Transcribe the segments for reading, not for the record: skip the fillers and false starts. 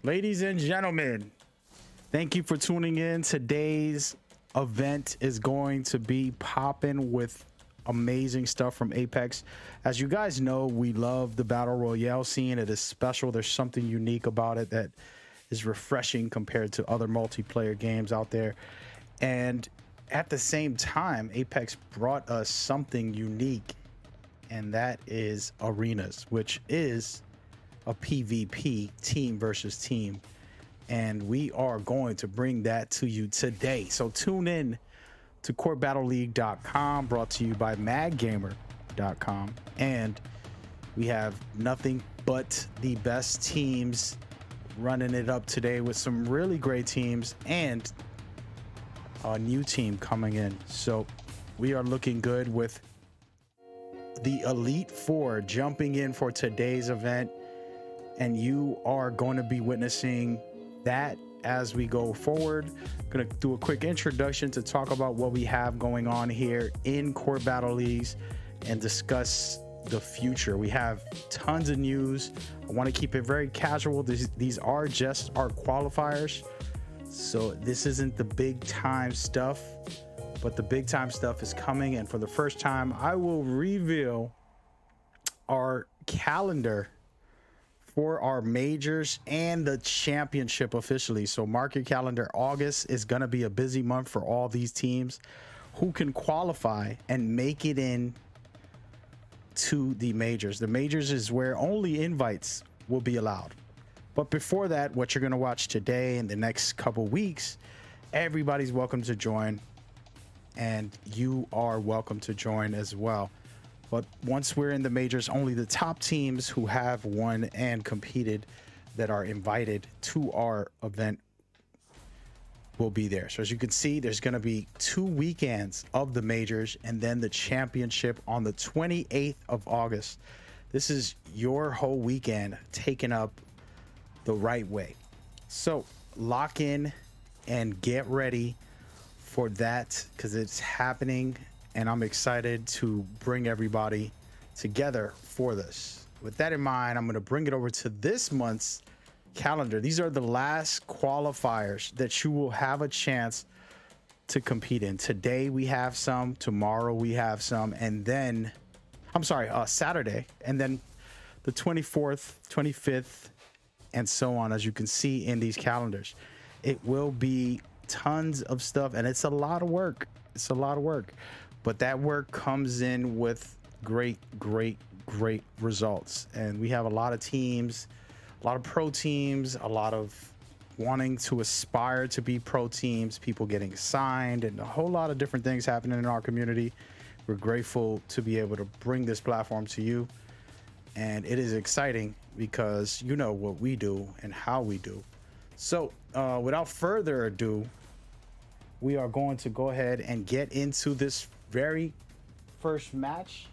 Ladies and gentlemen, thank you for tuning in. Today's event is going to be popping with amazing stuff from Apex. As you guys know, we love the Battle Royale scene. It is special. There's something unique about it that is refreshing compared to other multiplayer games out there. And at the same time, Apex brought us something unique, and that is arenas, which is a PvP, team versus team, and we are going to bring that to you today. So tune in to courtbattleleague.com, brought to you by madgamer.com, and we have nothing but the best teams running it up today with some really great teams and a new team coming in. So we are looking good with the Elite Four jumping in for today's event, and you are going to be witnessing that as we go forward. I'm going to do a quick introduction to talk about what we have going on here in Court Battle Leagues and discuss the future. We have tons of news. I want to keep it very casual. These are just our qualifiers, so this isn't the big time stuff, but the big time stuff is coming. And for the first time, I will reveal our calendar for our majors and the championship officially. So mark your calendar. August is going to be a busy month for all these teams who can qualify and make it in to the majors. The majors is where only invites will be allowed. But before that, what you're going to watch today and the next couple weeks, everybody's welcome to join, and you are welcome to join as well. But once we're in the majors, only the top teams who have won and competed that are invited to our event will be there. So as you can see, there's going to be 2 weekends of the majors and then the championship on the 28th of August. This is your whole weekend taken up the right way. So lock in and get ready for that, because it's happening. And I'm excited to bring everybody together for this. With that in mind, I'm going to bring it over to this month's calendar. These are the last qualifiers that you will have a chance to compete in. Today we have some, tomorrow we have some, and then, Saturday, and then the 24th, 25th, and so on, as you can see in these calendars. It will be tons of stuff, and it's a lot of work. It's a lot of work. But that work comes in with great results. And we have a lot of teams, a lot of pro teams, a lot of wanting to aspire to be pro teams, people getting signed, and a whole lot of different things happening in our community. We're grateful to be able to bring this platform to you. And it is exciting because you know what we do and how we do. So without further ado, we are going to go ahead and get into this very first match.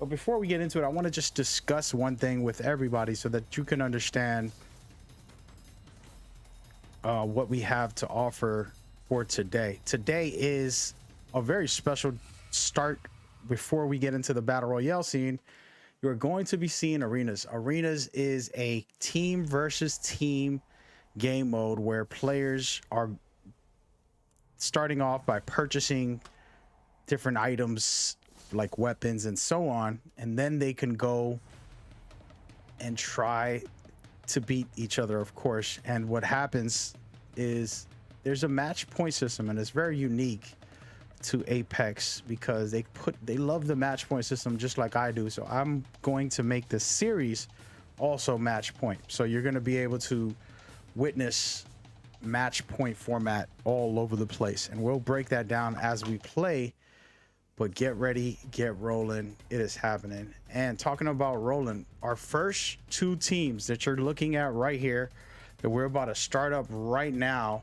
But before we get into it, I want to just discuss one thing with everybody so that you can understand what we have to offer for today. Today is a very special start. Before we get into the Battle Royale scene, you're going to be seeing arenas. Arenas is a team versus team game mode where players are starting off by purchasing different items like weapons and so on, and then they can go and try to beat each other, of course. And what happens is there's a match point system, and it's very unique to Apex because they love the match point system just like I do. So I'm going to make this series also match point, so you're going to be able to witness match point format all over the place, and we'll break that down as we play. But get ready, get rolling. It is happening. And talking about rolling, our first 2 teams that you're looking at right here that we're about to start up right now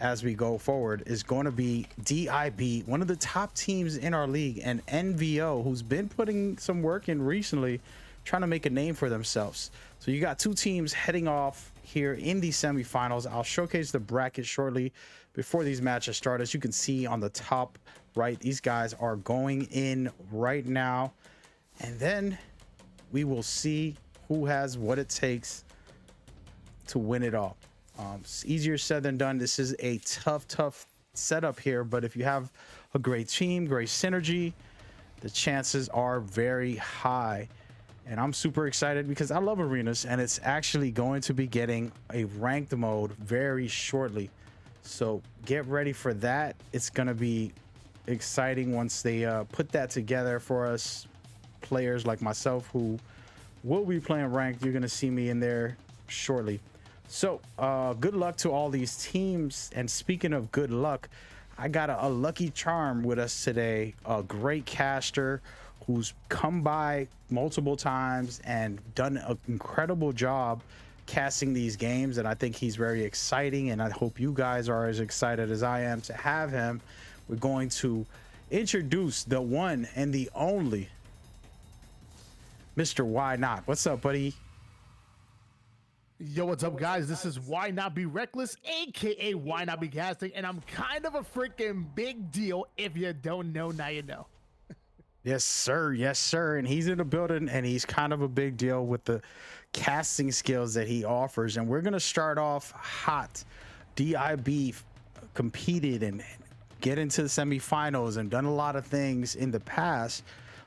as we go forward is going to be DIB, one of the top teams in our league, and NVO, who's been putting some work in recently, trying to make a name for themselves. So you got 2 teams heading off here in the semifinals. I'll showcase the bracket shortly before these matches start. As you can see on the top right, these guys are going in right now, and then we will see who has what it takes to win it all. It's easier said than done. This is a tough setup here, but if you have a great team, great synergy, the chances are very high. And I'm super excited because I love arenas, and it's actually going to be getting a ranked mode very shortly. So get ready for that. It's going to be exciting once they put that together for us players like myself who will be playing ranked. You're going to see me in there shortly. So good luck to all these teams. And speaking of good luck, I got a lucky charm with us today, a great caster who's come by multiple times and done an incredible job casting these games. And I think he's very exciting, and I hope you guys are as excited as I am to have him. We're going to introduce the one and the only Mr. Why Not. What's up, buddy? Yo, what's up, guys? This is Why Not Be Reckless, aka Why Not Be Casting, and I'm kind of a freaking big deal. If you don't know, now you know. Yes, sir. Yes, sir. And he's in the building, and he's kind of a big deal with the casting skills that he offers. And we're going to start off hot. DIB competed and get into the semifinals and done a lot of things in the past,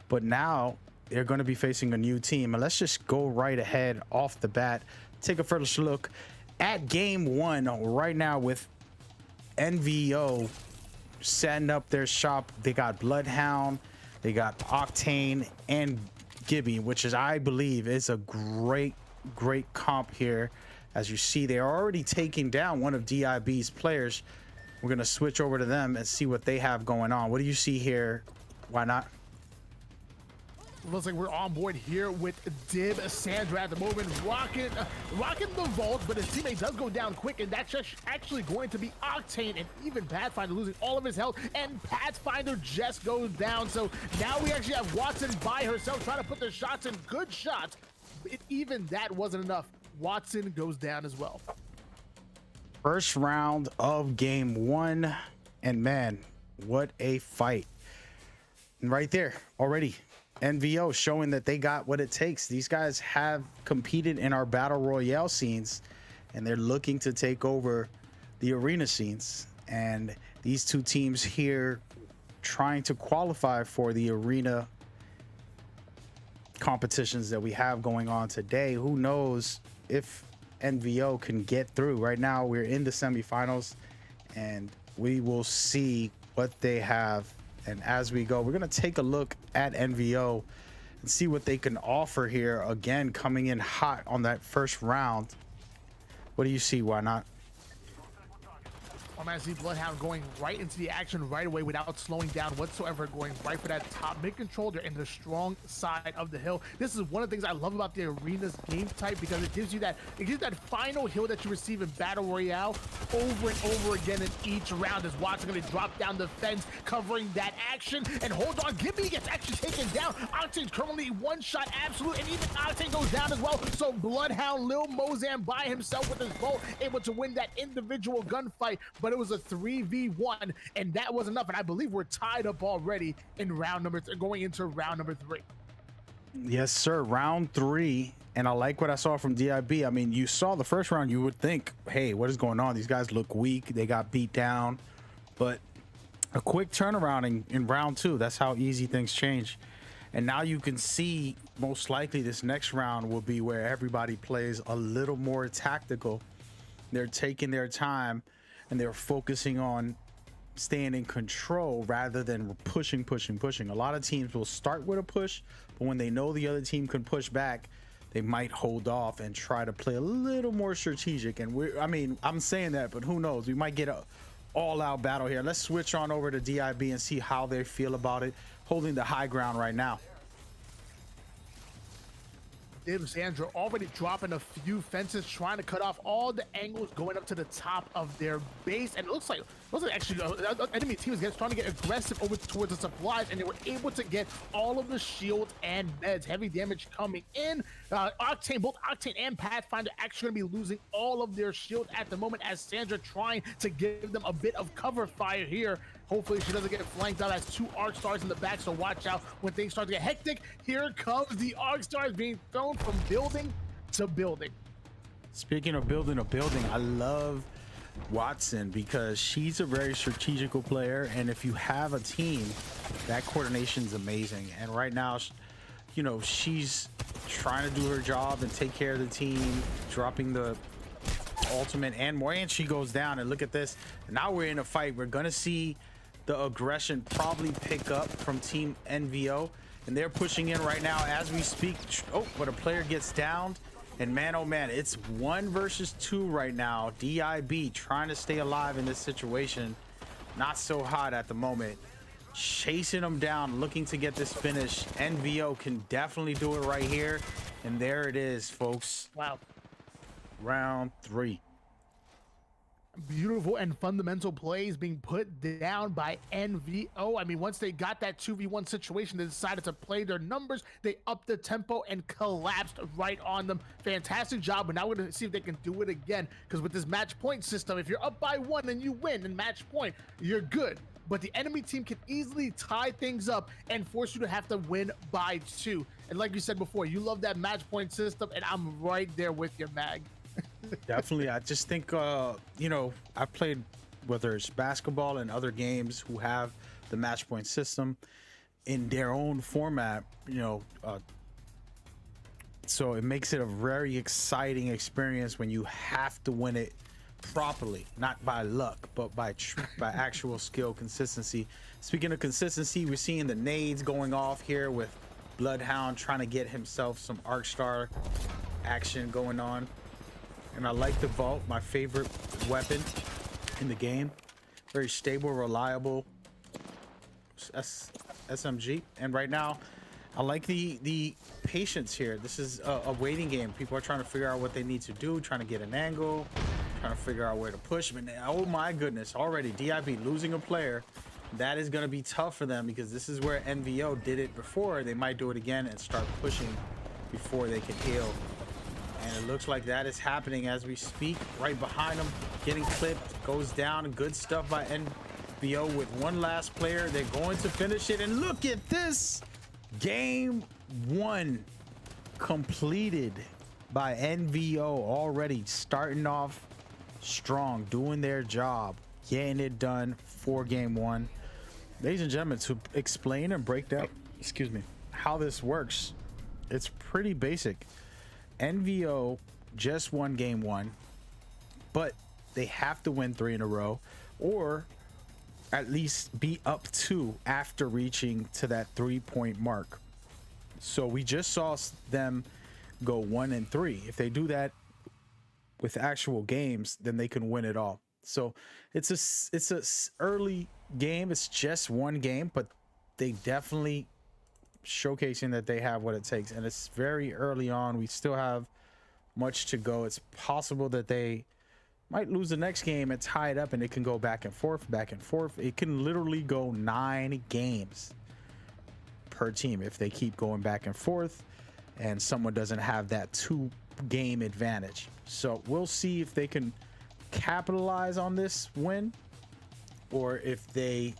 but now they're going to be facing a new team. And let's just go right ahead off the bat. Take a first look at game one right now with NVO setting up their shop. They got Bloodhound, they got Octane, and Gibby, which is, I believe, is a great comp here. As you see, they're already taking down one of DIB's players. We're going to switch over to them and see what they have going on. What do you see here? Why not? Looks like we're on board here with Dib Sandra at the moment, rocking the vault, but his teammate does go down quick, and that's just actually going to be Octane, and even Pathfinder losing all of his health, and Pathfinder just goes down. So now we actually have Watson by herself trying to put the shots in. Good shots. Even that wasn't enough. Watson goes down as well. First round of game one, and man, what a fight. And right there already, NVO showing that they got what it takes. These guys have competed in our battle royale scenes, and they're looking to take over the arena scenes. And these two teams here trying to qualify for the arena competitions that we have going on today. Who knows if NVO can get through. Right now we're in the semifinals, and we will see what they have. And as we go, we're going to take a look at NVO and see what they can offer here. Again, coming in hot on that first round. What do you see? Why not? I see Bloodhound going right into the action right away without slowing down whatsoever, going right for that top mid-control. They're in the strong side of the hill. This is one of the things I love about the arena's game type, because it gives you that final hill that you receive in Battle Royale over and over again in each round. As Watson going to drop down the fence, covering that action. And hold on, Gibby gets actually taken down. Octane's currently one shot absolute, and even Octane goes down as well. So Bloodhound, Lil Mozam by himself with his bolt, able to win that individual gunfight. But it was a 3v1, and that was enough. And I believe we're tied up already in round number going into round number 3. Yes, sir. Round 3. And I like what I saw from DIB. I mean, you saw the first round, you would think, hey, what is going on? These guys look weak. They got beat down. But a quick turnaround in round 2. That's how easy things change. And now you can see most likely this next round will be where everybody plays a little more tactical. They're taking their time, and they're focusing on staying in control rather than pushing. A lot of teams will start with a push, but when they know the other team can push back, they might hold off and try to play a little more strategic. And I'm saying that, but who knows? We might get a all-out battle here. Let's switch on over to DIB and see how they feel about it, holding the high ground right now. Dib Sandra already dropping a few fences, trying to cut off all the angles going up to the top of their base. And it looks like actually enemy team is trying to get aggressive over towards the supplies, and they were able to get all of the shields and meds. Heavy damage coming in. Octane, both Octane and Pathfinder actually going to be losing all of their shield at the moment, as Sandra trying to give them a bit of cover fire here. Hopefully she doesn't get flanked out as 2 Arc Stars in the back, so watch out when things start to get hectic. Here comes the Arc Stars being thrown from building to building. Speaking of building a building, I love Watson because she's a very strategical player, and if you have a team, that coordination is amazing. And right now, you know, she's trying to do her job and take care of the team, dropping the ultimate and more, and she goes down. And look at this. Now we're in a fight. We're gonna see the aggression probably pick up from Team NVO, and they're pushing in right now as we speak. Oh, but a player gets downed. And man, oh man, it's 1 versus 2 right now. DIB trying to stay alive in this situation. Not so hot at the moment. Chasing them down, looking to get this finish. NVO can definitely do it right here. And there it is, folks. Wow. Round 3. Beautiful and fundamental plays being put down by NVO. I mean, once they got that 2v1 situation, they decided to play their numbers. They upped the tempo and collapsed right on them. Fantastic job. But now we're going to see if they can do it again. Because with this match point system, if you're up by 1 and you win in match point, you're good. But the enemy team can easily tie things up and force you to have to win by 2. And like you said before, you love that match point system, and I'm right there with you, Mag. Definitely. I just think, you know, I've played, whether it's basketball and other games who have the match point system in their own format, you know, so it makes it a very exciting experience when you have to win it properly, not by luck, but by actual skill, consistency. Speaking of consistency, we're seeing the nades going off here with Bloodhound trying to get himself some Arcstar action going on. And I like the Vault, my favorite weapon in the game. Very stable, reliable SMG. And right now, I like the patience here. This is a waiting game. People are trying to figure out what they need to do, trying to get an angle, trying to figure out where to push. But oh my goodness, already DIB losing a player. That is going to be tough for them because this is where NVO did it before. They might do it again and start pushing before they can heal. And it looks like that is happening as we speak. Right behind them, getting clipped, goes down. Good stuff by NVO with one last player. They're going to finish it. And look at this. Game 1 completed by NVO, already starting off strong, doing their job, getting it done for game 1. Ladies and gentlemen, to explain and break down, excuse me, how this works, it's pretty basic. NVO just won game 1, but they have to win 3 in a row, or at least be up 2 after reaching to that 3-point mark. So we just saw them go 1 and 3. If they do that with actual games, then they can win it all. So it's a early game. It's just one game, but they definitely showcasing that they have what it takes, and it's very early on. We still have much to go. It's possible that they might lose the next game and tie it up, and it can go back and forth. It can literally go 9 games per team if they keep going back and forth and someone doesn't have that 2-game advantage. So we'll see if they can capitalize on this win, or if they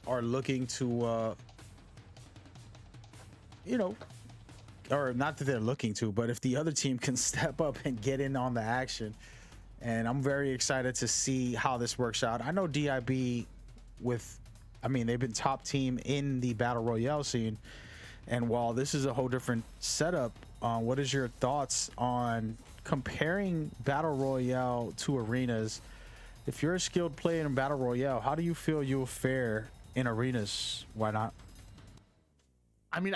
are looking to you know, or not that they're looking to, but if the other team can step up and get in on the action. And I'm very excited to see how this works out. I know DIB they've been top team in the Battle Royale scene. And while this is a whole different setup, what is your thoughts on comparing Battle Royale to arenas? If you're a skilled player in Battle Royale, how do you feel you'll fare in arenas? Why not? I mean,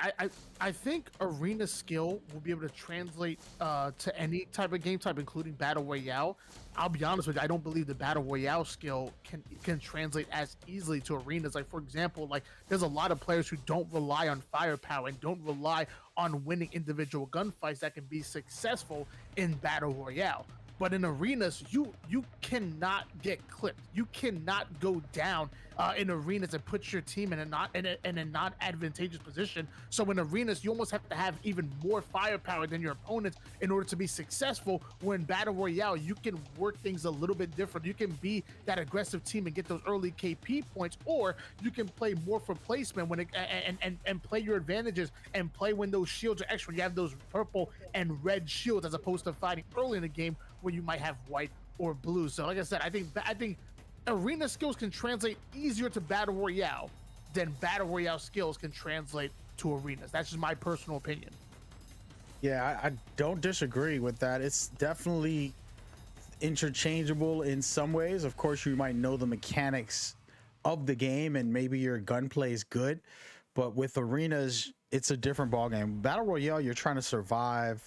I think arena skill will be able to translate to any type of game type, including Battle Royale. I'll be honest with you, I don't believe the Battle Royale skill can translate as easily to arenas. Like, for example, like there's a lot of players who don't rely on firepower and don't rely on winning individual gunfights that can be successful in Battle Royale. But in arenas, you cannot get clipped. You cannot go down in arenas and put your team in a not advantageous position. So in arenas, you almost have to have even more firepower than your opponents in order to be successful. Where in battle royale, you can work things a little bit different. You can be that aggressive team and get those early KP points, or you can play more for placement when it, and play your advantages and play when those shields are extra. You have those purple and red shields as opposed to fighting early in the game where you might have white or blue. So like I said, I think arena skills can translate easier to battle royale than battle royale skills can translate to arenas. That's just my personal opinion. Yeah, I don't disagree with that. It's definitely interchangeable in some ways. Of course, you might know the mechanics of the game and maybe your gunplay is good, but with arenas, it's a different ballgame. Battle Royale, you're trying to survive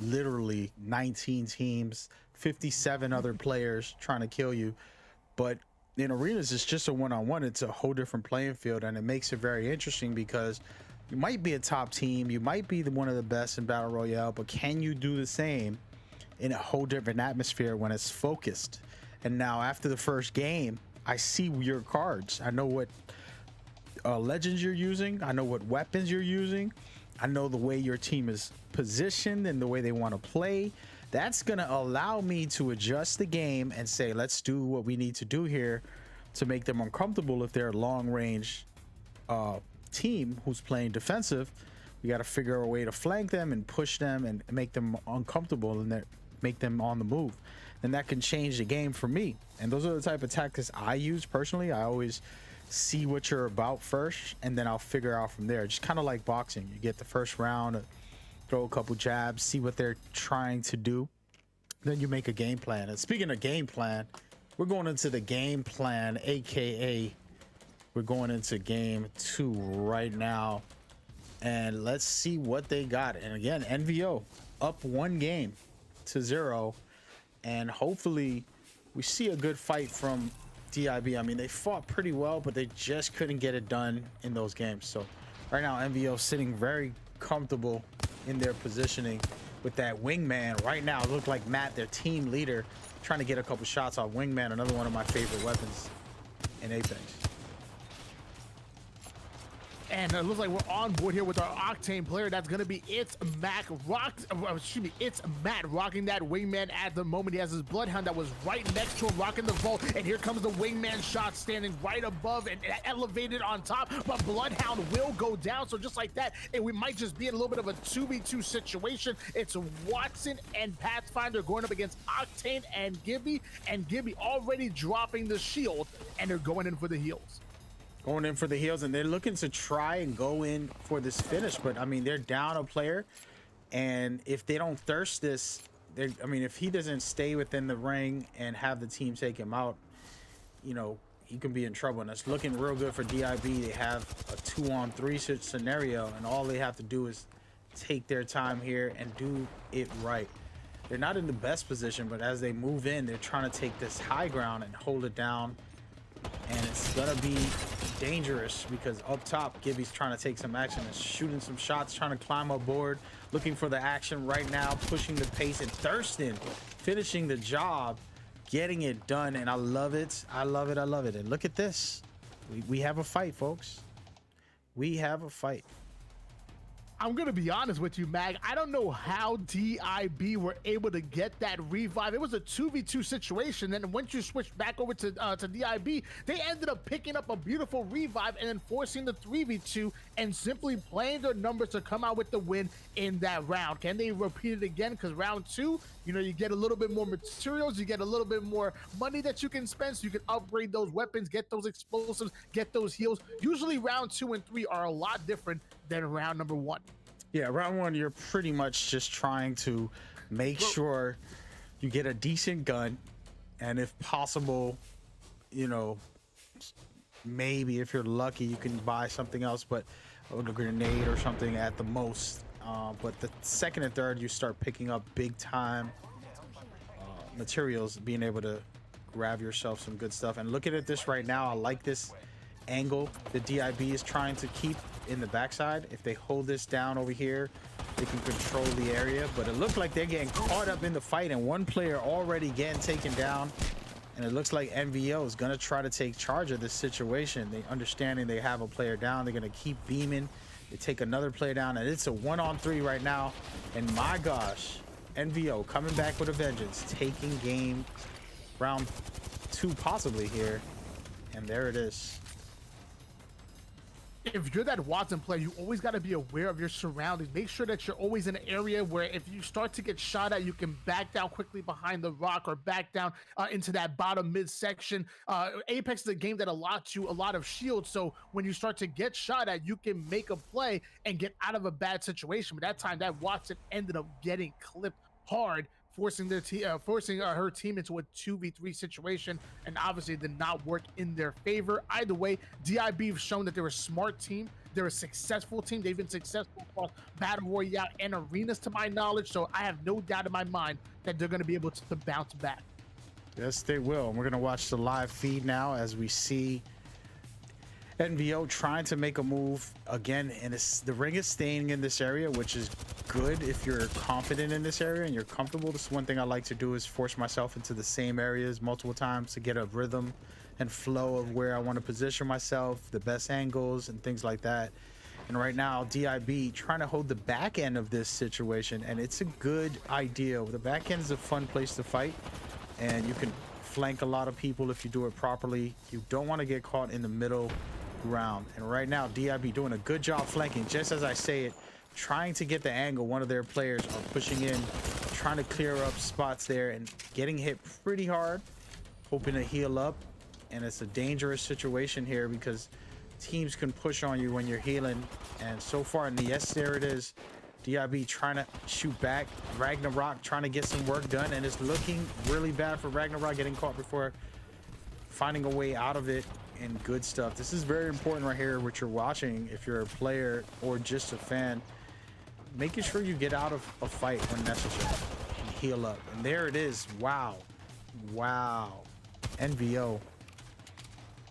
literally 19 teams, 57 other players trying to kill you. But in arenas, it's just a one-on-one. It's a whole different playing field, and it makes it very interesting because you might be a top team, you might be one of the best in Battle Royale, but can you do the same in a whole different atmosphere when it's focused? And now after the first game, I see your cards. I know what legends you're using. I know what weapons you're using. I know the way your team is positioned and the way they want to play. That's going to allow me to adjust the game and say, let's do what we need to do here to make them uncomfortable. If they're a long range team who's playing defensive, we got to figure a way to flank them and push them and make them uncomfortable and make them on the move. And that can change the game for me. And those are the type of tactics I use personally. I always see what you're about first, and then I'll figure out from there. Just kind of like boxing. You get the first round, throw a couple jabs, see what they're trying to do. Then you make a game plan. And speaking of game plan, we're going into the game plan, aka we're going into game 2 right now. And let's see what they got. And again, NVO up 1 game to 0. And hopefully we see a good fight from DIB. I mean, they fought pretty well, but they just couldn't get it done in those games. So right now, NVO sitting very comfortable in their positioning with that wingman. Right now, it looked like Matt, their team leader, trying to get a couple shots on wingman, another one of my favorite weapons in Apex. And it looks like we're on board here with our Octane player. That's going to be It's Matt rocking that wingman at the moment. He has his Bloodhound that was right next to him, rocking the vault. And here comes the wingman shot standing right above and elevated on top. But Bloodhound will go down. So just like that, and we might just be in a little bit of a 2v2 situation. It's Watson and Pathfinder going up against Octane and Gibby. And Gibby already dropping the shield, and they're going in for the heals. Going in for the heals, and they're looking to try and go in for this finish, but I mean, they're down a player, and if they don't thirst this, I mean, if he doesn't stay within the ring and have the team take him out, you know, he can be in trouble. And it's looking real good for DIB. They have a 2-on-3 scenario, and all they have to do is take their time here and do it right. They're not in the best position, but as they move in, they're trying to take this high ground and hold it down. And it's gonna be dangerous because up top, Gibby's trying to take some action and shooting some shots, trying to climb aboard, looking for the action right now, pushing the pace, and Thurston finishing the job, getting it done. And I love it. I love it. I love it. And look at this. We have a fight, folks. We have a fight. I'm going to be honest with you, Mag. I don't know how DIB were able to get that revive. It was a 2v2 situation. Then once you switched back over to DIB, they ended up picking up a beautiful revive and then forcing the 3v2 and simply playing their numbers to come out with the win in that round. Can they repeat it again? Because round 2, you know, you get a little bit more materials, you get a little bit more money that you can spend so you can upgrade those weapons, get those explosives, get those heals. Usually round 2 and 3 are a lot different than round number 1. Yeah, round 1, you're pretty much just trying to make sure you get a decent gun, and if possible, you know, maybe if you're lucky, you can buy something else, but a grenade or something at the most. But the second and third, you start picking up big time materials, being able to grab yourself some good stuff. And looking at this right now, I like this angle the DIB is trying to keep in the backside. If they hold this down over here, they can control the area, but it looked like they're getting caught up in the fight, and one player already getting taken down. And it looks like NVO is going to try to take charge of this situation. They understanding they have a player down. They're going to keep beaming. They take another player down, and it's a 1-on-3 right now. And my gosh, NVO coming back with a vengeance, taking game round 2 possibly here. And there it is. If you're that Watson player, you always got to be aware of your surroundings. Make sure that you're always in an area where if you start to get shot at, you can back down quickly behind the rock or back down into that bottom midsection. Apex is a game that allots you a lot of shields, so when you start to get shot at, you can make a play and get out of a bad situation. But that time, that Watson ended up getting clipped hard, forcing her team into a 2v3 situation, and obviously did not work in their favor. Either way, DIB have shown that they're a smart team. They're a successful team. They've been successful across Battle Royale and arenas, to my knowledge, so I have no doubt in my mind that they're going to be able to bounce back. Yes, they will. And we're going to watch the live feed now as we see NVO trying to make a move again, and the ring is staying in this area, which is good if you're confident in this area and you're comfortable. This is one thing I like to do, is force myself into the same areas multiple times to get a rhythm and flow of where I want to position myself, the best angles and things like that. And right now, DIB trying to hold the back end of this situation, and it's a good idea. The back end is a fun place to fight, and you can flank a lot of people if you do it properly. You don't want to get caught in the middle ground. And right now, DIB doing a good job flanking, just as I say it, trying to get the angle. One of their players are pushing in, trying to clear up spots there, and getting hit pretty hard, hoping to heal up. And it's a dangerous situation here because teams can push on you when you're healing. And so far, yes, there it is. DIB trying to shoot back. Ragnarok trying to get some work done, and it's looking really bad for Ragnarok, getting caught before finding a way out of it. And good stuff. This is very important right here, what you're watching. If you're a player or just a fan, making sure you get out of a fight when necessary and heal up. And there it is. Wow. NVO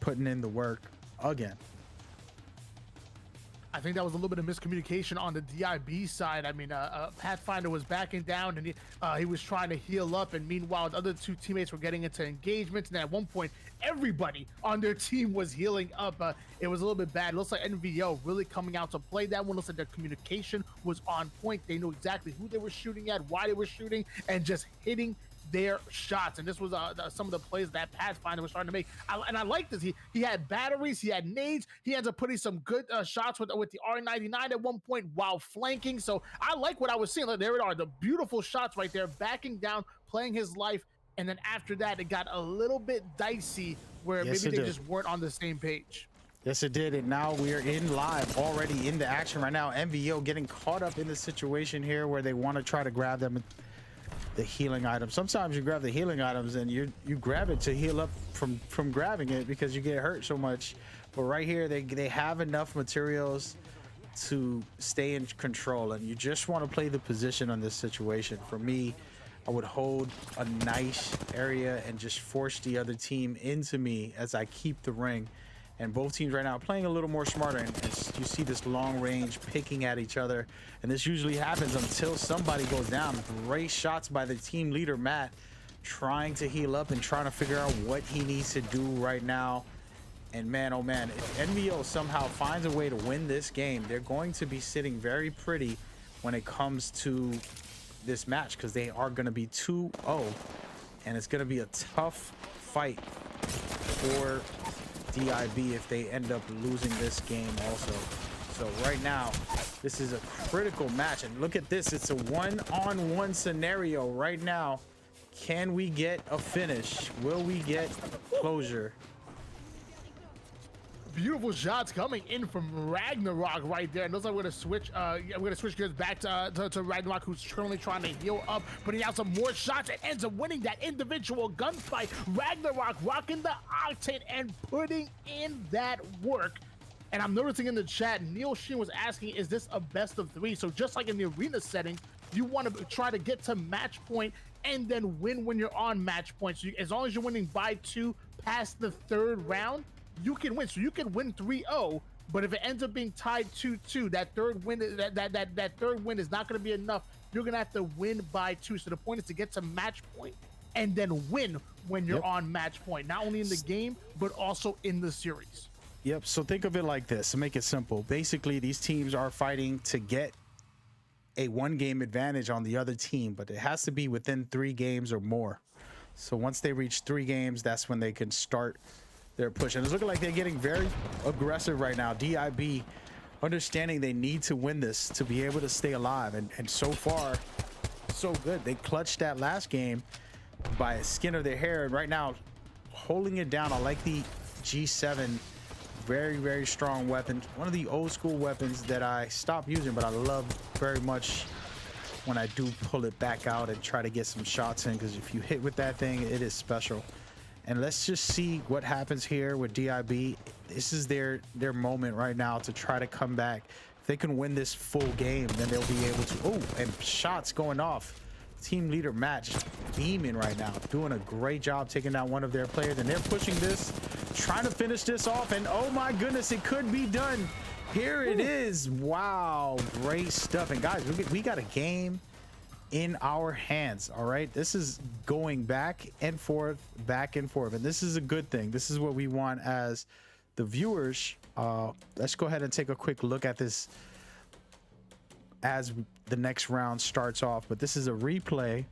putting in the work again. I think that was a little bit of miscommunication on the DIB side. I mean, Pathfinder was backing down, and he was trying to heal up, and meanwhile, the other 2 teammates were getting into engagements, and at one point, everybody on their team was healing up. It was a little bit bad. It looks like NVO really coming out to play that one. Looks like their communication was on point. They knew exactly who they were shooting at, why they were shooting, and just hitting their shots. And this was some of the plays that Pathfinder was starting to make. And I like this. He had batteries, he had nades, he ends up putting some good shots with the R99 at one point while flanking. So I like what I was seeing. There it are, the beautiful shots right there, backing down, playing his life. And then after that, it got a little bit dicey where maybe they just weren't on the same page. Yes, it did. And now we are in live, already in the action right now. NVO getting caught up in the situation here where they want to try to grab them the healing items. Sometimes you grab the healing items and you grab it to heal up from grabbing it because you get hurt so much. But right here, they have enough materials to stay in control, and you just want to play the position on this situation. For me, I would hold a nice area and just force the other team into me as I keep the ring. And both teams right now are playing a little more smarter, and you see this long range picking at each other, and this usually happens until somebody goes down. Great shots by the team leader, Matt, trying to heal up and trying to figure out what he needs to do right now. And man, oh man, if NVO somehow finds a way to win this game, they're going to be sitting very pretty when it comes to this match, because they are going to be 2-0, and it's going to be a tough fight for DIB if they end up losing this game also. So right now, this is a critical match, and look at this, it's a one-on-one scenario right now. Can we get a finish? Will we get closure? Beautiful shots coming in from Ragnarok right there. And looks like we're gonna switch gears back to Ragnarok, who's currently trying to heal up, putting out some more shots and ends up winning that individual gunfight. Ragnarok rocking the octane and putting in that work. And I'm noticing in the chat, Neil Sheen was asking, is this a best of 3? So just like in the arena setting, you want to try to get to match point and then win when you're on match point. So as long as you're winning by 2 past the 3rd round, you can win. So you can win 3-0, But if it ends up being tied 2-2, that third win, that third win is not going to be enough. You're going to have to win by 2. So the point is to get to match point and then win when you're on match point, not only in the game but also in the series. Yep. So think of it like this, to make it simple. Basically, these teams are fighting to get a 1-game advantage on the other team, but it has to be within 3 games or more. So once they reach 3 games, that's when they can start their push. And it's looking like they're getting very aggressive right now. DIB understanding they need to win this to be able to stay alive. And so far, so good. They clutched that last game by a skin of their hair. And right now, holding it down. I like the G7. Very, very strong weapon. One of the old school weapons that I stopped using, but I love very much when I do pull it back out and try to get some shots in, because if you hit with that thing, it is special. And let's just see what happens here with DIB. This is their moment right now to try to come back. If they can win this full game, then they'll be able to. Oh, and shots going off. Team leader Match beaming right now, doing a great job taking down one of their players, and they're pushing this, trying to finish this off, and oh my goodness, it could be done. Here it is. Wow, great stuff. And guys, we got a game in our hands. All right, this is going back and forth, and this is a good thing. This is what we want as the viewers. Let's go ahead and take a quick look at this as the next round starts off. But this is a replay,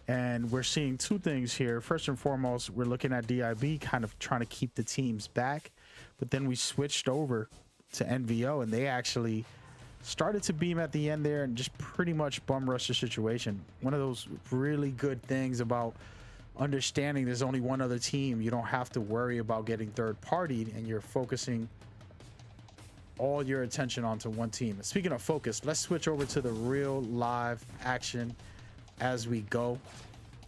and we're seeing 2 things here. First and foremost, we're looking at DIB kind of trying to keep the teams back, but then we switched over to NVO, and they actually started to beam at the end there and just pretty much bum rush the situation. One of those really good things about understanding there's only one other team. You don't have to worry about getting third partied, and you're focusing all your attention onto one team. And speaking of focus, let's switch over to the real live action as we go.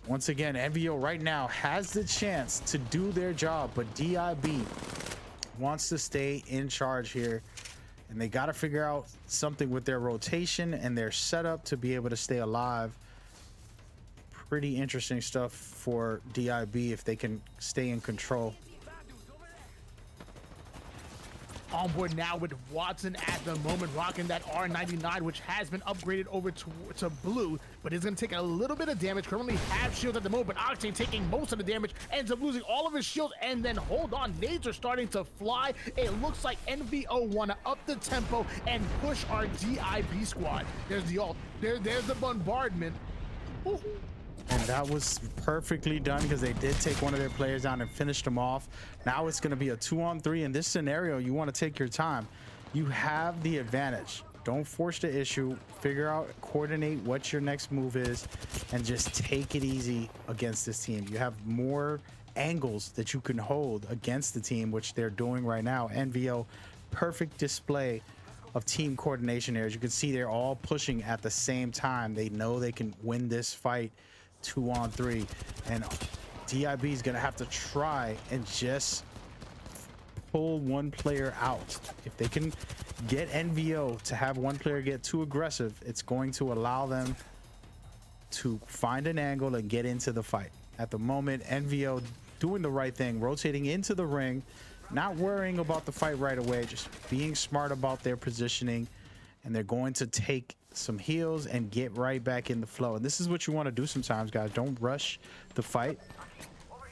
Once again, NVO right now has the chance to do their job, but DIB wants to stay in charge here, and they got to figure out something with their rotation and their setup to be able to stay alive. Pretty interesting stuff for DIB if they can stay in control. On board now with Watson at the moment, rocking that R99, which has been upgraded over to blue, but it's going to take a little bit of damage. Currently half shield at the moment, but Octane taking most of the damage, ends up losing all of his shield, and then hold on, nades are starting to fly. It looks like NVO want to up the tempo and push our DIB squad. There's the ult. There's the bombardment. Ooh. And that was perfectly done because they did take one of their players down and finished them off. Now it's going to be a 2-on-3. In this scenario, you want to take your time. You have the advantage. Don't force the issue. Figure out, coordinate what your next move is, and just take it easy against this team. You have more angles that you can hold against the team, which they're doing right now. NVO, perfect display of team coordination here. As you can see, they're all pushing at the same time. They know they can win this fight 2-on-3, and DIB is gonna have to try and just pull one player out. If they can get NVO to have one player get too aggressive, it's going to allow them to find an angle and get into the fight. At the moment, NVO doing the right thing, rotating into the ring, not worrying about the fight right away, just being smart about their positioning, and they're going to take some heals and get right back in the flow. And this is what you want to do sometimes, guys. Don't rush the fight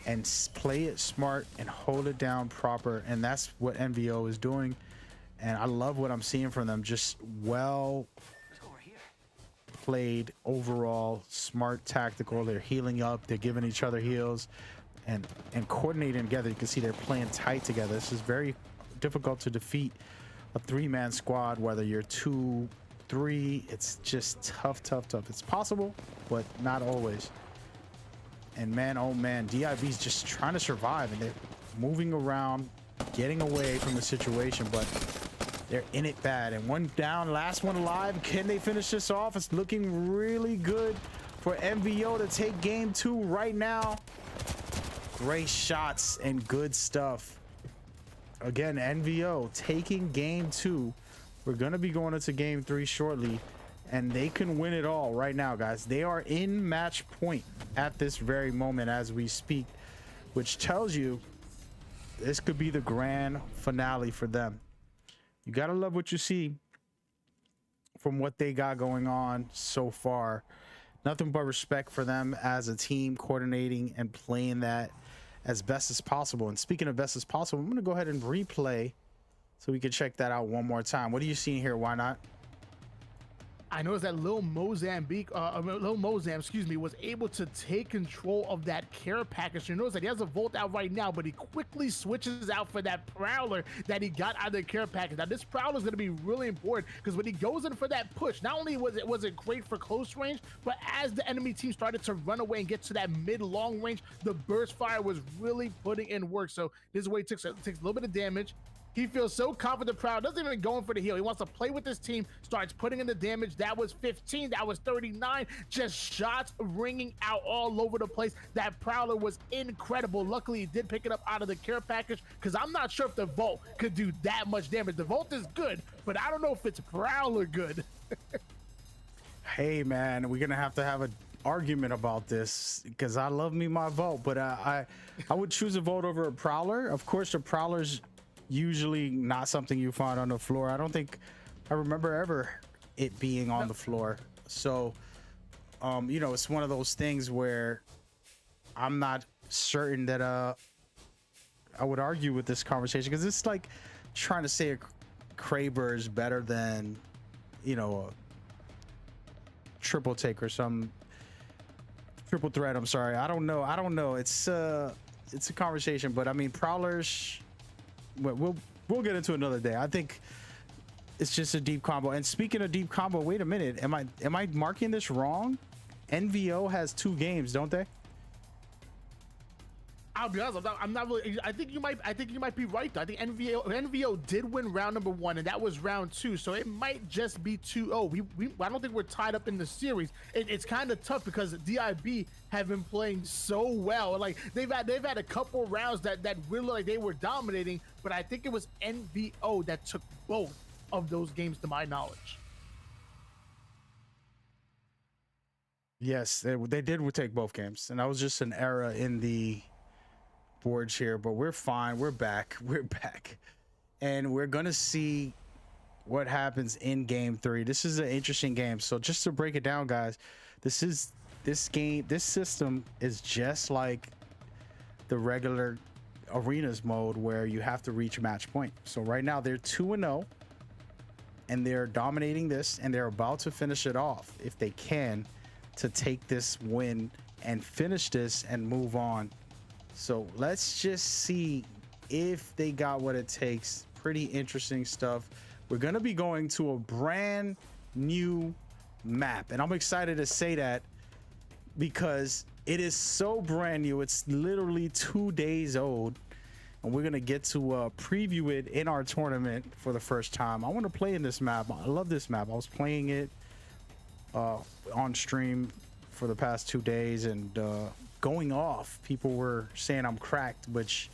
and play it smart and hold it down proper. And that's what NVO is doing, and I love what I'm seeing from them. Just well played overall, smart tactical. They're healing up, they're giving each other heals and coordinating together. You can see they're playing tight together. This is very difficult to defeat a 3-man squad, whether you're 2-3. It's just tough. It's possible, but not always. And man, oh man, DIB's just trying to survive, and they're moving around, getting away from the situation, but they're in it bad. And one down, last one alive. Can they finish this off? It's looking really good for NVO to take game 2 right now. Great shots and good stuff. Again, NVO taking game 2. We're going to be going into game 3 shortly, and they can win it all right now, guys. They are in match point at this very moment as we speak, which tells you this could be the grand finale for them. You gotta love what you see from what they got going on so far. Nothing but respect for them as a team, coordinating and playing that as best as possible. And speaking of best as possible, I'm going to go ahead and replay so we can check that out one more time. What are you seeing here? Why not? I noticed that Lil Mozam, excuse me, was able to take control of that care package. You notice that he has a Volt out right now, but he quickly switches out for that Prowler that he got out of the care package. Now, this Prowler is going to be really important because when he goes in for that push, not only was it great for close range, but as the enemy team started to run away and get to that mid-long range, the burst fire was really putting in work. So this is where he takes a little bit of damage. He feels so confident, proud, doesn't even go in for the heal. He wants to play with his team, starts putting in the damage. That was 15, that was 39. Just shots ringing out all over the place. That Prowler was incredible. Luckily, he did pick it up out of the care package because I'm not sure if the Volt could do that much damage. The Volt is good, but I don't know if it's Prowler good. Hey, man, we're going to have an argument about this because I love me my Volt, but I would choose a Volt over a Prowler. Of course, the Prowler's usually not something you find on the floor. I don't think I remember ever it being on the floor. So, you know, it's one of those things where I'm not certain that I would argue with this conversation because it's like trying to say a Kraber is better than, you know, a triple take or some triple threat. I'm sorry. I don't know. It's a conversation, but I mean, Prowlers. We'll get into another day. I think it's just a deep combo. And speaking of deep combo, wait a minute. Am I marking this wrong? NVO has 2 games, don't they? I'll be honest, I'm not really. I think you might be right though. I think NVO did win round number 1, and that was round 2. So it might just be 2-0. I don't think we're tied up in the series. It's kind of tough because DIB have been playing so well. Like they've had a couple rounds that really like they were dominating, but I think it was NVO that took both of those games to my knowledge. Yes, they did take both games, and that was just an error in the boards here, but we're fine. We're back. And we're gonna see what happens in game 3. This is an interesting game. So just to break it down, guys, this system is just like the regular arenas mode where you have to reach match point. So right now they're 2-0 and they're dominating this, and they're about to finish it off if they can, to take this win and finish this and move on. So let's just see if they got what it takes. Pretty interesting stuff. We're going to be going to a brand new map, and I'm excited to say that because it is so brand new. It's literally 2 days old, and we're going to get to preview it in our tournament for the first time. I want to play in this map. I love this map. I was playing it on stream for the past 2 days, and going off, people were saying I'm cracked, which,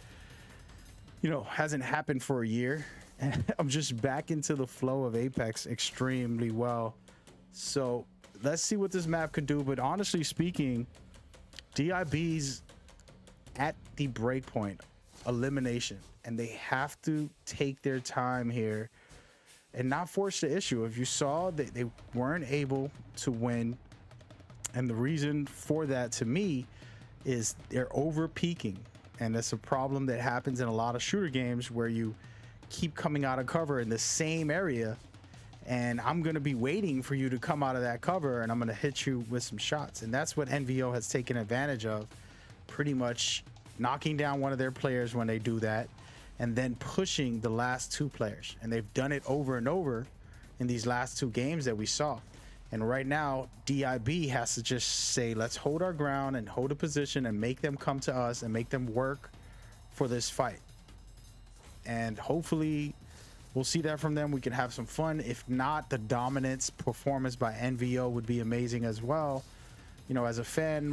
you know, hasn't happened for a year, and I'm just back into the flow of Apex extremely well. So let's see what this map could do. But honestly speaking, DIB's at the breakpoint, elimination, and they have to take their time here and not force the issue. If you saw that they weren't able to win, and the reason for that to me is they're over peaking, and that's a problem that happens in a lot of shooter games where you keep coming out of cover in the same area, and I'm going to be waiting for you to come out of that cover, and I'm going to hit you with some shots. And that's what NVO has taken advantage of, pretty much knocking down one of their players when they do that, and then pushing the last 2 players. And they've done it over and over in these last 2 games that we saw. And right now, DIB has to just say, let's hold our ground and hold a position and make them come to us and make them work for this fight. And hopefully we'll see that from them. We can have some fun. If not, the dominance performance by NVO would be amazing as well. You know, as a fan,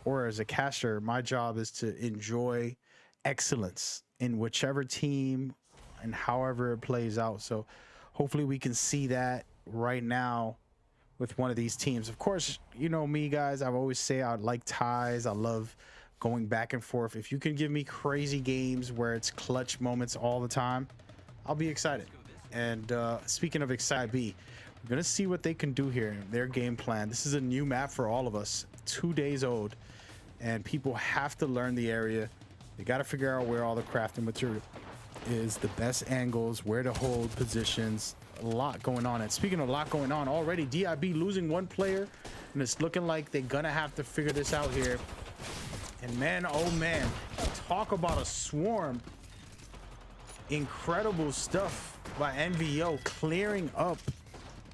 or as a caster, my job is to enjoy excellence in whichever team and however it plays out. So hopefully we can see that right now with one of these teams. Of course, you know me, guys, I always say I like ties. I love going back and forth. If you can give me crazy games where it's clutch moments all the time, I'll be excited. And speaking of excited, we're gonna see what they can do here. Their game plan. This is a new map for all of us. 2 days old, and people have to learn the area. They got to figure out where all the crafting material is, the best angles, where to hold positions. A lot going on. And speaking of a lot going on, already DIB losing one player, and it's looking like they're gonna have to figure this out here. And man, oh man, talk about a swarm. Incredible stuff by NVO, clearing up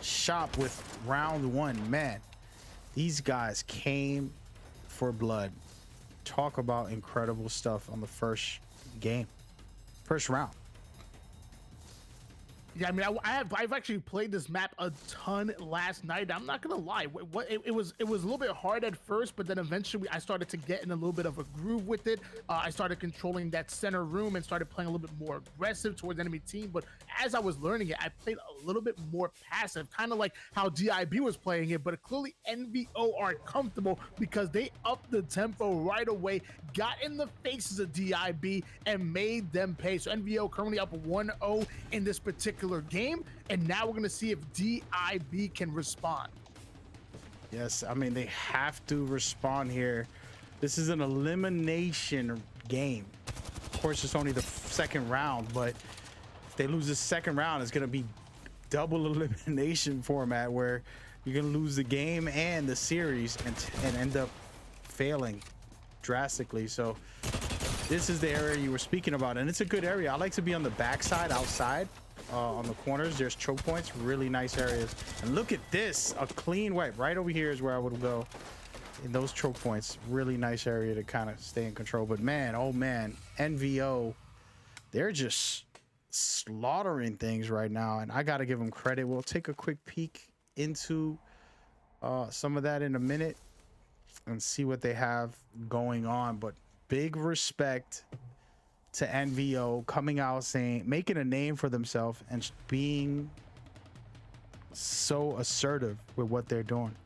shop with round one. Man, these guys came for blood. Talk about incredible stuff on the first round. Yeah, I mean, I've actually played this map a ton last night. I'm not gonna lie, it was a little bit hard at first, but then eventually I started to get in a little bit of a groove with it. I started controlling that center room and started playing a little bit more aggressive towards the enemy team. But as I was learning it, I played a little bit more passive, kind of like how DIB was playing it. But clearly NVO are comfortable because they upped the tempo right away, got in the faces of DIB and made them pay. So NVO currently up 1-0 in this particular game, and now we're gonna see if DIB can respond. Yes, I mean, they have to respond here. This is an elimination game. Of course, it's only the second round, but if they lose the second round, it's gonna be double elimination format where you're gonna lose the game and the series and end up failing drastically. So this is the area you were speaking about, and it's a good area. I like to be on the backside, outside. On the corners, there's choke points, really nice areas. And look at this, a clean wipe. Right over here is where I would go in those choke points. Really nice area to kind of stay in control. But man, oh man, NVO, they're just slaughtering things right now, and I got to give them credit. We'll take a quick peek into some of that in a minute and see what they have going on. But big respect to NVO coming out, saying, making a name for themselves and being so assertive with what they're doing.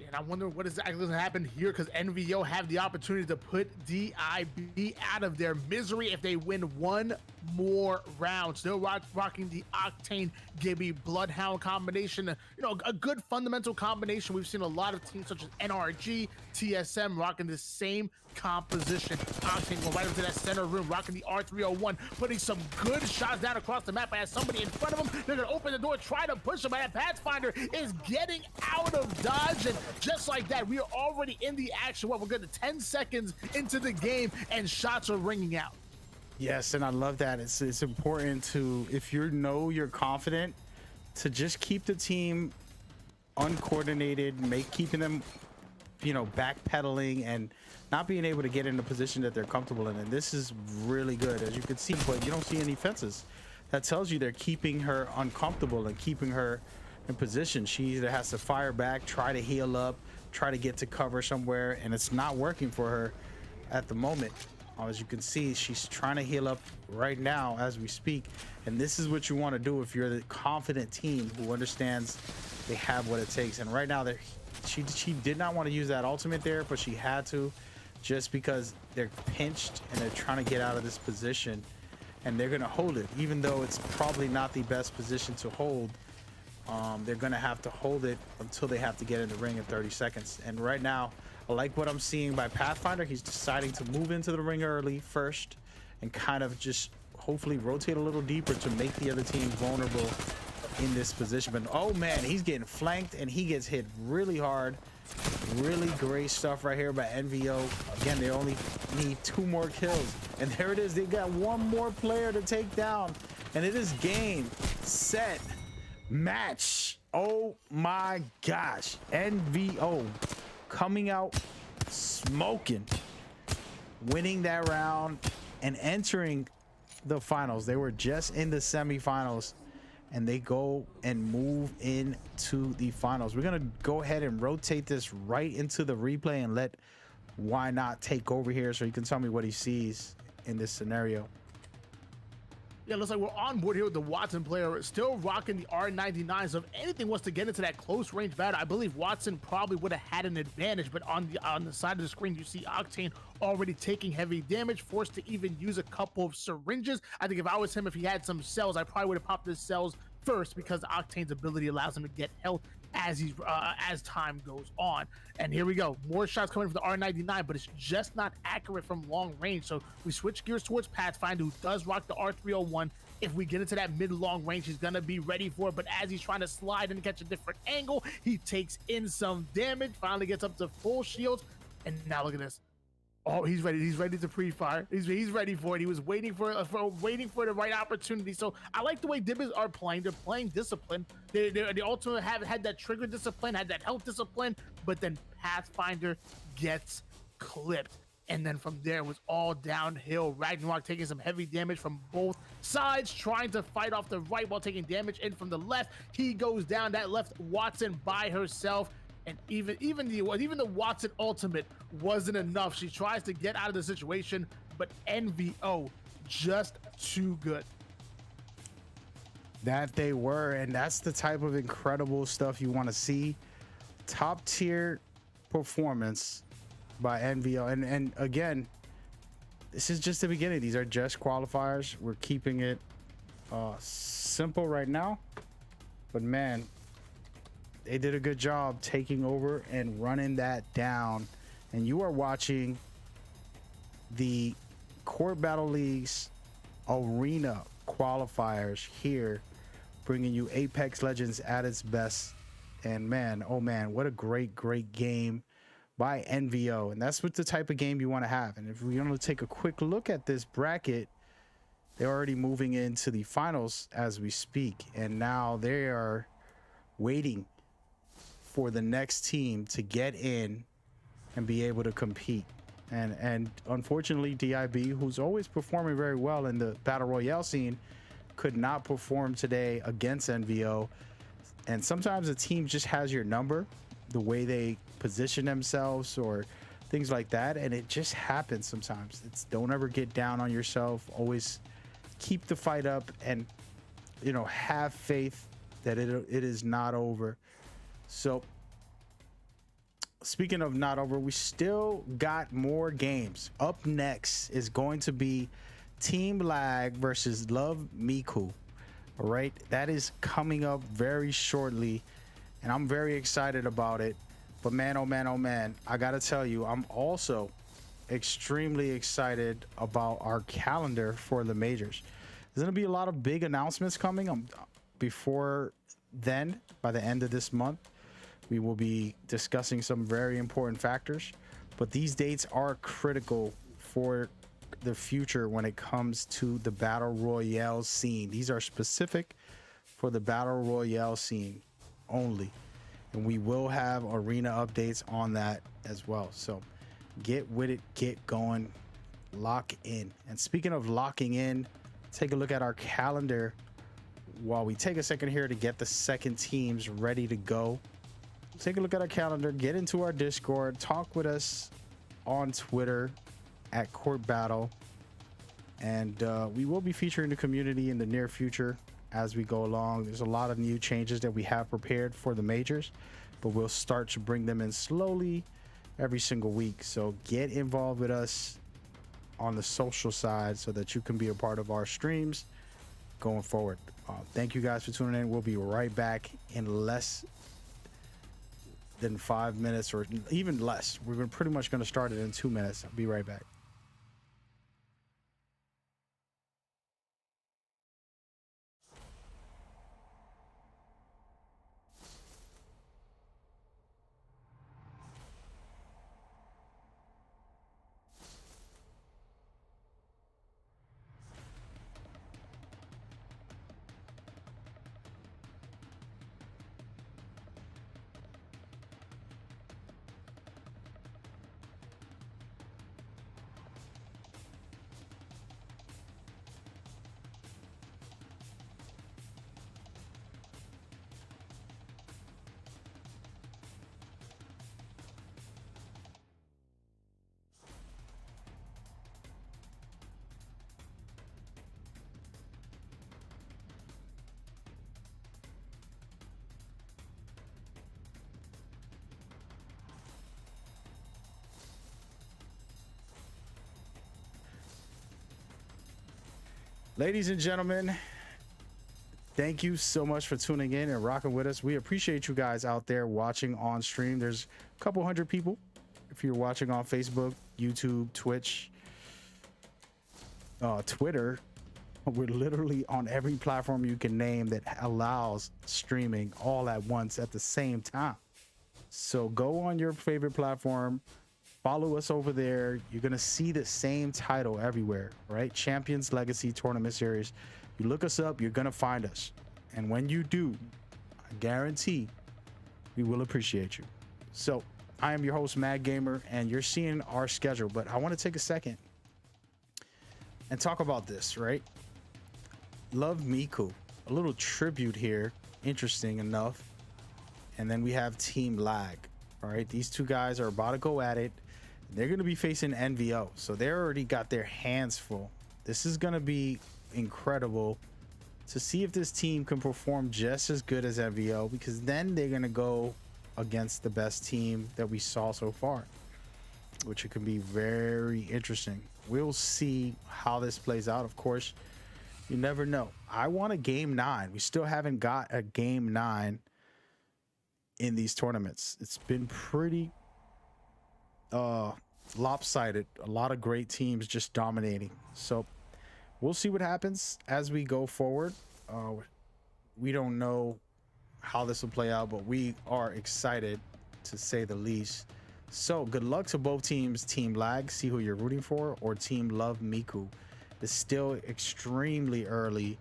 And I wonder what exactly going to happen here, because NVO have the opportunity to put DIB out of their misery if they win one more round. Still rocking the Octane Gibby Bloodhound combination. You know, a good fundamental combination. We've seen a lot of teams such as NRG, TSM rocking the same composition. Octane going right into that center room, rocking the R301, putting some good shots down across the map. I have somebody in front of them. They're going to open the door, try to push him, but that Pathfinder is getting out of dodge. And just like that, we are already in the action. Well, we're good to 10 seconds into the game, and shots are ringing out. Yes, and I love that. It's important to, if you know you're confident, to just keep the team uncoordinated, keeping them, you know, backpedaling and not being able to get in the position that they're comfortable in. And this is really good, as you can see, but you don't see any fences. That tells you they're keeping her uncomfortable and keeping her in position. She either has to fire back, try to heal up, try to get to cover somewhere, and it's not working for her at the moment. As you can see, she's trying to heal up right now as we speak, and this is what you want to do if you're the confident team who understands they have what it takes. And right now, she did not want to use that ultimate there, but she had to, just because they're pinched and they're trying to get out of this position, and they're going to hold it, even though it's probably not the best position to hold. They're going to have to hold it until they have to get in the ring in 30 seconds. And right now, I like what I'm seeing by Pathfinder. He's deciding to move into the ring early first and kind of just hopefully rotate a little deeper to make the other team vulnerable in this position. But oh man, he's getting flanked and he gets hit really hard. Really great stuff right here by NVO. Again, they only need 2 more kills. And there it is. They got 1 more player to take down. And it is game, set, match. Oh my gosh. NVO coming out smoking, winning that round and entering the finals. They were just in the semifinals and they go and move into the finals. We're gonna go ahead and rotate this right into the replay and let Why Not take over here so he can tell me what he sees in this scenario. Yeah, looks like we're on board here with the Watson player, still rocking the R99. So if anything was to get into that close range battle, I believe Watson probably would have had an advantage. But on the side of the screen, you see Octane already taking heavy damage, forced to even use a couple of syringes. I think if I was him, if he had some cells, I probably would have popped his cells first because Octane's ability allows him to get health as time goes on. And here we go, more shots coming from the R99, but it's just not accurate from long range. So we switch gears towards Pathfinder, who does rock the R301. If we get into that mid-long range, he's gonna be ready for it. But as he's trying to slide and catch a different angle, he takes in some damage, finally gets up to full shields. And now look at this. Oh, he's ready. He's ready to pre-fire. He's ready for it. He was waiting for the right opportunity. So I like the way Dibbers are playing. They're playing discipline. They ultimately have had that trigger discipline, had that health discipline, but then Pathfinder gets clipped. And then from there, it was all downhill. Ragnarok taking some heavy damage from both sides, trying to fight off the right while taking damage in from the left. He goes down. That left Watson by herself. And even the Watson ultimate wasn't enough. She tries to get out of the situation, but NVO just too good. That they were, and that's the type of incredible stuff you want to see. Top tier performance by NVO. And again, this is just the beginning. These are just qualifiers. We're keeping it simple right now, but man, they did a good job taking over and running that down. And you are watching the Court Battle League's arena qualifiers here, bringing you Apex Legends at its best. And man, oh man, what a great game by NVO. And that's what the type of game you want to have. And if we want to take a quick look at this bracket, they're already moving into the finals as we speak. And now they are waiting for the next team to get in and be able to compete. And unfortunately, DIB, who's always performing very well in the Battle Royale scene, could not perform today against NVO. And sometimes a team just has your number, the way they position themselves or things like that, and it just happens sometimes. Don't ever get down on yourself. Always keep the fight up and, you know, have faith that it is not over. So speaking of not over, we still got more games. Up next is going to be Team Lag versus Love Miku. All right, that is coming up very shortly, and I'm very excited about it. But man, oh man, oh man, I gotta tell you, I'm also extremely excited about our calendar for the majors. There's gonna be a lot of big announcements coming before then. By the end of this month, we will be discussing some very important factors, but these dates are critical for the future when it comes to the Battle Royale scene. These are specific for the Battle Royale scene only, and we will have arena updates on that as well. So get with it, get going, lock in. And speaking of locking in, take a look at our calendar while we take a second here to get the second teams ready to go. Take a look at our calendar, get into our Discord, talk with us on Twitter at Court Battle, and we will be featuring the community in the near future as we go along. There's a lot of new changes that we have prepared for the majors, but we'll start to bring them in slowly every single week. So get involved with us on the social side so that you can be a part of our streams going forward. Thank you guys for tuning in. We'll be right back in less than 5 minutes, or even less. We're pretty much going to start it in 2 minutes. I'll be right back. Ladies and gentlemen, thank you so much for tuning in and rocking with us. We appreciate you guys out there watching on stream. There's a couple hundred people. If you're watching on Facebook, YouTube, Twitch, Twitter, we're literally on every platform you can name that allows streaming all at once at the same time. So go on your favorite platform, follow us over there. You're going to see the same title everywhere, right? Champions Legacy Tournament Series. You look us up, you're going to find us. And when you do, I guarantee we will appreciate you. So I am your host, Mad Gamer, and you're seeing our schedule, but I want to take a second and talk about this, right? Love Miku, a little tribute here, interesting enough. And then we have Team Lag. All right, these two guys are about to go at it. They're going to be facing NVO, so they already got their hands full. This is going to be incredible to see if this team can perform just as good as NVO, because then they're going to go against the best team that we saw so far, which it can be very interesting. We'll see how this plays out. Of course, you never know. I want a game 9. We still haven't got a game 9 in these tournaments. It's been pretty lopsided. A lot of great teams just dominating. So we'll see what happens as we go forward. We don't know how this will play out, but we are excited to say the least. So good luck to both teams. Team Lag, see who you're rooting for, or Team Love Miku. It's still extremely early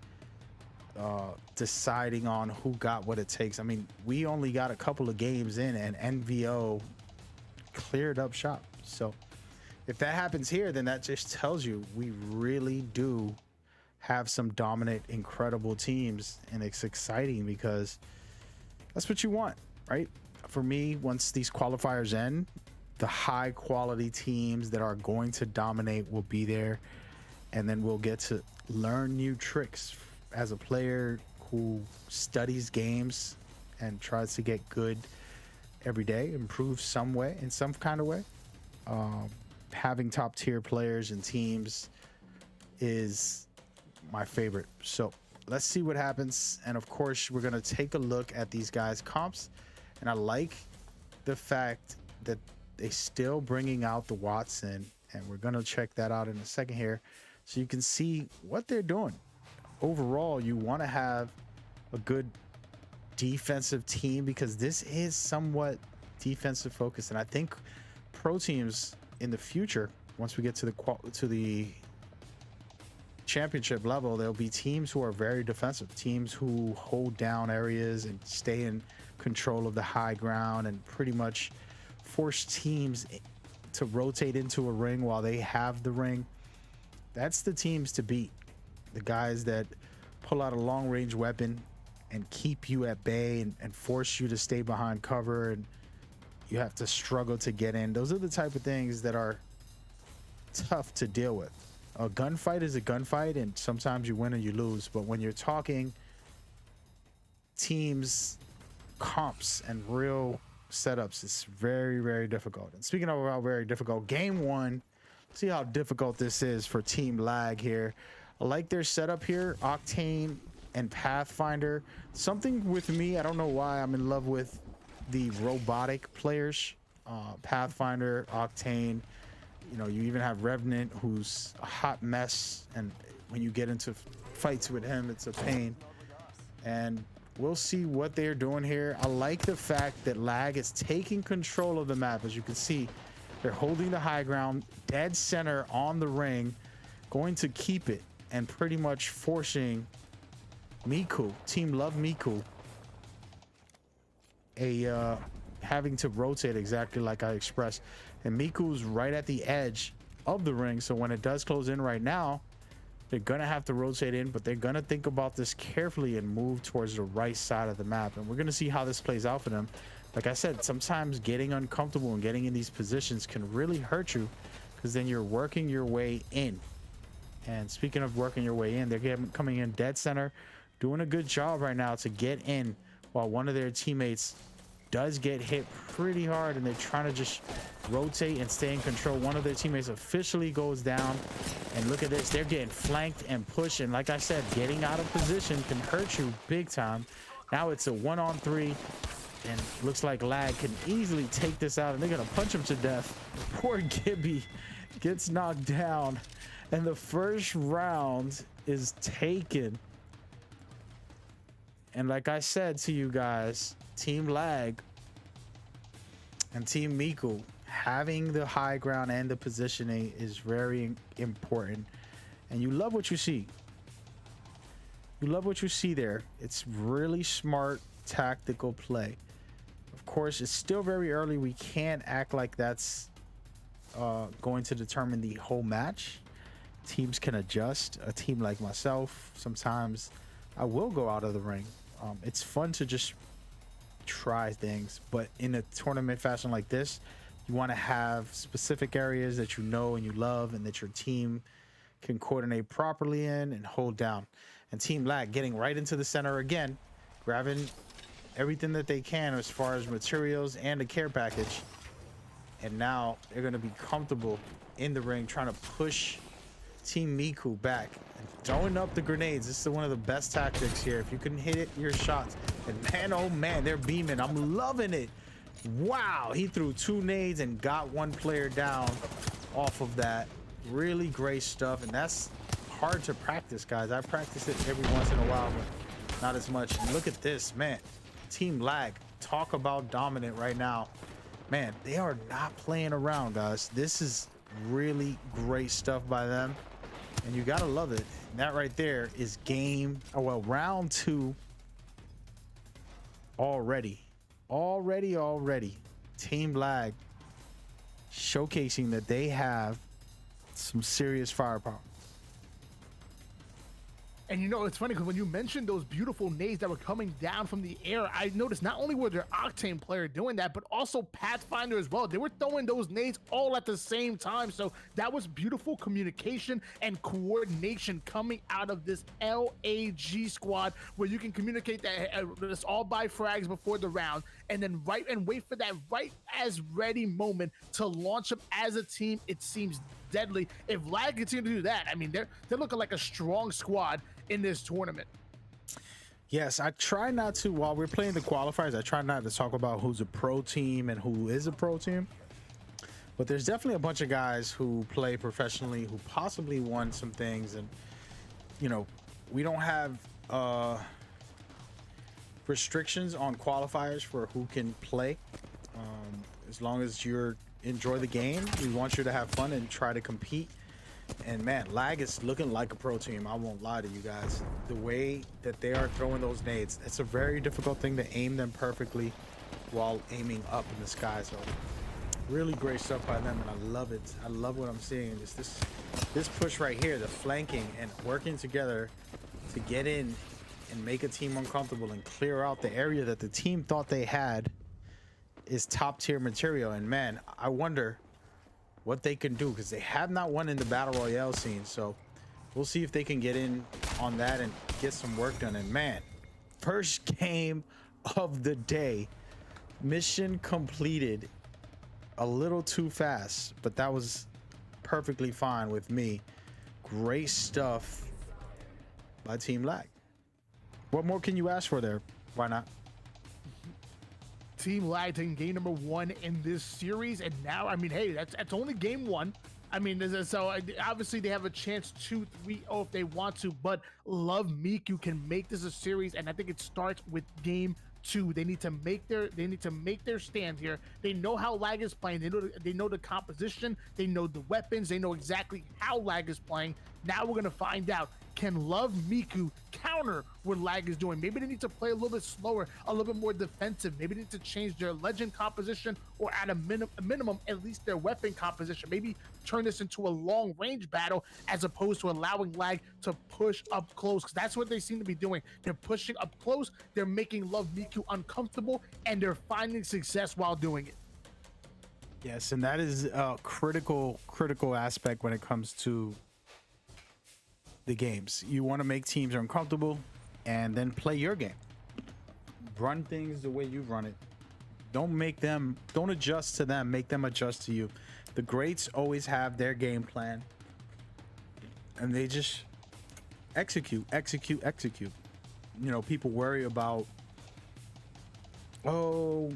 deciding on who got what it takes. I mean, we only got a couple of games in and NVO cleared up shop. So if that happens here, then that just tells you we really do have some dominant, incredible teams, and it's exciting because that's what you want, right? For me, once these qualifiers end, the high quality teams that are going to dominate will be there, and then we'll get to learn new tricks as a player who studies games and tries to get good every day, improve some way, in some kind of way. Having top tier players and teams is my favorite. So let's see what happens. And of course, we're going to take a look at these guys' comps. And I like the fact that they still bringing out the Watson, and we're going to check that out in a second here so you can see what they're doing. Overall, you want to have a good defensive team because this is somewhat defensive focused, and I think pro teams in the future, once we get to the championship level, there'll be teams who are very defensive, teams who hold down areas and stay in control of the high ground and pretty much force teams to rotate into a ring while they have the ring. That's the teams to beat. The guys that pull out a long range weapon and keep you at bay and force you to stay behind cover, and you have to struggle to get in. Those are the type of things that are tough to deal with. A gunfight is a gunfight, and sometimes you win and you lose. But when you're talking teams, comps, and real setups, it's very, very difficult. And speaking of how very difficult, game 1, see how difficult this is for Team Lag here. I like their setup here, Octane and Pathfinder. Something with me, I don't know why, I'm in love with the robotic players. Pathfinder, Octane, you know, you even have Revenant, who's a hot mess, and when you get into fights with him, it's a pain. And we'll see what they're doing here. I like the fact that Lag is taking control of the map. As you can see, they're holding the high ground, dead center on the ring, going to keep it, and pretty much forcing Miku, Team Love Miku, having to rotate exactly like I expressed. And Miku's right at the edge of the ring, so when it does close in right now, they're gonna have to rotate in, but they're gonna think about this carefully and move towards the right side of the map. And we're gonna see how this plays out for them. Like I said, sometimes getting uncomfortable and getting in these positions can really hurt you, because then you're working your way in. And speaking of working your way in, they're coming in dead center, doing a good job right now to get in while one of their teammates does get hit pretty hard, and they're trying to just rotate and stay in control. One of their teammates officially goes down, and look at this. They're getting flanked and pushed, and like I said, getting out of position can hurt you big time. Now it's a 1-on-3, and looks like Lag can easily take this out, and they're gonna punch him to death. Poor Gibby gets knocked down, and the first round is taken. And like I said to you guys, Team Lag and Team Miku having the high ground and the positioning is very important, and you love what you see. You love what you see there. It's really smart tactical play. Of course, it's still very early. We can't act like that's going to determine the whole match. Teams can adjust. A team like myself, sometimes I will go out of the ring. It's fun to just try things, but in a tournament fashion like this, you want to have specific areas that you know and you love, and that your team can coordinate properly in and hold down. And Team Lag getting right into the center again, grabbing everything that they can as far as materials and the care package. And now they're going to be comfortable in the ring, trying to push Team Miku back and throwing up the grenades. This is one of the best tactics here. If you can hit it, your shots. And man, oh man, they're beaming. I'm loving it. Wow, he threw 2 nades and got 1 player down off of that. Really great stuff, and that's hard to practice, guys. I practice it every once in a while, but not as much. And look at this, man. Team Lag, talk about dominant right now. Man, they are not playing around, guys. This is really great stuff by them, and you gotta love it. And that right there is round 2 already. Team Lag showcasing that they have some serious firepower. And you know, it's funny because when you mentioned those beautiful nades that were coming down from the air, I noticed not only were their Octane player doing that, but also Pathfinder as well. They were throwing those nades all at the same time. So that was beautiful communication and coordination coming out of this LAG squad, where you can communicate that it's all by frags before the round, and then wait for that right as ready moment to launch them as a team. It seems deadly. If Lag continue to do that, I mean, they're looking like a strong squad in this tournament. Yes, I try not to, while we're playing the qualifiers, I try not to talk about who's a pro team and who is a pro team. But there's definitely a bunch of guys who play professionally, who possibly won some things. And, you know, we don't have restrictions on qualifiers for who can play. As long as you enjoy the game, we want you to have fun and try to compete. And man, Lag is looking like a pro team. I won't lie to you guys. The way that they are throwing those nades, it's a very difficult thing to aim them perfectly while aiming up in the sky. So really great stuff by them, and I love it. I love what I'm seeing. This push right here, the flanking and working together to get in and make a team uncomfortable and clear out the area that the team thought they had is top tier material. And man, I wonder what they can do, because they have not won in the battle royale scene. So we'll see if they can get in on that and get some work done. And man, first game of the day, mission completed a little too fast, but that was perfectly fine with me. Great stuff by Team Lag. What more can you ask for there? Why not? Team Lag taking game number 1 in this series, and now, I mean, hey, that's only game 1. I mean, so obviously they have a chance 2-3-0 if they want to, but Love Miku can make this a series, and I think it starts with game 2. They need to make their stand here. They know how Lag is playing. They know the composition. They know the weapons. They know exactly how Lag is playing. Now we're gonna find out, can Love Miku counter what Lag is doing? Maybe they need to play a little bit slower, a little bit more defensive. Maybe they need to change their legend composition, or at a minimum, at least their weapon composition. Maybe turn this into a long range battle as opposed to allowing Lag to push up close, because that's what they seem to be doing. They're pushing up close. They're making Love Miku uncomfortable, and they're finding success while doing it. Yes, and that is a critical aspect when it comes to the games. You want to make teams uncomfortable and then play your game. Run things the way you run it. Don't adjust to them. Make them adjust to you. The greats always have their game plan, and they just execute. You know, people worry about, oh,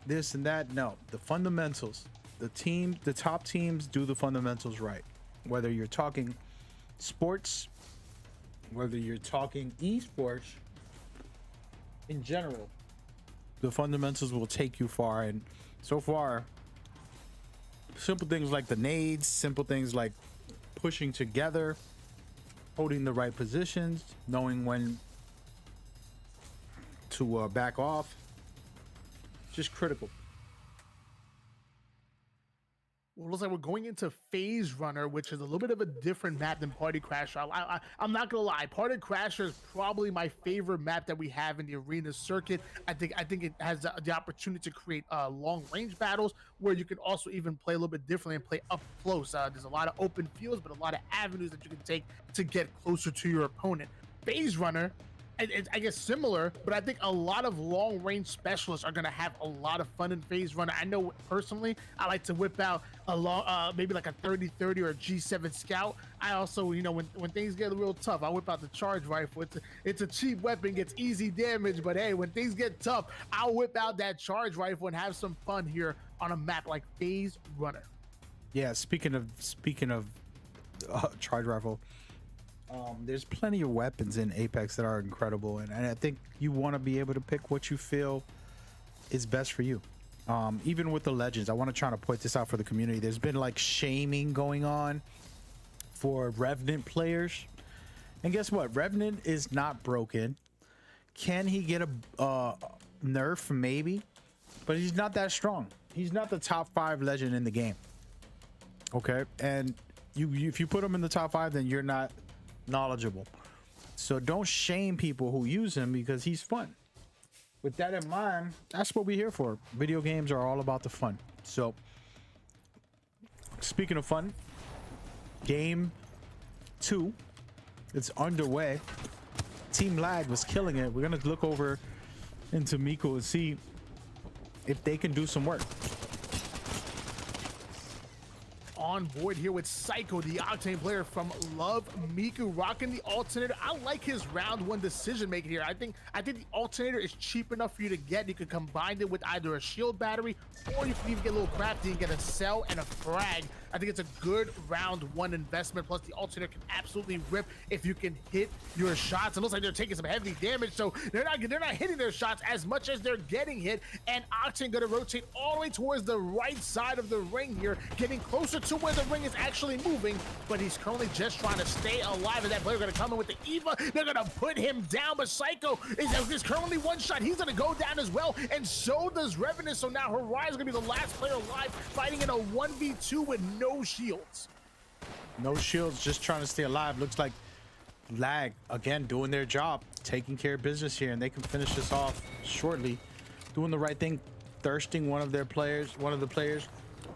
this and that. No, the fundamentals. The top teams do the fundamentals right. Whether you're talking sports, whether you're talking esports, in general, the fundamentals will take you far. And so far, simple things like the nades, simple things like pushing together, holding the right positions, knowing when to back off, just critical. Well, it looks like we're going into Phase Runner, which is a little bit of a different map than Party Crasher. I'm not gonna lie, Party Crasher is probably my favorite map that we have in the arena circuit. I think it has the opportunity to create long range battles where you can also even play a little bit differently and play up close. There's a lot of open fields, but a lot of avenues that you can take to get closer to your opponent. Phase Runner, I guess similar, but I think a lot of long range specialists are gonna have a lot of fun in Phase Runner. I know personally, I like to whip out a long, maybe like a 30-30 or a G7 Scout. I also, you know, when things get real tough, I whip out the charge rifle. It's a cheap weapon, gets easy damage, but hey, when things get tough, I'll whip out that charge rifle and have some fun here on a map like Phase Runner. Yeah, speaking of charge rifle. There's plenty of weapons in Apex that are incredible, and I think you want to be able to pick what you feel is best for you. Even with the legends, I want to try to point this out for the community. There's been like shaming going on for Revenant players, and guess what? Revenant is not broken. Can he get a nerf? Maybe, but he's not that strong. He's not the top 5 legend in the game. Okay, and if you put him in the top 5, then you're not knowledgeable. So don't shame people who use him because he's fun. With that in mind, that's what we're here for. Video games are all about the fun. So speaking of fun, game 2, it's underway. Team Lag was killing it. We're gonna look over into Miko and see if they can do some work. On board here with Psycho, the Octane player from Love Miku, rocking the alternator. I like his round 1 decision making here. I think the alternator is cheap enough for you to get. You could combine it with either a shield battery, or you can even get a little crafty and get a cell and a frag. I think it's a good round 1 investment. Plus, the alternator can absolutely rip if you can hit your shots. It looks like they're taking some heavy damage, so they're not hitting their shots as much as they're getting hit. And Octane going to rotate all the way towards the right side of the ring here, getting closer to where the ring is actually moving. But he's currently just trying to stay alive. And that player going to come in with the Eva. They're going to put him down. But Psycho is currently one shot. He's going to go down as well, and so does Revenant. So now Horizon going to be the last player alive, fighting in a 1v2 with no shields. No shields, just trying to stay alive. Looks like Lag again doing their job, taking care of business here, and they can finish this off shortly. Doing the right thing, thirsting one of the players,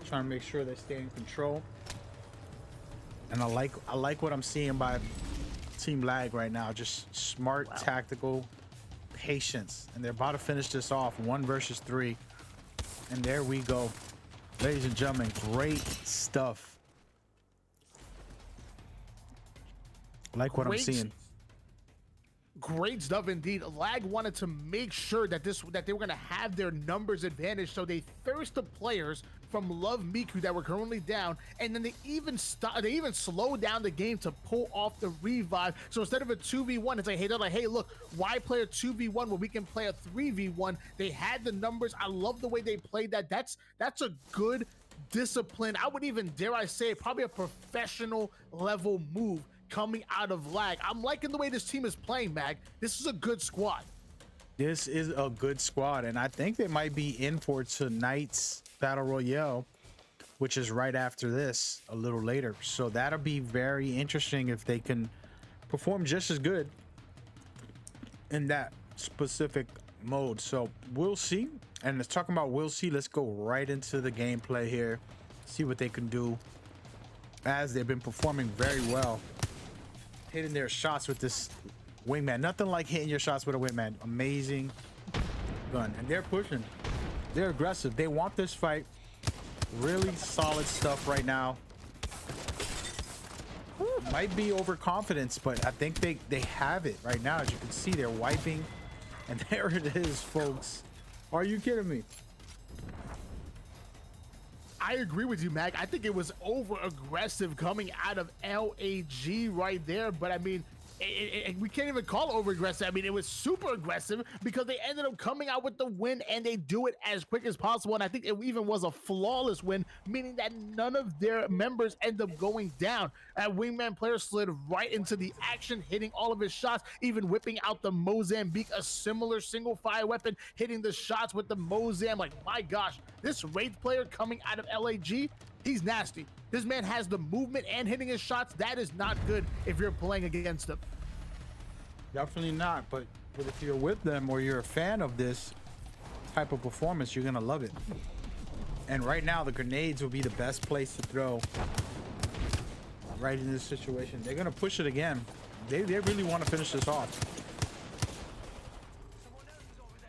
trying to make sure they stay in control. And I like what I'm seeing by Team Lag right now. Just smart, tactical patience, and they're about to finish this off 1 versus 3. And there we go, ladies and gentlemen. Great stuff. Like what I'm seeing. Great stuff indeed. Lag wanted to make sure that they were going to have their numbers advantage, so they thirst the players from Love Miku that were currently down, and then they even slowed down the game to pull off the revive. So instead of a 2v1, it's like, hey, they're like, hey, look, why play a 2v1 when we can play a 3v1? They had the numbers. I love the way they played that. That's a good discipline. I would even dare I say probably a professional level move coming out of Lag. I'm liking the way this team is playing, Mag. This is a good squad. This is a good squad, and I think they might be in for tonight's Battle Royale, which is right after this, a little later. So that'll be very interesting if they can perform just as good in that specific mode. So we'll see. And let's talk about we'll see. Let's go right into the gameplay here, see what they can do, as they've been performing very well, hitting their shots with this wingman. Nothing like hitting your shots with a wingman. Amazing gun. And they're pushing. They're aggressive. They want this fight. Really solid stuff right now. Might be overconfidence, but I think they have it right now. As you can see, they're wiping. And there it is, folks. Are you kidding me? I agree with you, Mac. I think it was over aggressive coming out of LAG right there. But I mean, we can't even call it over aggressive. I mean, it was super aggressive because they ended up coming out with the win and they do it as quick as possible. And I think it even was a flawless win, meaning that none of their members end up going down. That wingman player slid right into the action, hitting all of his shots, even whipping out the Mozambique, a similar single fire weapon, hitting the shots with the Mozam. Like, my gosh, this Wraith player coming out of LAG, he's nasty. This man has the movement and hitting his shots. That is not good if you're playing against him. Definitely not, but if you're with them or you're a fan of this type of performance, you're gonna love it. And right now, the grenades will be the best place to throw right in this situation. They're gonna push it again. They really want to finish this off.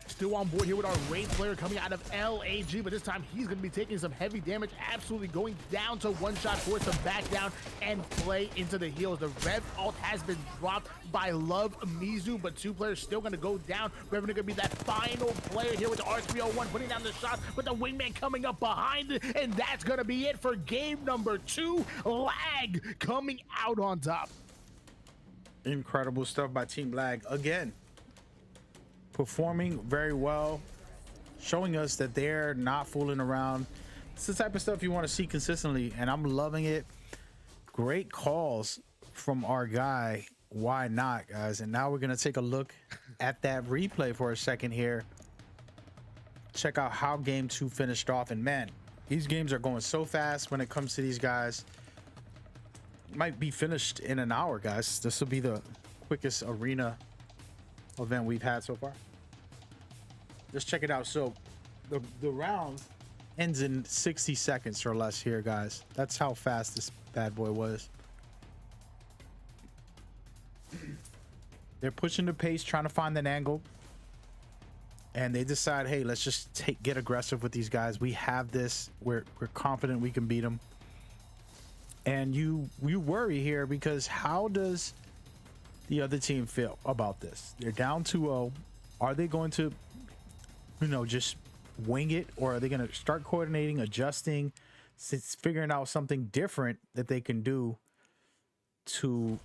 Still on board here with our Wraith player coming out of LAG, but this time he's going to be taking some heavy damage, absolutely going down to one shot, forced to back down and play into the heals. The Rev ult has been dropped by Love Mizu, but two players still going to go down. Revenant going to be that final player here with the R301, putting down the shot with the wingman coming up behind it, and that's going to be it for game number 2. Lag coming out on top. Incredible stuff by Team Lag again. Performing very well, showing us that they're not fooling around. It's the type of stuff you want to see consistently, and I'm loving it. Great calls from our guy. Why not, guys? And now we're gonna take a look at that replay for a second here. Check out how game 2 finished off, and man, these games are going so fast when it comes to these guys. Might be finished in an hour, guys. This will be the quickest arena event we've had so far. Just check it out. So the round ends in 60 seconds or less here, guys. That's how fast this bad boy was. They're pushing the pace, trying to find an angle, and they decide, hey, let's just get aggressive with these guys. We have this. We're confident we can beat them. And you worry here because how does the other team feel about this? They're down 2-0. Are they going to, just wing it, or are they going to start coordinating, adjusting, figuring out something different that they can do to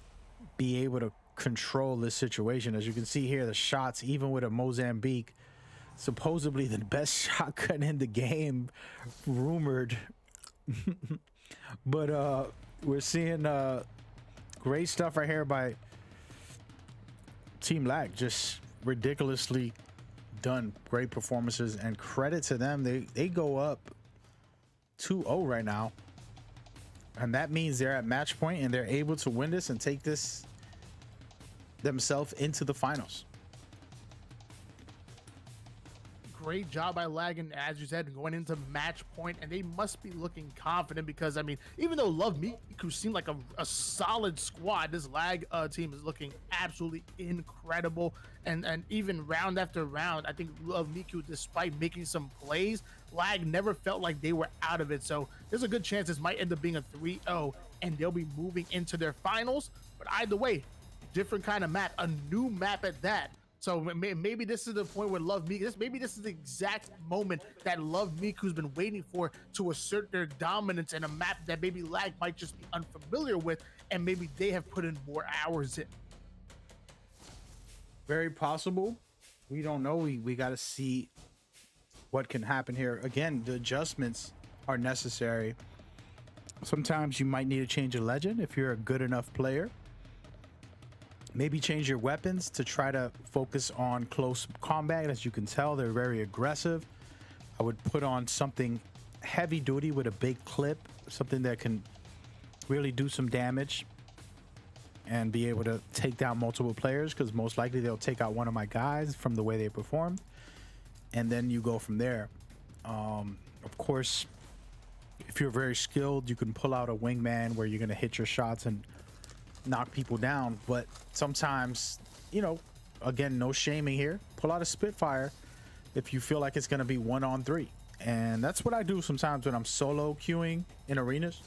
be able to control this situation? As you can see here, the shots, even with a Mozambique, supposedly the best shotgun in the game, rumored. But we're seeing great stuff right here by Team Lag. Just ridiculously done. Great performances, and credit to them. They go up 2-0 right now, and that means they're at match point and they're able to win this and take this themselves into the finals. Great job by Lag, and as you said, going into match point, and they must be looking confident because, I mean, even though Love Miku seemed like a solid squad, this Lag team is looking absolutely incredible. And even round after round, I think Love Miku, despite making some plays, Lag never felt like they were out of it. So there's a good chance this might end up being a 3-0 and they'll be moving into their finals. But either way, different kind of map, a new map at that. So maybe this is the point where Love Miku, maybe this is the exact moment that Love Miku's been waiting for to assert their dominance in a map that maybe Lag might just be unfamiliar with, and maybe they have put in more hours in. Very possible. We don't know. We got to see what can happen here. Again, the adjustments are necessary. Sometimes you might need to change a legend if you're a good enough player. Maybe change your weapons to try to focus on close combat. As you can tell, they're very aggressive. I would put on something heavy duty with a big clip, something that can really do some damage and be able to take down multiple players, because most likely they'll take out one of my guys from the way they perform, and then you go from there. Of course, if you're very skilled, you can pull out a wingman where you're going to hit your shots and knock people down. But sometimes, again, no shaming here, pull out a Spitfire if you feel like it's going to be 1-on-3. And that's what I do sometimes when I'm solo queuing in arenas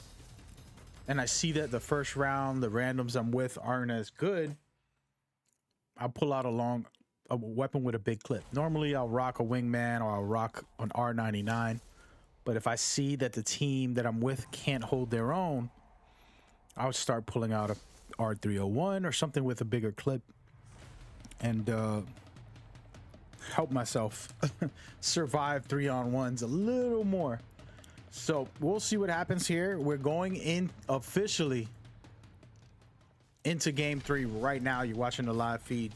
and I see that the first round the randoms I'm with aren't as good. I'll pull out a weapon with a big clip. Normally I'll rock a wingman or I'll rock an R99, but if I see that the team that I'm with can't hold their own, I'll start pulling out a R301 or something with a bigger clip and help myself survive 3-on-1s a little more. So we'll see what happens here. We're going in officially into game 3 right now. You're watching the live feed.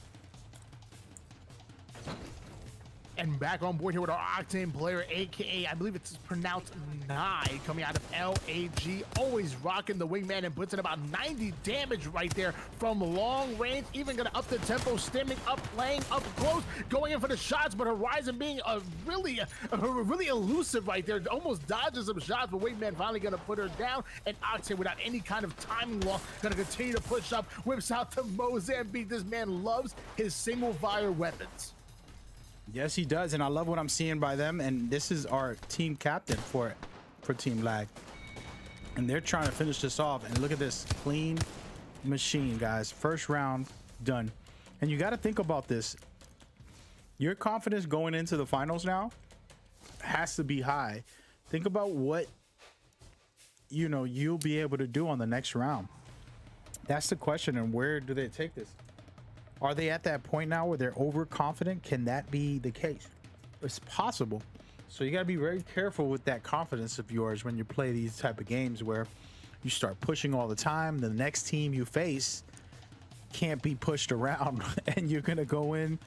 And back on board here with our Octane player, aka I believe it's pronounced Nye, coming out of LAG, always rocking the wingman and puts in about 90 damage right there from long range. Even gonna up the tempo, stemming up, playing up close, going in for the shots, but Horizon being really elusive right there, almost dodges some shots, but wingman finally gonna put her down, and Octane without any kind of timing loss gonna continue to push up, whips out to Mozambique. This man loves his single fire weapons. Yes, he does, and I love what I'm seeing by them. And this is our team captain for Team Lag, and they're trying to finish this off. And look at this clean machine, guys. First round done. And you got to think about this. Your confidence going into the finals now has to be high. Think about what you'll be able to do on the next round. That's the question. And where do they take this? Are they at that point now where they're overconfident? Can that be the case? It's possible. So you got to be very careful with that confidence of yours when you play these type of games where you start pushing all the time. The next team you face can't be pushed around and you're going to go in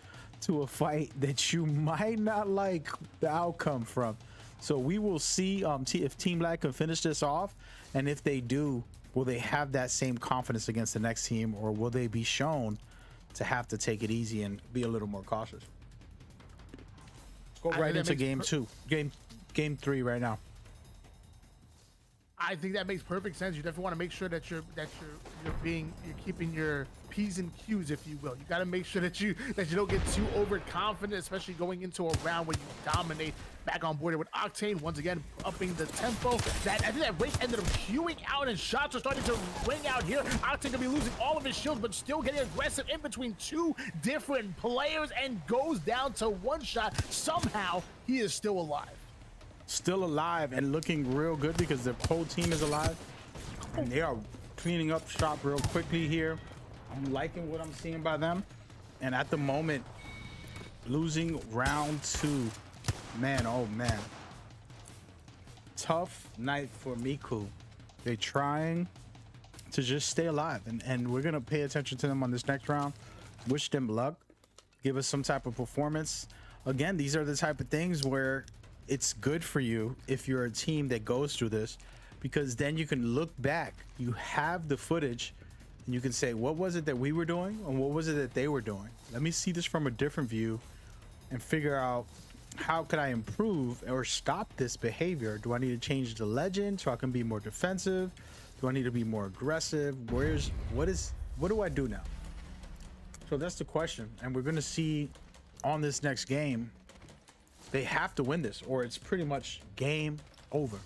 to a fight that you might not like the outcome from. So we will see if Team Lag can finish this off. And if they do, will they have that same confidence against the next team, or will they be shown to have to take it easy and be a little more cautious? Let's go right into game 2, game 3 right now. I think that makes perfect sense. You definitely want to make sure that you're keeping your P's and Q's, if you will. You got to make sure that you don't get too overconfident, especially going into a round where you dominate. Back on board with Octane once again, upping the tempo. I think that Wraith ended up queuing out, and shots are starting to ring out here. Octane gonna be losing all of his shields, but still getting aggressive in between two different players, and goes down to one shot. Somehow he is still alive. Still alive and looking real good because the whole team is alive, and they are cleaning up shop real quickly here. I'm liking what I'm seeing by them, and at the moment, losing round 2. Man, oh man, tough night for Miku. They're trying to just stay alive, and we're gonna pay attention to them on this next round. Wish them luck, give us some type of performance. Again, these are the type of things where it's good for you if you're a team that goes through this, because then you can look back, you have the footage, and you can say, what was it that we were doing and what was it that they were doing? Let me see this from a different view and figure out, how could I improve or stop this behavior? Do I need to change the legend so I can be more defensive? Do I need to be more aggressive? What do I do now? So that's the question. And we're going to see on this next game, they have to win this or it's pretty much game over.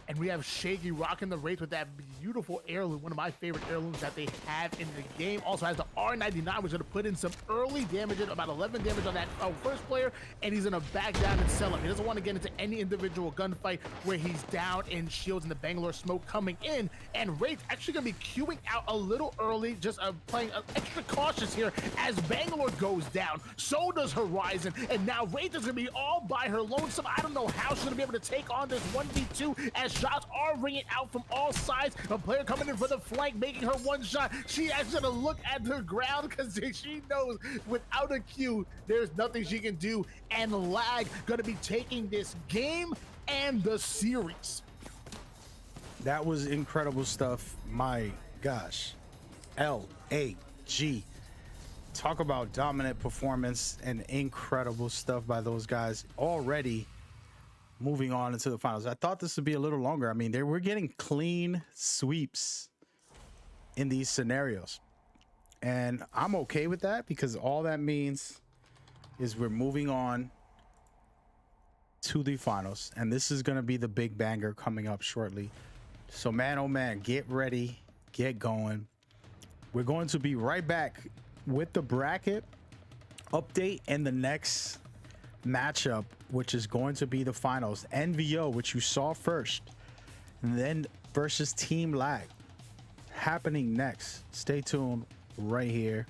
And we have Shaky rocking the Wraith with that beautiful heirloom, one of my favorite heirlooms that they have in the game. Also has the R99, which is going to put in some early damage, about 11 damage on that first player, and he's going to back down and sell him. He doesn't want to get into any individual gunfight where he's down in shields and the Bangalore smoke coming in. And Wraith actually going to be queuing out a little early, just playing extra cautious here as Bangalore goes down. So does Horizon, and now Wraith is going to be all by her lonesome. I don't know how she's going to be able to take on this 1v2 as shots are ringing out from all sides. A player coming in for the flank, making her one shot. She actually gonna look at the ground because she knows without a Q, there's nothing she can do. And Lag gonna be taking this game and the series. That was incredible stuff. My gosh. LAG. Talk about dominant performance and incredible stuff by those guys already. Moving on into the finals. I thought this would be a little longer. I mean, we're getting clean sweeps in these scenarios. And I'm okay with that because all that means is we're moving on to the finals, and this is going to be the big banger coming up shortly. So man, oh man, get ready, get going. We're going to be right back with the bracket update and the next matchup, which is going to be the finals. NVO, which you saw first, and then versus Team Lag, happening next. Stay tuned right here.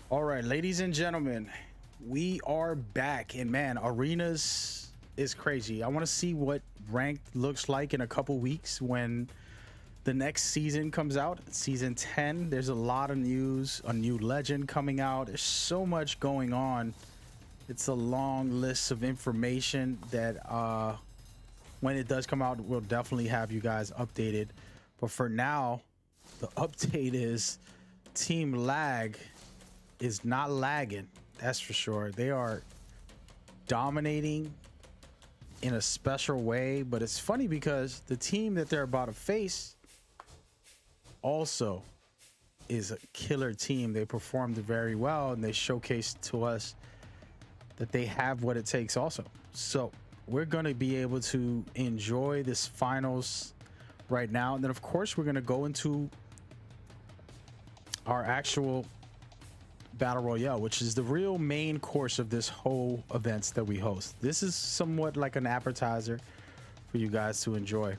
All right, ladies and gentlemen, we are back, and man, arenas is crazy. I want to see what ranked looks like in a couple weeks when the next season comes out, season 10. There's a lot of news, a new legend coming out. There's so much going on. It's a long list of information that when it does come out, we'll definitely have you guys updated. But for now, the update is Team Lag is not lagging, that's for sure. They are dominating in a special way, but it's funny because the team that they're about to face also is a killer team. They performed very well, and they showcased to us that they have what it takes also. So we're going to be able to enjoy this finals right now, and then of course we're going to go into our actual battle royale, which is the real main course of this whole events that we host. This is somewhat like an appetizer for you guys to enjoy,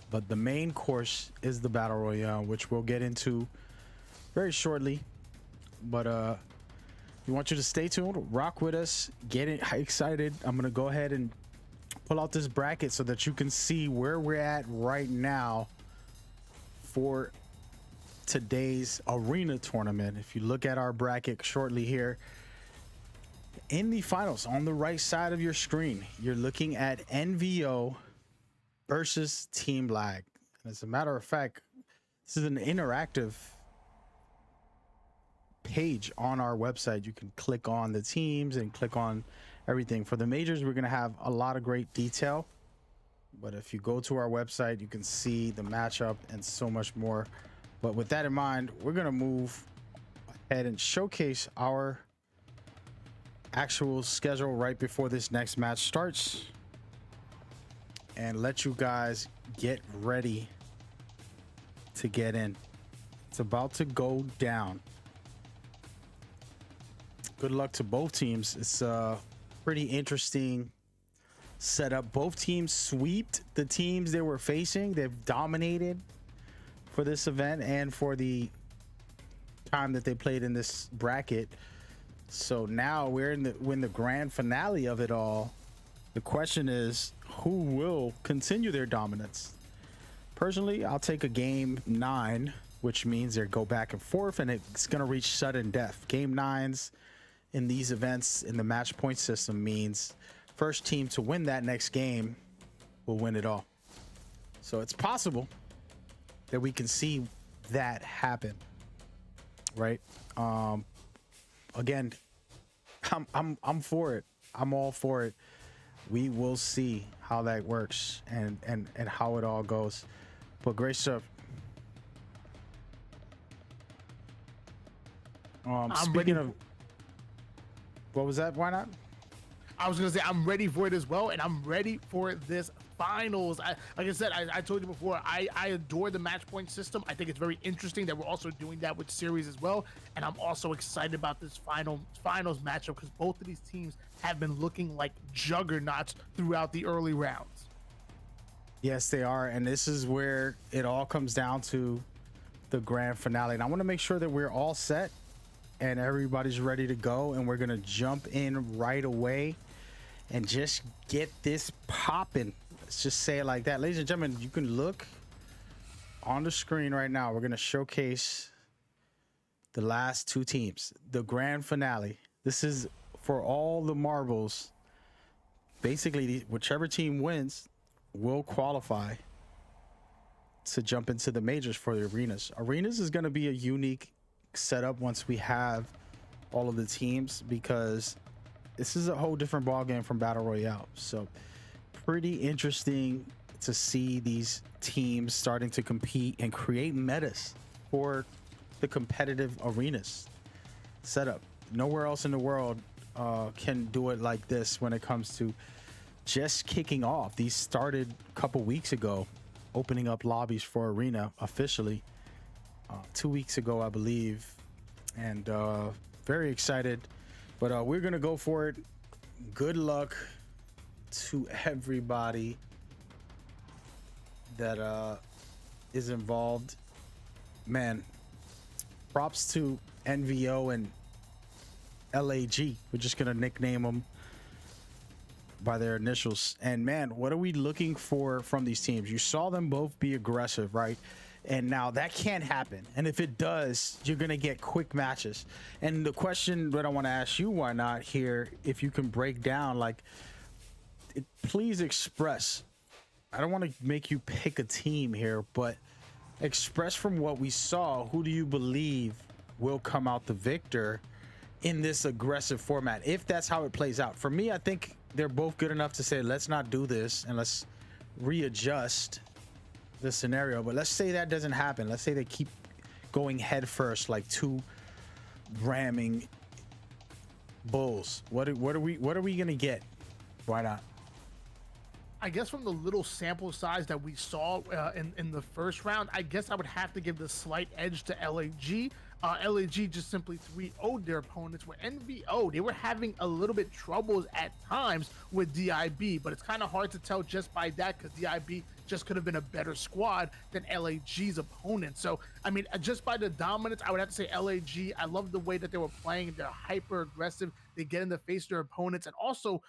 but the main course is the battle royale, which we'll get into very shortly. But we want you to stay tuned, rock with us, get excited. I'm gonna go ahead and pull out this bracket so that you can see where we're at right now for today's arena tournament. If you look at our bracket shortly here in the finals, on the right side of your screen, you're looking at NVO versus Team Lag. And as a matter of fact, this is an interactive page on our website. You can click on the teams and click on everything. For the majors, we're going to have a lot of great detail, but if you go to our website, you can see the matchup and so much more. But with that in mind, we're going to move ahead and showcase our actual schedule right before this next match starts. and let you guys get ready to get in. It's about to go down. Good luck to both teams. It's a pretty interesting setup. Both teams sweeped the teams they were facing. They've dominated for this event and for the time that they played in this bracket. So now we're in the grand finale of it all. The question is, who will continue their dominance? Personally, I'll take a game 9, which means they go back and forth, and it's going to reach sudden death. Game 9s in these events in the match point system means first team to win that next game will win it all. So it's possible that we can see that happen, right? Again, I'm for it. I'm all for it. We will see how that works and how it all goes. But great stuff. Speaking of, what was that? Why not? I was gonna say I'm ready for it as well, and I'm ready for this finals. Like I said, I told you before, I adore the match point system. I think it's very interesting that we're also doing that with series as well, and I'm also excited about this finals matchup because both of these teams have been looking like juggernauts throughout the early rounds. Yes, they are, and this is where it all comes down to the grand finale. And I want to make sure that we're all set and everybody's ready to go, and we're gonna jump in right away and just get this popping. Let's just say it like that. Ladies and gentlemen, you can look on the screen right now. We're going to showcase the last 2 teams, the grand finale. This is for all the marbles. Basically, whichever team wins will qualify to jump into the majors for the arenas. Arenas is going to be a unique setup once we have all of the teams, because this is a whole different ball game from Battle Royale. So pretty interesting to see these teams starting to compete and create metas for the competitive arenas setup. Nowhere else in the world can do it like this when it comes to just kicking off. These started a couple weeks ago, opening up lobbies for arena officially 2 weeks ago, I believe, and very excited. But we're gonna go for it. Good luck to everybody that is involved. Man, props to NVO and LAG. We're just gonna nickname them by their initials. And man, what are we looking for from these teams? You saw them both be aggressive, right? And now that can't happen. And if it does, you're going to get quick matches. And the question that I want to ask you, why not here, if you can break down, like, please express. I don't want to make you pick a team here, but express from what we saw, who do you believe will come out the victor in this aggressive format, if that's how it plays out? For me, I think they're both good enough to say, let's not do this and let's readjust the scenario. But let's say that doesn't happen. Let's say they keep going head first like 2 ramming bulls. What are we gonna get? Why not? I guess from the little sample size that we saw in the first round, I guess I would have to give the slight edge to LAG. LAG just simply 3-0'd their opponents, where NVO, they were having a little bit troubles at times with DIB, but it's kind of hard to tell just by that because DIB just could have been a better squad than LAG's opponent. So, I mean, just by the dominance, I would have to say LAG. I love the way that they were playing. They're hyper aggressive. They get in the face of their opponents. And also,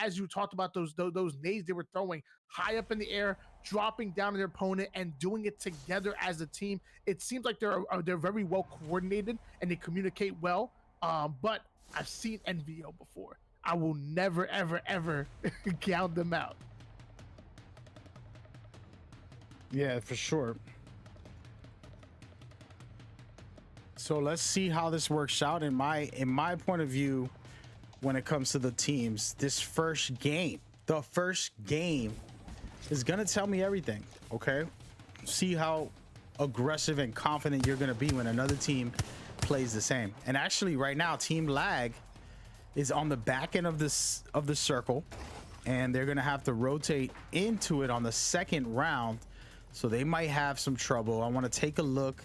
as you talked about those nades they were throwing high up in the air, dropping down on their opponent and doing it together as a team. It seems like they're very well coordinated and they communicate well. But I've seen NVO before. I will never, ever, ever count them out. Yeah, for sure. So let's see how this works out. In my point of view, when it comes to the teams, the first game is gonna tell me everything. Okay, see how aggressive and confident you're gonna be when another team plays the same. And actually, right now, Team Lag is on the back end of the circle. and they're gonna have to rotate into it on the second round, so they might have some trouble. I want to take a look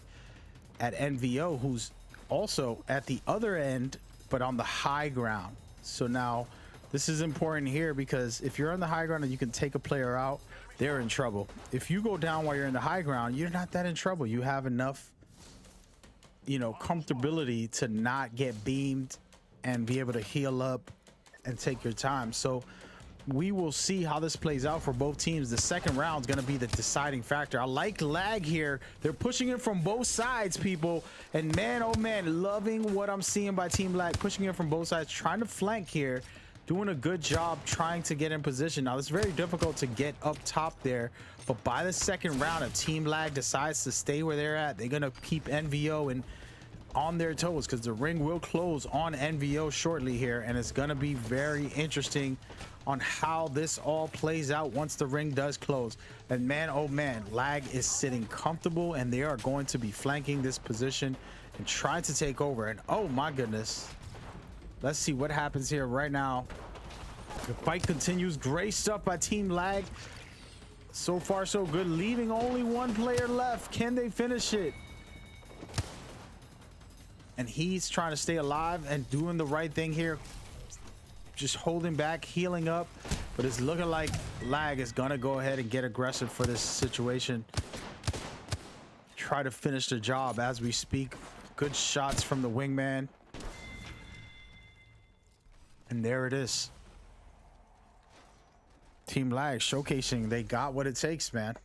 at NVO, who's also at the other end but on the high ground. So now this is important here, because if you're on the high ground and you can take a player out, they're in trouble. If you go down while you're in the high ground, you're not that in trouble. You have enough, you know, comfortability to not get beamed and be able to heal up and take your time. So we will see how this plays out for both teams. The second round is going to be the deciding factor. I like lag here. They're pushing it from both sides, people. And man, oh man, loving what I'm seeing by Team Lag, pushing it from both sides, trying to flank here, doing a good job trying to get in position. Now, it's very difficult to get up top there, but by the second round, if Team Lag decides to stay where they're at, they're going to keep NVO and on their toes, because the ring will close on NVO shortly here, and it's going to be very interesting on how this all plays out once the ring does close. And man, oh man, Lag is sitting comfortable, and they are going to be flanking this position and trying to take over. And oh my goodness, let's see what happens here right now. The fight continues. Great stuff by Team Lag. So far so good, leaving only one player left. Can they finish it? And he's trying to stay alive and doing the right thing here, just holding back, healing up. But it's looking like Lag is gonna go ahead and get aggressive for this situation, try to finish the job as we speak. Good shots from the wingman, and there it is. Team Lag showcasing they got what it takes, man.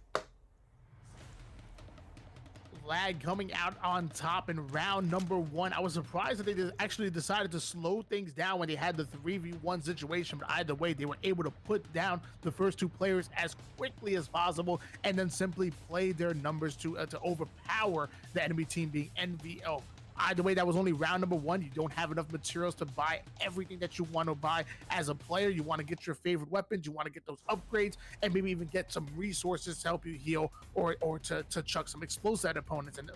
Lag coming out on top in round number 1. I was surprised that they actually decided to slow things down when they had the 3v1 situation, but either way, they were able to put down the first 2 players as quickly as possible and then simply play their numbers to overpower the enemy team, being NVO. Either way, that was only round number 1. You don't have enough materials to buy everything that you want to buy as a player. You want to get your favorite weapons, you want to get those upgrades, and maybe even get some resources to help you heal, or to chuck some explosives at opponents. And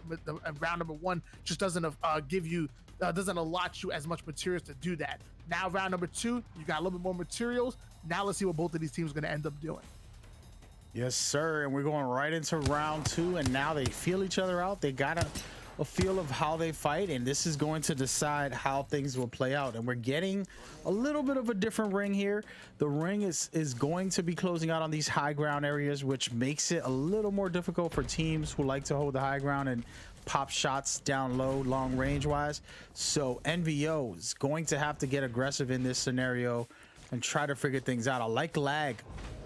round number 1 just doesn't doesn't allot you as much materials to do that. Now round number 2, you got a little bit more materials. Now let's see what both of these teams are going to end up doing. Yes, sir. And we're going right into round 2, and now they feel each other out. They got a feel of how they fight, and this is going to decide how things will play out. And we're getting a little bit of a different ring here. The ring is going to be closing out on these high ground areas, which makes it a little more difficult for teams who like to hold the high ground and pop shots down low, long range wise. So NVO is going to have to get aggressive in this scenario and try to figure things out. I like Lag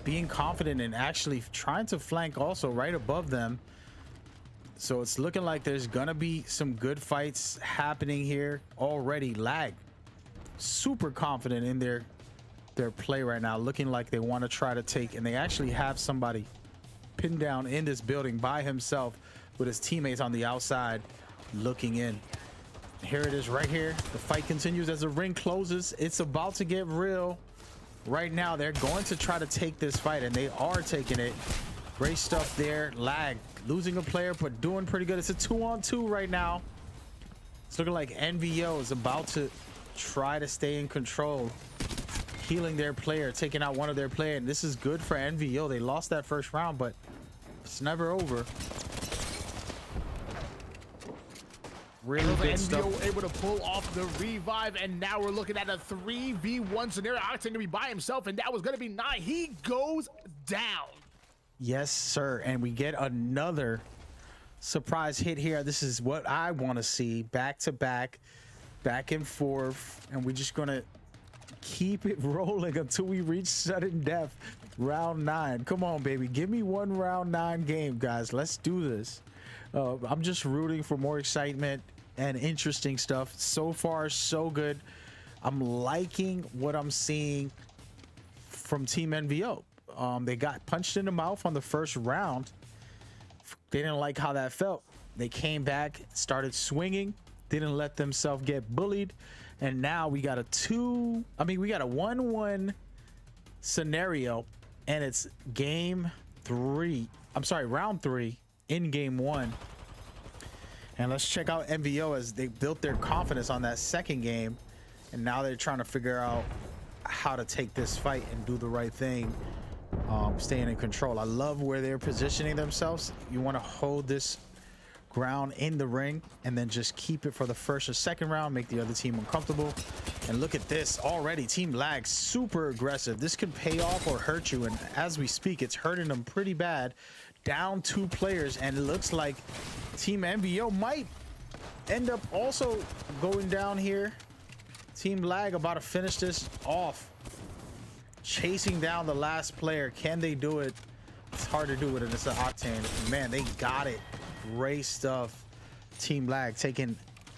being confident and actually trying to flank also right above them. So it's looking like there's gonna be some good fights happening here already. Lag super confident in their play right now, looking like they want to try to take, and they actually have somebody pinned down in this building by himself with his teammates on the outside looking in. Here it is right here. The fight continues as the ring closes. It's about to get real. Right now they're going to try to take this fight, and they are taking it. Great stuff there. Lag losing a player, but doing pretty good. It's a 2-on-2 right now. It's looking like NVO is about to try to stay in control, healing their player, taking out one of their players. And this is good for NVO. They lost that first round, but it's never over. Really good stuff. NVO able to pull off the revive, and now we're looking at a 3v1 scenario. Octane gonna be by himself, and that was gonna be 9. He goes down. Yes, sir. And we get another surprise hit here. This is what I want to see. Back to back, back and forth. And we're just going to keep it rolling until we reach sudden death. Round 9. Come on, baby. Give me one round 9 game, guys. Let's do this. I'm just rooting for more excitement and interesting stuff. So far, so good. I'm liking what I'm seeing from Team NVO. They got punched in the mouth on the first round. They didn't like how that felt. They came back, started swinging, didn't let themselves get bullied, and now we got a 1-1 scenario, and it's round 3 in game 1. And let's check out NVO as they built their confidence on that second game, and now they're trying to figure out how to take this fight and do the right thing, staying in control. I love where they're positioning themselves. You want to hold this ground in the ring and then just keep it for the first or second round, make the other team uncomfortable. And look at this already. Team Lag super aggressive. This could pay off or hurt you, and as we speak, it's hurting them pretty bad. Down 2 players, and it looks like Team MVO might end up also going down here. Team Lag about to finish this off, chasing down the last player. Can they do it? It's hard to do it, and it's an Octane. Man, they got it. Great stuff. Team Lag taking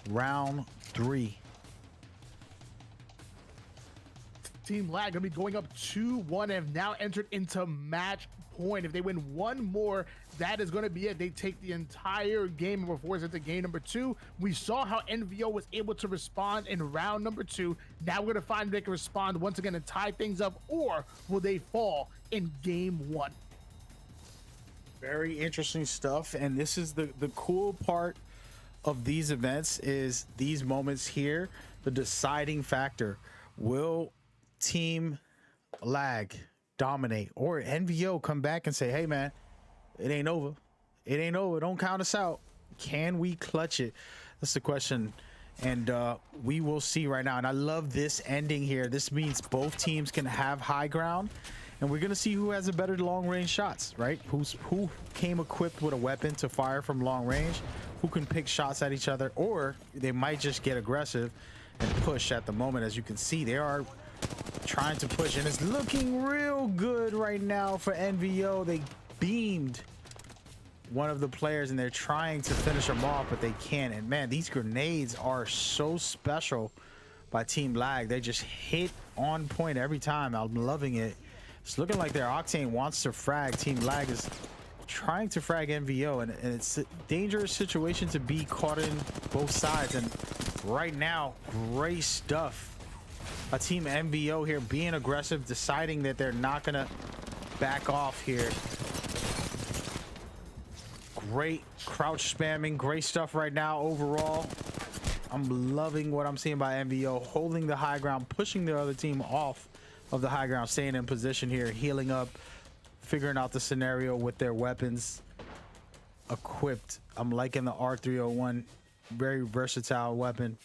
round 3. Team Lag gonna be going up 2-1 and have now entered into match point. If they win one more, that is going to be it. They take the entire game number 4 into game number 2. We saw how NVO was able to respond in round number 2. Now we're going to find if they can respond once again and tie things up, or will they fall in game 1? Very interesting stuff, and this is the cool part of these events, is these moments here, the deciding factor. Will Team Lag dominate, or NVO come back and say, hey man, it ain't over, it ain't over, don't count us out? Can we clutch it? That's the question, and we will see right now. And I love this ending here. This means both teams can have high ground, and we're gonna see who has a better long range shots, right? Who came equipped with a weapon to fire from long range, who can pick shots at each other, or they might just get aggressive and push. At the moment, as you can see, they are trying to push, and it's looking real good right now for NVO. They beamed one of the players and they're trying to finish them off, but they can't. And man, these grenades are so special by Team Lag. They just hit on point every time. I'm loving it. It's looking like their Octane wants to frag. Team Lag is trying to frag NVO, and it's a dangerous situation to be caught in both sides. And right now, great stuff. A Team MVO here being aggressive, deciding that they're not gonna back off here. Great crouch spamming, great stuff right now overall. I'm loving what I'm seeing by MVO, holding the high ground, pushing the other team off of the high ground, staying in position here, healing up, figuring out the scenario with their weapons equipped. I'm liking the R301, very versatile weapon.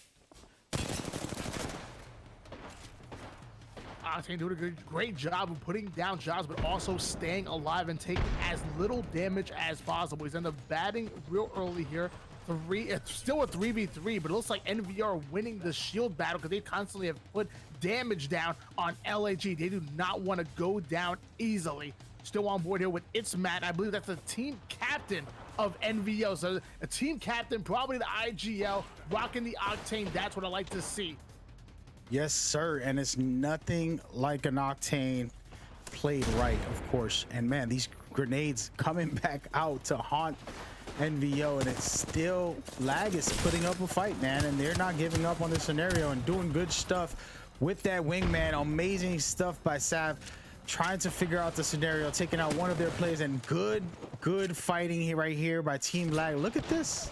Octane doing a great job of putting down shots, but also staying alive and taking as little damage as possible. He's ended up batting real early here. It's still a 3v3, but it looks like NVR are winning the shield battle because they constantly have put damage down on LAG. They do not want to go down easily. Still on board here with It's Matt. I believe that's the team captain of NVO. So a team captain, probably the IGL, rocking the Octane. That's what I like to see. Yes, sir. And it's nothing like an Octane played right, of course. And man, these grenades coming back out to haunt NVO, and it's still Lag is putting up a fight, man, and they're not giving up on this scenario and doing good stuff with that wingman. Amazing stuff by Sav, trying to figure out the scenario, taking out one of their players, and good fighting here right here by Team Lag. Look at this.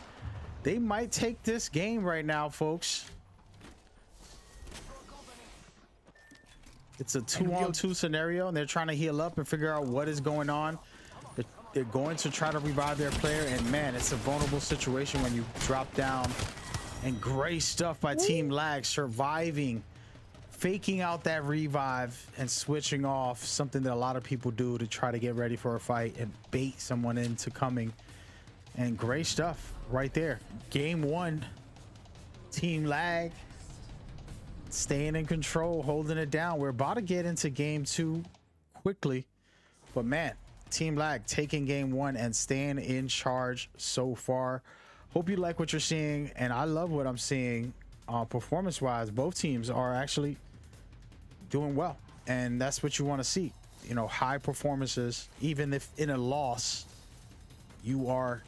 They might take this game right now, folks. It's a 2-on-2 scenario, and they're trying to heal up and figure out what is going on. They're going to try to revive their player, and man, it's a vulnerable situation when you drop down. And great stuff by Team Lag, surviving, faking out that revive and switching off, something that a lot of people do to try to get ready for a fight and bait someone into coming. And great stuff right there. Game 1, Team Lag staying in control, holding it down. We're about to get into game 2 quickly, but man, Team Lag taking game 1 and staying in charge so far. Hope you like what you're seeing, and I love what I'm seeing. Performance wise, both teams are actually doing well, and that's what you want to see. You know, high performances. Even if in a loss, you are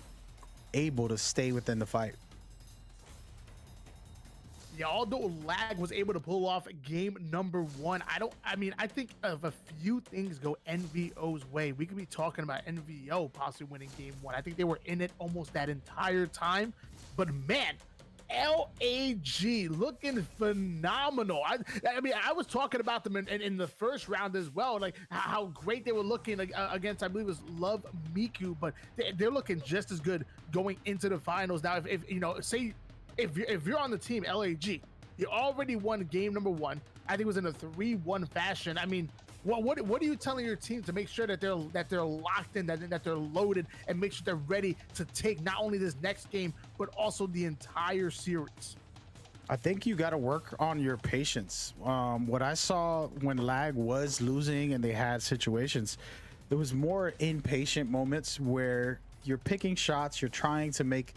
able to stay within the fight. Yeah, although Lag was able to pull off game number 1, I think of a few things go NVO's way. We could be talking about NVO possibly winning game 1. I think they were in it almost that entire time. But man, LAG looking phenomenal. I mean, I was talking about them in the first round as well, like how great they were looking against, I believe it was Love Miku, but they're looking just as good going into the finals. Now, if you know, say if you're on the team LAG, you already won game number 1. I think it was in a 3-1 fashion. I mean, what are you telling your team to make sure that they're locked in, that they're loaded, and make sure they're ready to take not only this next game but also the entire series? I think you got to work on your patience. What I saw when Lag was losing and they had situations, it was more impatient moments where you're picking shots, you're trying to make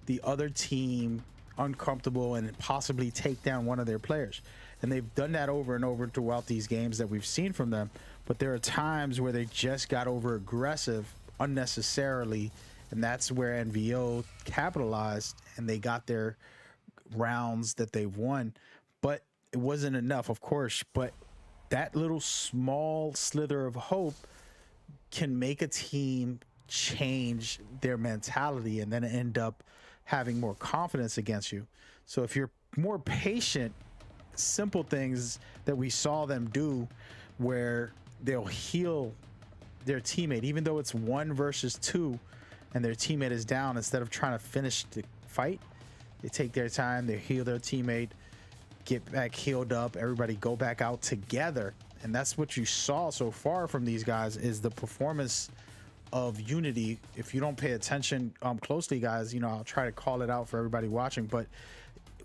the other team uncomfortable and possibly take down one of their players. And they've done that over and over throughout these games that we've seen from them. But there are times where they just got over aggressive unnecessarily, and that's where NVO capitalized and they got their rounds that they won. But it wasn't enough, of course. But that little small slither of hope can make a team change their mentality and then end up having more confidence against you. So if you're more patient, simple things that we saw them do where they'll heal their teammate, even though it's 1 versus 2 and their teammate is down, instead of trying to finish the fight, they take their time, they heal their teammate, get back healed up, everybody go back out together. And that's what you saw so far from these guys, is the performance of unity. If you don't pay attention closely, guys, you know, I'll try to call it out for everybody watching, but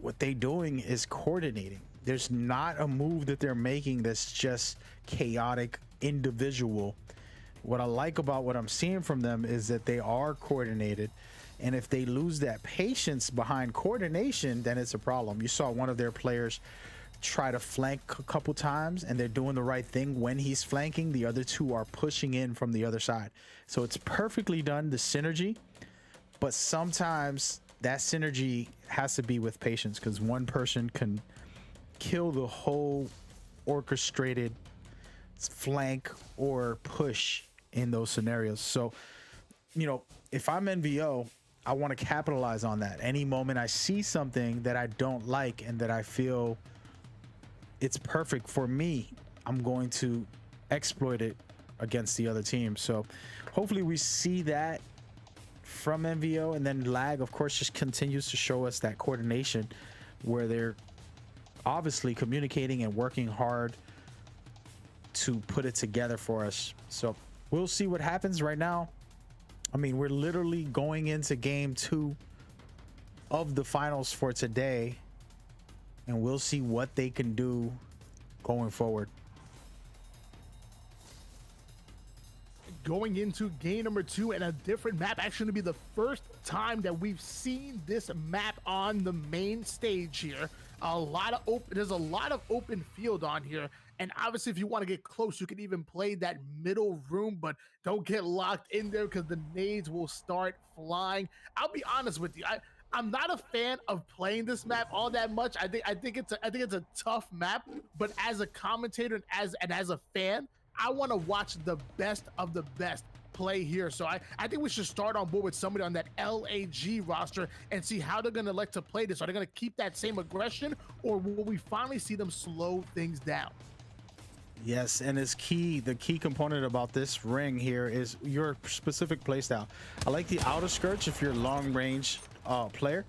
what they doing is coordinating. There's not a move that they're making that's just chaotic individual. What I like about what I'm seeing from them is that they are coordinated, and if they lose that patience behind coordination, then it's a problem. You saw one of their players try to flank a couple times, and they're doing the right thing. When he's flanking, the other 2 are pushing in from the other side. So it's perfectly done, the synergy, but sometimes that synergy has to be with patience, because one person can kill the whole orchestrated flank or push in those scenarios. So, you know, if I'm NVO, I want to capitalize on that. Any moment I see something that I don't like and that I feel it's perfect for me, I'm going to exploit it against the other team. So hopefully we see that from NVO, and then Lag, of course, just continues to show us that coordination where they're obviously communicating and working hard to put it together for us. So we'll see what happens right now. I mean, we're literally going into game 2 of the finals for today, and we'll see what they can do going forward. Going into game number 2 and a different map. Actually gonna be the first time that we've seen this map on the main stage here. There's a lot of open field on here, and obviously if you want to get close, you can even play that middle room, but don't get locked in there because the nades will start flying. I'll be honest with you, I'm not a fan of playing this map all that much. I think it's a tough map, but as a commentator and as a fan, I want to watch the best of the best play here. So I think we should start on board with somebody on that LAG roster and see how they're going to elect to play this. Are they going to keep that same aggression, or will we finally see them slow things down? Yes, and it's key. The key component about this ring here is your specific playstyle. I like the outer skirts if you're a long range player.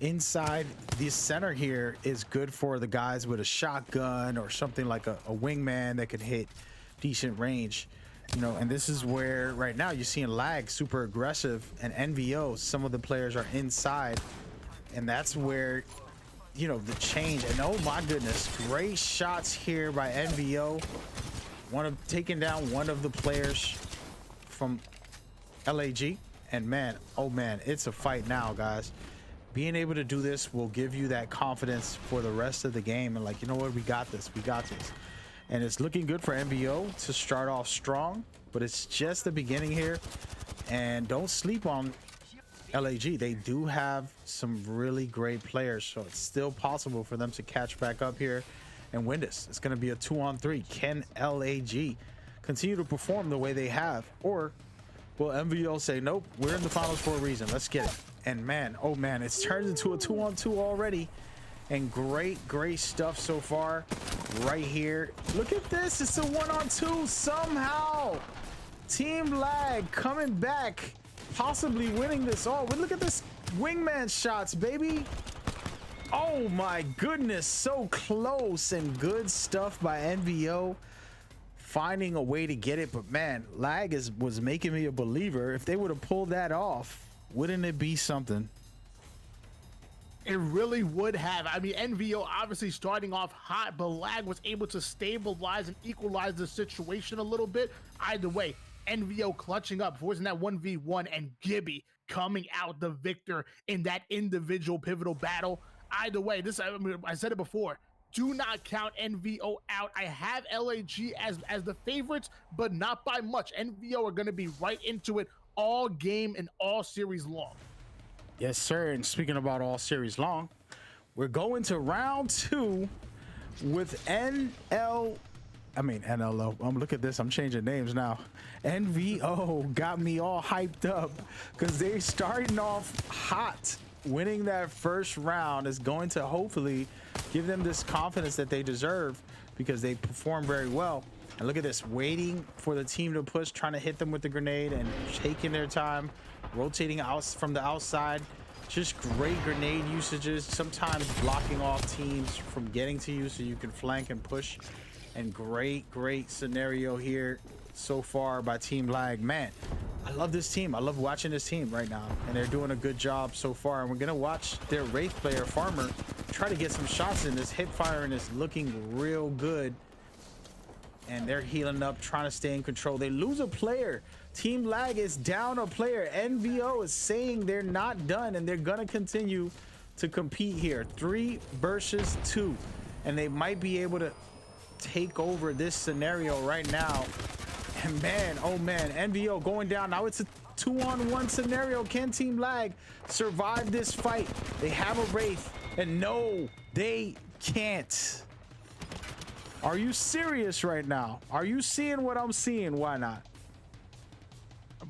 Inside the center here is good for the guys with a shotgun or something like a wingman that can hit decent range, you know. And this is where right now you're seeing Lag super aggressive, and NVO, some of the players are inside, and that's where, you know, the change. And oh my goodness, great shots here by NVO, taking down one of the players from LAG. And man, oh man, it's a fight now, guys. Being able to do this will give you that confidence for the rest of the game, and like, you know what, we got this. And it's looking good for NVO to start off strong, but it's just the beginning here. And don't sleep on LAG. They do have some really great players, so it's still possible for them to catch back up here and win this. It's going to be a 2-on-3. Can LAG continue to perform the way they have, or will NVO say, nope, we're in the finals for a reason, let's get it? And man, oh man, it's turned into a 2-on-2 already. And great stuff so far right here. Look at this. It's a 1-on-2 somehow. Team Lag coming back, possibly winning this all. But look at this wingman shots, baby. Oh my goodness, so close, and good stuff by NVO. Finding a way to get it, but man, Lag was making me a believer. If they would have pulled that off, wouldn't it be something? It really would have. I mean, NVO obviously starting off hot, but Lag was able to stabilize and equalize the situation a little bit. Either way, NVO clutching up, forcing that 1v1, and Gibby coming out the victor in that individual pivotal battle. Either way, this, I said it before, do not count NVO out. I have LAG as the favorites, but not by much. NVO are going to be right into it all game and all series long. Yes, sir. And speaking about all series long, we're going to round 2 with NLO. Look at this. I'm changing names now. NVO got me all hyped up because they're starting off hot. Winning that first round is going to hopefully give them this confidence that they deserve because they perform very well. And look at this, waiting for the team to push, trying to hit them with the grenade and taking their time, rotating out from the outside. Just great grenade usages, sometimes blocking off teams from getting to you so you can flank and push. And great scenario here so far by Team Lag. Man, I love this team. I love watching this team right now, and they're doing a good job so far. And we're gonna watch their Wraith player Farmer try to get some shots in. This hip firing is looking real good, and they're healing up, trying to stay in control. They lose a player. Team Lag is down a player. NVO is saying they're not done, and they're gonna continue to compete here. 3 versus 2, and they might be able to take over this scenario right now. And man, oh man, NVO going down. Now it's a 2-on-1 scenario. Can Team Lag survive this fight? They have a Wraith, and no, they can't. Are you serious right now? Are you seeing what I'm seeing? Why not?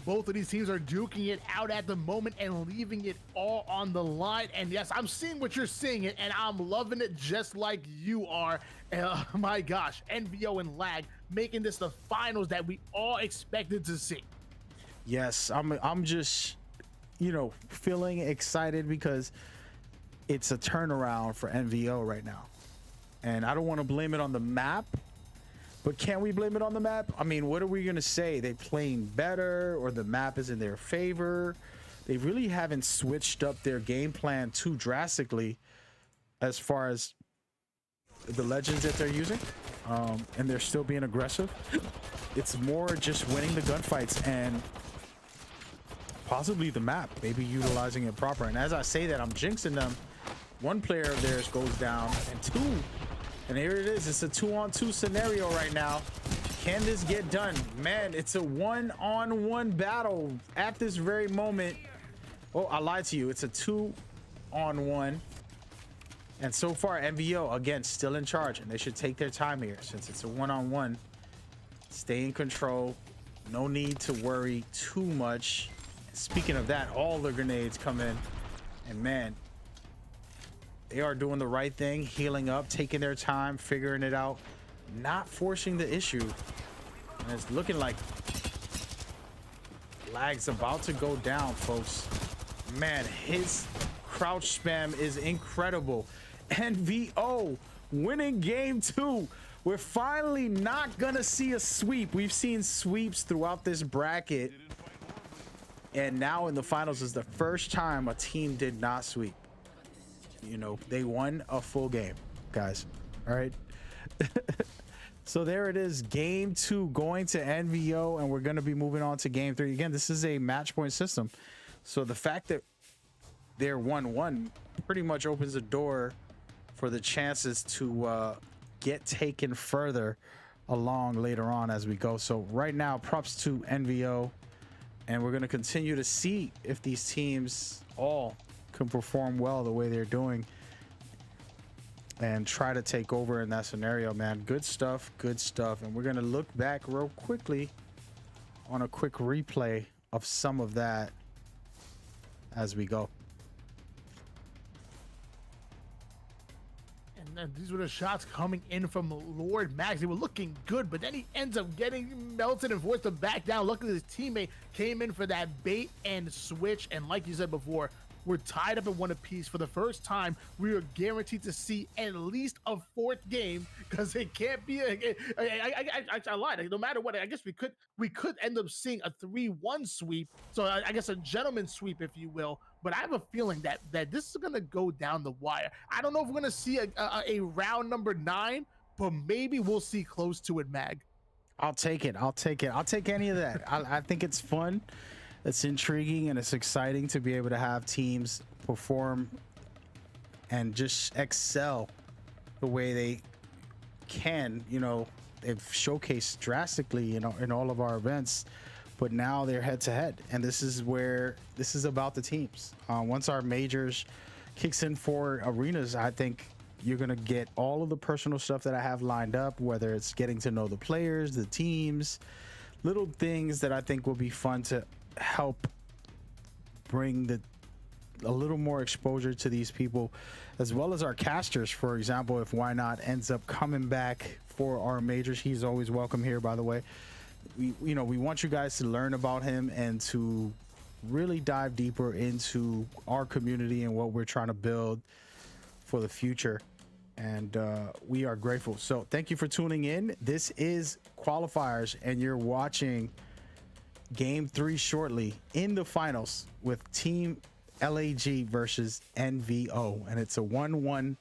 Both of these teams are duking it out at the moment and leaving it all on the line. And yes, I'm seeing what you're seeing, and I'm loving it just like you are. My gosh, NVO and Lag making this the finals that we all expected to see. Yes, I'm just, feeling excited because it's a turnaround for NVO right now. And I don't want to blame it on the map, but can we blame it on the map? I mean, what are we going to say? They playing better, or the map is in their favor? They really haven't switched up their game plan too drastically as far as the legends that they're using, and they're still being aggressive. It's more just winning the gunfights and possibly the map, maybe utilizing it proper. And as I say that, I'm jinxing them. 1 player of theirs goes down, and 2. And here it is. It's a 2-on-2 scenario right now. Can this get done? Man, it's a 1-on-1 battle at this very moment. Oh, I lied to you. It's a 2-on-1. And so far, NVO, again, still in charge. And they should take their time here since it's a 1-on-1. Stay in control. No need to worry too much. Speaking of that, all the grenades come in. And man, they are doing the right thing, healing up, taking their time, figuring it out, not forcing the issue. And it's looking like Lag's about to go down, folks. Man, his crouch spam is incredible. NVO winning game 2. We're finally not gonna see a sweep. We've seen sweeps throughout this bracket, and now in the finals is the first time a team did not sweep. They won a full game, guys. All right. So there it is, game 2 going to NVO, and we're going to be moving on to game 3. Again, this is a match point system, so the fact that they're 1-1 pretty much opens the door for the chances to get taken further along later on as we go. So right now, props to NVO, and we're going to continue to see if these teams all can perform well the way they're doing and try to take over in that scenario. Man, good stuff. And we're gonna look back real quickly on a quick replay of some of that as we go. And these were the shots coming in from Lord Max. They were looking good, but then he ends up getting melted and forced to back down. Luckily, his teammate came in for that bait and switch. And like you said before, we're tied up in one apiece. For the first time, we are guaranteed to see at least a fourth game, because it can't be I lied. No matter what, I guess we could end up seeing a 3-1 sweep. So I guess a gentleman's sweep, if you will. But I have a feeling that this is gonna go down the wire. I don't know if we're gonna see a round number 9, but maybe we'll see close to it, Mag. I'll take it. I'll take it. I'll take any of that. I think it's fun. It's intriguing and it's exciting to be able to have teams perform and just excel the way they can. You know, they've showcased drastically, you know, in all of our events, but now they're head to head. And this is about the teams. Once our majors kicks in for arenas, I think you're going to get all of the personal stuff that I have lined up, whether it's getting to know the players, the teams, little things that I think will be fun to help bring a little more exposure to these people, as well as our casters. For example, if Why Not ends up coming back for our majors, he's always welcome here, by the way. We want you guys to learn about him and to really dive deeper into our community and what we're trying to build for the future. And we are grateful. So thank you for tuning in. This is Qualifiers, and you're watching Game 3 shortly in the finals with Team LAG versus NVO, and it's a 1-1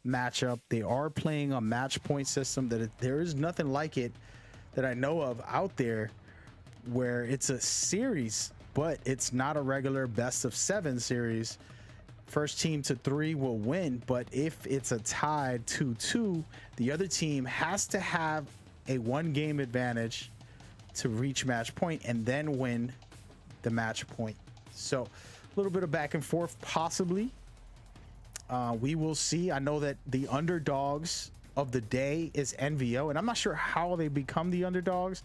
matchup. They are playing a match point system there is nothing like it that I know of out there, where it's a series, but it's not a regular best of 7 series. First team to 3 will win, but if it's a tied 2-2, the other team has to have a 1-game advantage to reach match point and then win the match point. So a little bit of back and forth, possibly. We will see. I know that the underdogs of the day is NVO, and I'm not sure how they become the underdogs,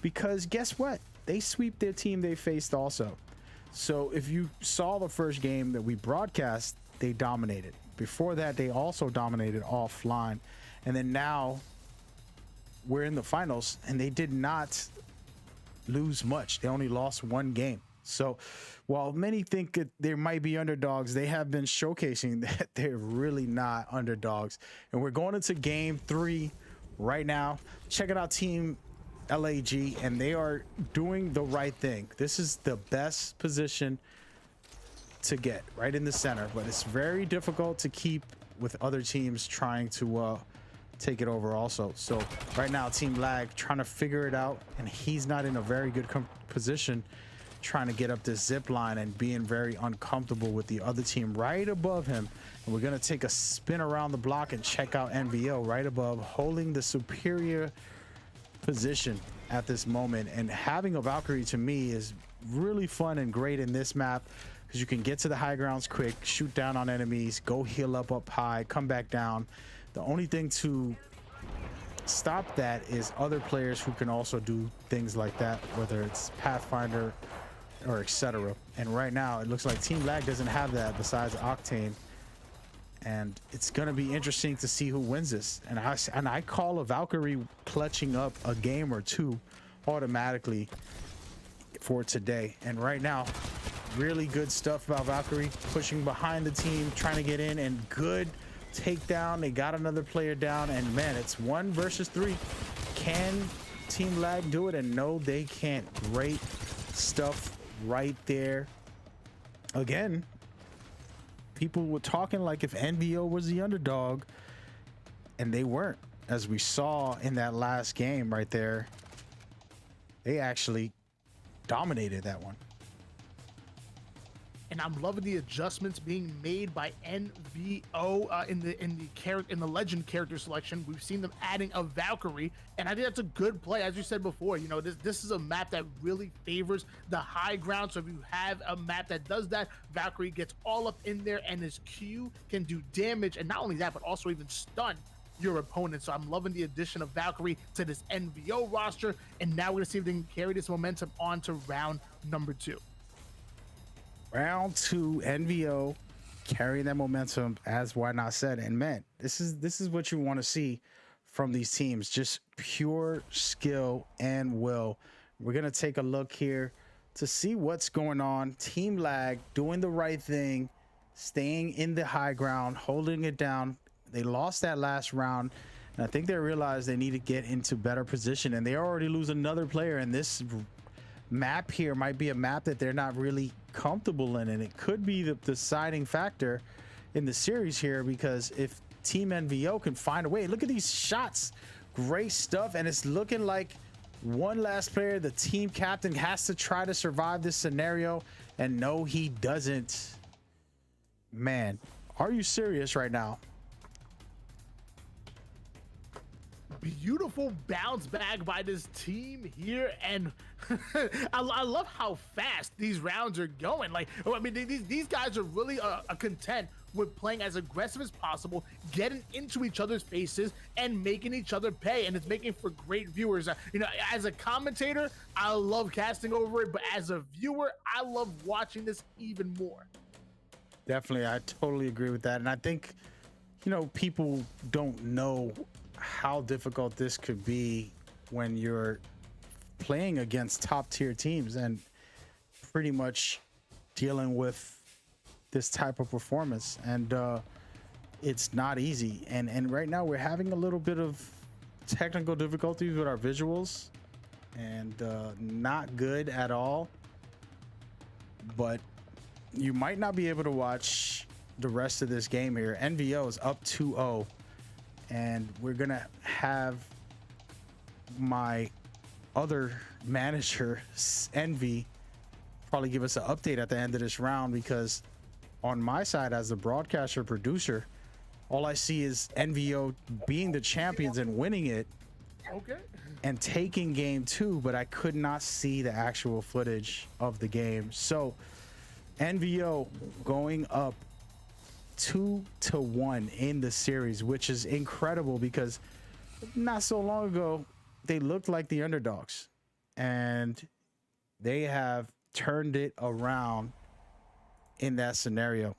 because guess what? They sweep their team they faced also. So if you saw the first game that we broadcast, they dominated. Before that, they also dominated offline. And then now we're in the finals, and they did not lose much. They only lost 1 game. So while many think that there might be underdogs, they have been showcasing that they're really not underdogs. And we're going into Game 3 right now. Checking out Team LAG, and they are doing the right thing. This is the best position to get, right in the center, but it's very difficult to keep with other teams trying to take it over also. So right now Team Lag trying to figure it out, and he's not in a very good position, trying to get up this zip line and being very uncomfortable with the other team right above him. And we're going to take a spin around the block and check out NVO right above, holding the superior position at this moment. And having a Valkyrie, to me, is really fun and great in this map, because you can get to the high grounds quick, shoot down on enemies, go heal up high, come back down. The only thing to stop that is other players who can also do things like that, whether it's Pathfinder or etc. And right now it looks like Team Lag doesn't have that besides Octane, and it's going to be interesting to see who wins this. And I call a Valkyrie clutching up a game or 2 automatically for today. And right now, really good stuff about Valkyrie, pushing behind the team, trying to get in, and good takedown. They got another player down, and man, it's 1 versus 3. Can Team Lag do it? And no, they can't. Great stuff right there. Again, people were talking like if NVO was the underdog, and they weren't. As we saw in that last game right there, they actually dominated that one. And I'm loving the adjustments being made by NVO in the legend character selection. We've seen them adding a Valkyrie, and I think that's a good play. As you said before, you know, this is a map that really favors the high ground. So if you have a map that does that, Valkyrie gets all up in there, and his Q can do damage, and not only that, but also even stun your opponent. So I'm loving the addition of Valkyrie to this NVO roster, and now we're gonna see if they can carry this momentum on to round number 2. Round 2, NVO carrying that momentum, as Why Not said. And man, this is what you want to see from these teams, just pure skill and will. We're gonna take a look here to see what's going on. Team Lag doing the right thing, staying in the high ground, holding it down. They lost that last round, and I think they realized they need to get into better position, and they already lose another player. And this map here might be a map that they're not really comfortable in, and it could be the deciding factor in the series here, because if Team NVO can find a way, look at these shots, great stuff. And it's looking like one last player, the team captain, has to try to survive this scenario, and no, he doesn't. Man, are you serious right now? Beautiful bounce back by this team here, and I love how fast these rounds are going. Like, I mean, these guys are really content with playing as aggressive as possible, getting into each other's faces and making each other pay, and it's making for great viewers. You know, as a commentator, I love casting over it, but as a viewer, I love watching this even more. Definitely, I totally agree with that. And I think, you know, people don't know how difficult this could be when you're playing against top tier teams and pretty much dealing with this type of performance. And it's not easy. And right now we're having a little bit of technical difficulties with our visuals, and not good at all. But you might not be able to watch the rest of this game here. NVO is up 2-0, and we're gonna have my other manager, Envy, probably give us an update at the end of this round, because on my side as the broadcaster producer, all I see is NVO being the champions and winning it, okay, and taking game 2, but I could not see the actual footage of the game. So NVO going up 2-1 in the series, which is incredible, because not so long ago they looked like the underdogs, and they have turned it around in that scenario.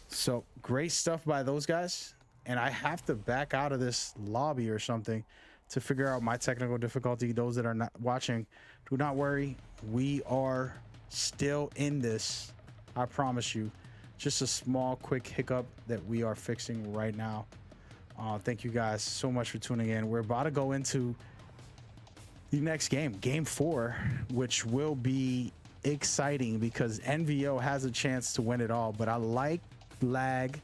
So great stuff by those guys. And I have to back out of this lobby or something to figure out my technical difficulty. Those that are not watching, do not worry, we are still in this, I promise you. Just a small quick hiccup that we are fixing right now. Thank you guys so much for tuning in. We're about to go into the next game, game 4, which will be exciting because NVO has a chance to win it all. But I like LAG,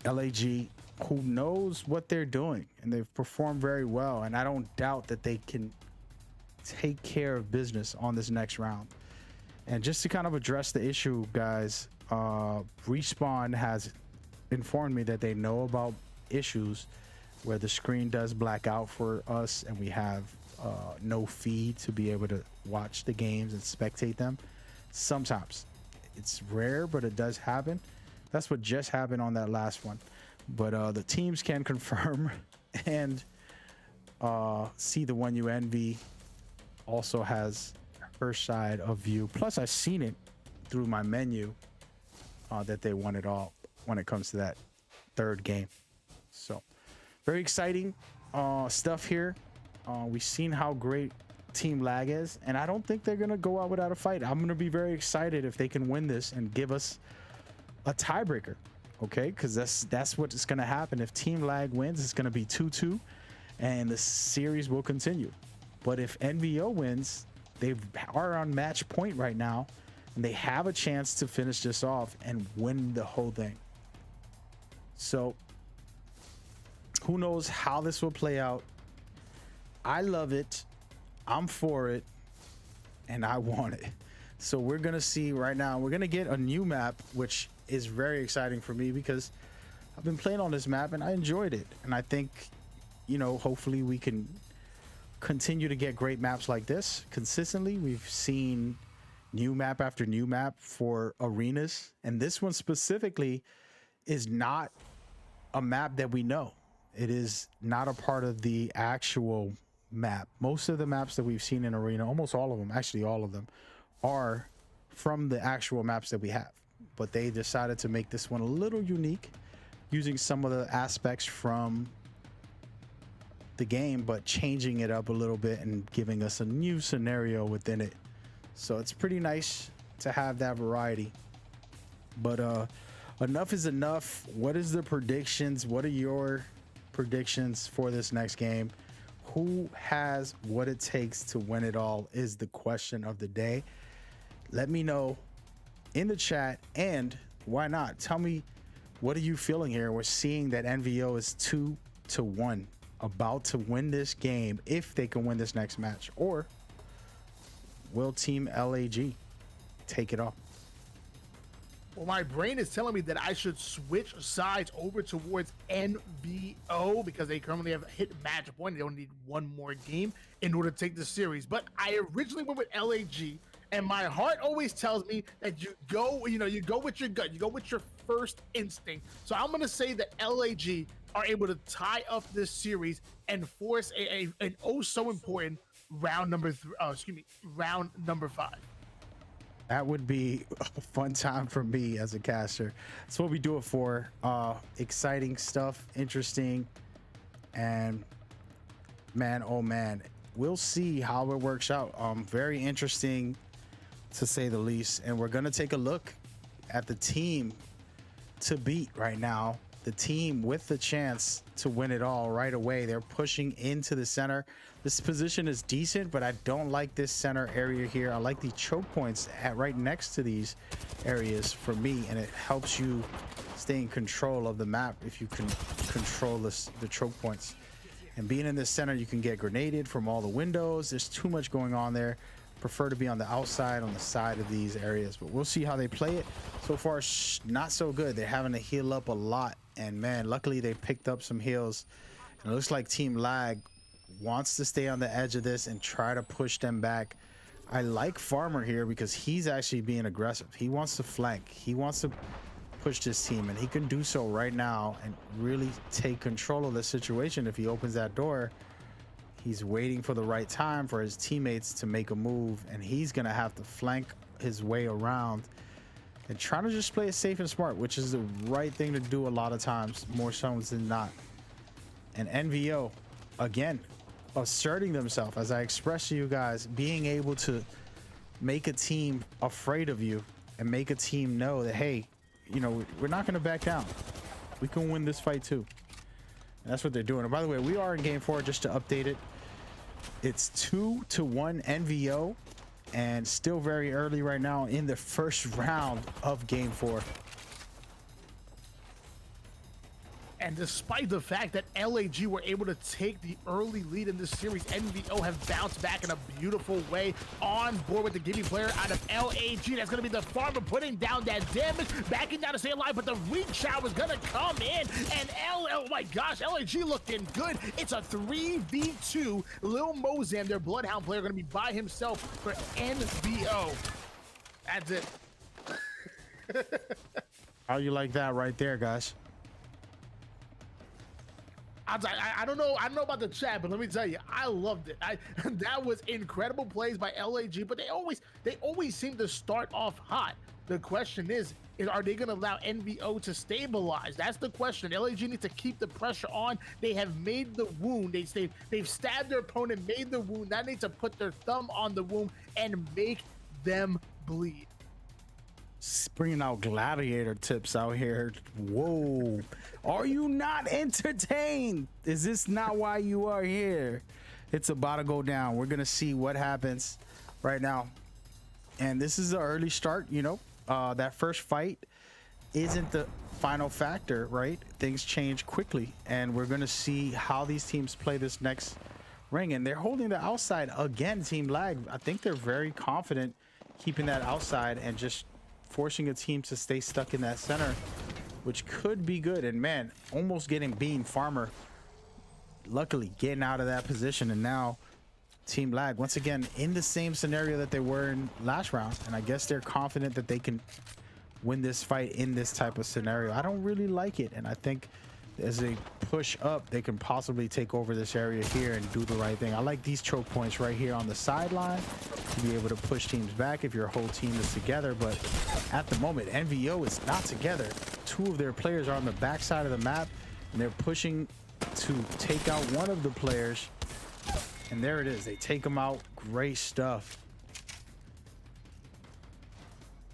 who knows what they're doing, and they've performed very well, and I don't doubt that they can take care of business on this next round. And just to kind of address the issue, guys, Respawn has informed me that they know about issues where the screen does black out for us and we have no feed to be able to watch the games and spectate them. Sometimes it's rare, but it does happen. That's what just happened on that last one. But the teams can confirm and see the one you envy also has her side of view. Plus I've seen it through my menu that they won it all when it comes to that third game. So very exciting stuff here. We've seen how great Team Lag is, and I don't think they're gonna go out without a fight. I'm gonna be very excited if they can win this and give us a tiebreaker, okay? Because that's what is gonna happen. If Team Lag wins, it's gonna be 2-2 and the series will continue. But if NVO wins, they are on match point right now, and they have a chance to finish this off and win the whole thing. So who knows how this will play out. I love it, I'm for it, and I want it. So we're gonna see right now, we're gonna get a new map, which is very exciting for me because I've been playing on this map and I enjoyed it. And I think, you know, hopefully we can continue to get great maps like this consistently. We've seen new map after new map for arenas, and this one specifically is not a map that we know. It is not a part of the actual map. Most of the maps that we've seen in arena, almost all of them, actually all of them, are from the actual maps that we have. but they decided to make this one a little unique, using some of the aspects from the game, but changing it up a little bit and giving us a new scenario within it. So it's pretty nice to have that variety. But enough is enough. What is the predictions? What are your predictions for this next game? Who has what it takes to win it all is the question of the day. Let me know in the chat, and why not tell me, what are you feeling here? We're seeing that NVO is 2-1, about to win this game if they can win this next match, or will Team LAG take it off? Well, my brain is telling me that I should switch sides over towards NVO because they currently have a hit match point. They don't need one more game in order to take the series. But I originally went with LAG, and my heart always tells me that you go with your gut, you go with your first instinct. So I'm gonna say that LAG are able to tie up this series and force an oh so important round number 5. That would be a fun time for me as a caster. That's what we do it for. Exciting stuff, interesting, and man, oh man, we'll see how it works out. Very interesting to say the least. And we're gonna take a look at the team to beat right now. The team with the chance to win it all right away. They're pushing into the center. This position is decent, but I don't like this center area here. I like the choke points right next to these areas for me, and it helps you stay in control of the map if you can control the choke points. And being in this center, you can get grenaded from all the windows. There's too much going on there. Prefer to be on the outside, on the side of these areas, but we'll see how they play it. So far, not so good. They're having to heal up a lot, and man, luckily they picked up some heals. And it looks like Team Lag wants to stay on the edge of this and try to push them back. I like Farmer here because he's actually being aggressive. He wants to flank. He wants to push this team, and he can do so right now and really take control of the situation. If he opens that door, he's waiting for the right time for his teammates to make a move, and he's gonna have to flank his way around and try to just play it safe and smart, which is the right thing to do a lot of times, more times than not. And NVO, again, asserting themselves, as I expressed to you guys, being able to make a team afraid of you and make a team know that, hey, you know, we're not gonna back down. We can win this fight too. And that's what they're doing. And by the way, we are in game 4, just to update it. It's 2-1 NVO, and still very early right now in the first round of game 4. And despite the fact that LAG were able to take the early lead in this series, NVO have bounced back in a beautiful way, on board with the giving player out of LAG. That's going to be the Farmer putting down that damage, backing down to stay alive, but the reach shower is going to come in, and oh my gosh, LAG looking good. It's a 3v2. Lil Mozam, their Bloodhound player, going to be by himself for NVO. That's it. How you like that right there, guys? I don't know about the chat, but let me tell you, I loved it. That was incredible plays by LAG, but they always seem to start off hot. The question is are they going to allow NVO to stabilize? That's the question. LAG needs to keep the pressure on. They have made the wound. They've stabbed their opponent, made the wound. Now they need to put their thumb on the wound and make them bleed. Bringing out gladiator tips out here. Whoa, are you not entertained? Is this not why you are here? It's about to go down. We're gonna see what happens right now, and this is an early start. You know, that first fight isn't the final factor, right? Things change quickly, and we're gonna see how these teams play this next ring. And they're holding the outside again. Team Lag, I think they're very confident keeping that outside and just forcing a team to stay stuck in that center, which could be good. And man, almost getting beaten. Farmer luckily getting out of that position, and now Team Lag once again in the same scenario that they were in last round, and I guess they're confident that they can win this fight in this type of scenario. I don't really like it, and I think as they push up, they can possibly take over this area here and do the right thing. I like these choke points right here on the sideline to be able to push teams back if your whole team is together. But at the moment, NVO is not together. Two of their players are on the backside of the map, and they're pushing to take out one of the players. And there it is. They take them out. Great stuff.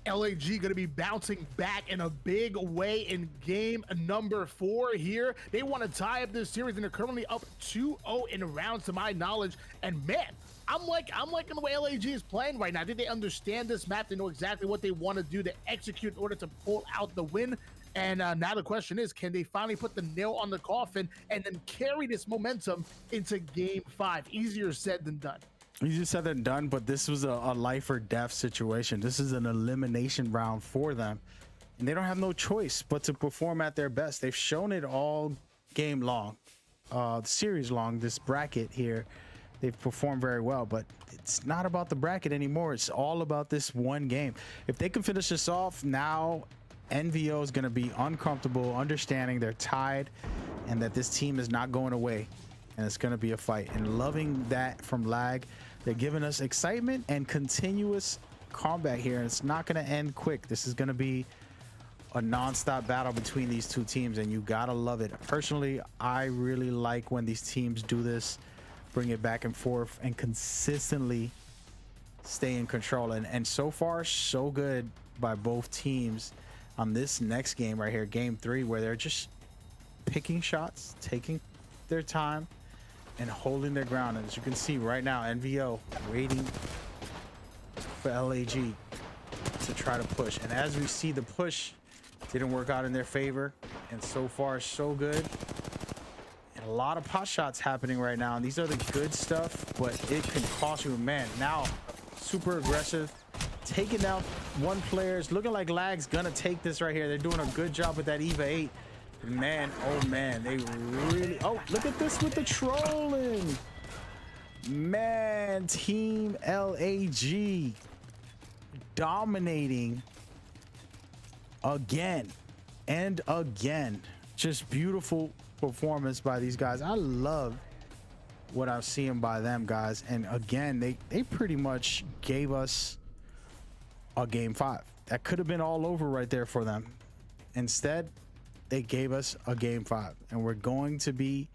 LAG going to be bouncing back in a big way in game number 4 here. They want to tie up this series, and they're currently up 2-0 in rounds to my knowledge. And man, I'm liking the way LAG is playing right now. I think they understand this map. They know exactly what they want to do to execute in order to pull out the win. And now the question is, can they finally put the nail on the coffin and then carry this momentum into game 5? Easier said than done. Easier said than done, but this was a life or death situation. This is an elimination round for them, and they don't have no choice but to perform at their best. They've shown it all game long, series long, this bracket here. They've performed very well, but it's not about the bracket anymore. It's all about this one game. If they can finish this off now, NVO is going to be uncomfortable, understanding they're tied and that this team is not going away, and it's going to be a fight. And loving that from Lag. They're giving us excitement and continuous combat here. It's not going to end quick. This is going to be a non-stop battle between these two teams, and you gotta love it. Personally, I really like when these teams do this, bring it back and forth, and consistently stay in control. And so far, so good by both teams on this next game right here, game 3, where they're just picking shots, taking their time, and holding their ground. And as you can see right now, NVO waiting for LAG to try to push. And as we see, the push didn't work out in their favor. And so far, so good. And a lot of pot shots happening right now. And these are the good stuff, but it can cost you. Man, now super aggressive, taking out one player. It's looking like Lag's gonna take this right here. They're doing a good job with that EVA 8. Man, oh man, they really, oh, look at this with the trolling. Man, Team LAG dominating again and again. Just beautiful performance by these guys. I love what I'm seeing by them, guys. And again, they pretty much gave us a game 5 that could have been all over right there for them. Instead, they gave us a game 5, and we're going to be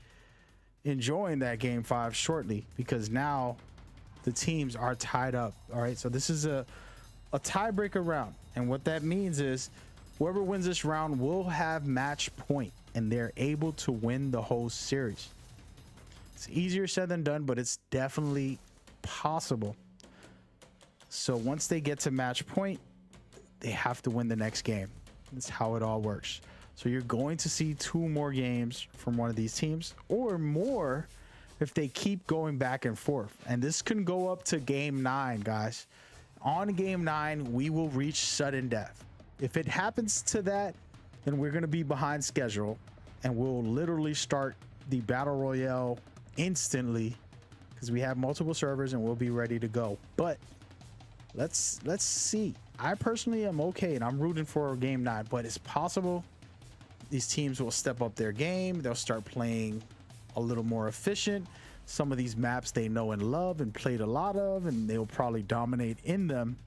enjoying that game 5 shortly, because now the teams are tied up. All right, so this is a tiebreaker round, and what that means is whoever wins this round will have match point, and they're able to win the whole series. It's easier said than done, but it's definitely possible. So once they get to match point, they have to win the next game. That's how it all works. So you're going to see 2 more games from one of these teams, or more if they keep going back and forth. And this can go up to game 9, guys. On game 9, we will reach sudden death. If it happens to that, then we're going to be behind schedule, and we'll literally start the battle royale instantly, because we have multiple servers and we'll be ready to go. But let's see. I personally am okay, and I'm rooting for game 9, but it's possible these teams will step up their game. They'll start playing a little more efficient. Some of these maps they know and love and played a lot of, and they'll probably dominate in them.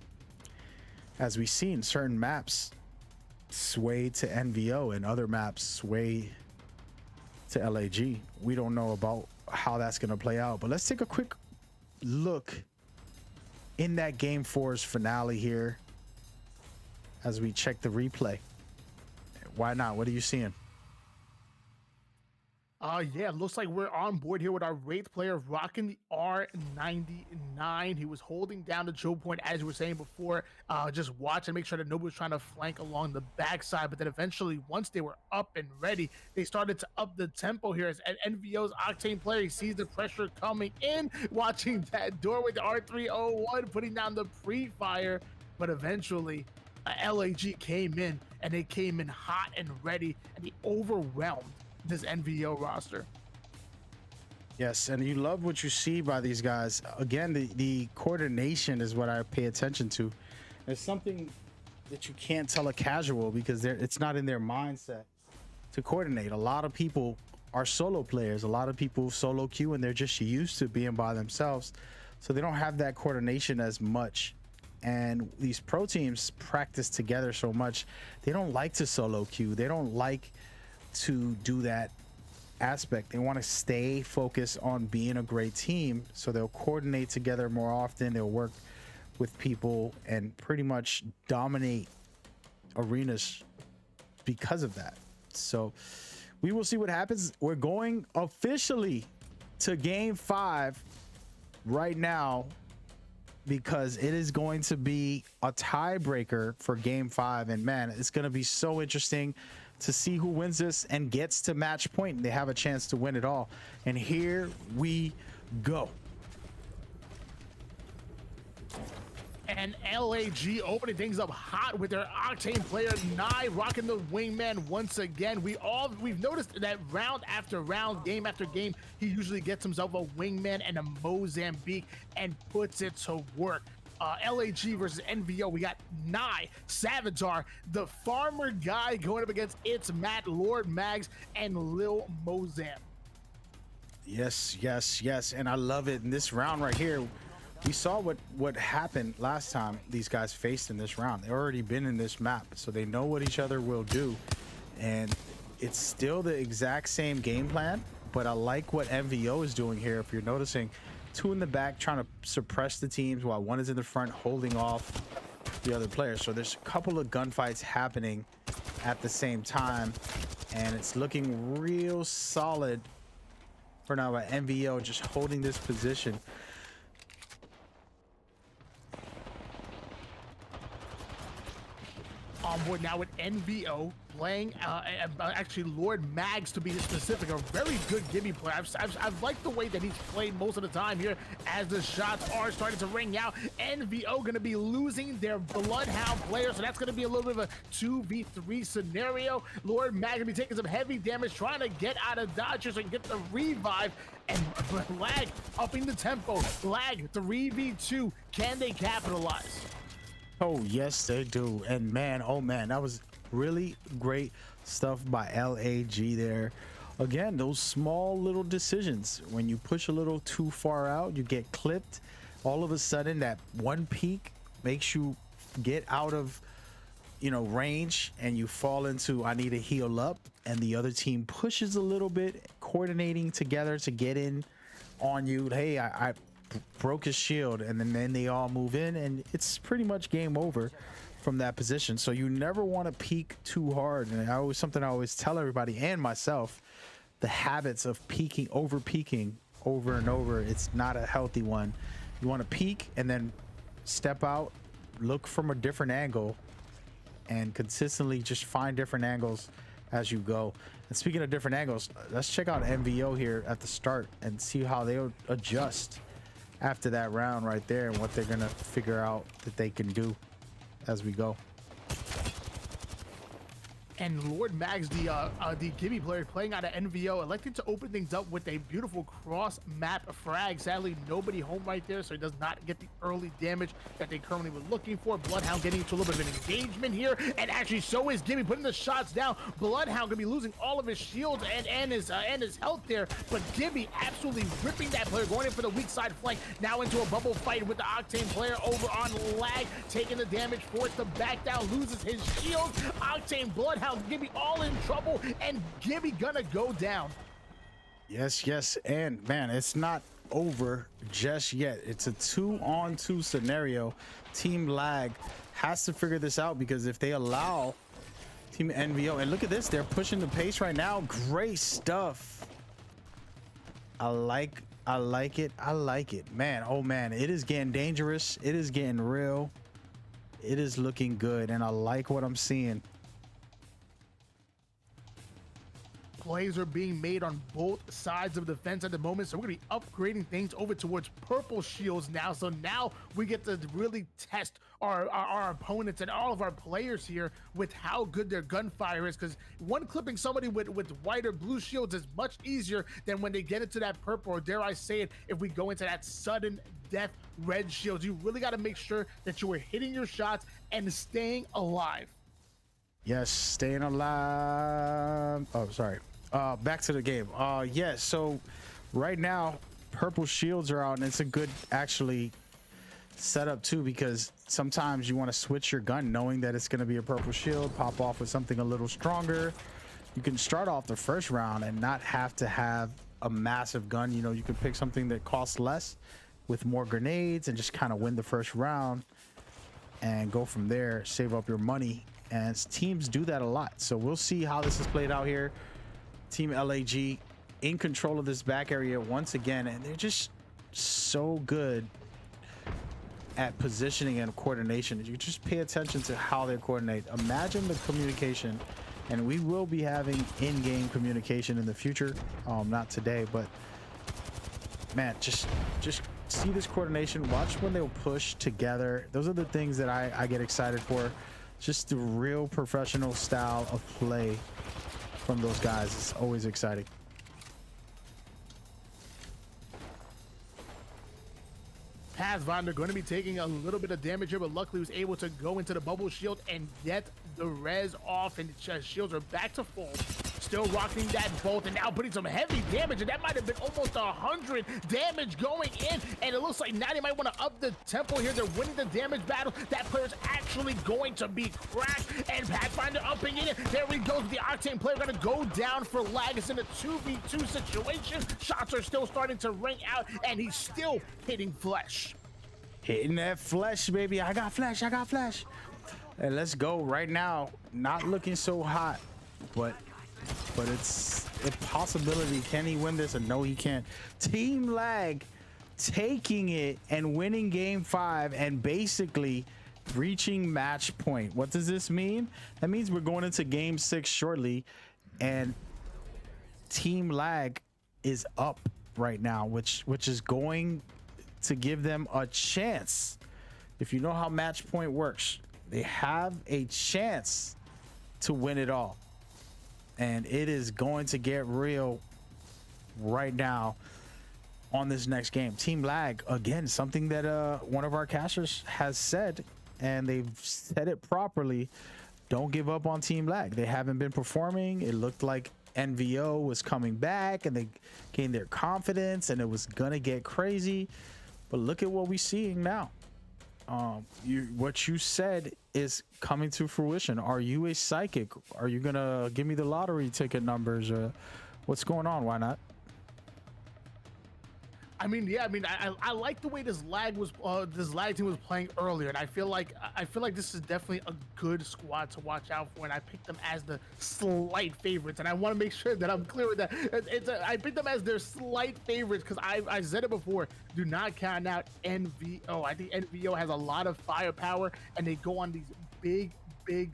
As we see in certain maps sway to NVO and other maps sway to LAG. We don't know about how that's going to play out, but let's take a quick look in that game 4's finale here as we check the replay. Why not? What are you seeing? Yeah, looks like we're on board here with our Wraith player rocking the R99. He was holding down the choke point, as you were saying before. Just watch and make sure that nobody was trying to flank along the backside. But then eventually, once they were up and ready, they started to up the tempo here. As NVO's Octane player, he sees the pressure coming in, watching that door with the R301, putting down the pre-fire. But eventually, LAG came in, and they came in hot and ready, and they overwhelmed this NVO roster. Yes, and you love what you see by these guys. Again, the coordination is what I pay attention to. There's something that you can't tell a casual, because it's not in their mindset to coordinate. A lot of people are solo players. A lot of people solo queue and they're just used to being by themselves, so they don't have that coordination as much. And these pro teams practice together so much, they don't like to solo queue. They don't like to do that aspect. They want to stay focused on being a great team, so they'll coordinate together more often. They'll work with people and pretty much dominate arenas because of that. So we will see what happens. We're going officially to game 5 right now, because it is going to be a tiebreaker for game 5. And man, it's going to be so interesting to see who wins this and gets to match point. They have a chance to win it all. And here we go. And LAG opening things up hot with their Octane player Nye rocking the wingman once again. We've noticed that round after round, game after game, he usually gets himself a wingman and a Mozambique and puts it to work. LAG versus NVO, we got Nye, Savatar, the farmer guy going up against It's Matt, Lord Mags, and Lil Mozam. Yes, yes, yes. And I love it in this round right here. We saw what happened last time these guys faced in this round. They've already been in this map, so they know what each other will do. And it's still the exact same game plan, but I like what MVO is doing here. If you're noticing, 2 in the back trying to suppress the teams while 1 is in the front holding off the other player. So there's a couple of gunfights happening at the same time, and it's looking real solid for now by MVO just holding this position. On board now with NVO playing actually Lord Mags, to be specific, a very good gimme player. I've liked the way that he's played most of the time here as the shots are starting to ring out. NVO going to be losing their Bloodhound player, so that's going to be a little bit of a 2v3 scenario. Lord Mag going to be taking some heavy damage, trying to get out of dodgers and get the revive. And Lag upping the tempo. Lag 3v2. Can they capitalize? Oh yes they do. And man, oh man, that was really great stuff by LAG there. Again, those small little decisions, when you push a little too far out, you get clipped. All of a sudden that one peak makes you get out of, you know, range, and you fall into I need to heal up, and the other team pushes a little bit, coordinating together to get in on you. Hey, I broke his shield, and then they all move in, and it's pretty much game over from that position. So you never want to peak too hard. And something I always tell everybody and myself, the habits of peaking, over peaking over and over, it's not a healthy one. You want to peak and then step out, look from a different angle, and consistently just find different angles as you go. And speaking of different angles, let's check out MVO here at the start and see how they'll adjust after that round right there, and what they're gonna figure out that they can do as we go. And Lord Mags, the gimme player playing out of NVO, elected to open things up with a beautiful cross map frag. Sadly, nobody home right there, so he does not get the early damage that they currently were looking for. Bloodhound getting into a little bit of an engagement here, and actually so is Gimme putting the shots down. Bloodhound gonna be losing all of his shields and his health there, but Gimme absolutely ripping that player, going in for the weak side flank. Now into a bubble fight with the Octane player over on Lag, taking the damage, forced to back down, loses his shield. Octane, Bloodhound, Gibby all in trouble, and Gibby gonna go down. Yes, yes, and man, it's not over just yet. It's a 2-on-2 scenario. Team Lag has to figure this out, because if they allow Team NVO, and look at this, they're pushing the pace right now. Great stuff. I like it. I like it, man. Oh man, it is getting dangerous. It is getting real. It is looking good, and I like what I'm seeing. Plays are being made on both sides of the fence at the moment, so we're gonna be upgrading things over towards purple shields now. So now we get to really test our opponents and all of our players here with how good their gunfire is, because one clipping somebody with white or blue shields is much easier than when they get into that purple, or dare I say it, if we go into that sudden death red shields. You really got to make sure that you are hitting your shots and staying alive. Yes, staying alive. Oh, sorry. Back to the game. Yeah, so right now, purple shields are out, and it's a good, actually, setup too, because sometimes you want to switch your gun knowing that it's going to be a purple shield, pop off with something a little stronger. You can start off the first round and not have to have a massive gun. You know, you could pick something that costs less with more grenades and just kind of win the first round and go from there, save up your money. And teams do that a lot. So we'll see how this is played out here. Team LAG in control of this back area once again, and they're just so good at positioning and coordination. You just pay attention to how they coordinate. Imagine the communication, and we will be having in-game communication in the future. Not today, but man, just see this coordination. Watch when they'll push together. Those are the things that I get excited for. Just the real professional style of play from those guys is always exciting. Pathfinder going to be taking a little bit of damage here, but luckily was able to go into the bubble shield and get the res off, and shields are back to full. Still rocking that bolt and now putting some heavy damage, and that might have been almost 100 damage going in, and it looks like now they might want to up the tempo here. They're winning the damage battle. That player's actually going to be cracked, and Pathfinder upping in it. There we go. The Octane player going to go down for lag. It's in a 2v2 situation. Shots are still starting to ring out, and he's still hitting flesh. Hitting that flesh, baby. I got flesh. I got flesh. And let's go right now. Not looking so hot, but it's a possibility. Can he win this? And no, he can't. Team Lag taking it and winning game 5 and basically reaching match point. What does this mean? That means we're going into game 6 shortly, and Team Lag is up right now, which is going to give them a chance. If you know how match point works, they have a chance to win it all, and it is going to get real right now on this next game. Team Lag, again, something that one of our casters has said, and they've said it properly: don't give up on Team Lag. They haven't been performing. It looked like NVO was coming back and they gained their confidence and it was gonna get crazy, but look at what we're seeing now. What you said is coming to fruition. Are you a psychic? Are you gonna give me the lottery ticket numbers, or what's going on? Why not? I mean, yeah, I like the way this lag team was playing earlier, and I feel like this is definitely a good squad to watch out for, and I picked them as the slight favorites, and I want to make sure that I'm clear with that. I picked them as their slight favorites because I said it before. Do not count out NVO. I think NVO has a lot of firepower, and they go on these big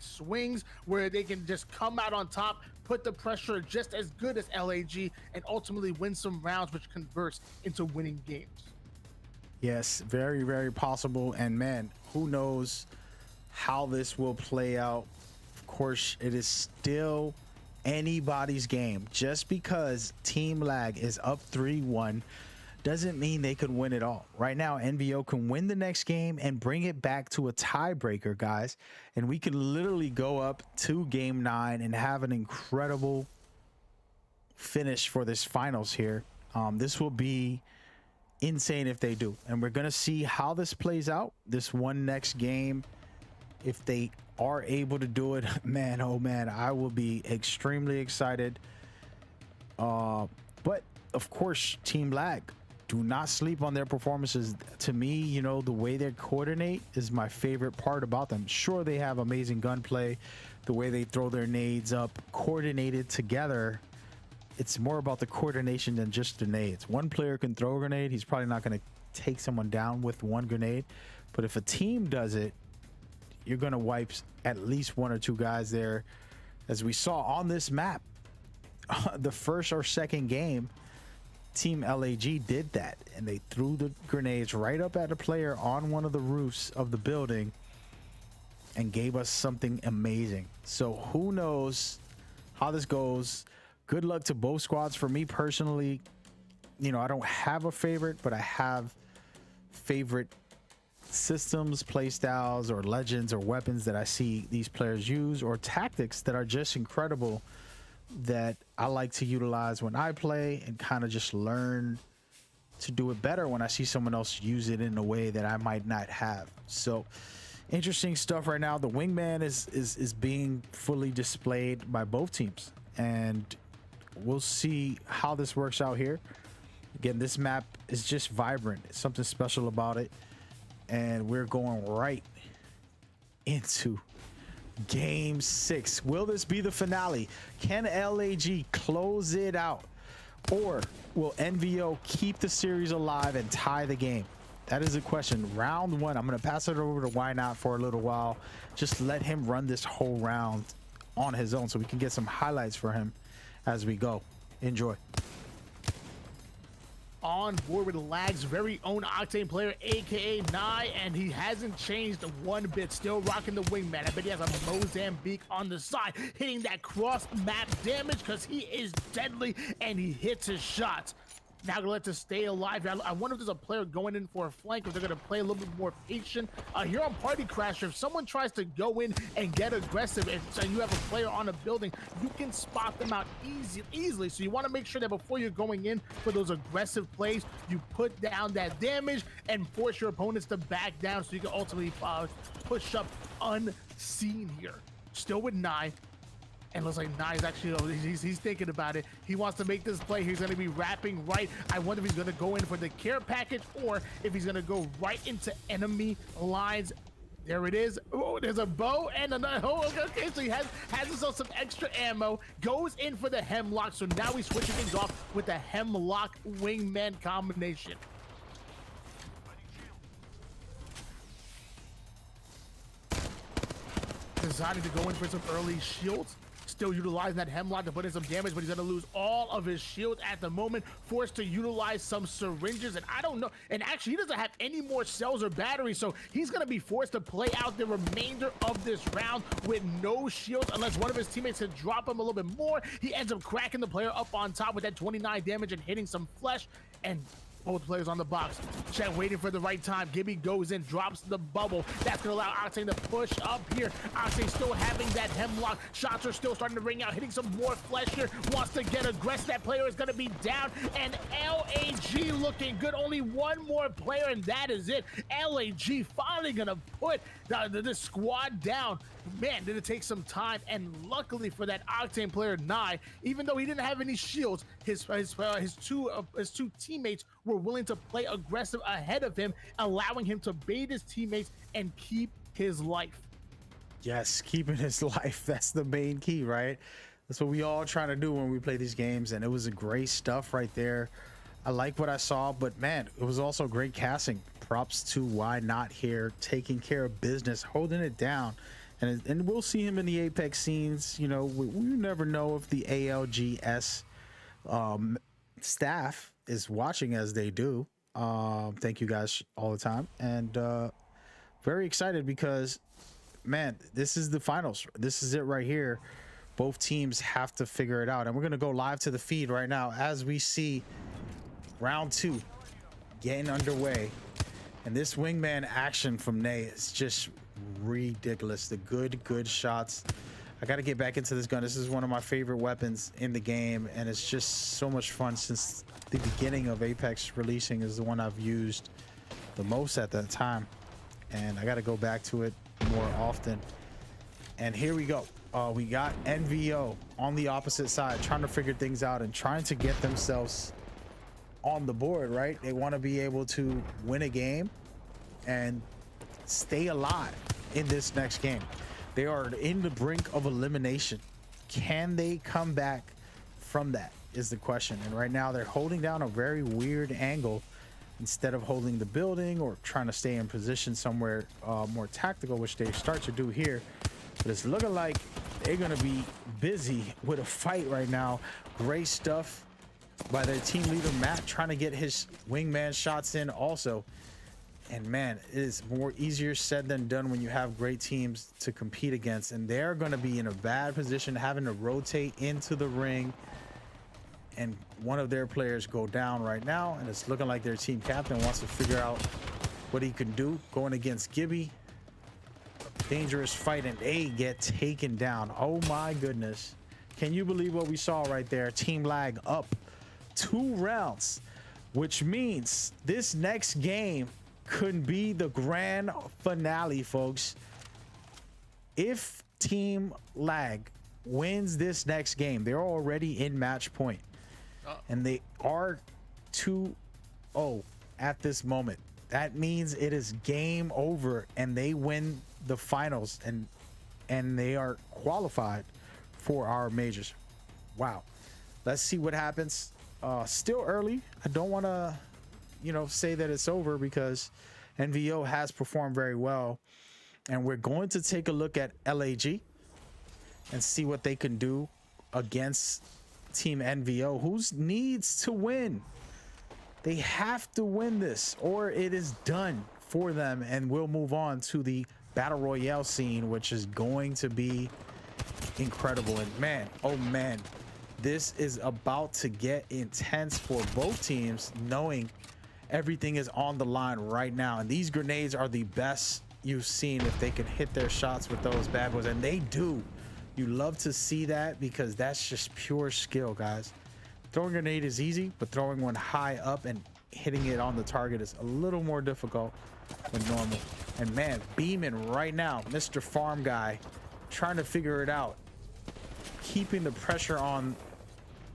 swings where they can just come out on top, put the pressure just as good as LAG, and ultimately win some rounds, which converts into winning games. Yes, very, very possible. And man, who knows how this will play out. Of course, it is still anybody's game. Just because Team Lag is up 3-1 doesn't mean they could win it all. Right now, NVO can win the next game and bring it back to a tiebreaker, guys. And we could literally go up to game 9 and have an incredible finish for this finals here. This will be insane if they do. And we're going to see how this plays out, this one next game. If they are able to do it, man, oh man, I will be extremely excited. But of course, Team Lag, do not sleep on their performances. To me, you know, the way they coordinate is my favorite part about them. Sure, they have amazing gunplay, the way they throw their nades up, coordinated together. It's more about the coordination than just the nades. One player can throw a grenade. He's probably not going to take someone down with one grenade. But if a team does it, you're going to wipe at least 1 or 2 guys there. As we saw on this map, the first or second game, Team LAG did that, and they threw the grenades right up at a player on one of the roofs of the building and gave us something amazing. So who knows how this goes. Good luck to both squads. For me personally, you know, I don't have a favorite, but I have favorite systems, play styles, or legends or weapons that I see these players use, or tactics that are just incredible that I like to utilize when I play, and kind of just learn to do it better when I see someone else use it in a way that I might not have. So interesting stuff right now. The wingman is being fully displayed by both teams, and we'll see how this works out here. Again, this map is just vibrant. It's something special about it, and we're going right into game 6. Will this be the finale? Can LAG close it out, or will NVO keep the series alive and tie the game? That is the question. Round 1, I'm going to pass it over to Why Not for a little while. Just let him run this whole round on his own so we can get some highlights for him as we go. Enjoy. On board with Lag's very own Octane player, aka Nye, and he hasn't changed one bit. Still rocking the wingman. I bet he has a Mozambique on the side, hitting that cross map damage because he is deadly and he hits his shots. Now gonna let to stay alive. I wonder if there's a player going in for a flank, if they're gonna play a little bit more patient. Here on Party Crasher, if someone tries to go in and get aggressive, and so you have a player on a building, you can spot them out easily. So you want to make sure that before you're going in for those aggressive plays, you put down that damage and force your opponents to back down, so you can ultimately push up unseen here. Still with Nye. And looks like Nye's actually, he's thinking about it. He wants to make this play. He's going to be wrapping right. I wonder if he's going to go in for the care package, or if he's going to go right into enemy lines. There it is. Oh, there's a bow and another. Oh, okay, so he has himself some extra ammo. Goes in for the hemlock. So now he's switching things off with the hemlock wingman combination. Deciding to go in for some early shields. Still utilizing that hemlock to put in some damage, but he's gonna lose all of his shield at the moment. Forced to utilize some syringes, and I don't know. And actually, he doesn't have any more cells or batteries, so he's gonna be forced to play out the remainder of this round with no shields, unless one of his teammates can drop him a little bit more. He ends up cracking the player up on top with that 29 damage and hitting some flesh, and both players on the box. Chet waiting for the right time. Gibby goes in, drops the bubble. That's going to allow Octane to push up here. Octane still having that hemlock. Shots are still starting to ring out. Hitting some more flesh here. Wants to get aggressive. That player is going to be down. And LAG looking good. Only one more player, and that is it. LAG finally going to put the squad down. Man, did it take some time, and luckily for that Octane player, Nye, even though he didn't have any shields, his two teammates were willing to play aggressive ahead of him, allowing him to bait his teammates and keep his life. Yes, keeping his life. That's the main key, right? That's what we all trying to do when we play these games, and it was a great stuff right there. I like what I saw, but man, it was also great casting. Props to Why Not here, taking care of business, holding it down. And we'll see him in the Apex scenes. You know, we never know if the ALGS staff is watching, as they do. Thank you guys all the time. And very excited because, man, this is the finals. This is it right here. Both teams have to figure it out. And we're going to go live to the feed right now as we see round 2 getting underway. And this wingman action from Nay is just ridiculous. The good shots. I got to get back into this gun. This is one of my favorite weapons in the game, and it's just so much fun. Since the beginning of Apex releasing, is the one I've used the most at that time, and I got to go back to it more often. And here we go. We got NVO on the opposite side, trying to figure things out and trying to get themselves on the board, right? They want to be able to win a game and stay alive in this next game. They are in the brink of elimination. Can they come back from that is the question. And right now they're holding down a very weird angle instead of holding the building or trying to stay in position somewhere more tactical, which they start to do here. But it's looking like they're going to be busy with a fight right now. Great stuff by their team leader Matt, trying to get his wingman shots in also. And man, it is more easier said than done when you have great teams to compete against, and they're going to be in a bad position, having to rotate into the ring, and one of their players go down right now, and it's looking like their team captain wants to figure out what he can do going against Gibby. Dangerous fight, and they get taken down. Oh my goodness. Can you believe what we saw right there? Team Lag up 2 rounds, which means this next game could be the grand finale, folks. If Team Lag wins this next game, they're already in match point, and they are 2-0 at this moment. That means it is game over, and they win the finals, and they are qualified for our majors. Wow. Let's see what happens. Still early. I don't want to, say that it's over, because NVO has performed very well, and we're going to take a look at LAG and see what they can do against Team NVO, who needs to win. They have to win this, or it is done for them, and we'll move on to the Battle Royale scene, which is going to be incredible. And man, oh man, this is about to get intense for both teams, knowing everything is on the line right now. And these grenades are the best you've seen if they can hit their shots with those bad boys, and they do. You love to see that, because that's just pure skill, guys. Throwing a grenade is easy, but throwing one high up and hitting it on the target is a little more difficult than normal. And man, beaming right now, Mr. Farm Guy, trying to figure it out, keeping the pressure on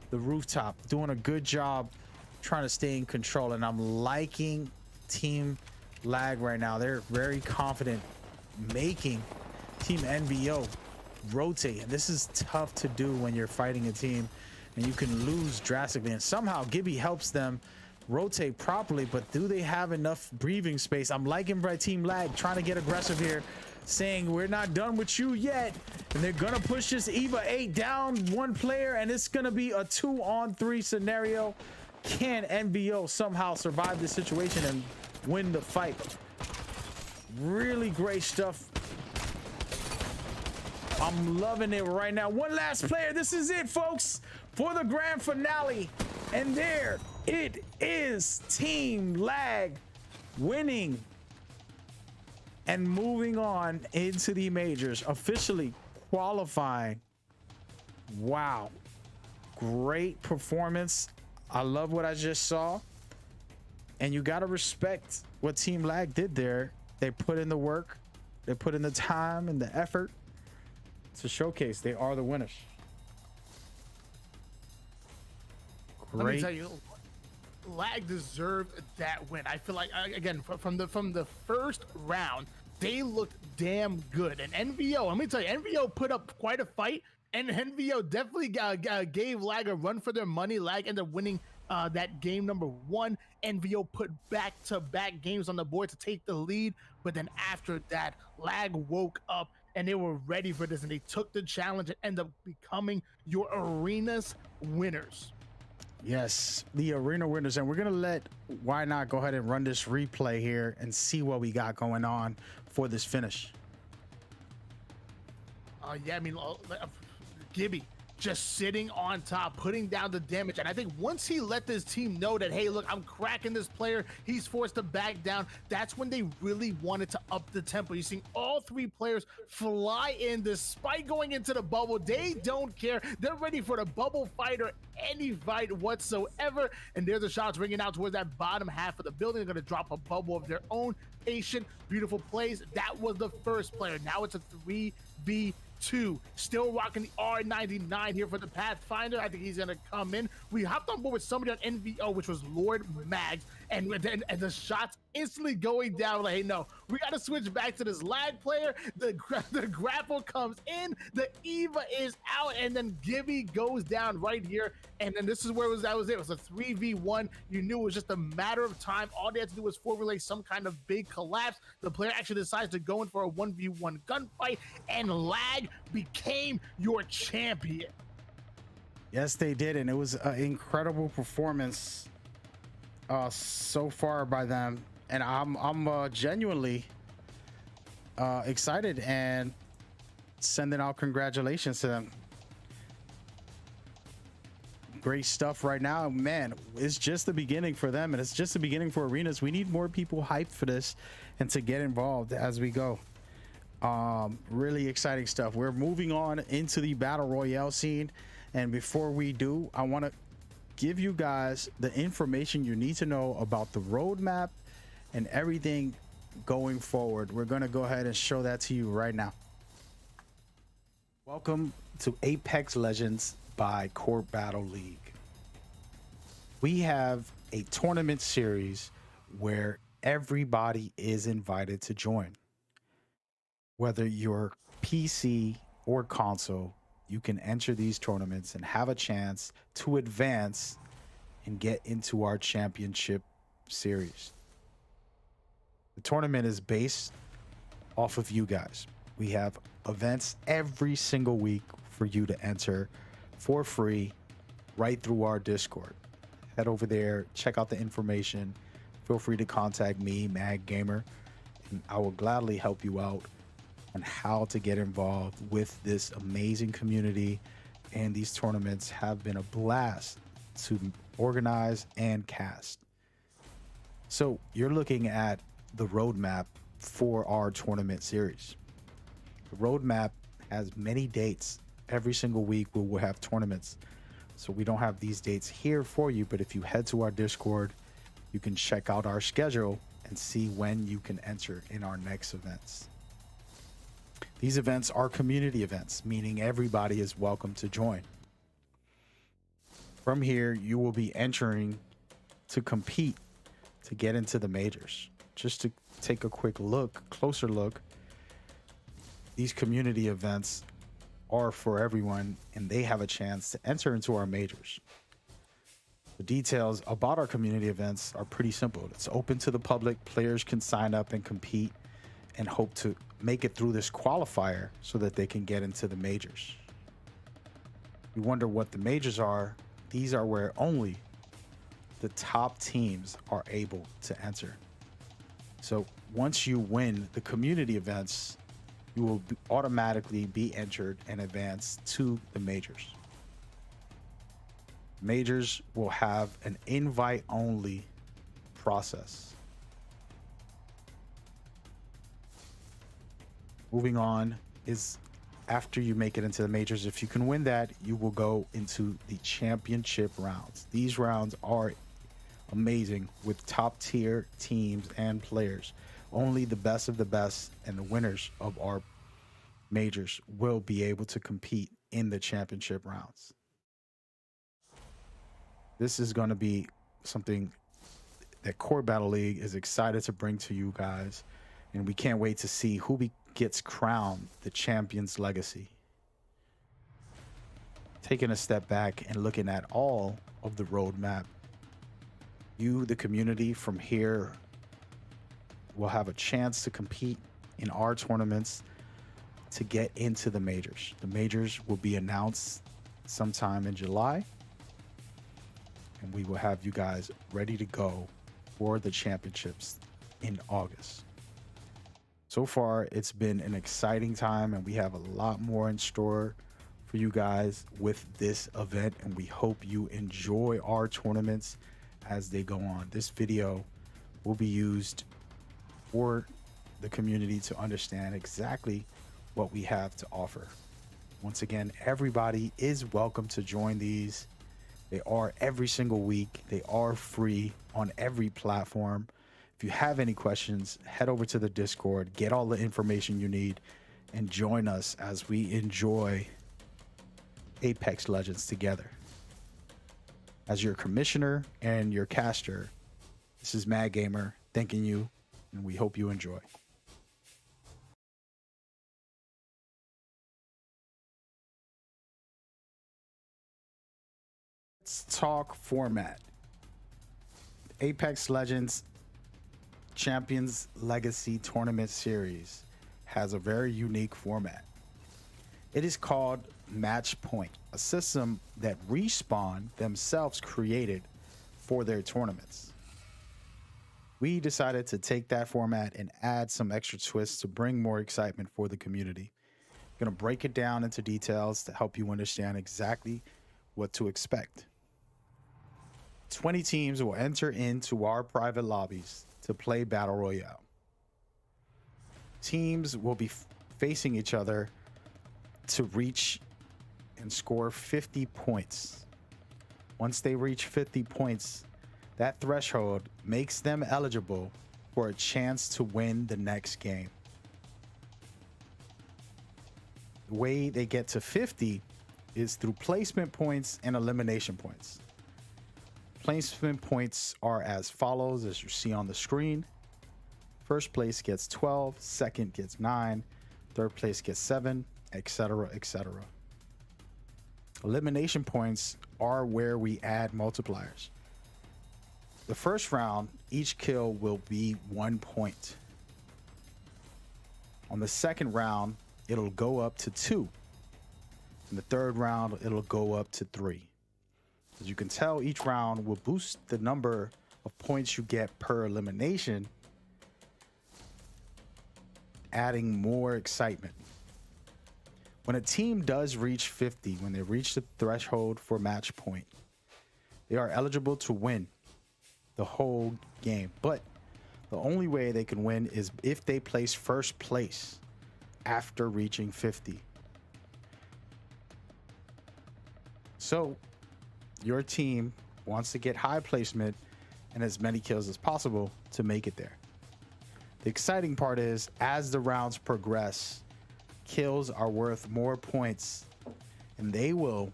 the rooftop, doing a good job trying to stay in control. And I'm liking Team Lag right now. They're very confident, making Team NVO rotate, and this is tough to do when you're fighting a team and you can lose drastically. And somehow Gibby helps them rotate properly, but do they have enough breathing space? I'm liking by Team Lag trying to get aggressive here, saying we're not done with you yet, and they're gonna push this Eva 8 down one player, and it's gonna be a 2-on-3 scenario. Can NVO somehow survive this situation and win the fight? Really great stuff. I'm loving it right now. One last player. This is it, folks, for the grand finale. And there it is. Team Lag winning and moving on into the majors, officially qualifying. Wow. Great performance. I love what I just saw. And you got to respect what Team Lag did there. They put in the work. They put in the time and the effort to showcase they are the winners. Great. Let me tell you, Lag deserved that win. I feel like, again, from the first round, they looked damn good. And NVO, let me tell you, NVO put up quite a fight, and NVO definitely gave Lag a run for their money. Lag ended up winning that game number 1. NVO put back-to-back games on the board to take the lead, but then after that, Lag woke up and they were ready for this, and they took the challenge and ended up becoming your arena's winners. Yes, the arena winners. And we're gonna let Why Not go ahead and run this replay here and see what we got going on for this finish. Yeah, I mean, Gibby just sitting on top, putting down the damage. And I think once he let this team know that, hey, look, I'm cracking this player, he's forced to back down, that's when they really wanted to up the tempo. You're seeing all 3 players fly in despite going into the bubble. They don't care. They're ready for the bubble fight or any fight whatsoever. And there's the shots ringing out towards that bottom half of the building. They're going to drop a bubble of their own. Patient, beautiful plays. That was the first player. Now it's a 3v2. Still rocking the R99 here for the Pathfinder. I think he's gonna come in. We hopped on board with somebody on NVO, which was Lord Mags, and the shots instantly going down. Like, hey, no, we gotta switch back to this Lag player. The grapple comes in, the Eva is out, and then Gibby goes down right here. And then this is where that was it. It was a 3v1. You knew it was just a matter of time. All they had to do was formulate some kind of big collapse. The player actually decides to go in for a 1v1 gunfight, and Lag became your champion. Yes, they did, and it was an incredible performance so far by them. And I'm genuinely excited and sending out congratulations to them. great stuff right now, man. It's just the beginning for them, and it's just the beginning for arenas. We need more people hyped for this and to get involved as we go. Really exciting stuff. We're moving on into the battle royale scene, and before we do, I want to give you guys the information you need to know about the roadmap and everything going forward. We're going to go ahead and show that to you right now. Welcome to Apex Legends by Core Battle League. We have a tournament series where everybody is invited to join. Whether you're PC or console, you can enter these tournaments and have a chance to advance and get into our championship series. The tournament is based off of you guys. We have events every single week for you to enter for free right through our Discord. Head over there, check out the information. Feel free to contact me, Mag Gamer, and I will gladly help you out on how to get involved with this amazing community. And these tournaments have been a blast to organize and cast. So you're looking at the roadmap for our tournament series. The roadmap has many dates. Every single week we will have tournaments. So we don't have these dates here for you, but if you head to our Discord, you can check out our schedule and see when you can enter in our next events. These events are community events, meaning everybody is welcome to join. From here, you will be entering to compete to get into the majors. Just to take a quick look, closer look, these community events are for everyone and they have a chance to enter into our majors. The details about our community events are pretty simple. It's open to the public. Players can sign up and compete and hope to make it through this qualifier so that they can get into the majors. You wonder what the majors are. These are where only the top teams are able to enter. So once you win the community events, you will automatically be entered and advance to the majors. Majors will have an invite-only process. Moving on is after you make it into the majors, if you can win that, you will go into the championship rounds. These rounds are amazing with top tier teams and players. Only the best of the best and the winners of our majors will be able to compete in the championship rounds. This is going to be something that Core Battle League is excited to bring to you guys, and we can't wait to see who gets crowned the champion's legacy. Taking a step back and looking at all of the roadmap, you, the community from here, will have a chance to compete in our tournaments to get into the majors. The majors will be announced sometime in July, and we will have you guys ready to go for the championships in August. So far, it's been an exciting time, and we have a lot more in store for you guys with this event, and we hope you enjoy our tournaments as they go on. This video will be used for the community to understand exactly what we have to offer. Once again, everybody is welcome to join these. They are every single week. They are free on every platform. If you have any questions, head over to the Discord, get all the information you need, and join us as we enjoy Apex Legends together. As your commissioner and your caster, this is Mad Gamer thanking you, and we hope you enjoy. Let's talk format. Apex Legends Champions Legacy Tournament Series has a very unique format. It is called Match Point, a system that Respawn themselves created for their tournaments. We decided to take that format and add some extra twists to bring more excitement for the community. I'm going to break it down into details to help you understand exactly what to expect. 20 teams will enter into our private lobbies to play Battle Royale. Teams will be facing each other to reach and score 50 points. Once they reach 50 points, that threshold makes them eligible for a chance to win the next game. The way they get to 50 is through placement points and elimination points. Placement points are as follows, as you see on the screen. First place gets 12, second gets 9, third place gets 7, etc., etc. Elimination points are where we add multipliers. The first round, each kill will be 1 point. On the second round, it'll go up to 2. In the third round, it'll go up to 3. As you can tell, each round will boost the number of points you get per elimination, adding more excitement. When a team does reach 50, when they reach the threshold for match point, they are eligible to win the whole game. But the only way they can win is if they place first place after reaching 50. So your team wants to get high placement and as many kills as possible to make it there. The exciting part is, as the rounds progress, kills are worth more points, and they will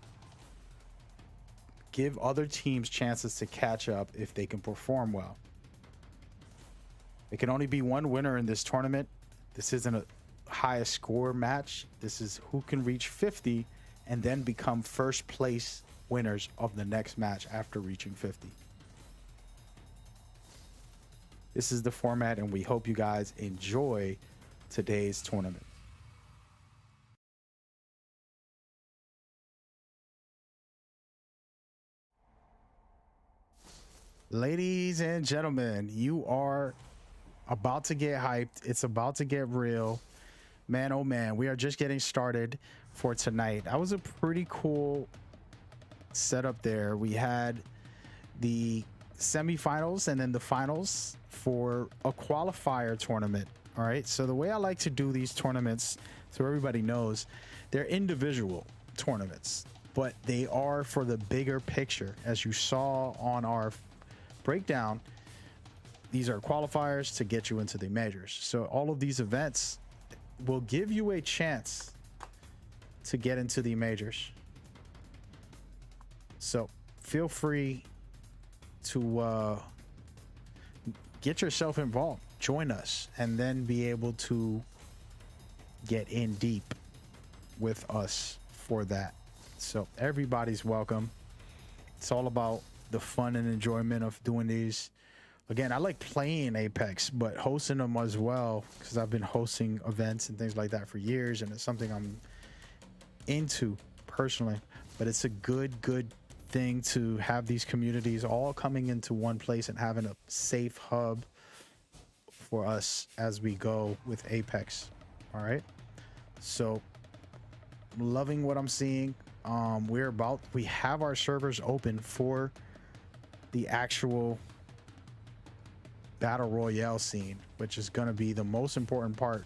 give other teams chances to catch up if they can perform well. It can only be one winner in this tournament. This isn't a highest score match. This is who can reach 50 and then become first place winners of the next match after reaching 50. This is the format, and we hope you guys enjoy today's tournament. Ladies and gentlemen, you are about to get hyped. It's about to get real. Man, oh man, we are just getting started for tonight. That was a pretty cool setup there. We had the semifinals and then the finals for a qualifier tournament. All right, so the way I like to do these tournaments, so everybody knows, they're individual tournaments, but they are for the bigger picture. As you saw on our breakdown, these are qualifiers to get you into the majors. So all of these events will give you a chance to get into the majors. So feel free to get yourself involved, join us, and then be able to get in deep with us for that. So everybody's welcome. It's all about the fun and enjoyment of doing these. Again, I like playing Apex, but hosting them as well, because I've been hosting events and things like that for years, and it's something I'm into personally. But it's a good thing to have these communities all coming into one place and having a safe hub for us as we go with Apex. All right, so I'm loving what I'm seeing. We have our servers open for the actual battle royale scene, which is going to be the most important part.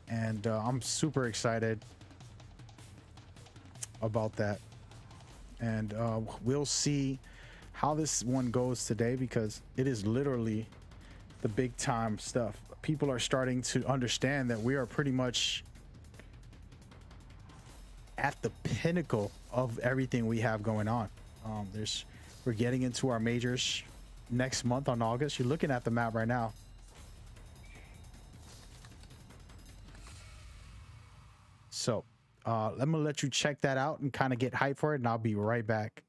And I'm super excited about that. And we'll see how this one goes today, because it is literally the big time stuff. People are starting to understand that we are pretty much at the pinnacle of everything we have going on. We're getting into our majors next month on August. You're looking at the map right now. So I'm gonna let you check that out and kind of get hyped for it, and I'll be right back.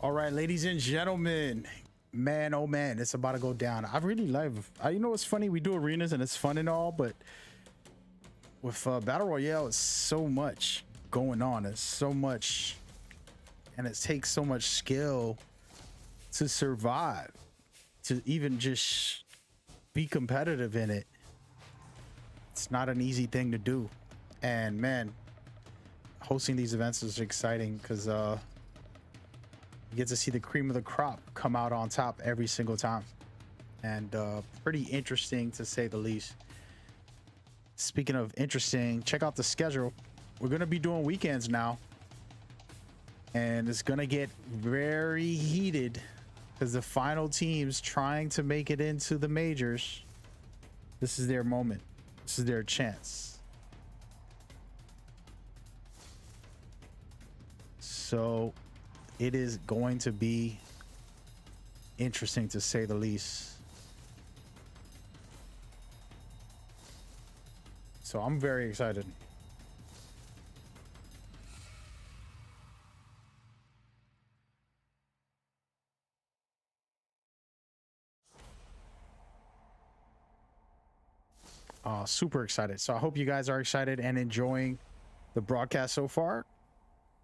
All right, ladies and gentlemen, man, oh man, it's about to go down. I really love, you know, it's funny. We do arenas and it's fun and all, but with Battle Royale, it's so much going on. It's so much, and it takes so much skill to survive, to even just be competitive in it. It's not an easy thing to do. And man, hosting these events is exciting because you get to see the cream of the crop come out on top every single time, and pretty interesting to say the least. Speaking of interesting, check out the schedule. We're gonna be doing weekends now, and it's gonna get very heated because the final teams trying to make it into the majors, this is their moment. This is their chance. So it is going to be interesting to say the least. So I'm very excited. Super excited. So I hope you guys are excited and enjoying the broadcast so far.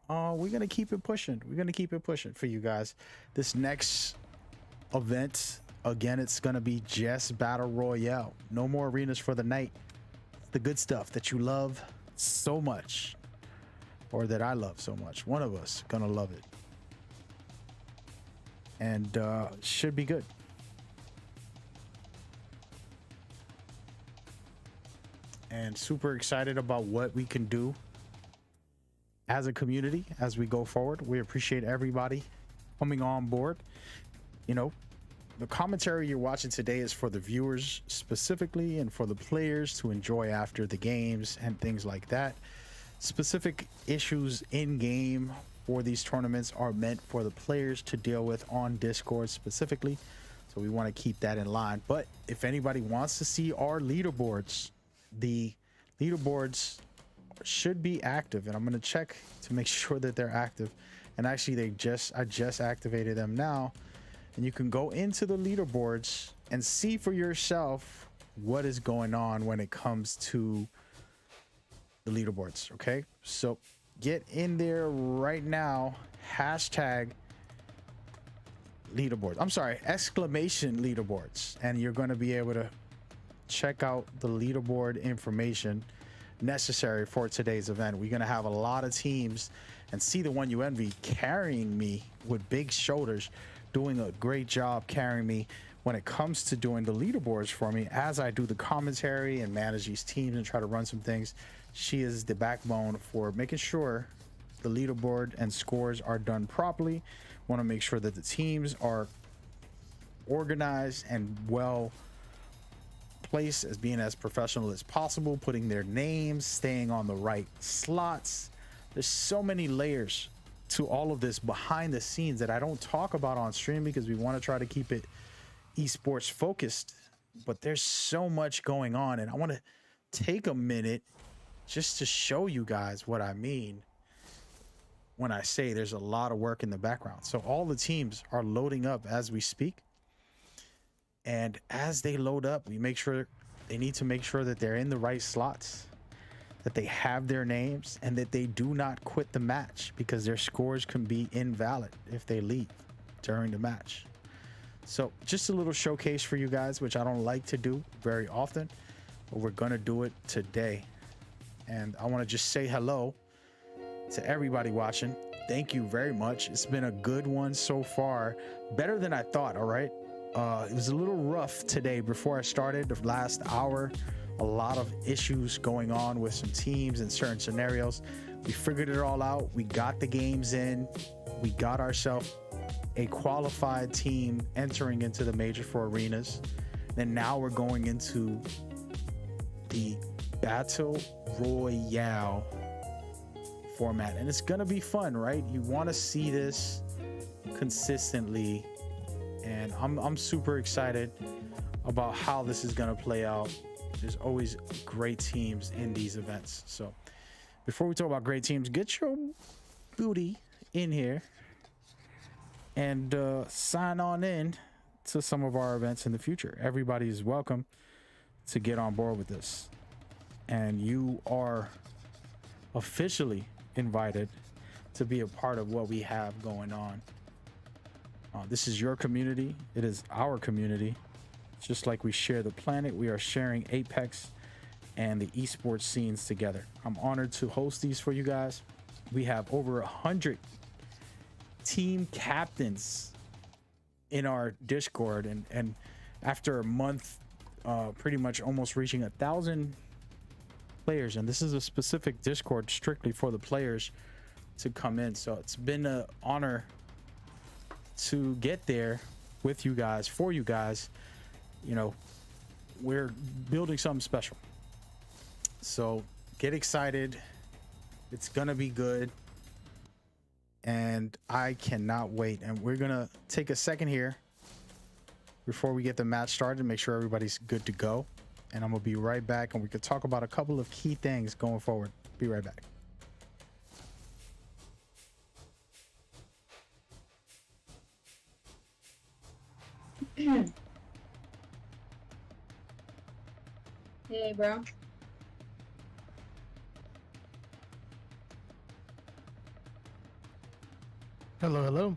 We're gonna keep it pushing. We're gonna keep it pushing for you guys. This next event, again, it's gonna be just Battle Royale. No more arenas for the night. The good stuff that you love so much, or that I love so much. One of us gonna love it, and should be good. And super excited about what we can do as a community as we go forward. We appreciate everybody coming on board. You know, the commentary you're watching today is for the viewers specifically, and for the players to enjoy after the games and things like that. Specific issues in game for these tournaments are meant for the players to deal with on Discord specifically, so we want to keep that in line. But if anybody wants to see our leaderboards, the leaderboards should be active, and I'm going to check to make sure that they're active. And actually I just activated them now, and you can go into the leaderboards and see for yourself what is going on when it comes to the leaderboards. Okay, so get in there right now, hashtag leaderboards, I'm sorry, exclamation leaderboards, and you're going to be able to check out the leaderboard information necessary for today's event. We're going to have a lot of teams, and see the one you envy carrying me with big shoulders, doing a great job carrying me when it comes to doing the leaderboards for me as I do the commentary and manage these teams and try to run some things. She is the backbone for making sure the leaderboard and scores are done properly. Want to make sure that the teams are organized and well place as being as professional as possible, putting their names, staying on the right slots. There's so many layers to all of this behind the scenes that I don't talk about on stream because we want to try to keep it esports focused, but there's so much going on, and I want to take a minute just to show you guys what I mean when I say there's a lot of work in the background. So all the teams are loading up as we speak. And as they load up, we make sure they need to make sure that they're in the right slots, that they have their names, and that they do not quit the match, because their scores can be invalid if they leave during the match. So just a little showcase for you guys, which I don't like to do very often, but we're going to do it today. And I want to just say hello to everybody watching. Thank you very much. It's been a good one so far, better than I thought. All right. It was a little rough today before I started, the last hour. A lot of issues going on with some teams and certain scenarios. We figured it all out. We got the games in. We got ourselves a qualified team entering into the major for arenas. And now we're going into the Battle Royale format. And it's going to be fun, right? You want to see this consistently. And I'm super excited about how this is going to play out. There's always great teams in these events. So before we talk about great teams, get your booty in here. and sign on in to some of our events in the future. Everybody is welcome to get on board with this, and you are officially invited to be a part of what we have going on. This is your community. It is our community. Just like we share the planet, we are sharing Apex and the esports scenes together. I'm honored to host these for you guys. We have over 100 team captains in our Discord, and after a month, pretty much almost reaching 1,000 players, and this is a specific Discord strictly for the players to come in. So it's been an honor to get there with you guys, for you guys. You know, we're building something special, so get excited. It's gonna be good, and I cannot wait. And we're gonna take a second here before we get the match started, make sure everybody's good to go, and I'm gonna be right back, and we could talk about a couple of key things going forward. Be right back. Hey, bro. Hello, hello.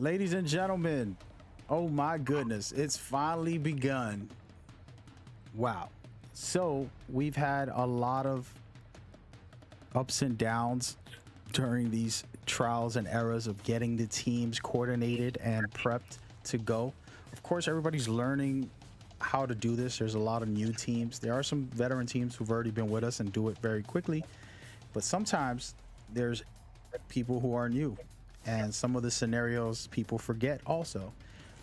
ladies and gentlemen, oh my goodness, it's finally begun. Wow. So we've had a lot of ups and downs during these trials and errors of getting the teams coordinated and prepped to go. Of course, everybody's learning how to do this. There's a lot of new teams. There are some veteran teams who've already been with us and do it very quickly, but sometimes there's people who are new, and some of the scenarios people forget. Also,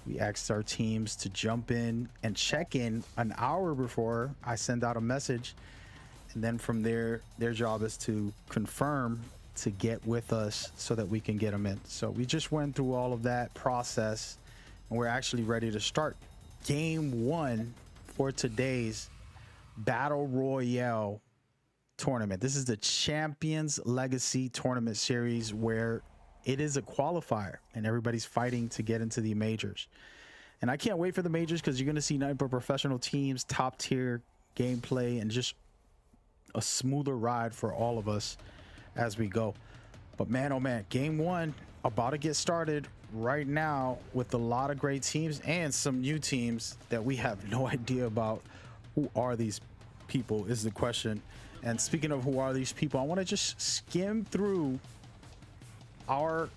we asked our teams to jump in and check in an hour before I send out a message, and then from there their job is to confirm to get with us so that we can get them in. So we just went through all of that process, and we're actually ready to start game 1 for today's Battle Royale tournament. This is the Champions Legacy Tournament Series, where it is a qualifier and everybody's fighting to get into the majors. And I can't wait for the majors, because you're going to see nothing but professional teams, top tier gameplay, and just a smoother ride for all of us as we go. But man, oh man, game 1 about to get started right now with a lot of great teams and some new teams that we have no idea about. Who are these people is the question. And speaking of who are these people, I want to just skim through our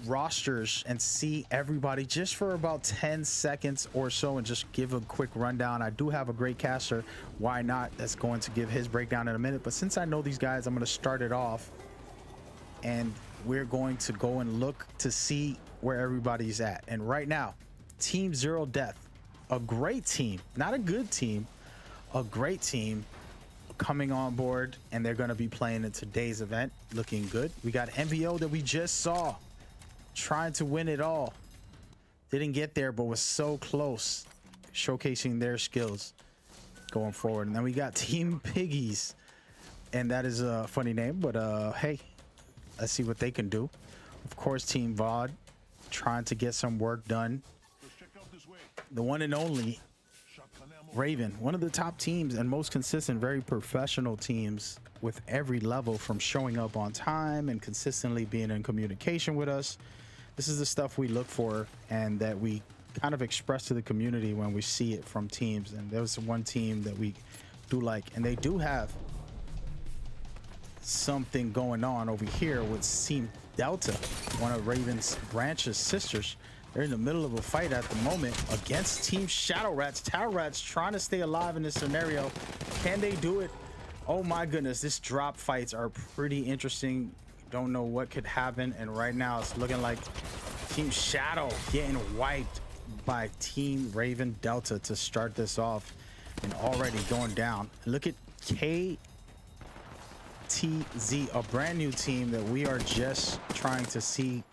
rosters and see everybody just for about 10 seconds or so, and just give a quick rundown. I do have a great caster, why not, that's going to give his breakdown in a minute. But since I know these guys, I'm going to start it off, and we're going to go and look to see where everybody's at. And right now, Team Zero Death, a great team, not a good team, a great team coming on board, and they're going to be playing in today's event. Looking good. We got MVO that we just saw trying to win it all, didn't get there but was so close, showcasing their skills going forward. And then we got Team Piggies, and that is a funny name, but hey, let's see what they can do. Of course, Team VOD trying to get some work done. The one and only Raven, one of the top teams and most consistent, very professional teams with every level, from showing up on time and consistently being in communication with us. This is the stuff we look for and that we kind of express to the community when we see it from teams. And there was one team that we do like, and they do have something going on over here with Team Delta, one of Raven's Branch's sisters. They're in the middle of a fight at the moment against Team Shadow Rats. Tower Rats trying to stay alive in this scenario. Can they do it? Oh my goodness, this drop fights are pretty interesting. Don't know what could happen, and right now it's looking like Team Shadow getting wiped by Team Raven Delta to start this off, and already going down. Look at KTZ, a brand new team that we are just trying to see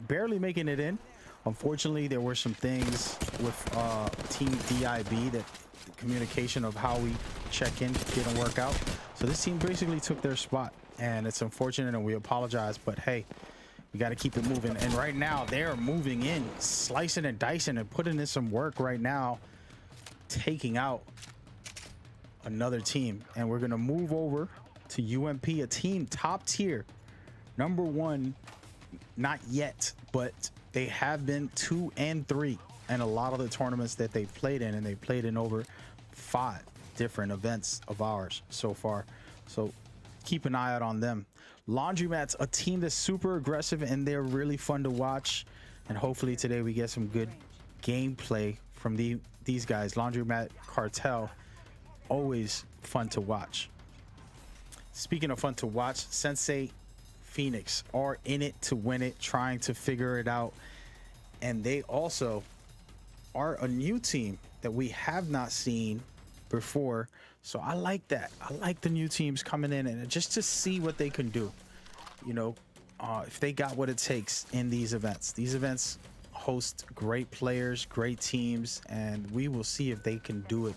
barely making it in. Unfortunately, there were some things with Team DIB that the communication of how we check in didn't work out. So this team basically took their spot, and it's unfortunate, and we apologize, but hey, we got to keep it moving. And right now they're moving in, slicing and dicing and putting in some work right now, taking out another team. And we're going to move over to UMP, a team top tier, number 1, not yet, but they have been 2 and 3 in a lot of the tournaments that they've played in, and they played in over 5 different events of ours so far. So keep an eye out on them. Laundromats, a team that's super aggressive, and they're really fun to watch. And hopefully today we get some good gameplay from these guys. Laundromat Cartel, always fun to watch. Speaking of fun to watch, Sensei Phoenix are in it to win it, trying to figure it out. And they also are a new team that we have not seen before. So I like that. I like the new teams coming in, and just to see what they can do, you know, if they got what it takes in these events. These events host great players, great teams, and we will see if they can do it.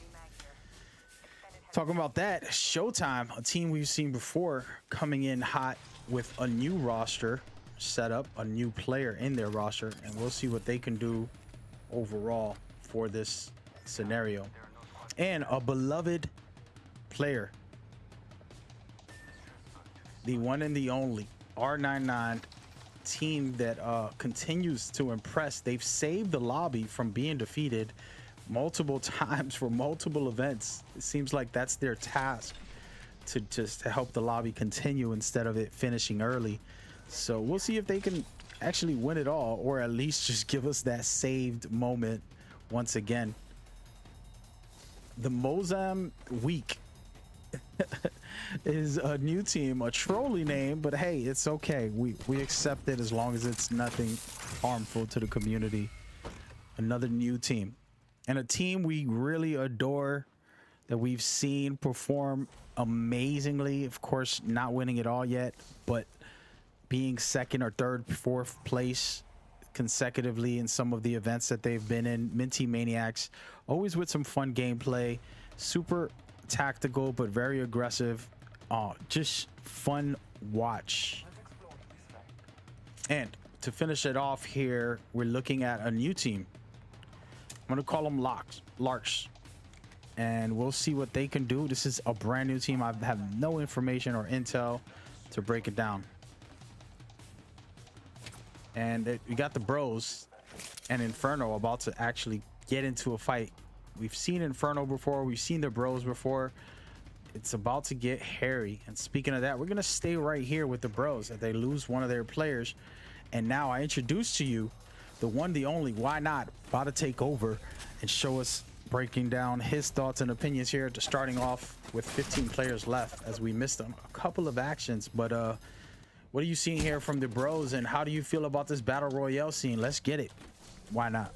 Talking about that, Showtime, a team we've seen before, coming in hot with a new roster set up, a new player in their roster, and we'll see what they can do overall for this scenario. And a beloved player, the one and the only R99, team that continues to impress. They've saved the lobby from being defeated multiple times for multiple events. It seems like that's their task, to just to help the lobby continue instead of it finishing early. So we'll see if they can actually win it all, or at least just give us that saved moment once again. The Mozam Week is a new team, a trolley name, but hey, it's okay. We accept it as long as it's nothing harmful to the community. Another new team, and a team we really adore, that we've seen perform amazingly. Of course, not winning it all yet, but being second or third, fourth place consecutively in some of the events that they've been in. Minty Maniacs, always with some fun gameplay, super tactical but very aggressive. Just fun watch. And to finish it off here, we're looking at a new team. I'm gonna call them Larks, and we'll see what they can do. This is a brand new team. I have no information or intel to break it down. And we got the Bros and Inferno about to actually get into a fight. We've seen Inferno before, we've seen the Bros before. It's about to get hairy. And speaking of that, we're gonna stay right here with the Bros as they lose one of their players. And now I introduce to you the one, the only, why not, about to take over and show us, breaking down his thoughts and opinions here, to starting off with 15 players left, as we missed a couple of actions. But what are you seeing here from the Bros, and how do you feel about this battle royale scene? Let's get it. Why not?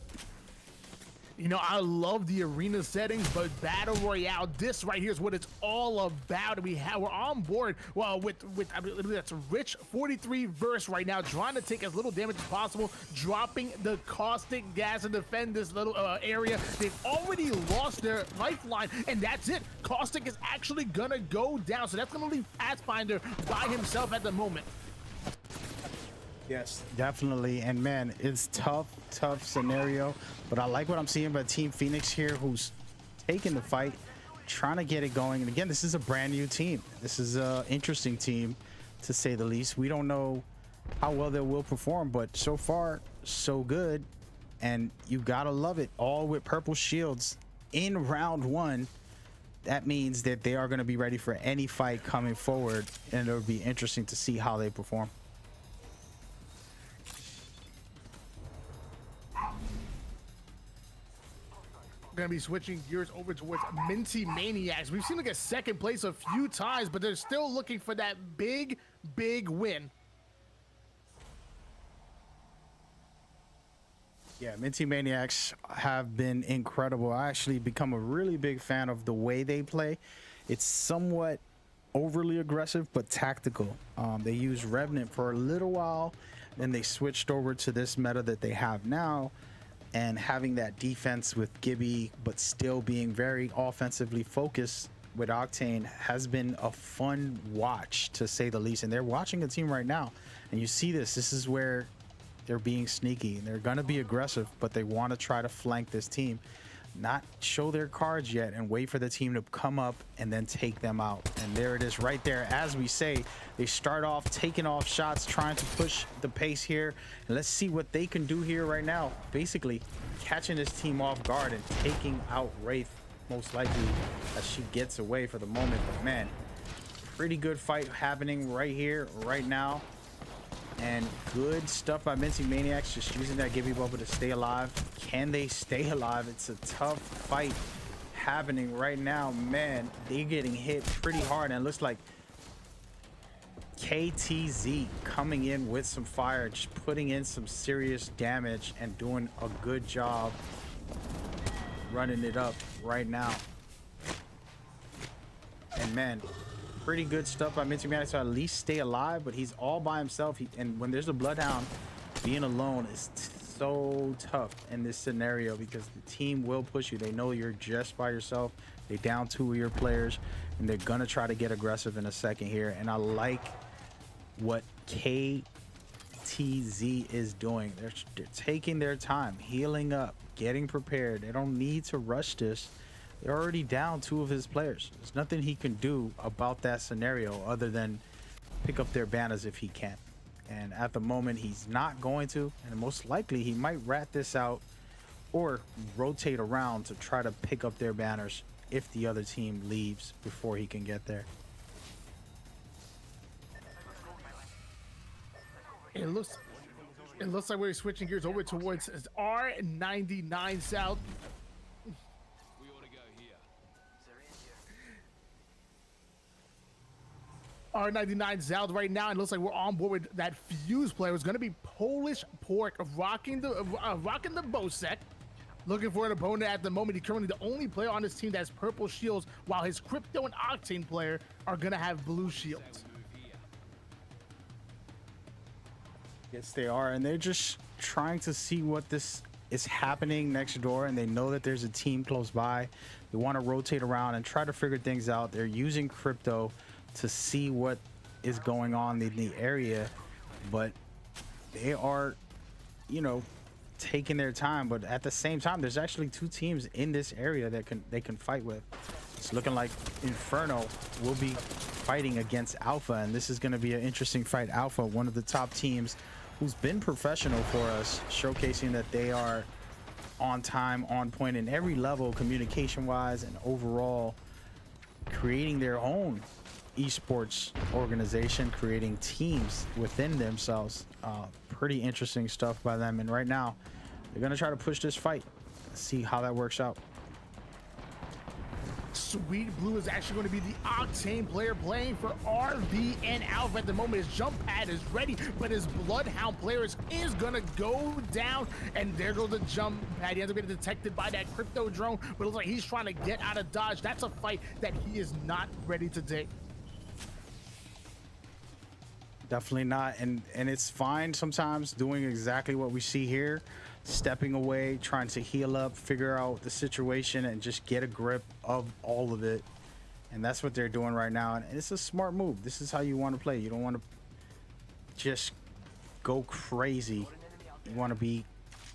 You know, I love the arena settings, but battle royale, this right here is what it's all about. We're on board. Well, with I believe that's Rich 43 verse right now, trying to take as little damage as possible, dropping the caustic gas to defend this little area. They've already lost their lifeline, and that's it. Caustic is actually gonna go down, so that's gonna leave Pathfinder by himself at the moment. Yes, definitely. And man, it's tough scenario, but I like what I'm seeing by Team Phoenix here, who's taking the fight, trying to get it going. And again, this is a brand new team. This is an interesting team, to say the least. We don't know how well they will perform, but so far, so good. And you gotta love it, all with purple shields in round one. That means that they are going to be ready for any fight coming forward, and it'll be interesting to see how they perform. Gonna be switching gears over towards Minty Maniacs. We've seen like a second place a few times, but they're still looking for that big win. Yeah, Minty Maniacs have been incredible. I actually become a really big fan of the way they play. It's somewhat overly aggressive but tactical. They used Revenant for a little while, then they switched over to this meta that they have now, and having that defense with Gibby but still being very offensively focused with Octane has been a fun watch, to say the least. And they're watching a team right now, and you see this is where they're being sneaky, and they're gonna be aggressive, but they want to try to flank this team, not show their cards yet, and wait for the team to come up and then take them out. And there it is right there. As we say, they start off taking off shots, trying to push the pace here, and let's see what they can do here right now. Basically catching this team off guard and taking out Wraith, most likely, as she gets away for the moment. But man, pretty good fight happening right here, right now. And good stuff by Minty Maniacs, just using that Gibby bubble to stay alive. Can they stay alive? It's a tough fight happening right now. Man, they're getting hit pretty hard, and it looks like KTZ coming in with some fire, just putting in some serious damage and doing a good job running it up right now. And man, pretty good stuff by Minty Maniacs to at least stay alive, but he's all by himself. And when there's a Bloodhound, being alone is so tough in this scenario, because the team will push you. They know you're just by yourself. They down two of your players, and they're gonna try to get aggressive in a second here. And I like what KTZ is doing. They're taking their time, healing up, getting prepared. They don't need to rush this. They're already down two of his players. There's nothing he can do about that scenario other than pick up their banners if he can. And at the moment, he's not going to. And most likely, he might rat this out or rotate around to try to pick up their banners if the other team leaves before he can get there. It looks like we're switching gears over towards R99 South. We ought to go here. R99 Zald right now, and it looks like we're on board with that Fuse player. It's going to be Polish Pork rocking the Bosek. Looking for an opponent at the moment. He's currently the only player on this team that has purple shields, while his Crypto and Octane player are going to have blue shields. Yes, they are, and they're just trying to see what this is happening next door, and they know that there's a team close by. They want to rotate around and try to figure things out. They're using Crypto to see what is going on in the area, but they are, you know, taking their time. But at the same time, there's actually two teams in this area that they can fight with. It's looking like Inferno will be fighting against Alpha, and this is going to be an interesting fight. Alpha, one of the top teams who's been professional for us, showcasing that they are on time, on point in every level, communication wise and overall, creating their own esports organization, creating teams within themselves. Pretty interesting stuff by them, and right now they're going to try to push this fight, see how that works out. Sweet Blue is actually going to be the Octane player playing for RV and Alpha at the moment. His jump pad is ready, but his Bloodhound player is going to go down, and there goes the jump pad. He hasn't been detected by that Crypto drone, but it looks like he's trying to get out of dodge. That's a fight that he is not ready to take. Definitely not, and it's fine sometimes doing exactly what we see here, stepping away, trying to heal up, figure out the situation, and just get a grip of all of it. And that's what they're doing right now, and it's a smart move. This is how you want to play. You don't want to just go crazy. You want to be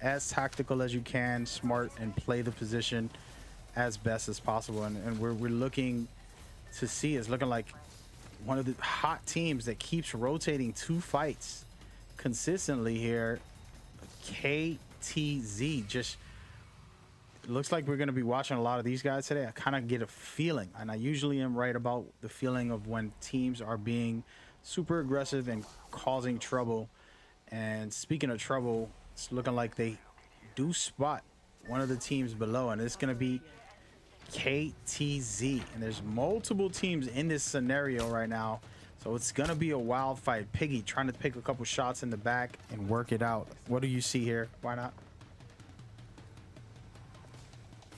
as tactical as you can, smart, and play the position as best as possible. And we're looking to see, it's looking like one of the hot teams that keeps rotating two fights consistently here. KTZ, just looks like we're going to be watching a lot of these guys today. I kind of get a feeling, and I usually am right about the feeling of when teams are being super aggressive and causing trouble. And speaking of trouble, it's looking like they do spot one of the teams below, and it's going to be KTZ, and there's multiple teams in this scenario right now, so it's gonna be a wild fight. Piggy trying to pick a couple shots in the back and work it out. What do you see here? Why not?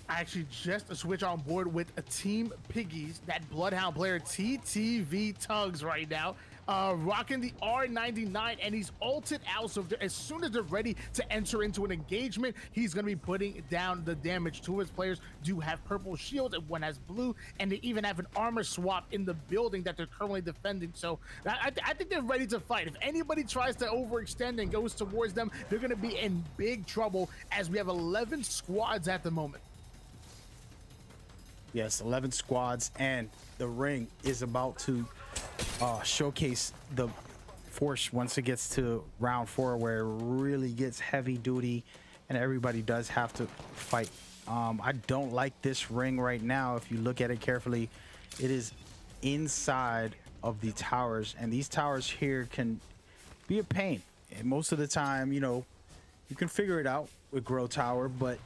I actually just switch on board with a Team Piggies, that Bloodhound player TTV Tugs right now, rocking the R99, and he's ulted out, so as soon as they're ready to enter into an engagement, he's going to be putting down the damage. Two of his players do have purple shields, and one has blue, and they even have an armor swap in the building that they're currently defending. So I think they're ready to fight. If anybody tries to overextend and goes towards them, they're going to be in big trouble, as we have 11 squads at the moment. Yes, 11 squads, and the ring is about to showcase the force once it gets to round 4, where it really gets heavy duty and everybody does have to fight. I don't like this ring right now. If you look at it carefully, it is inside of the towers, and these towers here can be a pain. And most of the time, you know, you can figure it out with Grow Tower, but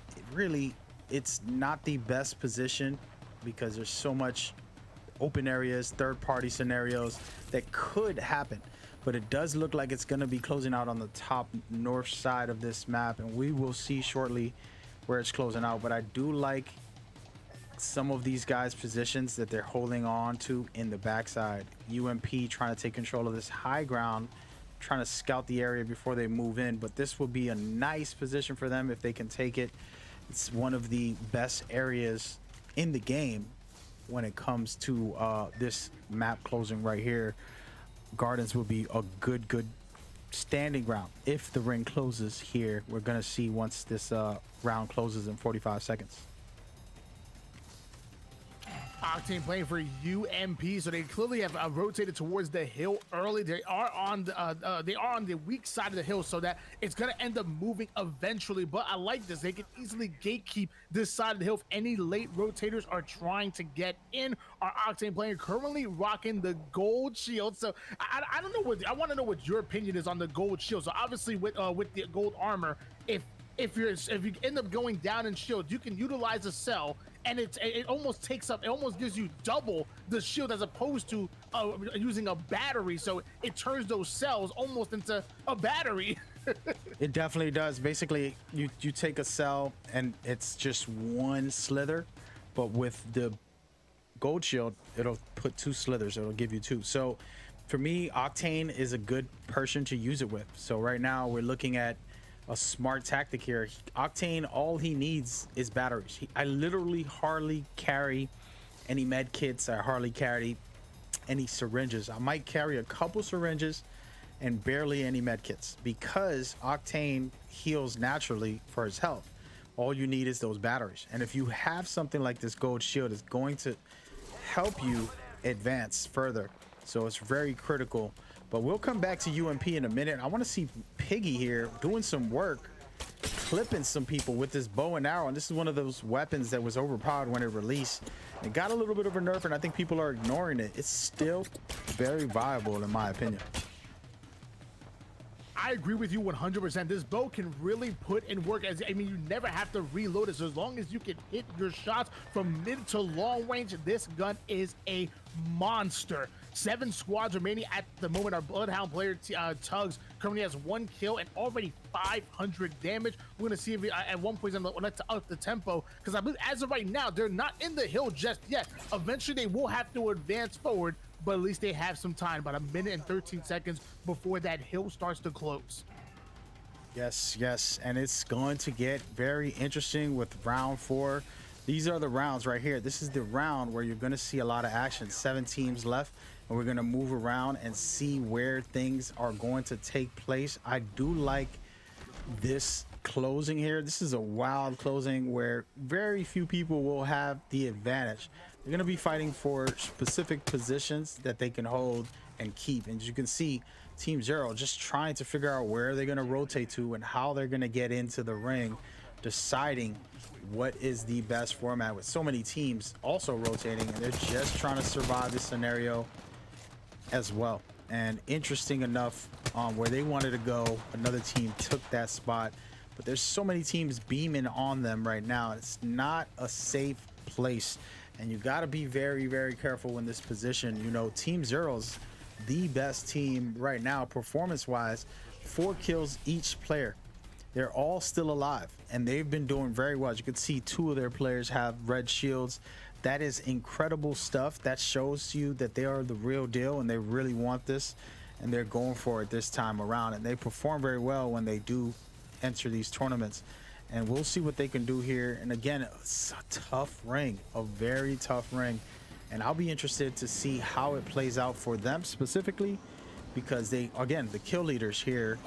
it's not the best position, because there's so much open areas, third-party scenarios that could happen. But it does look like it's going to be closing out on the top north side of this map, and we will see shortly where it's closing out. But I do like some of these guys' positions that they're holding on to in the backside. UMP trying to take control of this high ground, trying to scout the area before they move in, but this will be a nice position for them if they can take it. It's one of the best areas in the game when it comes to this map closing right here. Gardens will be a good standing ground if the ring closes here. We're gonna see once this round closes in 45 seconds. Octane playing for UMP, so they clearly have rotated towards the hill early. They are on the weak side of the hill, so that it's gonna end up moving eventually. But I like this; they can easily gatekeep this side of the hill if any late rotators are trying to get in. Our Octane player currently rocking the gold shield, so I don't know what I want to know what your opinion is on the gold shield. So obviously with the gold armor, if you end up going down in shield, you can utilize a cell, and it almost takes up, it almost gives you double the shield as opposed to using a battery. So it turns those cells almost into a battery. It definitely does. Basically, you take a cell and it's just one slither, but with the gold shield, it'll put 2 slithers. It'll give you 2. So for me, Octane is a good person to use it with. So right now we're looking at a smart tactic here. Octane, all he needs is batteries. I literally hardly carry any med kits. I hardly carry any syringes. I might carry a couple syringes and barely any med kits because Octane heals naturally for his health. All you need is those batteries. And if you have something like this gold shield, it's going to help you advance further. So it's very critical. But we'll come back to UMP in a minute. I want to see Piggy here doing some work, clipping some people with this bow and arrow. And this is one of those weapons that was overpowered when it released. It got a little bit of a nerf, and I think people are ignoring it. It's still very viable, in my opinion. I agree with you 100%. This bow can really put in work. I mean, you never have to reload it. So as long as you can hit your shots from mid to long range, this gun is a monster. 7 squads remaining at the moment. Our Bloodhound player, Tugs, currently has 1 kill and already 500 damage. We're going to see if at one point I'm going to up the tempo, because I believe as of right now, they're not in the hill just yet. Eventually, they will have to advance forward, but at least they have some time, about 1 minute and 13 seconds before that hill starts to close. Yes, and it's going to get very interesting with round 4. These are the rounds right here. This is the round where you're going to see a lot of action. 7 teams left, and we're going to move around and see where things are going to take place. I do like this closing here. This is a wild closing where very few people will have the advantage. They're going to be fighting for specific positions that they can hold and keep. And as you can see, Team Zero just trying to figure out where they're going to rotate to and how they're going to get into the ring, deciding what is the best format with so many teams also rotating, and they're just trying to survive this scenario as well. And interesting enough, where they wanted to go, another team took that spot, but there's so many teams beaming on them right now. It's not a safe place, and you got to be very, very careful in this position. You know, Team Zero's the best team right now performance wise. 4 kills each player. They're all still alive, and they've been doing very well. As you can see, 2 of their players have red shields. That is incredible stuff. That shows you that they are the real deal, and they really want this, and they're going for it this time around. And they perform very well when they do enter these tournaments. And we'll see what they can do here. And again, it's a tough ring, a very tough ring. And I'll be interested to see how it plays out for them specifically, because they, again, the kill leaders here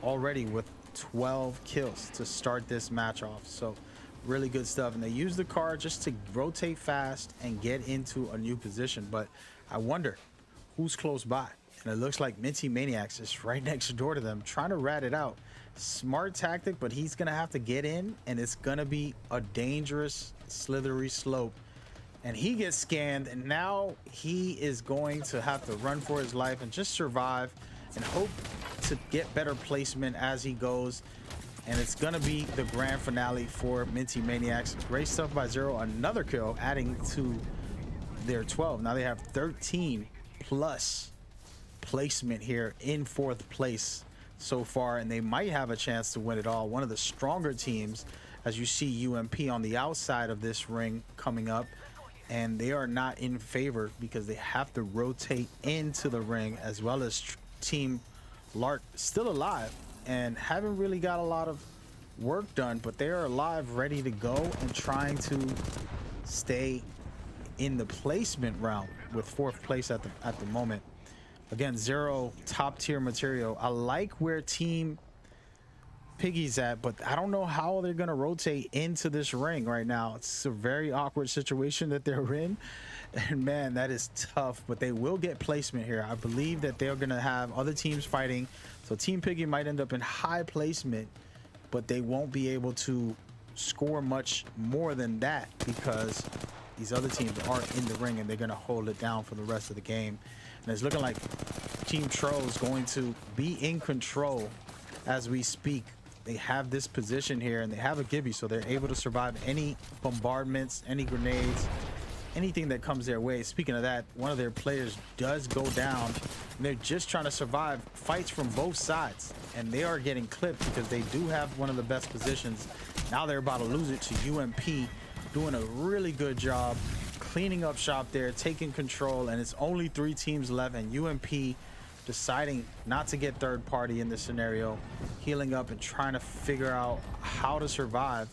already with 12 kills to start this match off. So really good stuff, and they use the card just to rotate fast and get into a new position. But I wonder who's close by, and it looks like Minty Maniacs is right next door to them trying to rat it out. Smart tactic, but he's gonna have to get in, and it's gonna be a dangerous slithery slope. And he gets scanned, and now he is going to have to run for his life and just survive and hope to get better placement as he goes. And it's gonna be the grand finale for Minty Maniacs. Great stuff by Zero. Another kill, adding to their 12. Now they have 13 plus placement here in 4th place so far, and they might have a chance to win it all. One of the stronger teams, as you see UMP on the outside of this ring coming up, and they are not in favor because they have to rotate into the ring, as well as Team Lark still alive and haven't really got a lot of work done, but they are alive, ready to go, and trying to stay in the placement round with 4th place at the moment. Again, Zero top tier material. I like where Team Piggy's at, but I don't know how they're going to rotate into this ring right now. It's a very awkward situation that they're in. And man, that is tough, but they will get placement here. I believe that they're going to have other teams fighting. So Team Piggy might end up in high placement, but they won't be able to score much more than that because these other teams are in the ring and they're going to hold it down for the rest of the game. And it's looking like Team Troll is going to be in control as we speak. They have this position here and they have a Gibby, so they're able to survive any bombardments, any grenades, anything that comes their way. Speaking of that, one of their players does go down and they're just trying to survive fights from both sides, and they are getting clipped because they do have one of the best positions. Now they're about to lose it to UMP, doing a really good job cleaning up shop there, taking control, and it's only 3 teams left, and UMP deciding not to get third party in this scenario, healing up and trying to figure out how to survive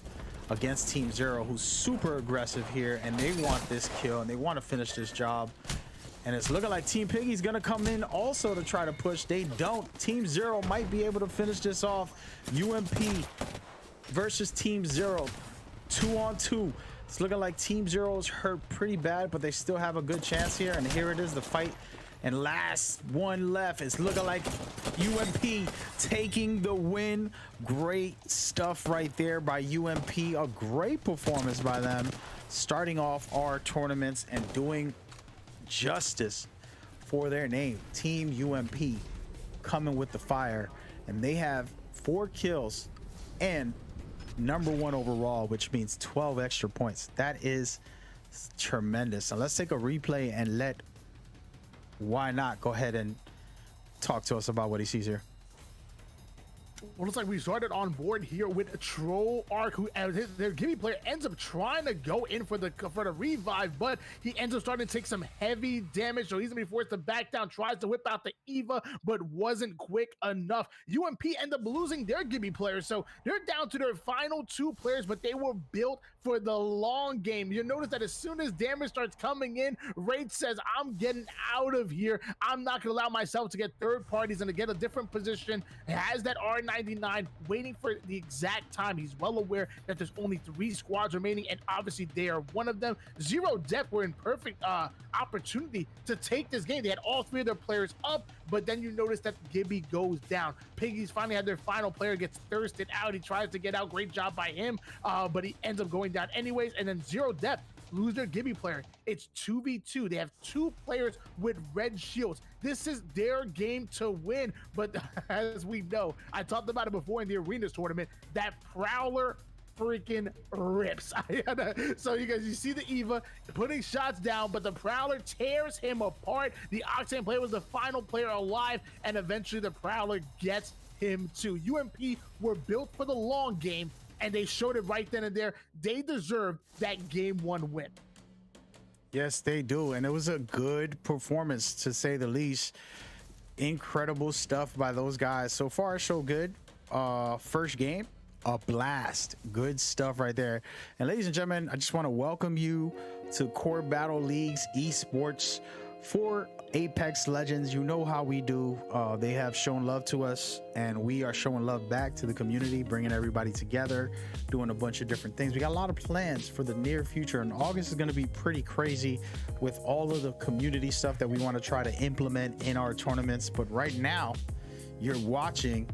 against Team Zero, who's super aggressive here, and they want this kill and they want to finish this job. And it's looking like Team Piggy's gonna come in also to try to push. They don't. Team Zero might be able to finish this off. UMP versus Team Zero, 2-on-2. It's looking like Team Zero is hurt pretty bad, but they still have a good chance here. And here it is, the fight. And last one left. It's looking like UMP taking the win. Great stuff right there by UMP. A great performance by them, starting off our tournaments and doing justice for their name. Team UMP coming with the fire. And they have 4 kills and #1 overall, which means 12 extra points. That is tremendous. So let's take a replay and let Why Not go ahead and talk to us about what he sees here. Well, looks like we started on board here with a Troll Arc, who their Gibby player ends up trying to go in for the revive, but he ends up starting to take some heavy damage, so he's gonna be forced to back down. Tries to whip out the Eva, but wasn't quick enough. UMP end up losing their Gibby player, so they're down to their final 2 players, but they were built for the long game. You'll notice that as soon as damage starts coming in, Raid says, I'm getting out of here. I'm not gonna allow myself to get third parties and to get a different position. It has that R99 waiting for the exact time. He's well aware that there's only 3 squads remaining, and obviously they are one of them. Zero Depth were in perfect opportunity to take this game. They had all 3 of their players up, but then you notice that Gibby goes down. Piggies finally had their final player, gets thirsted out. He tries to get out. Great job by him, but he ends up going down anyways. And then Zero Depth lose their Gibby player. It's 2v2. They have 2 players with red shields. This is their game to win, but as we know, I talked about it before in the Arenas tournament, that Prowler freaking rips. So you see the Eva putting shots down, but the Prowler tears him apart. The Octane player was the final player alive, and eventually the Prowler gets him too. UMP were built for the long game, and they showed it right then and there. They deserved that game 1 win. Yes, they do. And it was a good performance, to say the least. Incredible stuff by those guys. So far, so good. First game, a blast. Good stuff right there. And ladies and gentlemen, I just want to welcome you to Core Battle League's esports for Apex Legends. You know how we do. They have shown love to us, and we are showing love back to the community, bringing everybody together, doing a bunch of different things. We got a lot of plans for the near future, and August is going to be pretty crazy with all of the community stuff that we want to try to implement in our tournaments. But right now, you're watching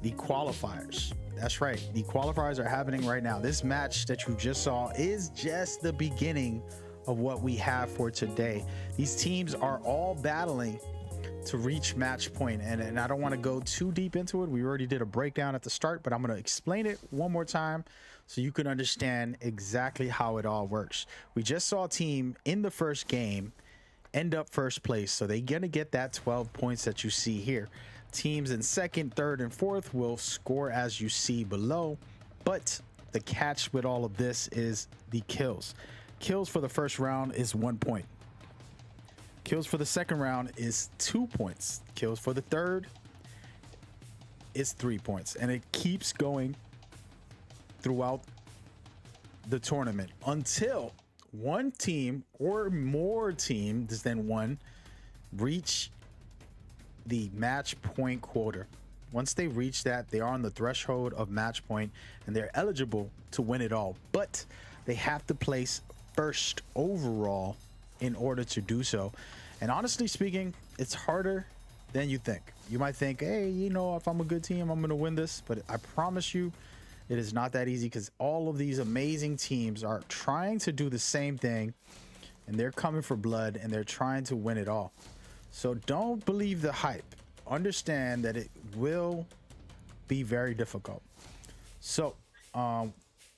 the qualifiers. That's right. The qualifiers are happening right now. This match that you just saw is just the beginning of what we have for today. These teams are all battling to reach match point, and I don't want to go too deep into it. We already did a breakdown at the start, but I'm going to explain it one more time so you can understand exactly how it all works. We just saw a team in the first game end up first place, so they're going to get that 12 points that you see here. Teams in second, third, and fourth will score as you see below, but the catch with all of this is the kills. Kills for the first round is 1 point. Kills for the second round is 2 points. Kills for the third is 3 points. And it keeps going throughout the tournament until one team or more teams than one reach the match point quota. Once they reach that, they are on the threshold of match point and they're eligible to win it all. But they have to place first overall in order to do so. And honestly speaking, it's harder than you think. You might think, hey, you know, if I'm a good team, I'm going to win this. But I promise you, it is not that easy, because all of these amazing teams are trying to do the same thing, and they're coming for blood, and they're trying to win it all. So don't believe the hype. Understand that it will be very difficult. So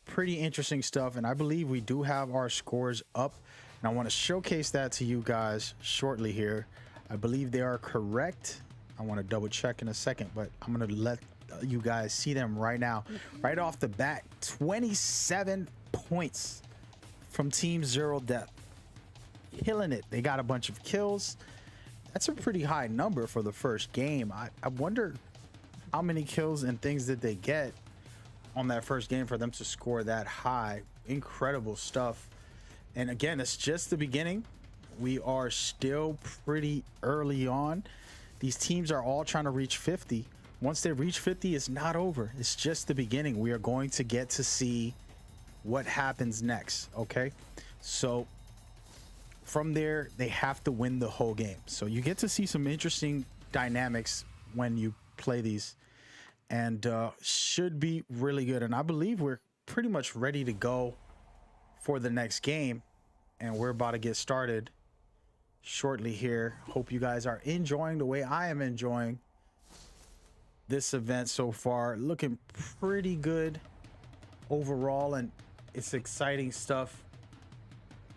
pretty interesting stuff, and I believe we do have our scores up, and I want to showcase that to you guys shortly here. I believe they are correct. I want to double check in a second, but I'm going to let you guys see them right now. Right off the bat, 27 points from Team Zero Death. Killing it. They got a bunch of kills. That's a pretty high number for the first game. I wonder how many kills and things did they get on that first game for them to score that high. Incredible stuff. And again, it's just the beginning. We are still pretty early on. These teams are all trying to reach 50. Once they reach 50, it's not over. It's just the beginning. We are going to get to see what happens next. Okay, so from there, they have to win the whole game. So you get to see some interesting dynamics when you play these, and should be really good. And I believe we're pretty much ready to go for the next game, and we're about to get started shortly here. Hope you guys are enjoying the way I am enjoying this event so far. Looking pretty good overall, and it's exciting stuff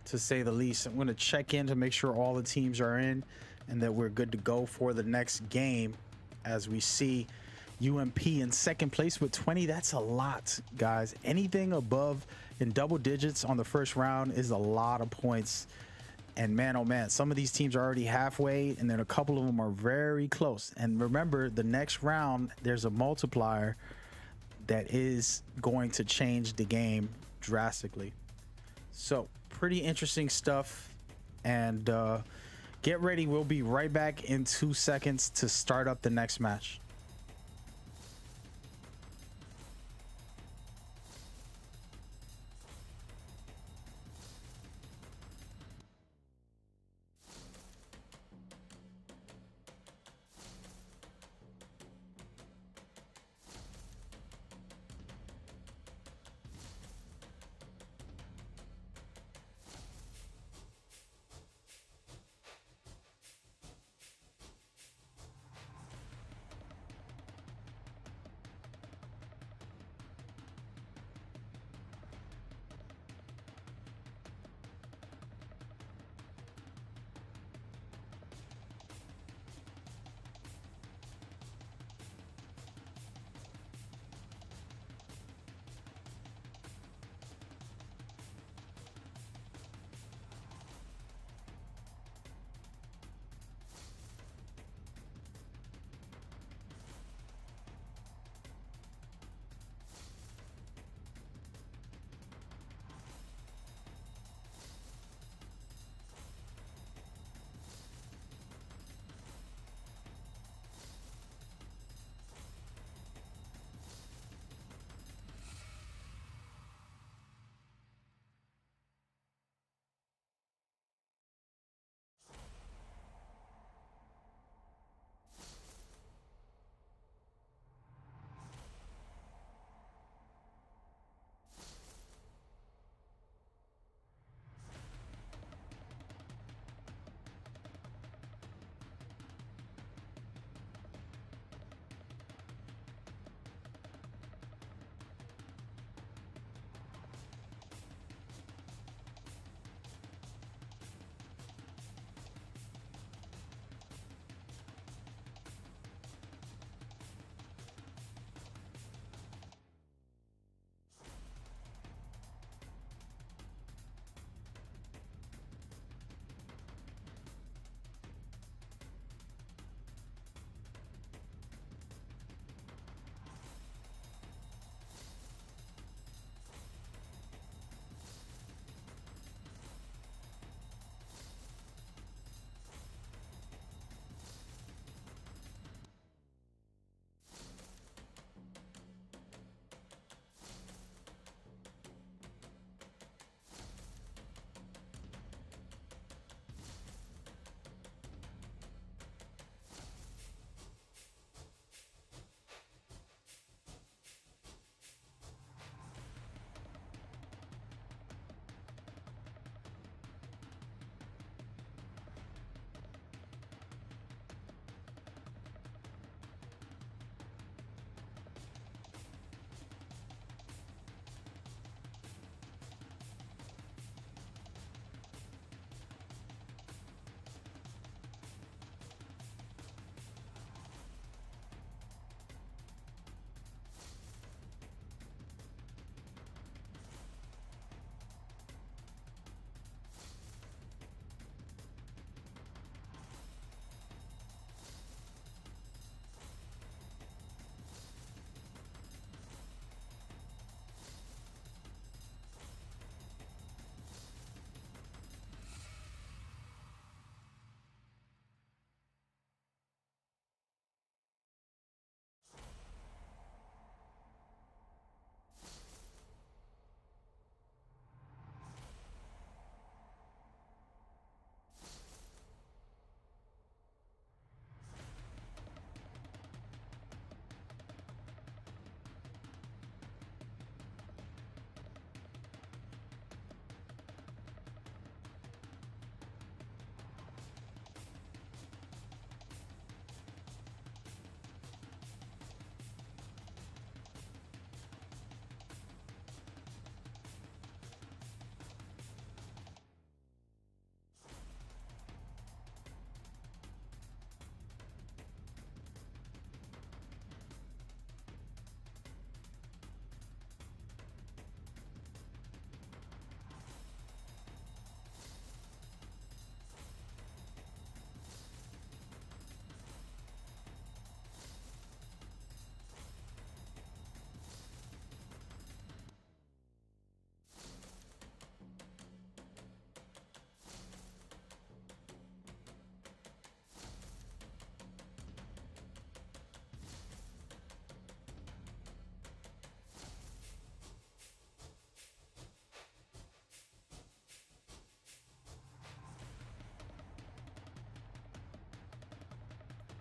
to say the least. I'm going to check in to make sure all the teams are in and that we're good to go for the next game. As we see UMP in second place with 20. That's a lot, guys. Anything above in double digits on the first round is a lot of points. And man, oh man, some of these teams are already halfway, and then a couple of them are very close. And remember, the next round, there's a multiplier that is going to change the game drastically. So pretty interesting stuff. And get ready. We'll be right back in 2 seconds to start up the next match.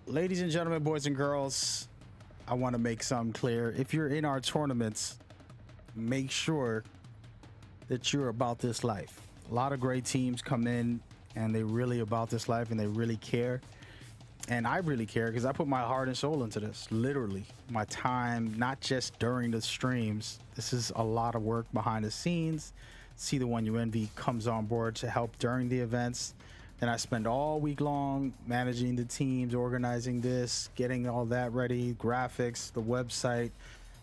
ladies and gentlemen, boys and girls, I want to make something clear. If you're in our tournaments, make sure that you're about this life. A lot of great teams come in and they really about this life and they really care. And I really care because I put my heart and soul into this, literally my time, not just during the streams. This is a lot of work behind the scenes. See the One You Envy comes on board to help during the events. Then I spend all week long managing the teams, organizing this, getting all that ready, graphics, the website,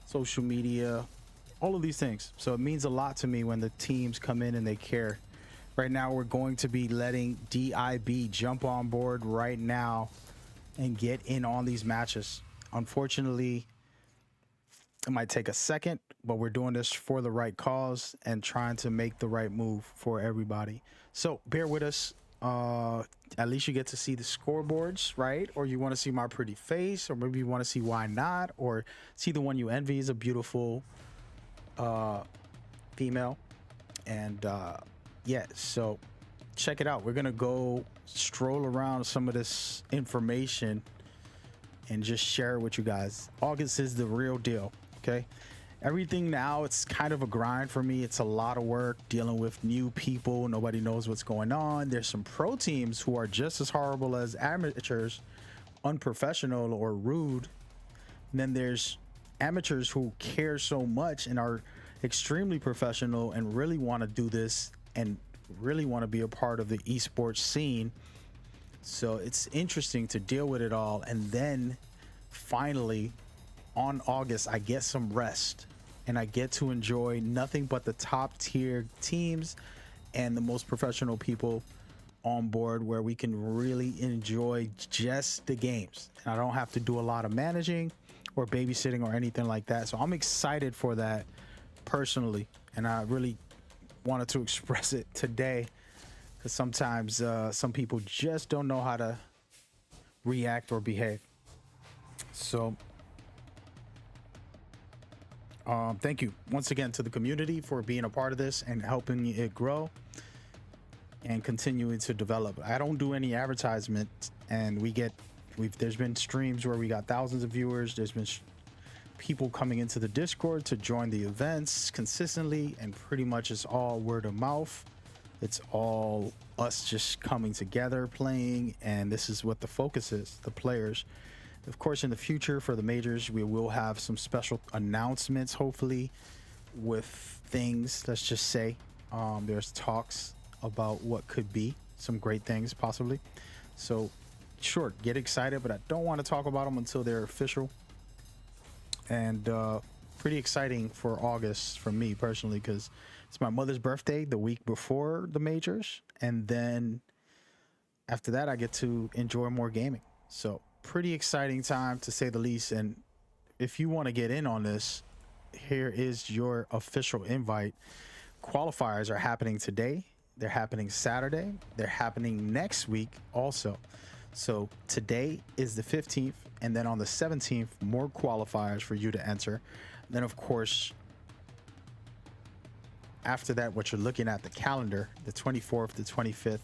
social media, all of these things. So it means a lot to me when the teams come in and they care. Right now, we're going to be letting DIB jump on board right now and get in on these matches. Unfortunately, it might take a second, but we're doing this for the right cause and trying to make the right move for everybody. So bear with us. At least you get to see the scoreboards, right? Or you want to see my pretty face, or maybe you want to see why not, or see the One You Envy is a beautiful female. And yeah, so check it out. We're gonna go stroll around some of this information and just share it with you guys. August is the real deal. Okay, everything now, it's kind of a grind for me. It's a lot of work dealing with new people. Nobody knows what's going on. There's some pro teams who are just as horrible as amateurs, unprofessional or rude. And then there's amateurs who care so much and are extremely professional and really want to do this and really want to be a part of the esports scene. So it's interesting to deal with it all. And then finally on August, I get some rest and I get to enjoy nothing but the top tier teams and the most professional people on board, where we can really enjoy just the games. And I don't have to do a lot of managing or babysitting or anything like that. So I'm excited for that personally. And I really wanted to express it today, because sometimes some people just don't know how to react or behave. So thank you once again to the community for being a part of this and helping it grow and continuing to develop. I don't do any advertisement, and there's been streams where we got thousands of viewers. There's been people coming into the Discord to join the events consistently, and pretty much it's all word of mouth. It's all us just coming together, playing, and this is what the focus is, the players. Of course, in the future for the majors, we will have some special announcements, hopefully, with things, let's just say. There's talks about what could be some great things, possibly. So, sure, get excited, but I don't want to talk about them until they're official. And pretty exciting for August for me personally, because it's my mother's birthday the week before the majors, and then after that I get to enjoy more gaming. So pretty exciting time, to say the least. And if you want to get in on this, here is your official invite. Qualifiers are happening today, they're happening Saturday, they're happening next week also. So today is the 15th, and then on the 17th, more qualifiers for you to enter. Then, of course, after that, what you're looking at, the calendar, the 24th, the 25th,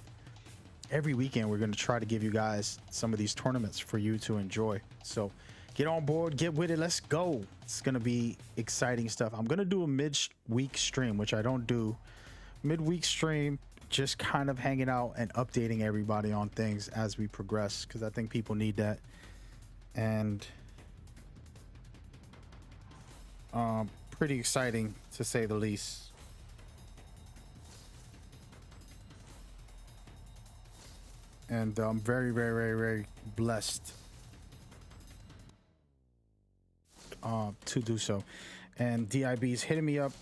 every weekend, we're going to try to give you guys some of these tournaments for you to enjoy. So get on board, get with it, let's go. It's going to be exciting stuff. I'm going to do a mid-week stream, which I don't do. Mid-week stream, just kind of hanging out and updating everybody on things as we progress, because I think people need that. And pretty exciting, to say the least. And I'm very, very, very, very blessed to do so. And DIB's hitting me up.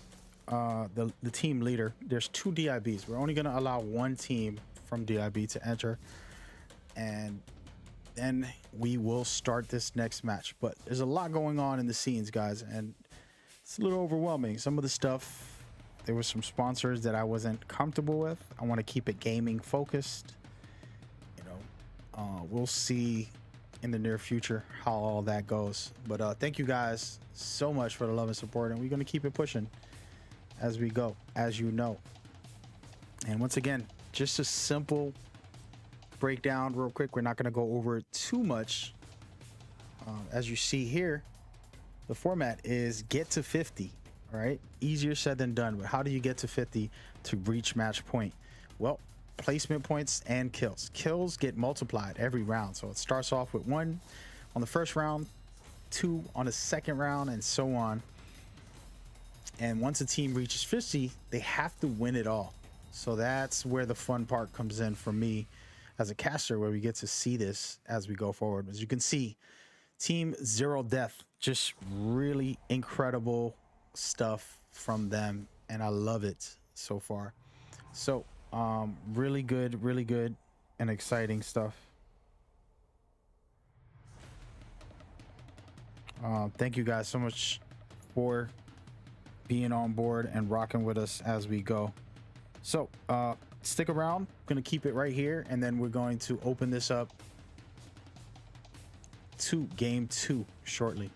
The team leader, there's 2 DIBs. We're only going to allow 1 team from DIB to enter, and then we will start this next match. But there's a lot going on in the scenes, guys, and it's a little overwhelming. Some of the stuff, there were some sponsors that I wasn't comfortable with. I want to keep it gaming focused. You know, we'll see in the near future how all that goes. But thank you guys so much for the love and support, and we're going to keep it pushing as we go, as you know. And once again, just a simple breakdown real quick. We're not going to go over it too much, As you see here, the format is get to 50. All right, easier said than done, but how do you get to 50 to reach match point? Well, placement points and kills get multiplied every round. So it starts off with 1 on the first round, 2 on the second round, and so on. And once a team reaches 50, they have to win it all. So that's where the fun part comes in for me as a caster, where we get to see this as we go forward. As you can see, team Zero Death, just really incredible stuff from them, and I love it so far. So really good and exciting stuff. Thank you guys so much for being on board and rocking with us as we go. So stick around, gonna keep it right here, and then we're going to open this up to game 2 shortly.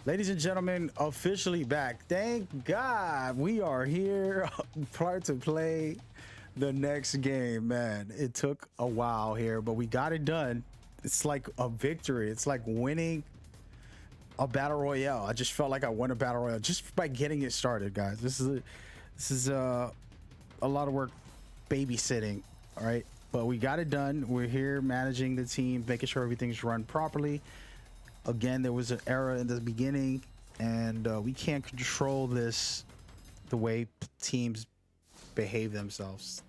Ladies and gentlemen, officially back. Thank God we are here prior to play the next game, man. It took a while here, but we got it done. It's like a victory. It's like winning a battle royale. I just felt like I won a battle royale just by getting it started, guys. This is a lot of work babysitting, all right? But we got it done. We're here managing the team, making sure everything's run properly. Again, there was an error in the beginning, and we can't control this the way teams behave themselves.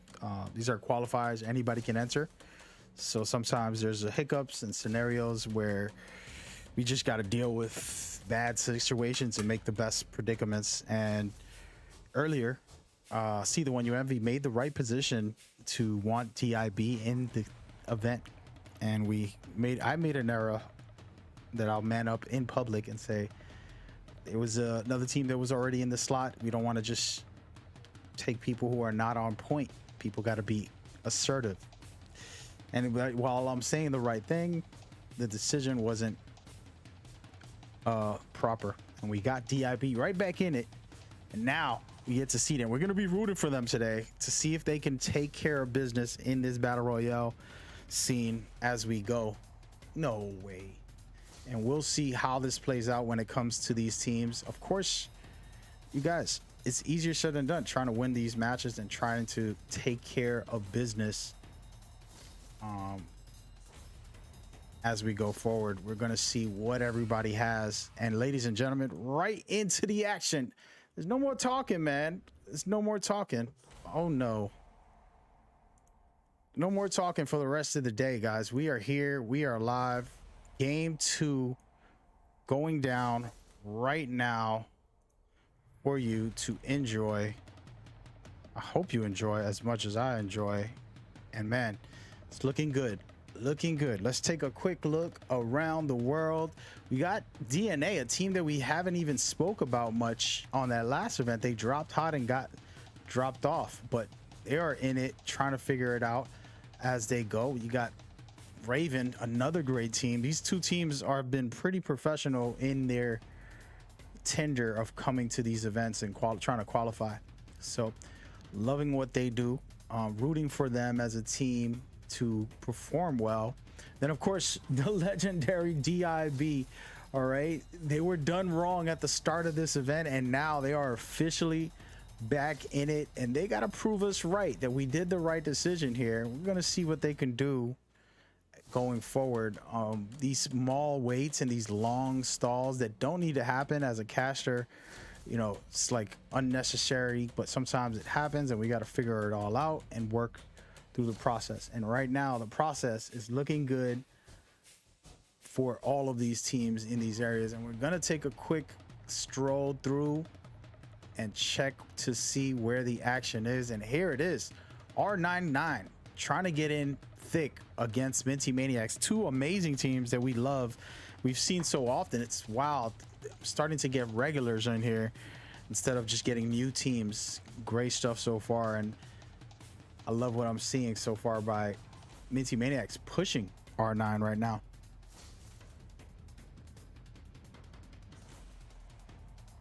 These are qualifiers. Anybody can enter. So sometimes there's hiccups and scenarios where we just got to deal with bad situations and make the best predicaments. And earlier, See the One You Envy made the right position to want DIB in the event. And I made an error that I'll man up in public and say it was another team that was already in the slot. We don't want to just take people who are not on point. People got to be assertive. And while I'm saying the right thing, the decision wasn't proper. And we got DIB right back in it. And now we get to see them. We're going to be rooting for them today to see if they can take care of business in this Battle Royale scene as we go. No way. And we'll see how this plays out when it comes to these teams. Of course, you guys, it's easier said than done trying to win these matches and trying to take care of business as we go forward. We're going to see what everybody has. And ladies and gentlemen, right into the action. There's no more talking, man. There's no more talking. Oh, no. No more talking for the rest of the day, guys. We are here. We are live. Game 2 going down right now for you to enjoy. I hope you enjoy as much as I enjoy. And man, it's looking good. Looking good. Let's take a quick look around the world. We got DNA, a team that we haven't even spoke about much on that last event. They dropped hot and got dropped off, but they are in it, trying to figure it out as they go. You got Raven, another great team. These two teams are been pretty professional in their tender of coming to these events and trying to qualify. So loving what they do, rooting for them as a team to perform well. Then of course the legendary DIB. All right, they were done wrong at the start of this event and now they are officially back in it, and they got to prove us right that we did the right decision here. We're gonna see what they can do going forward. These small waits and these long stalls that don't need to happen as a caster, you know, it's like unnecessary, but sometimes it happens and we got to figure it all out and work through the process. And right now the process is looking good for all of these teams in these areas, and we're gonna take a quick stroll through and check to see where the action is. And here it is, R99 trying to get in thick against Minty Maniacs, two amazing teams that we love, we've seen so often. It's wild starting to get regulars in here instead of just getting new teams. Great stuff so far, and I love what I'm seeing so far by Minty Maniacs pushing R9 right now.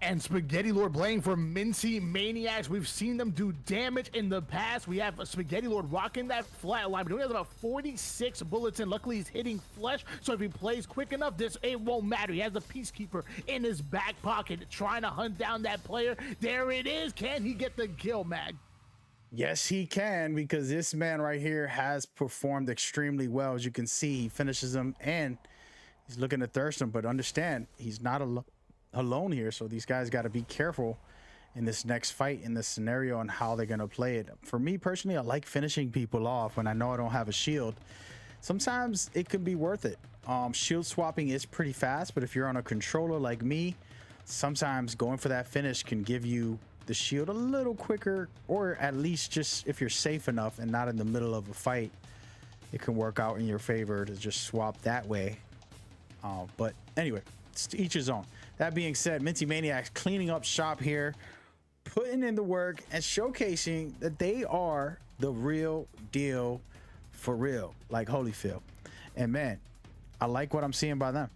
And Spaghetti Lord playing for Minty Maniacs. We've seen them do damage in the past. We have Spaghetti Lord rocking that flat line, but he has about 46 bullets in. Luckily, he's hitting flesh, so if he plays quick enough, it won't matter. He has the Peacekeeper in his back pocket, trying to hunt down that player. There it is. Can he get the kill, Mag? Yes, he can, because this man right here has performed extremely well. As you can see, he finishes him, and he's looking to thirst him, but understand, he's not alone here, so these guys got to be careful in this next fight, in this scenario, and how they're going to play it. For me personally, I like finishing people off when I know I don't have a shield. Sometimes it can be worth it. Shield swapping is pretty fast, but if you're on a controller like me, sometimes going for that finish can give you the shield a little quicker, or at least just if you're safe enough and not in the middle of a fight, it can work out in your favor to just swap that way. But anyway, it's to each his own. That being said, Minty Maniacs cleaning up shop here, putting in the work and showcasing that they are the real deal for real, like Holyfield. And man, I like what I'm seeing by them.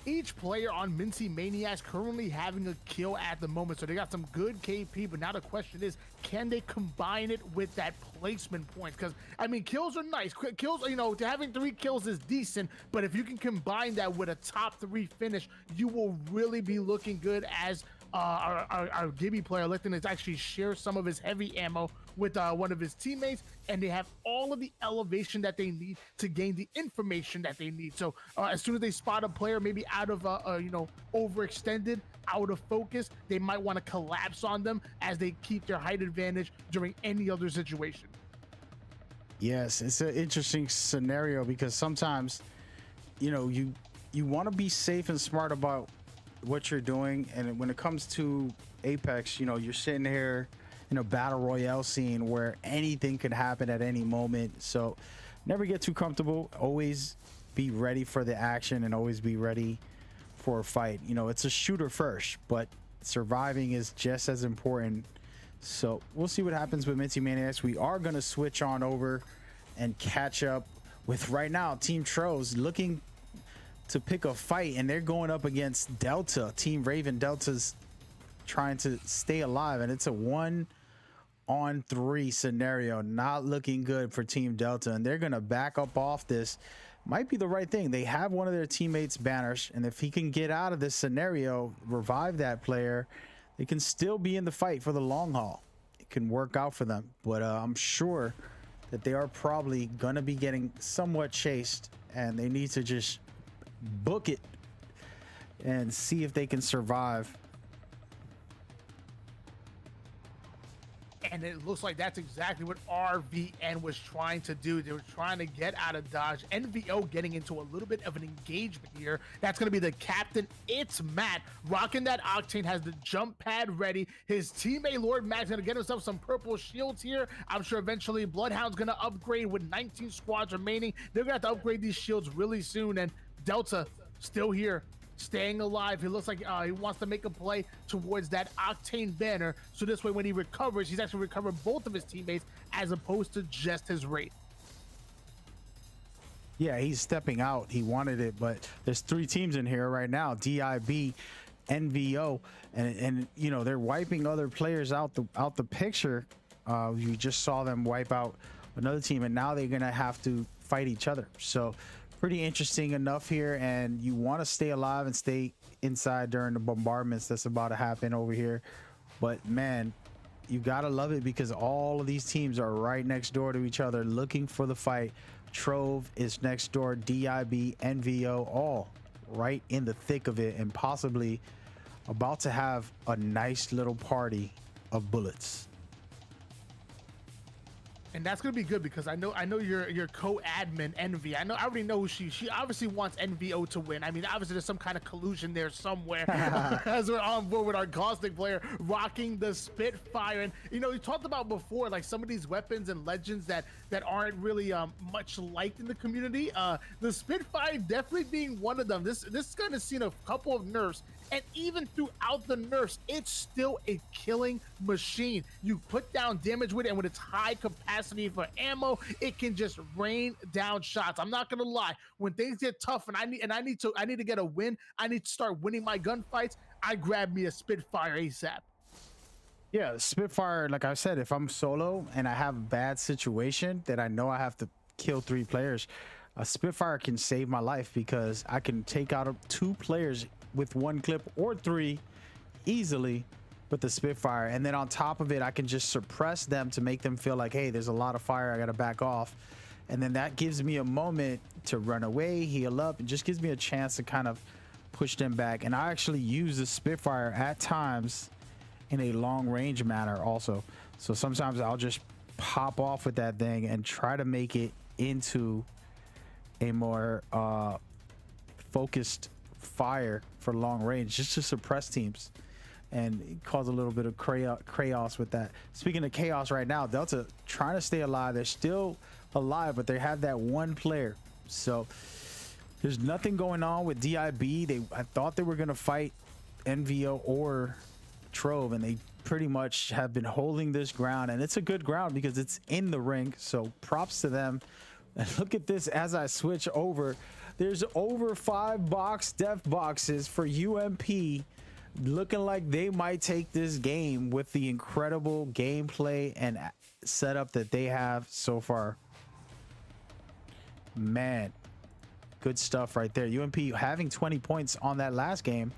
Each player on Minty Maniacs currently having a kill at the moment, so they got some good KP, but now the question is, can they combine it with that placement points? Because, I mean, kills are nice. Kills, you know, having 3 kills is decent, but if you can combine that with a top 3 finish, you will really be looking good as our Gibby player electing to actually share some of his heavy ammo with one of his teammates, and they have all of the elevation that they need to gain the information that they need. So as soon as they spot a player maybe out of you know, overextended, out of focus, they might want to collapse on them as they keep their height advantage during any other situation. Yes, it's an interesting scenario because sometimes, you know, you want to be safe and smart about what you're doing, and when it comes to Apex, you know, you're sitting here in a battle royale scene where anything could happen at any moment. So never get too comfortable. Always be ready for the action and always be ready for a fight. You know, it's a shooter first, but surviving is just as important. So we'll see what happens with Minty Maniacs. We are going to switch on over and catch up with, right now, Team Tros looking to pick a fight, and they're going up against Delta. Team Raven. Delta's trying to stay alive, and it's a 1-on-3 scenario. Not looking good for Team Delta, and they're gonna back up off this. Might be the right thing. They have one of their teammates' banners, and if he can get out of this scenario, revive that player, they can still be in the fight for the long haul. It can work out for them, but I'm sure that they are probably gonna be getting somewhat chased, and they need to just book it and see if they can survive. And it looks like that's exactly what RVN was trying to do. They were trying to get out of dodge. NVO getting into a little bit of an engagement here. That's going to be the captain. It's Matt. Rocking that Octane, has the jump pad ready. His teammate Lord Matt's going to get himself some purple shields here. I'm sure eventually Bloodhound's going to upgrade with 19 squads remaining. They're going to have to upgrade these shields really soon. And Delta still here, staying alive. He looks like he wants to make a play towards that Octane banner, so this way when he recovers, he's actually recovered both of his teammates as opposed to just his Wraith. Yeah, he's stepping out. He wanted it, but there's 3 teams in here right now: DIB, NVO, and you know, they're wiping other players out the picture. You just saw them wipe out another team, and now they're gonna have to fight each other. So pretty interesting enough here, and you want to stay alive and stay inside during the bombardments that's about to happen over here. But man, you gotta love it because all of these teams are right next door to each other looking for the fight. Trove is next door, DIB, NVO, all right in the thick of it, and possibly about to have a nice little party of bullets. And that's gonna be good because I know your co-admin Envy. I already know who she obviously wants NVO to win. I mean, obviously there's some kind of collusion there somewhere. As we're on board with our Caustic player rocking the Spitfire. And you know, we talked about before, like some of these weapons and legends that aren't really much liked in the community. The Spitfire definitely being one of them. This kind of seen a couple of nerfs. And even throughout the nerfs, it's still a killing machine. You put down damage with it, and with its high capacity for ammo, it can just rain down shots. I'm not gonna lie, when things get tough and I need to get a win, I need to start winning my gunfights, I grab me a Spitfire ASAP. Yeah, the Spitfire, like I said, if I'm solo and I have a bad situation that I know I have to kill 3 players, a Spitfire can save my life because I can take out 2 players with 1 clip or 3 easily with the Spitfire, and then on top of it I can just suppress them to make them feel like, hey, there's a lot of fire, I gotta back off, and then that gives me a moment to run away, heal up, and just gives me a chance to kind of push them back. And I actually use the Spitfire at times in a long range manner also, so sometimes I'll just pop off with that thing and try to make it into a more focused fire for long range, just to suppress teams and cause a little bit of chaos with that. Speaking of chaos right now, Delta trying to stay alive. They're still alive, but they have that 1 player, so there's nothing going on with DIB. I thought they were going to fight NVO or Trove, and they pretty much have been holding this ground, and it's a good ground because it's in the ring, so props to them. And look at this as I switch over. There's over 5 death boxes for UMP, looking like they might take this game with the incredible gameplay and setup that they have so far. Man, good stuff right there. UMP having 20 points on that last game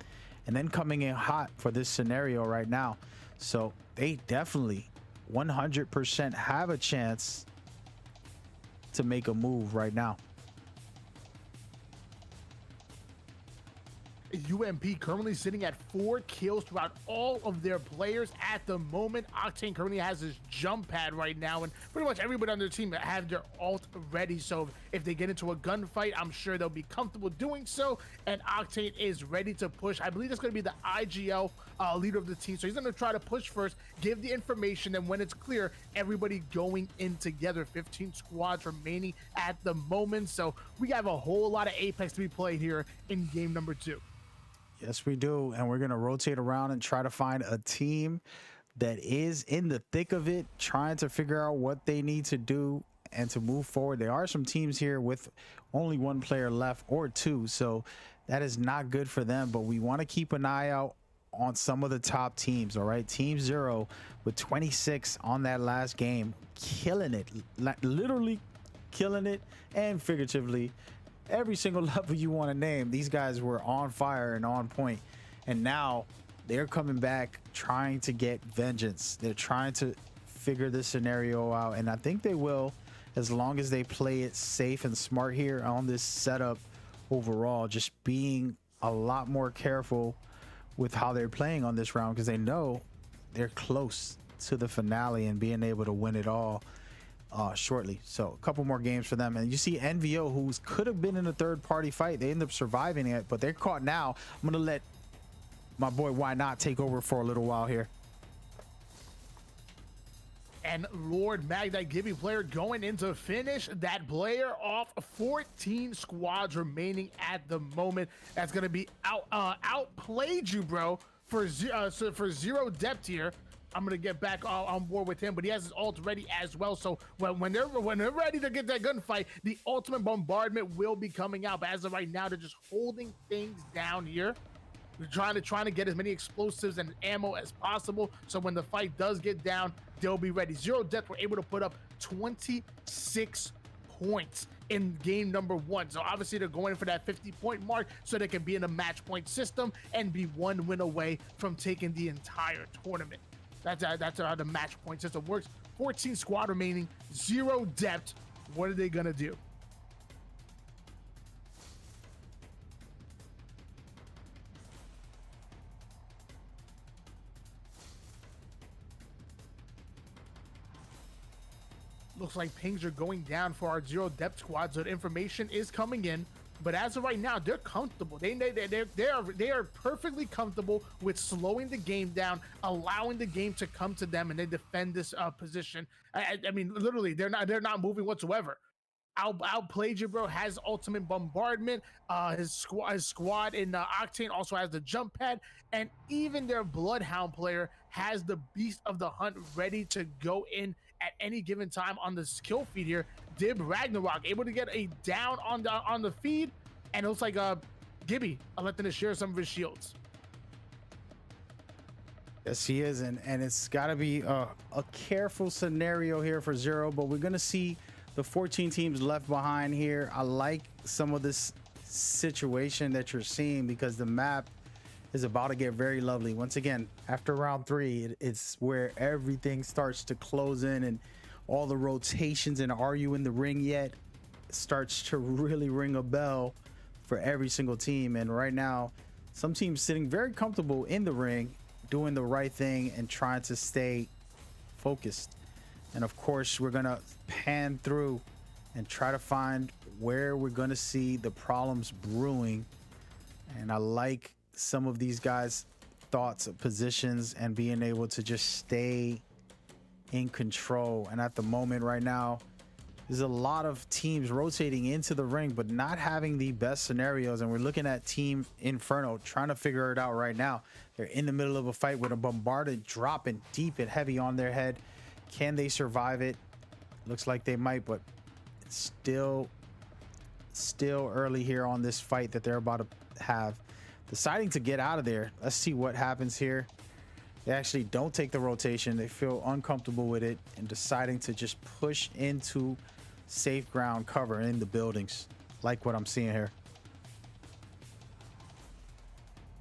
and then coming in hot for this scenario right now. So they definitely 100% have a chance to make a move right now. UMP currently sitting at 4 kills throughout all of their players at the moment. Octane currently has his jump pad right now, and pretty much everybody on their team have their ult ready, so if they get into a gunfight, I'm sure they'll be comfortable doing so, and Octane is ready to push. I believe it's going to be the IGL leader of the team, so he's going to try to push first, give the information, and when it's clear, everybody going in together. 15 squads remaining at the moment, so we have a whole lot of Apex to be played here in game number 2. Yes, we do. And we're going to rotate around and try to find a team that is in the thick of it, trying to figure out what they need to do and to move forward. There are some teams here with only 1 player left or 2, so that is not good for them. But we want to keep an eye out on some of the top teams, all right? Team 0 with 26 on that last game, killing it, literally killing it, and figuratively. Every single level you want to name, these guys were on fire and on point. And now they're coming back trying to get vengeance. They're trying to figure this scenario out, and I think they will, as long as they play it safe and smart here on this setup overall, just being a lot more careful with how they're playing on this round, because they know they're close to the finale and being able to win it all shortly. So a couple more games for them. And you see NVO, who could have been in a third party fight, they end up surviving it, but they're caught now. I'm gonna let my boy Why Not take over for a little while here. And Lord Mag, that Gibby player, going in to finish that player off. 14 squads remaining at the moment. That's going to be outplayed you, bro, for zero depth here. I'm going to get back on board with him, but he has his ult ready as well. So when they're ready to get that gunfight, the ultimate bombardment will be coming out. But as of right now, they're just holding things down here. We're trying to get as many explosives and ammo as possible, so when the fight does get down, they'll be ready. Zero Death were able to put up 26 points in game number 1. So obviously they're going for that 50-point mark so they can be in a match point system and be 1 win away from taking the entire tournament. That's how the match point system works. 14 squad remaining, 0 depth. What are they gonna do? Looks like pings are going down for our 0 depth squad, so the information is coming in. But as of right now, they're comfortable. They are perfectly comfortable with slowing the game down, allowing the game to come to them, and they defend this position. I mean, literally, they're not moving whatsoever. Outplayed you, bro. Has ultimate bombardment. His squad in Octane also has the jump pad, and even their Bloodhound player has the Beast of the Hunt ready to go in at any given time on the skill feed here. Dib Ragnarok able to get a down on the feed, and it looks like Gibby electing to share some of his shields. Yes, he is, and it's got to be a careful scenario here for Zero, but we're gonna see the 14 teams left behind here. I like some of this situation that you're seeing, because the map is about to get very lovely. Once again, after round 3, it's where everything starts to close in, and all the rotations and are you in the ring yet starts to really ring a bell for every single team. And right now, some teams sitting very comfortable in the ring, doing the right thing and trying to stay focused. And of course, we're gonna pan through and try to find where we're gonna see the problems brewing. And I like some of these guys' thoughts of positions and being able to just stay in control. And at the moment right now, there's a lot of teams rotating into the ring, but not having the best scenarios. And we're looking at Team Inferno trying to figure it out right now. They're in the middle of a fight with a bombarded dropping deep and heavy on their head. Can they survive it? Looks like they might, but it's still early here on this fight that they're about to have. Deciding to get out of there. Let's see what happens here. They actually don't take the rotation. They feel uncomfortable with it and deciding to just push into safe ground cover in the buildings, like what I'm seeing here.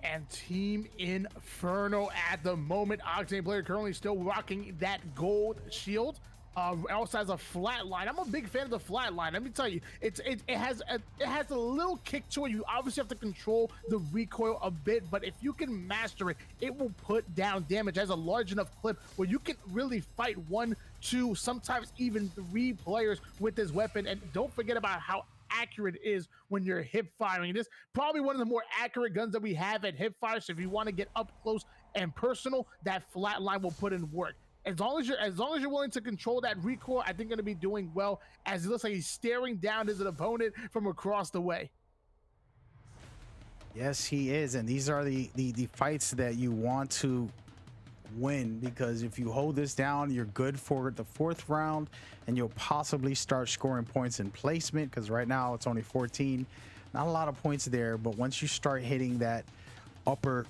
And Team Inferno at the moment, Octane player currently still rocking that gold shield. Also has a flat line. I'm a big fan of the flat line. Let me tell you, it has a little kick to it. You obviously have to control the recoil a bit, but if you can master it, it will put down damage. It has a large enough clip where you can really fight 1, 2, sometimes even 3 players with this weapon. And don't forget about how accurate it is when you're hip firing. This is probably one of the more accurate guns that we have at hip fire. So if you want to get up close and personal, that flat line will put in work. As long as you're willing to control that recoil, I think going to be doing well, as it looks like he's staring down his opponent from across the way. Yes, he is, and these are the fights that you want to win, because if you hold this down, you're good for the 4th round, and you'll possibly start scoring points in placement, because right now it's only 14. Not a lot of points there, but once you start hitting that upper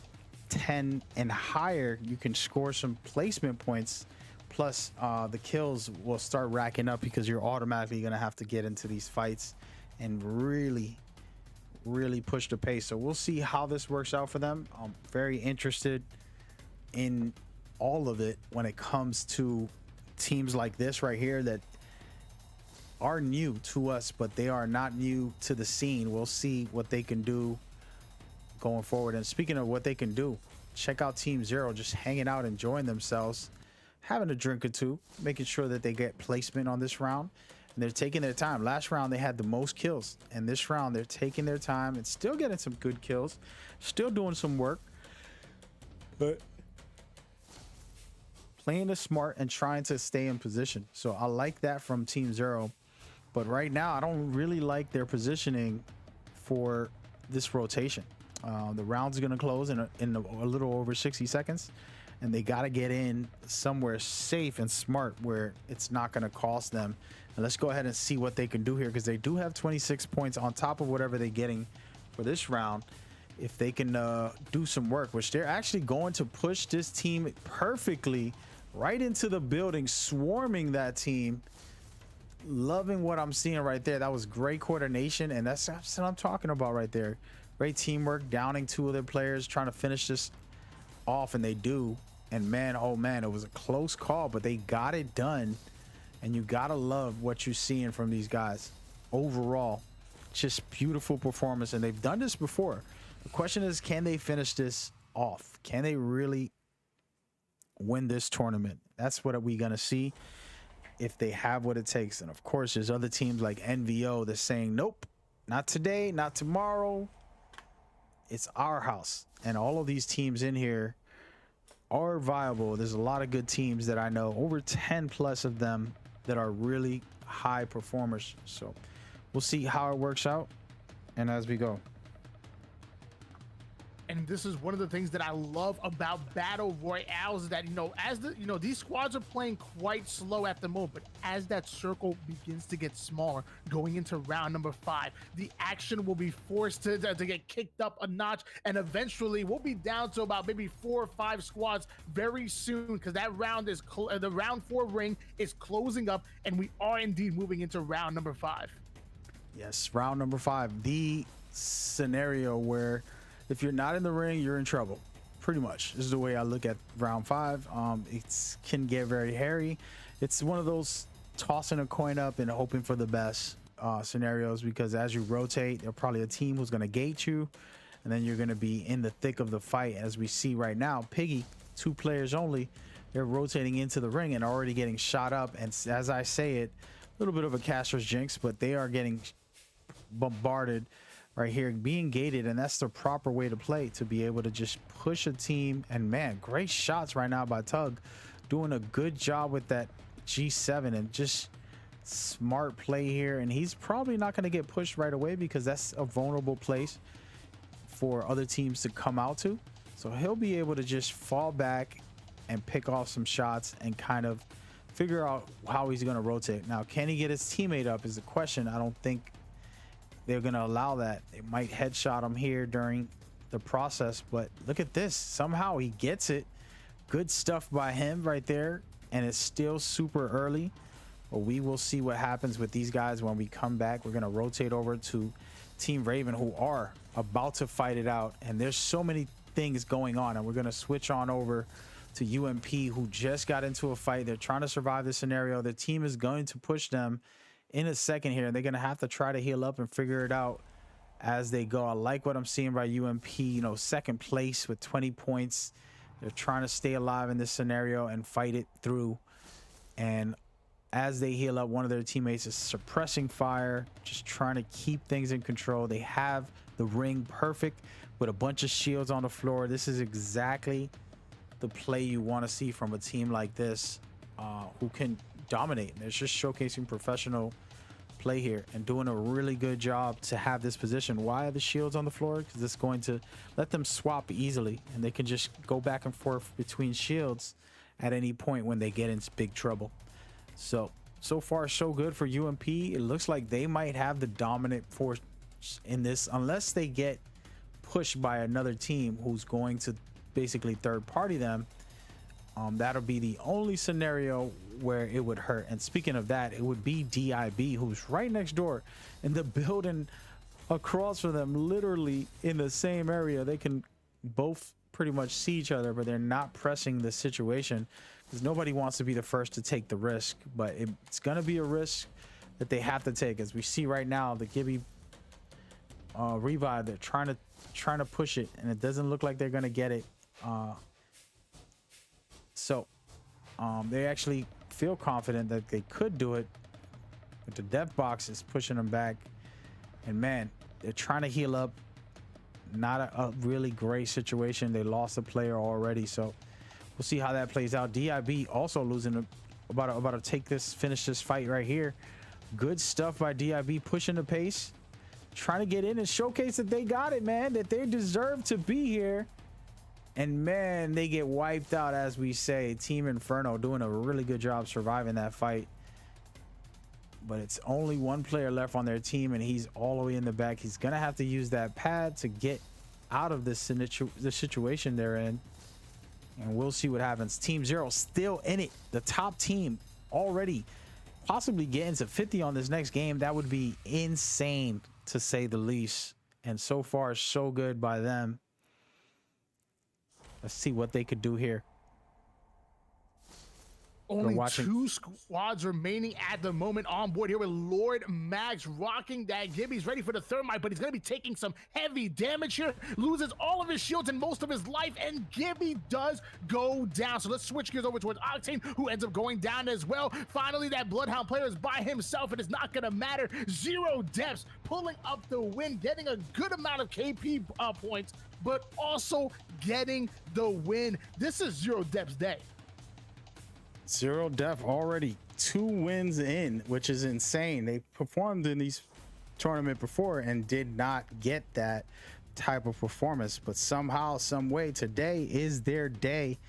10 and higher, you can score some placement points, plus the kills will start racking up, because you're automatically going to have to get into these fights and really push the pace. So we'll see how this works out for them. I'm very interested in all of it when it comes to teams like this right here that are new to us, but they are not new to the scene. We'll see what they can do going forward. And speaking of what they can do, check out Team Zero just hanging out, enjoying themselves, having a drink or two, making sure that they get placement on this round. And they're taking their time. Last round they had the most kills, and this round they're taking their time and still getting some good kills, still doing some work, but playing it smart and trying to stay in position. So I like that from Team Zero. But right now, I don't really like their positioning for this rotation. The round's going to close in a little over 60 seconds, and they got to get in somewhere safe and smart where it's not going to cost them. And let's go ahead and see what they can do here, because they do have 26 points on top of whatever they're getting for this round. If they can do some work, which they're actually going to push this team perfectly right into the building, swarming that team. Loving what I'm seeing right there. That was great coordination, and that's what I'm talking about right there. Great teamwork, downing two of their players, trying to finish this off, and they do. And man, oh man, it was a close call, but they got it done. And you gotta love what you're seeing from these guys. Overall, just beautiful performance, and they've done this before. The question is, can they finish this off? Can they really win this tournament? That's what we're gonna see, if they have what it takes. And of course, there's other teams like NVO that's saying, nope, not today, not tomorrow. It's our house. And all of these teams in here are viable. There's a lot of good teams that I know, over 10 plus of them, that are really high performers. So we'll see how it works out, and as we go. And this is one of the things that I love about battle royales, is that, as these squads are playing quite slow at the moment, but as that circle begins to get smaller going into round number 5, the action will be forced to get kicked up a notch, and eventually we'll be down to about maybe 4 or 5 squads very soon, because that round is the round 4 ring is closing up, and we are indeed moving into round number 5. Yes, round number 5, the scenario where if you're not in the ring, you're in trouble. Pretty much this is the way I look at round 5. It can get very hairy. It's one of those tossing a coin up and hoping for the best scenarios, because as you rotate, there's probably a team who's going to gate you, and then you're going to be in the thick of the fight. As we see right now, Piggy, 2 players only, they're rotating into the ring and already getting shot up. And as I say it, a little bit of a caster's jinx, but they are getting bombarded right here, being gated, and that's the proper way to play, to be able to just push a team. And man, great shots right now by Tug, doing a good job with that G7, and just smart play here. And he's probably not going to get pushed right away, because that's a vulnerable place for other teams to come out to. So he'll be able to just fall back and pick off some shots and kind of figure out how he's going to rotate. Now, can he get his teammate up is the question. I don't think they're going to allow that. They might headshot him here during the process, but look at this. Somehow he gets it. Good stuff by him right there, and it's still super early. But we will see what happens with these guys when we come back. We're going to rotate over to Team Raven, who are about to fight it out, and there's so many things going on. And we're going to switch on over to UMP, who just got into a fight. They're trying to survive this scenario. The team is going to push them in a second here, and they're gonna have to try to heal up and figure it out as they go. I like what I'm seeing by UMP, second place with 20 points. They're trying to stay alive in this scenario and fight it through. And as they heal up, one of their teammates is suppressing fire, just trying to keep things in control. They have the ring perfect with a bunch of shields on the floor. This is exactly the play you want to see from a team like this, who can dominate. And it's just showcasing professional play here and doing a really good job to have this position. Why are the shields on the floor? Because it's going to let them swap easily, and they can just go back and forth between shields at any point when they get into big trouble. So far so good for UMP. It looks like they might have the dominant force in this, unless they get pushed by another team who's going to basically third party them. That'll be the only scenario where it would hurt. And speaking of that, it would be DIB, who's right next door in the building across from them, literally in the same area. They can both pretty much see each other, but they're not pressing the situation because nobody wants to be the first to take the risk. But it's going to be a risk that they have to take. As we see right now, the Gibby revive, they're trying to push it, and it doesn't look like they're going to get it. So they actually feel confident that they could do it, but the death box is pushing them back. And man, they're trying to heal up. Not a really great situation. They lost a player already, so we'll see how that plays out. DIB also losing about to finish this fight right here. Good stuff by DIB, pushing the pace, trying to get in and showcase that they got it, man, that they deserve to be here. And man, they get wiped out, as we say. Team Inferno doing a really good job surviving that fight. But it's only one player left on their team, and he's all the way in the back. He's gonna have to use that pad to get out of this situation they're in, and we'll see what happens. Team Zero still in it, the top team, already possibly getting to 50 on this next game. That would be insane, to say the least. And so far, so good by them. Let's see what they could do here. Only two squads remaining at the moment on board here with Lord Max rocking that Gibby's ready for the thermite, but he's going to be taking some heavy damage here. Loses all of his shields and most of his life, and Gibby does go down. So let's switch gears over towards Octane, who ends up going down as well. Finally, that Bloodhound player is by himself. It is not going to matter. Zero Depths pulling up the win, getting a good amount of KP points, but also getting the win. This is Zero Depths day. Zero Def already 2 wins in, which is insane. They performed in these tournament before and did not get that type of performance, but somehow, some way, today is their day.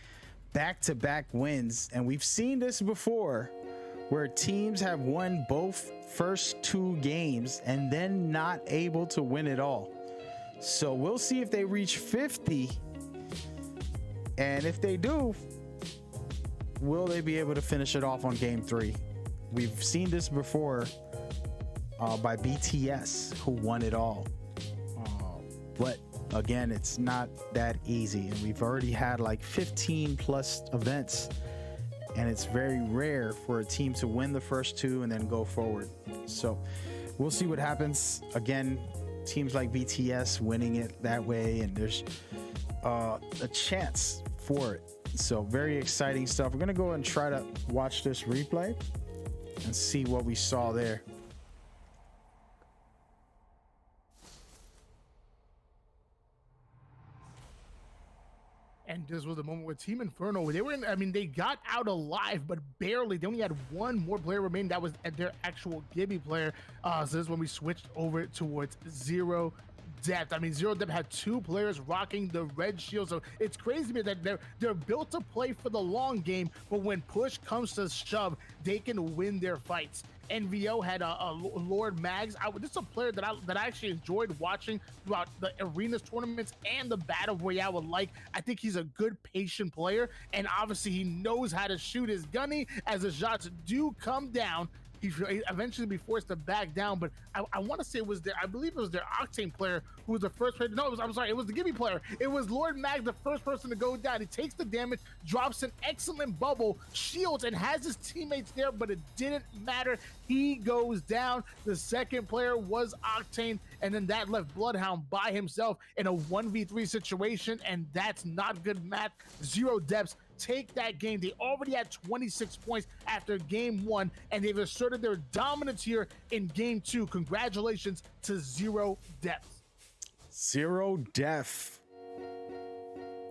Back-to-back wins, and we've seen this before where teams have won both first 2 games and then not able to win it all. So we'll see if they reach 50, and if they do, will they be able to finish it off on game 3? We've seen this before by BTS, who won it all. But again, it's not that easy. And we've already had like 15 plus events. And it's very rare for a team to win the first 2 and then go forward. So we'll see what happens. Again, teams like BTS winning it that way. And there's a chance for it. So very exciting stuff. We're gonna go and try to watch this replay and see what we saw there. And this was the moment where Team Inferno, they were in, I mean, they got out alive, but barely. They only had one more player remaining. That was their actual Gibby player. So this is when we switched over towards Zero Depth. I mean, Zero Depth had 2 players rocking the red shield, so it's crazy to me that they're built to play for the long game, but when push comes to shove, they can win their fights. NVO had a Lord Mags. This is a player that I actually enjoyed watching throughout the arenas tournaments and the battle royale alike. I think he's a good patient player, and obviously he knows how to shoot his gunny as the shots do come down. He eventually be forced to back down, but I want to say it was I believe it was their Octane player who was the first player. No, I'm sorry, it was the Gibby player. It was Lord Mag, the first person to go down. He takes the damage, drops an excellent bubble, shields, and has his teammates there, but it didn't matter. He goes down. The second player was Octane, and then that left Bloodhound by himself in a 1v3 situation, and that's not good math. Zero Depths take that game. They already had 26 points after game 1, and they've asserted their dominance here in game 2. Congratulations to Zero Depth. Zero Def.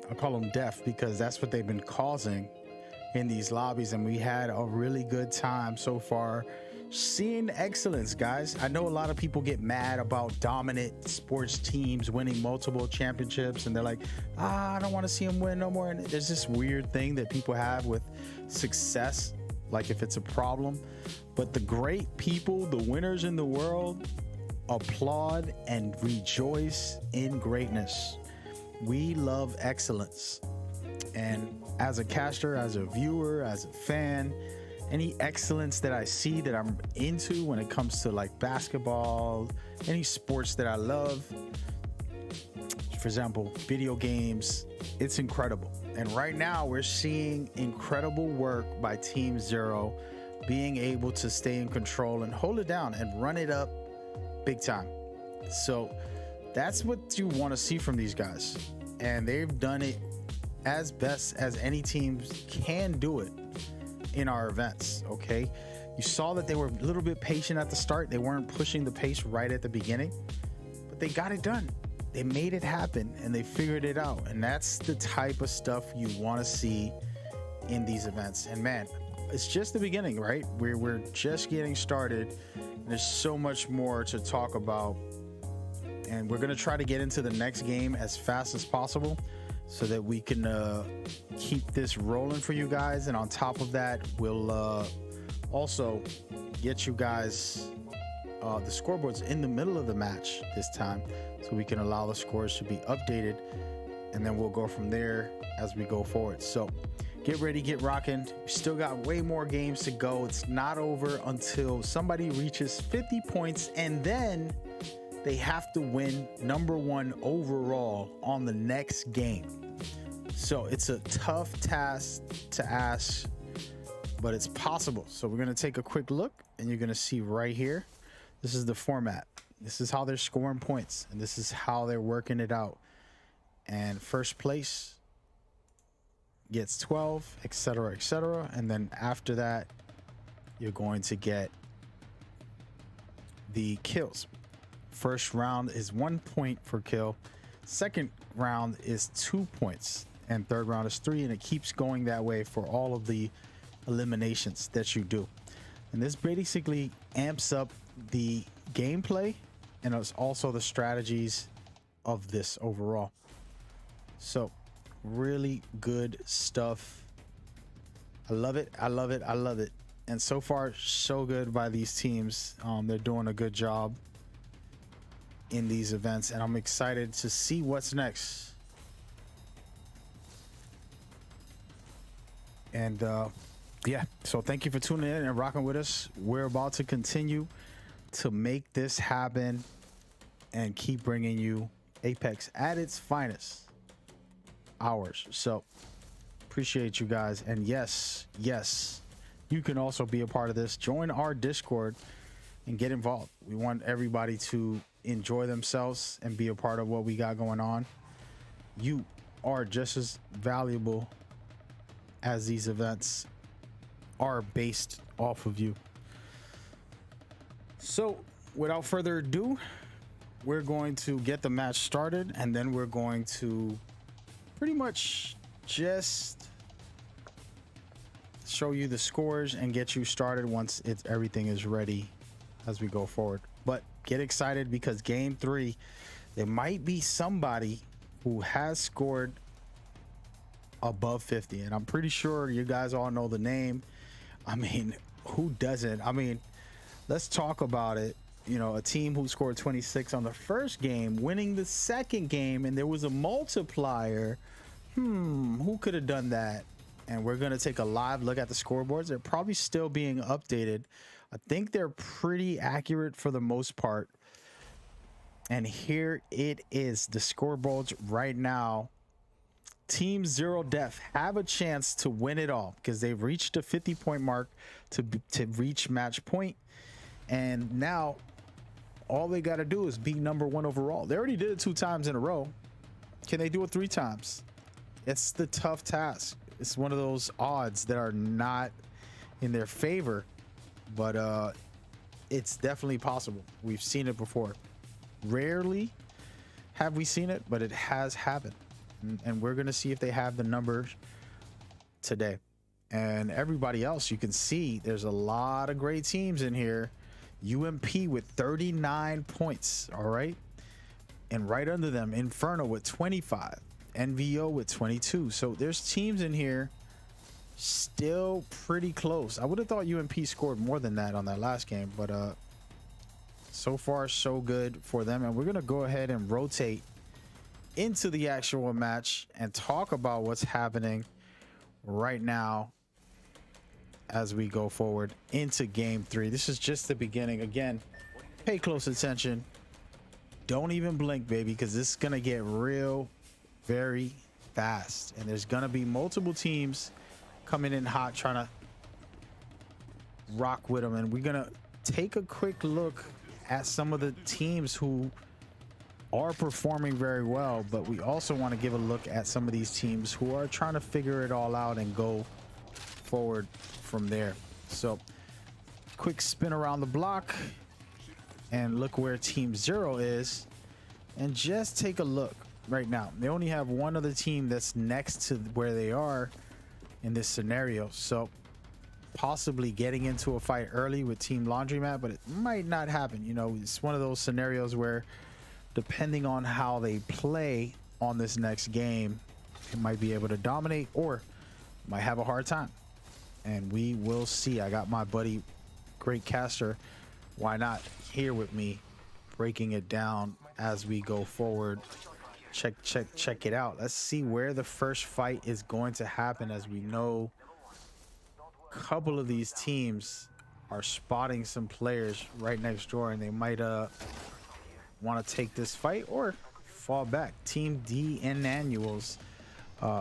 I call them Def because that's what they've been causing in these lobbies, and we had a really good time so far seeing excellence, guys. I know a lot of people get mad about dominant sports teams winning multiple championships, and they're like, I don't want to see them win no more. And there's this weird thing that people have with success, like if it's a problem. But the great people, the winners in the world, applaud and rejoice in greatness. We love excellence. And as a caster, as a viewer, as a fan, any excellence that I see that I'm into when it comes to like basketball, any sports that I love, for example, video games, it's incredible. And right now we're seeing incredible work by Team Zero, being able to stay in control and hold it down and run it up big time. So that's what you want to see from these guys. And they've done it as best as any teams can do it in our events. Okay. You saw that they were a little bit patient at the start. They weren't pushing the pace right at the beginning, but they got it done. They made it happen and they figured it out. And that's the type of stuff you want to see in these events. And man, it's just the beginning, right? We're just getting started. There's so much more to talk about. And we're going to try to get into the next game as fast as possible so that we can keep this rolling for you guys. And on top of that, we'll also get you guys the scoreboards in the middle of the match this time, so we can allow the scores to be updated, and then we'll go from there as we go forward. So get ready, get rocking. We still got way more games to go. It's not over until somebody reaches 50 points, and then they have to win #1 overall on the next game. So it's a tough task to ask, but it's possible. So we're going to take a quick look, and you're going to see right here. This is the format. This is how they're scoring points, and this is how they're working it out. And first place gets 12, etc., etc. And then after that, you're going to get the kills. First round is 1 point for kill. Second round is 2 points. And third round is 3. And it keeps going that way for all of the eliminations that you do. And this basically amps up the gameplay, and it's also the strategies of this overall. So really good stuff. I love it. I love it. I love it. And so far, so good by these teams. They're doing a good job in these events, and I'm excited to see what's next. And yeah, so thank you for tuning in and rocking with us. We're about to continue to make this happen and keep bringing you Apex at its finest, ours. So appreciate you guys. And yes, you can also be a part of this. Join our Discord and get involved. We want everybody to enjoy themselves and be a part of what we got going on. You are just as valuable as these events are based off of you. So without further ado, we're going to get the match started, and then we're going to pretty much just show you the scores and get you started once everything is ready as we go forward. But get excited, because game 3, there might be somebody who has scored above 50, and I'm pretty sure you guys all know the name. I mean, who doesn't? I mean, let's talk about it. You know, a team who scored 26 on the first game, winning the second game, and there was a multiplier. Who could have done that? And we're going to take a live look at the scoreboards. They're probably still being updated. I think they're pretty accurate for the most part. And here it is, the scoreboards right now. Team Zero Death have a chance to win it all, because they've reached the 50-point mark to reach match point. And now all they got to do is be #1 overall. They already did it 2 times in a row. Can they do it 3 times? It's the tough task. It's one of those odds that are not in their favor, but it's definitely possible. We've seen it before. Rarely have we seen it, but it has happened. And we're going to see if they have the numbers today. And everybody else, you can see there's a lot of great teams in here. UMP with 39 points. All right. And right under them, Inferno with 25. NVO with 22. So there's teams in here still pretty close. I would have thought UMP scored more than that on that last game, but so far so good for them. And we're going to go ahead and rotate into the actual match and talk about what's happening right now as we go forward into game 3. This is just the beginning. Again, pay close attention. don't even blink, baby, because this is gonna get real very fast, and there's gonna be multiple teams coming in hot trying to rock with them. And we're gonna take a quick look at some of the teams who are performing very well, but we also want to give a look at some of these teams who are trying to figure it all out and go forward from there. So quick spin around the block and look where team 0 is, and just take a look right now. They only have one other team that's next to where they are in this scenario, so possibly getting into a fight early with team Laundromat, but it might not happen. You know, it's one of those scenarios where depending on how they play on this next game, it might be able to dominate or might have a hard time, and we will see. I got my buddy Great Caster, why not, here with me, breaking it down as we go forward. Check it out. Let's see where the first fight is going to happen. As we know, a couple of these teams are spotting some players right next door, and they might want to take this fight or fall back. Team D and Annuals,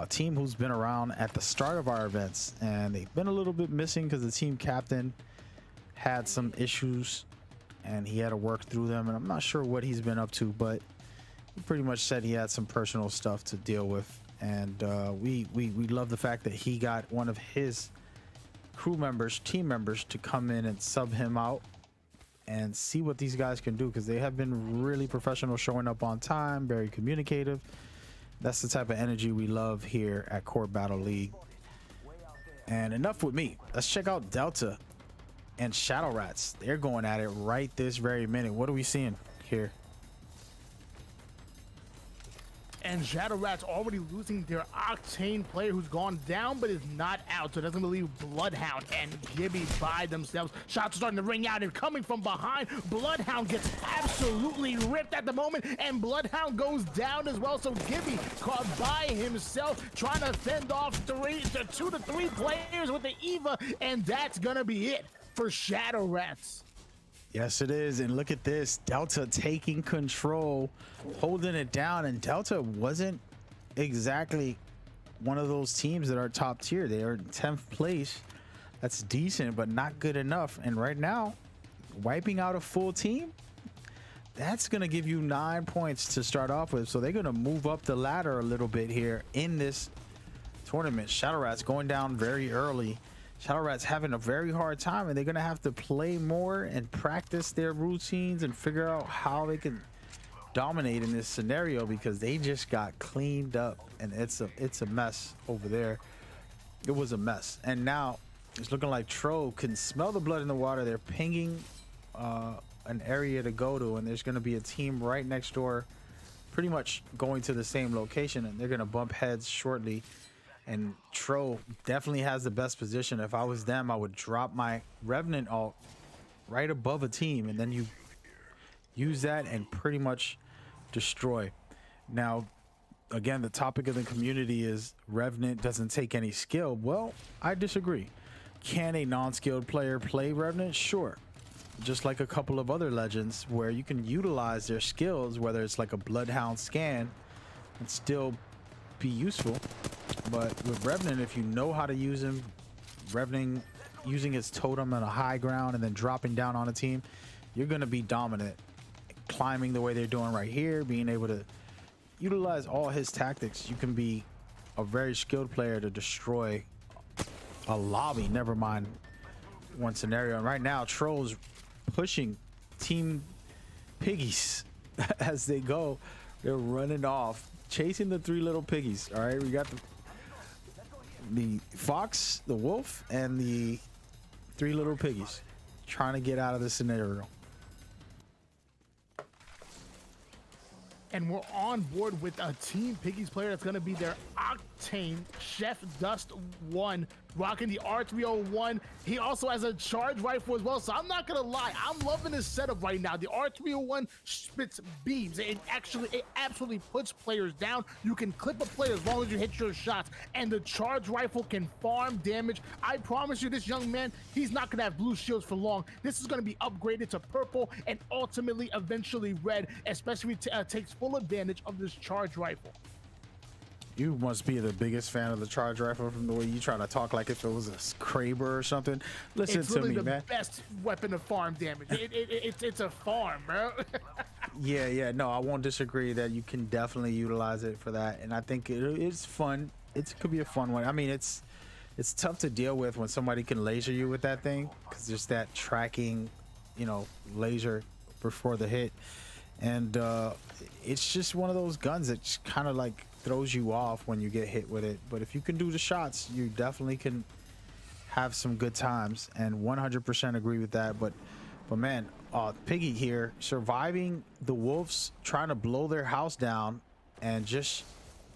team who's been around at the start of our events, and they've been a little bit missing because the team captain had some issues and he had to work through them, and I'm not sure what he's been up to, but he pretty much said he had some personal stuff to deal with. And we love the fact that he got one of his crew members, team members, to come in and sub him out and see what these guys can do, because they have been really professional, showing up on time, very communicative. That's the type of energy we love here at Court Battle League. And enough with me. Let's check out Delta and Shadow Rats. They're going at it right this very minute. What are we seeing here? And Shadow Rats already losing their Octane player who's gone down but is not out. So it doesn't leave Bloodhound and Gibby by themselves. Shots are starting to ring out and coming from behind. Bloodhound gets absolutely ripped at the moment, and Bloodhound goes down as well. So Gibby caught by himself trying to fend off 2 to 3 players with the Eva, and that's gonna be it for Shadow Rats. Yes, it is. And look at this. Delta taking control, holding it down. And Delta wasn't exactly one of those teams that are top tier. They are in 10th place. That's decent, but not good enough. And right now, wiping out a full team, that's going to give you 9 points to start off with. So they're going to move up the ladder a little bit here in this tournament. Shadow Rats going down very early. Shadow Rats having a very hard time, and they're going to have to play more and practice their routines and figure out how they can dominate in this scenario, because they just got cleaned up, and it's a mess over there. It was a mess. And now it's looking like Tro can smell the blood in the water. They're pinging an area to go to, and there's going to be a team right next door pretty much going to the same location, and they're going to bump heads shortly. And Tro definitely has the best position. If I was them, I would drop my Revenant ult right above a team, and then you use that and pretty much destroy. Now, again, the topic of the community is Revenant doesn't take any skill. Well, I disagree. Can a non-skilled player play Revenant? Sure. Just like a couple of other legends where you can utilize their skills, whether it's like a Bloodhound scan, and still be useful. But with Revenant, if you know how to use him, Revenant using his totem on a high ground and then dropping down on a team, you're going to be dominant. Climbing the way they're doing right here, being able to utilize all his tactics, you can be a very skilled player to destroy a lobby, never mind one scenario. And right now, Troll's pushing Team Piggies as they go. They're running off, chasing the 3 little piggies. All right, we got the fox, the wolf, and the 3 little piggies trying to get out of this scenario. And we're on board with a Team Piggies player that's going to be their Octane Chef Dust 1 rocking the R301. He also has a charge rifle as well, so I'm not gonna lie, I'm loving this setup right now. The R301 spits beams. It absolutely puts players down. You can clip a player as long as you hit your shots, and the charge rifle can farm damage. I promise you, this young man, he's not gonna have blue shields for long. This is gonna be upgraded to purple and ultimately eventually red, especially if it takes full advantage of this charge rifle. You must be the biggest fan of the charge rifle from the way you try to talk like if it was a Kraber or something. Listen It's to literally me, the man. best weapon of farm damage. It's a farm, bro. Yeah, no, I won't disagree that you can definitely utilize it for that, and I think it's fun. It could be a fun one. I mean, it's tough to deal with when somebody can laser you with that thing, because there's that tracking, you know, laser before the hit, and it's just one of those guns that just kind of like throws you off when you get hit with it. But if you can do the shots, you definitely can have some good times, and 100% agree with that. But man, Piggy here surviving the wolves, trying to blow their house down and just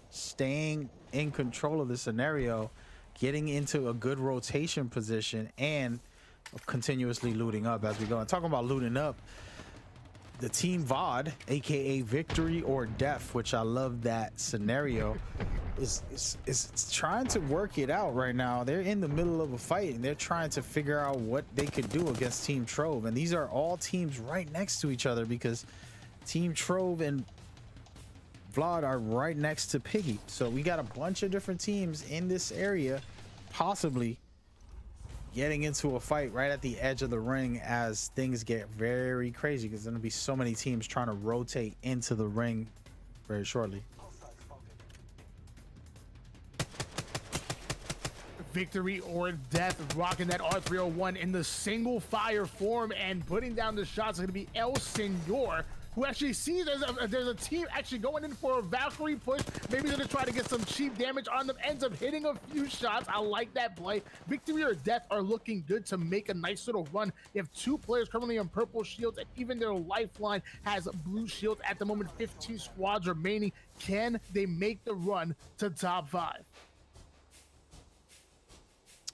staying in control of the scenario, getting into a good rotation position, and continuously looting up as we go. And talking about looting up, the team VOD, aka Victory or Death, which I love that scenario, is trying to work it out right now. They're in the middle of a fight and they're trying to figure out what they could do against Team Trove. And these are all teams right next to each other, because Team Trove and Vlad are right next to Piggy. So we got a bunch of different teams in this area, possibly getting into a fight right at the edge of the ring as things get very crazy, because there's going to be so many teams trying to rotate into the ring very shortly. Victory or Death, rocking that R301 in the single fire form and putting down the shots. Is going to be El Senor, who actually sees there's a team actually going in for a Valkyrie push. Maybe they're gonna try to get some cheap damage on them. Ends up hitting a few shots. I like that play. Victory or Death are looking good to make a nice little run. They have two players currently on purple shields, and even their lifeline has blue shields at the moment. 15 squads remaining. Can they make the run to top 5?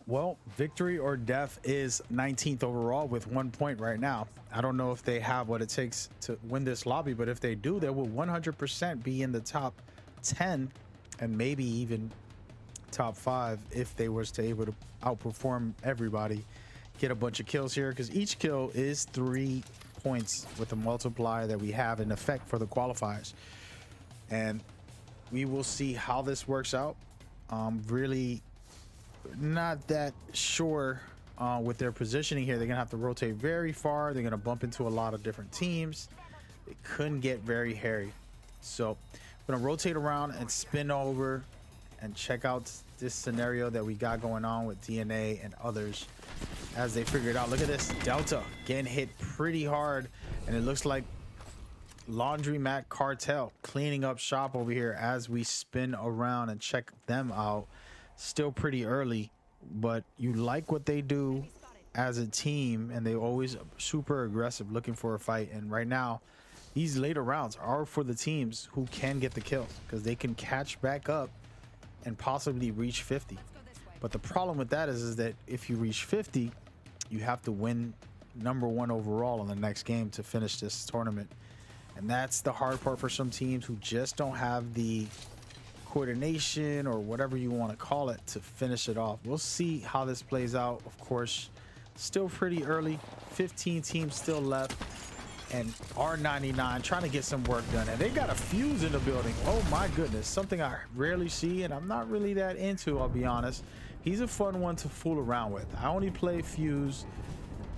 Well, Victory or Death is 19th overall with 1 point right now. I don't know if they have what it takes to win this lobby, but if they do, they will 100% be in the top 10 and maybe even top 5 if they was to able to outperform everybody, get a bunch of kills here, because each kill is 3 points with the multiplier that we have in effect for the qualifiers. And we will see how this works out. Really not that sure with their positioning here. They're gonna have to rotate very far. They're gonna bump into a lot of different teams. It couldn't get very hairy, so I'm gonna rotate around and spin over and check out this scenario that we got going on with DNA and others as they figure it out. Look at this, Delta getting hit pretty hard, and it looks like Laundromat Cartel cleaning up shop over here as we spin around and check them out. Still pretty early, but you like what they do as a team, and they always super aggressive looking for a fight. And right now these later rounds are for the teams who can get the kills, because they can catch back up and possibly reach 50. But the problem with that is that if you reach 50, you have to win #1 overall in the next game to finish this tournament, and that's the hard part for some teams who just don't have the coordination or whatever you want to call it to finish it off. We'll see how this plays out. Of course, still pretty early, 15 teams still left, and R99 trying to get some work done, and they got a fuse in the building. Oh my goodness, something I rarely see, and I'm not really that into, I'll be honest. He's a fun one to fool around with. I only play fuse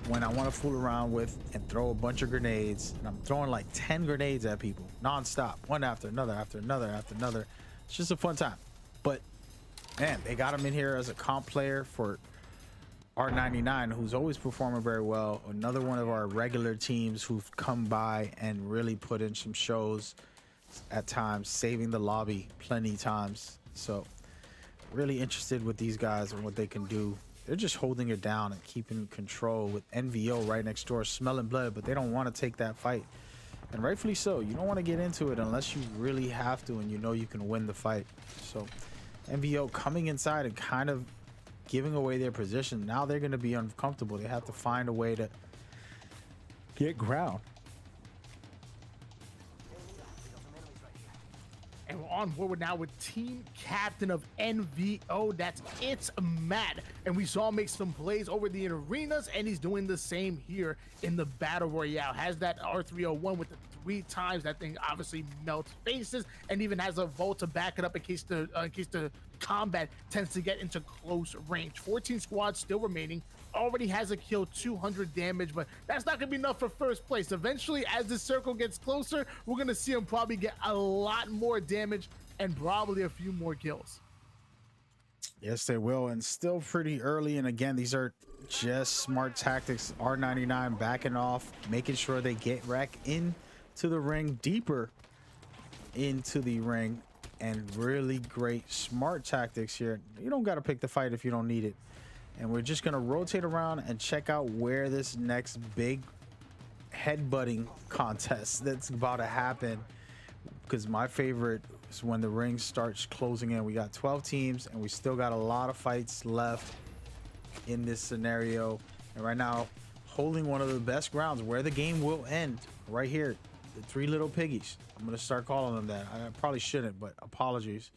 when I want to fool around with and throw a bunch of grenades, and I'm throwing like 10 grenades at people non-stop, one after another after another after another. It's just a fun time. But man, they got him in here as a comp player for R99, who's always performing very well. Another one of our regular teams who've come by and really put in some shows at times, saving the lobby plenty times. So really interested with these guys and what they can do. They're just holding it down and keeping control with NVO right next door, smelling blood, but they don't want to take that fight. And rightfully so. You don't want to get into it unless you really have to and you know you can win the fight. So NVO coming inside and kind of giving away their position. Now they're going to be uncomfortable. They have to find a way to get ground. And we're on board now with team captain of NVO. That's It's Matt. And we saw him make some plays over the arenas, and he's doing the same here in the Battle Royale. Has that R301 with the 3 times. That thing obviously melts faces, and even has a vault to back it up in case the combat tends to get into close range. 14 squads still remaining. Already has a kill, 200 damage, but that's not gonna be enough for first place. Eventually, as the circle gets closer, we're gonna see him probably get a lot more damage and probably a few more kills. Yes, they will, and still pretty early. And again, these are just smart tactics. R99 backing off, making sure they get Wreck into the ring, deeper into the ring, and really great smart tactics here. You don't got to pick the fight if you don't need it. And we're just going to rotate around and check out where this next big headbutting contest that's about to happen, because my favorite is when the ring starts closing in. We got 12 teams and we still got a lot of fights left in this scenario. And right now, holding one of the best grounds where the game will end, right here, the 3 little piggies. I'm going to start calling them that. I probably shouldn't, but apologies.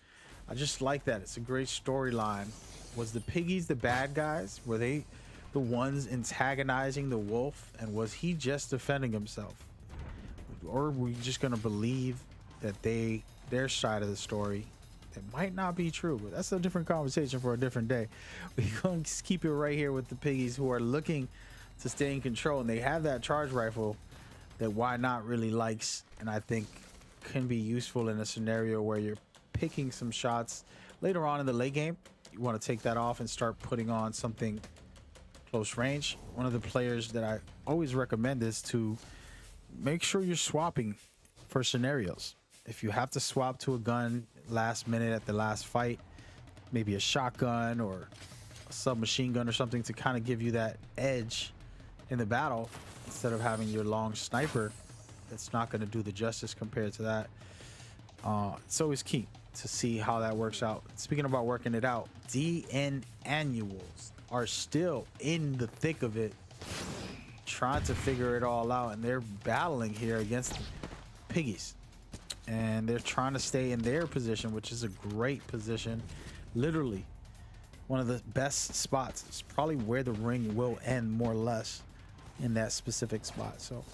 I just like that. It's a great storyline. Was the piggies the bad guys? Were they the ones antagonizing the wolf? And was he just defending himself? Or are we just going to believe that their side of the story, that might not be true? But that's a different conversation for a different day. We're going to keep it right here with the piggies, who are looking to stay in control. And they have that charge rifle that Why Not really likes, and I think can be useful in a scenario where you're picking some shots later on in the late game. You want to take that off and start putting on something close range. One of the players that I always recommend is to make sure you're swapping for scenarios. If you have to swap to a gun last minute at the last fight, maybe a shotgun or a submachine gun or something to kind of give you that edge in the battle, instead of having your long sniper, that's not going to do the justice compared to that. It's always key to see how that works out. Speaking about working it out, DN annuals are still in the thick of it, trying to figure it all out, and they're battling here against the piggies, and they're trying to stay in their position, which is a great position. Literally one of the best spots. It's probably where the ring will end, more or less, in that specific spot. So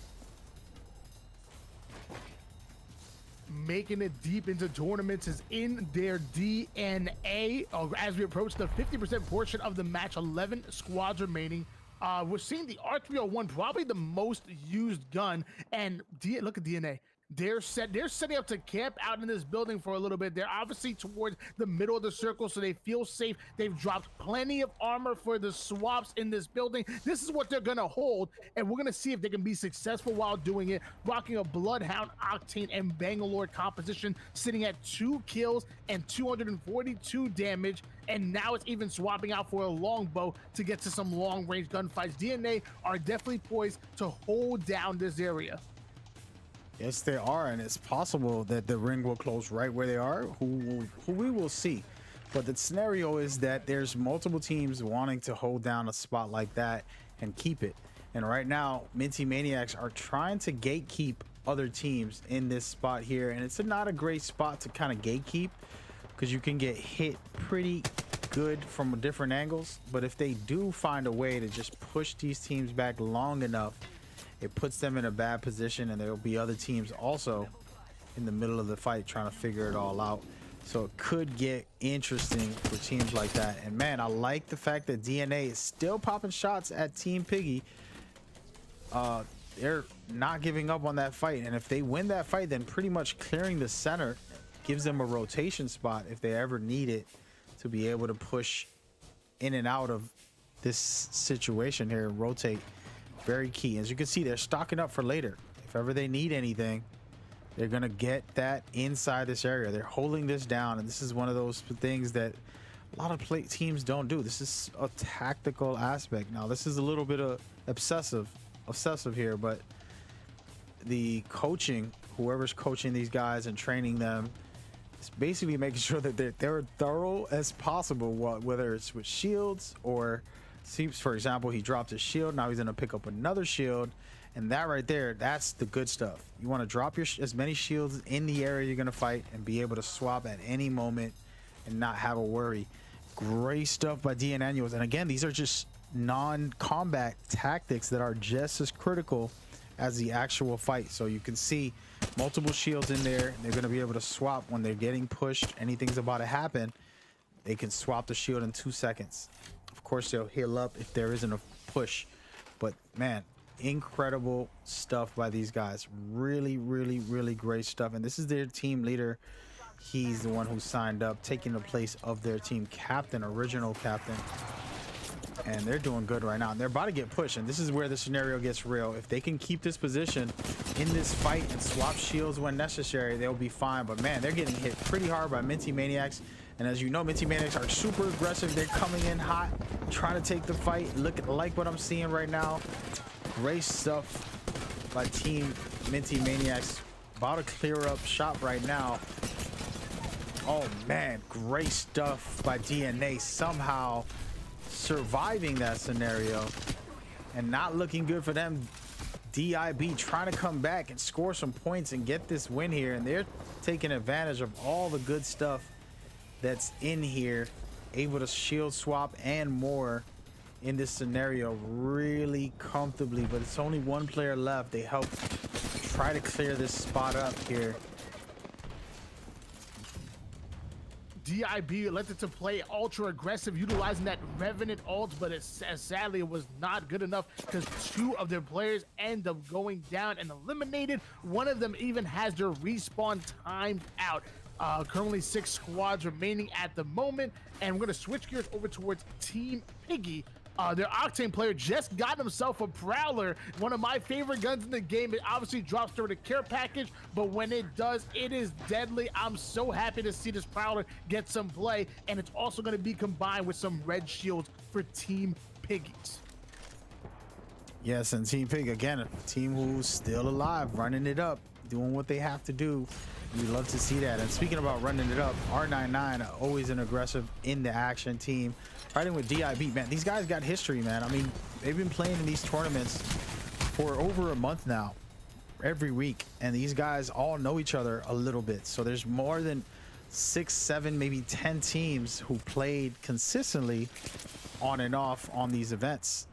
making it deep into tournaments is in their DNA. As we approach the 50% portion of the match, 11 squads remaining. We're seeing the R301, probably the most used gun, and look at DNA. They're setting up to camp out in this building for a little bit. They're obviously towards the middle of the circle, so they feel safe. They've dropped plenty of armor for the swaps in this building. This is what they're gonna hold, and we're gonna see if they can be successful while doing it. Rocking a Bloodhound, Octane, and Bangalore composition, sitting at 2 kills and 242 damage. And now it's even swapping out for a longbow to get to some long-range gunfights. DNA are definitely poised to hold down this area. yes, they are, and it's possible that the ring will close right where they are. Who we will see. But the scenario is that there's multiple teams wanting to hold down a spot like that and keep it. And right now, Minty Maniacs are trying to gatekeep other teams in this spot here, and it's not a great spot to kind of gatekeep, because you can get hit pretty good from different angles. But if they do find a way to just push these teams back long enough, it puts them in a bad position, and there will be other teams also in the middle of the fight trying to figure it all out. So it could get interesting for teams like that. And man, I like the fact that DNA is still popping shots at Team Piggy. They're not giving up on that fight, and if they win that fight, then pretty much clearing the center gives them a rotation spot if they ever need it, to be able to push in and out of this situation here and rotate. Very key. As you can see, they're stocking up for later. If ever they need anything, they're gonna get that inside this area. They're holding this down, and this is one of those things that a lot of teams don't do. This is a tactical aspect. Now, this is a little bit of obsessive here, but the coaching, whoever's coaching these guys and training them, It's basically making sure that they're thorough as possible, whether it's with shields or seems, for example, he dropped his shield. Now he's going to pick up another shield. And that right there, that's the good stuff. You want to drop your as many shields in the area you're going to fight and be able to swap at any moment and not have a worry. Great stuff by D'Ananios. And again, these are just non-combat tactics that are just as critical as the actual fight. So you can see multiple shields in there. They're going to be able to swap when they're getting pushed. Anything's about to happen, they can swap the shield in 2 seconds. Of course, they'll heal up if there isn't a push. But man, incredible stuff by these guys. Really, really, really great stuff. And this is their team leader. He's the one who signed up, taking the place of their team captain, original captain. And they're doing good right now. And they're about to get pushed. And this is where the scenario gets real. If they can keep this position in this fight and swap shields when necessary, they'll be fine. But man, they're getting hit pretty hard by Minty Maniacs. And as you know, Minty Maniacs are super aggressive. They're coming in hot, trying to take the fight. Look, like what I'm seeing right now. Great stuff by Team Minty Maniacs. About to clear up shop right now. Oh man, great stuff by DNA. Somehow surviving that scenario and not looking good for them. DIB trying to come back and score some points and get this win here. And they're taking advantage of all the good stuff that's in here. Able to shield swap and more in this scenario really comfortably, but it's only one player left. They help try to clear this spot up here. DIB elected to play ultra aggressive, utilizing that Revenant ult, but sadly it was not good enough because 2 of their players end up going down and eliminated. One of them even has their respawn timed out. Currently 6 squads remaining at the moment, and we're going to switch gears over towards Team Piggy. Their Octane player just got himself a Prowler, one of my favorite guns in the game. It obviously drops during the care package, but when it does, it is deadly. I'm so happy to see this Prowler get some play, and it's also going to be combined with some red shields for Team Piggies. Yes, and Team Pig, again, a team who's still alive, running it up, doing what they have to do. We love to see that. And speaking about running it up, R99, always an aggressive in the action team. Fighting with DIB, man, these guys got history, man. I mean, they've been playing in these tournaments for over a month now, every week. And these guys all know each other a little bit. So there's more than 6, 7, maybe 10 teams who played consistently on and off on these events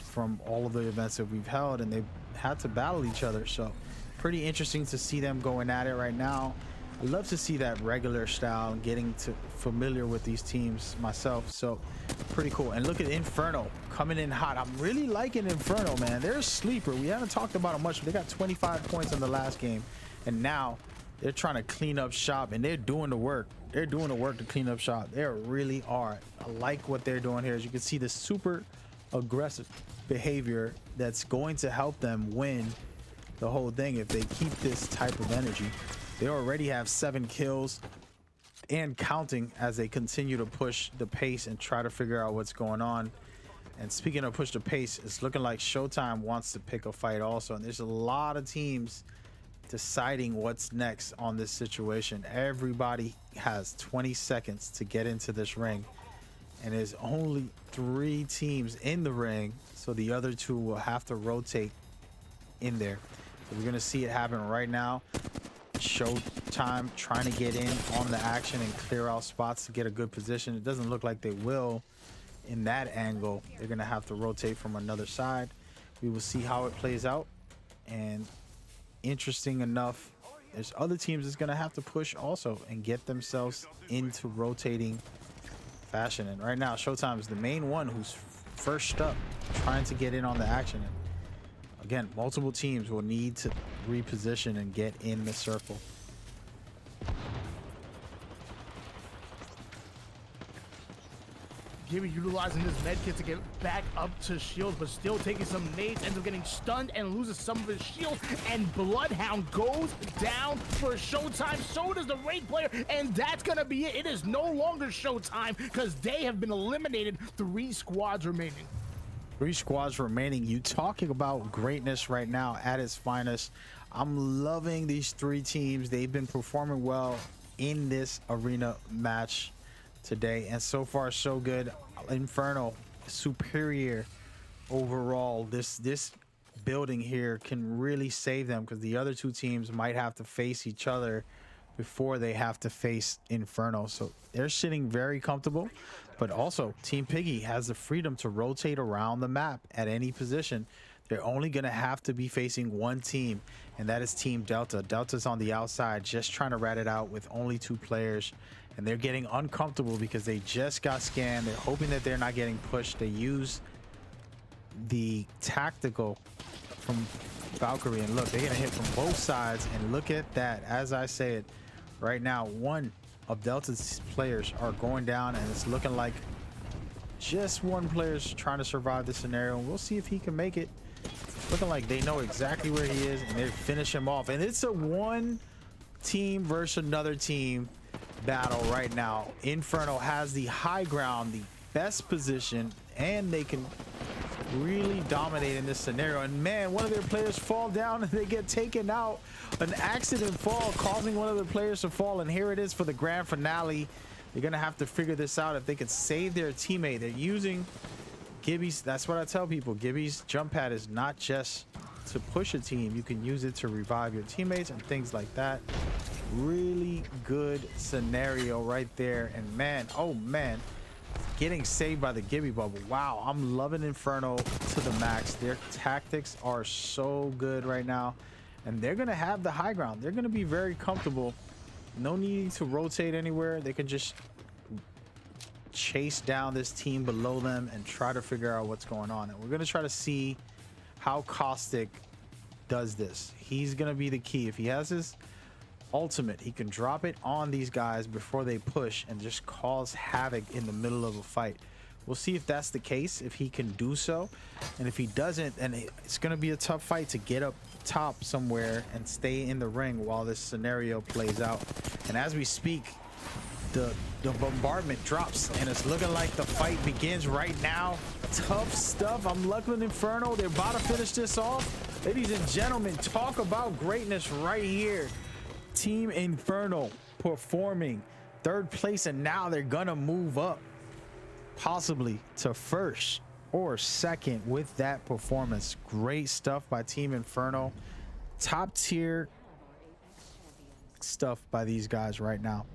from all of the events that we've held, and they've had to battle each other. So pretty interesting to see them going at it right now. I love to see that regular style and getting familiar with these teams myself. So pretty cool. And look at Inferno coming in hot. I'm really liking Inferno, man. They're a sleeper. We haven't talked about them much, but they got 25 points in the last game. And now they're trying to clean up shop, and they're doing the work. They're doing the work to clean up shop. They really are. I like what they're doing here. As you can see, the super aggressive behavior that's going to help them win the whole thing if they keep this type of energy. They already have 7 kills and counting as they continue to push the pace and try to figure out what's going on. And speaking of push the pace, it's looking like Showtime wants to pick a fight also. And there's a lot of teams deciding what's next on this situation. Everybody has 20 seconds to get into this ring. And there's only 3 teams in the ring, so the other 2 will have to rotate in there. So we're gonna see it happen right now. Showtime trying to get in on the action and clear out spots to get a good position. It doesn't look like they will in that angle. They're gonna have to rotate from another side. We will see how it plays out. And interesting enough, there's other teams that's gonna have to push also and get themselves into rotating fashion. And right now Showtime is the main one who's first up, trying to get in on the action. And again, multiple teams will need to reposition and get in the circle. Gibby utilizing this med kit to get back up to shields, but still taking some nades, ends up getting stunned and loses some of his shield, and Bloodhound goes down for Showtime. So does the raid player, and that's gonna be it. It is no longer Showtime because they have been eliminated. 3 squads remaining. 3 squads remaining. You talking about greatness right now at its finest. I'm loving these 3 teams. They've been performing well in this arena match today, and so far so good. Inferno superior overall. This building here can really save them, because the other two teams might have to face each other before they have to face Inferno. So they're sitting very comfortable, but also Team Piggy has the freedom to rotate around the map at any position. They're only going to have to be facing one team, and that is Team Delta. Delta's on the outside just trying to rat it out with only 2 players, and they're getting uncomfortable because they just got scanned. They're hoping that they're not getting pushed. They use the tactical from Valkyrie, and look, they're gonna hit from both sides. And look at that, as I said, right now one of Delta's players are going down, and it's looking like just one player's trying to survive this scenario, and we'll see if he can make it. Looking like they know exactly where he is, and they finish him off. And it's a one team versus another team battle right now. Inferno has the high ground, the best position, and they can really dominate in this scenario. And man, one of their players fall down and they get taken out. An accident fall causing one of the players to fall, and here it is for the grand finale. They're gonna have to figure this out if they can save their teammate. They're using Gibby's. That's what I tell people. Gibby's jump pad is not just to push a team. You can use it to revive your teammates and things like that. Really good scenario right there. And man, oh man, getting saved by the Gibby bubble. Wow, I'm loving Inferno to the max. Their tactics are so good right now, and they're gonna have the high ground. They're gonna be very comfortable. No need to rotate anywhere. They can just chase down this team below them and try to figure out what's going on. And we're gonna try to see how Caustic does this. He's gonna be the key. If he has his ultimate, he can drop it on these guys before they push and just cause havoc in the middle of a fight. We'll see if that's the case, if he can do so. And if he doesn't, then it's going to be a tough fight to get up top somewhere and stay in the ring while this scenario plays out. And as we speak, the bombardment drops, and it's looking like the fight begins right now. Tough stuff. I'm loving Inferno. They're about to finish this off. Ladies and gentlemen, talk about greatness right here. Team Inferno performing 3rd place, and now they're gonna move up possibly to 1st or 2nd with that performance. Great stuff by Team Inferno. Top tier stuff by these guys right now.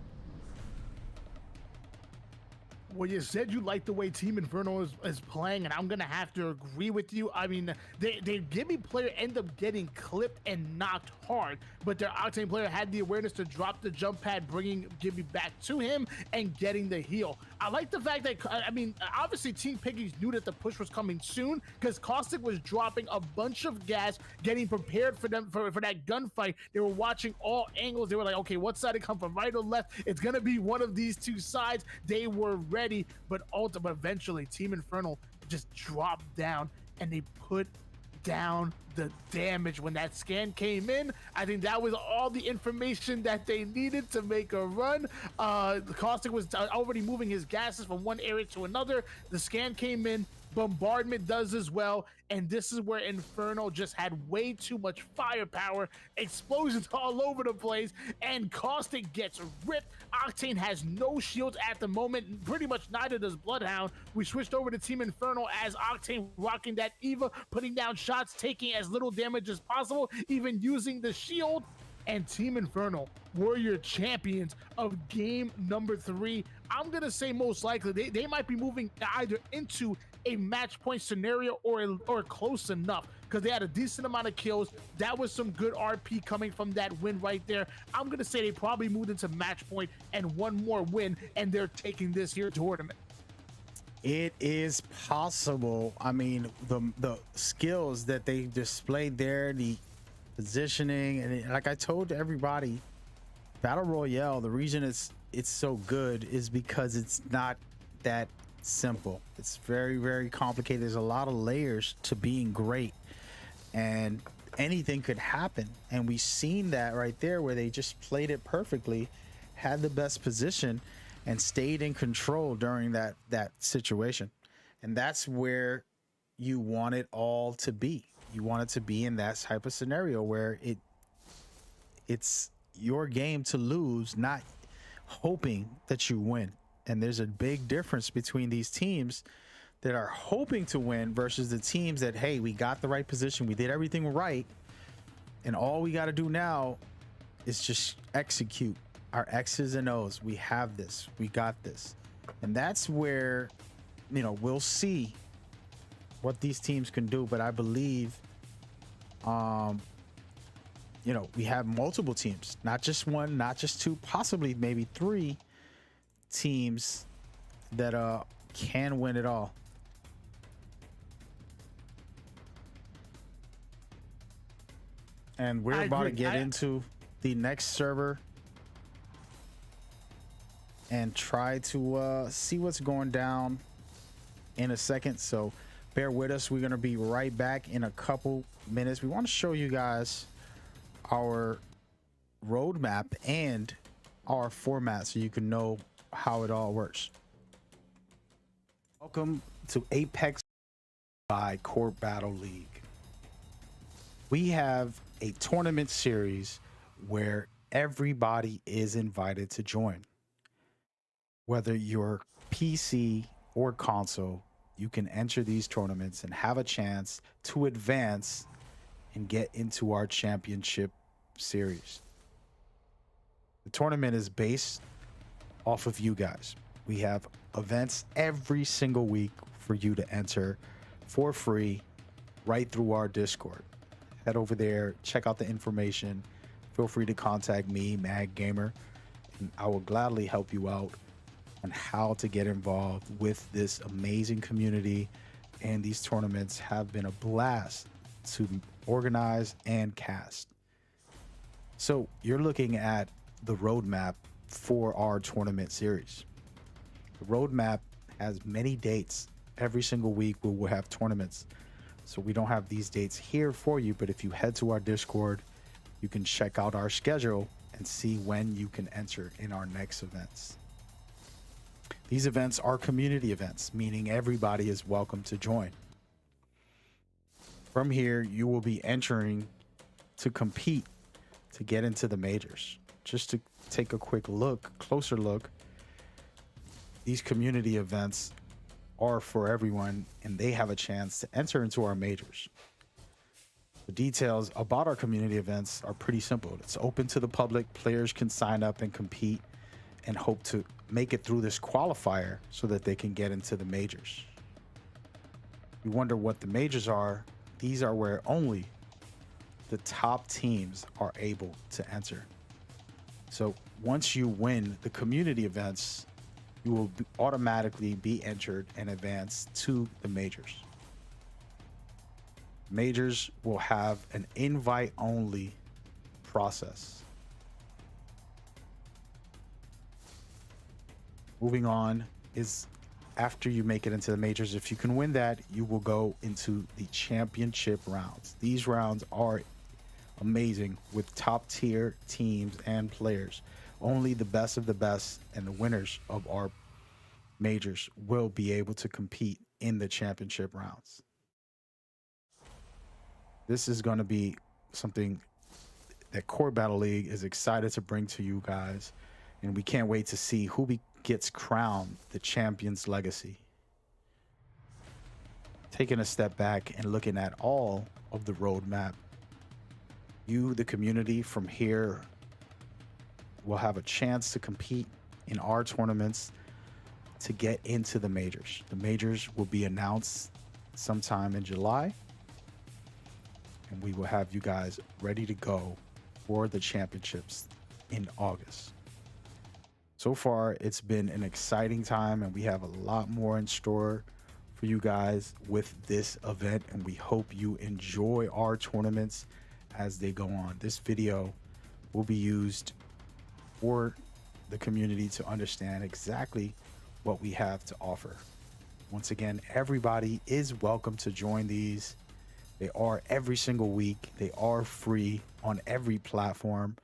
Well, you said you like the way Team Inferno is playing, and I'm gonna have to agree with you. I mean, their Gibby player ended up getting clipped and knocked hard, but their Octane player had the awareness to drop the jump pad, bringing Gibby back to him and getting the heal. I like the fact that, I mean, obviously Team Piggies knew that the push was coming soon, because Caustic was dropping a bunch of gas, getting prepared for them for that gunfight. They were watching all angles. They were like, okay, what side to come from, right or left? It's gonna be one of these 2 sides. They were ready, but eventually Team Infernal just dropped down and they put down the damage. When that scan came in, I think that was all the information that they needed to make a run. The Caustic was already moving his gases from one area to another. The scan came in, bombardment does as well, and this is where Inferno just had way too much firepower, explosions all over the place, and Caustic gets ripped. Octane has no shields at the moment, pretty much neither does Bloodhound. We switched over to Team Inferno as Octane rocking that Eva, putting down shots, taking as little damage as possible, even using the shield. And Team Inferno were your champions of game number 3. I'm gonna say most likely they might be moving either into a match point scenario or close enough, because they had a decent amount of kills. That was some good RP coming from that win right there. I'm gonna say they probably moved into match point and one more win, and they're taking this here tournament. It is possible. I mean, the skills that they displayed there, the positioning, and like I told everybody, Battle Royale, the reason it's so good is because it's not that simple. It's very, very complicated. There's a lot of layers to being great, and anything could happen. And we've seen that right there, where they just played it perfectly, had the best position, and stayed in control during that situation. And that's where you want it all to be. You want it to be in that type of scenario where it's your game to lose, not hoping that you win. And there's a big difference between these teams that are hoping to win versus the teams that, hey, we got the right position, we did everything right, and all we got to do now is just execute our X's and O's. We have this, we got this. And that's where, you know, we'll see what these teams can do. But I believe, you know, we have multiple teams, not just one, not just two, possibly maybe three teams that can win it all. And we're about to get into the next server and try to see what's going down in a second. So bear with us. We're going to be right back in a couple minutes. We want to show you guys our roadmap and our format so you can know how it all works. Welcome to Apex by Court Battle League. We have a tournament series where everybody is invited to join. Whether you're PC or console, you can enter these tournaments and have a chance to advance and get into our championship series. The tournament is based off of you guys. We have events every single week for you to enter for free right through our Discord. Head over there, check out the information. Feel free to contact me, Mag Gamer, and I will gladly help you out on how to get involved with this amazing community. And these tournaments have been a blast to organize and cast. So you're looking at the roadmap for our tournament series. The roadmap has many dates. Every single week we will have tournaments. So we don't have these dates here for you, but if you head to our Discord, you can check out our schedule and see when you can enter in our next events. These events are community events, meaning everybody is welcome to join. From here, you will be entering to compete to get into the majors. Just to take a quick look, closer look, these community events are for everyone and they have a chance to enter into our majors. The details about our community events are pretty simple. It's open to the public. Players can sign up and compete and hope to make it through this qualifier so that they can get into the majors. You wonder what the majors are. These are where only the top teams are able to enter. So once you win the community events, you will automatically be entered and advanced to the majors. Majors will have an invite-only process. Moving on is after you make it into the majors, if you can win that, you will go into the championship rounds. These rounds are amazing with top tier teams and players. Only the best of the best and the winners of our majors will be able to compete in the championship rounds. This is going to be something that Core Battle League is excited to bring to you guys, and we can't wait to see who gets crowned the champion's legacy. Taking a step back and looking at all of the roadmap, you, the community from here, will have a chance to compete in our tournaments to get into the majors. The majors will be announced sometime in July, and we will have you guys ready to go for the championships in August. So far, it's been an exciting time, and we have a lot more in store for you guys with this event, and we hope you enjoy our tournaments as they go on. This video will be used for the community to understand exactly what we have to offer. Once again, everybody is welcome to join these. They are every single week. They are free on every platform.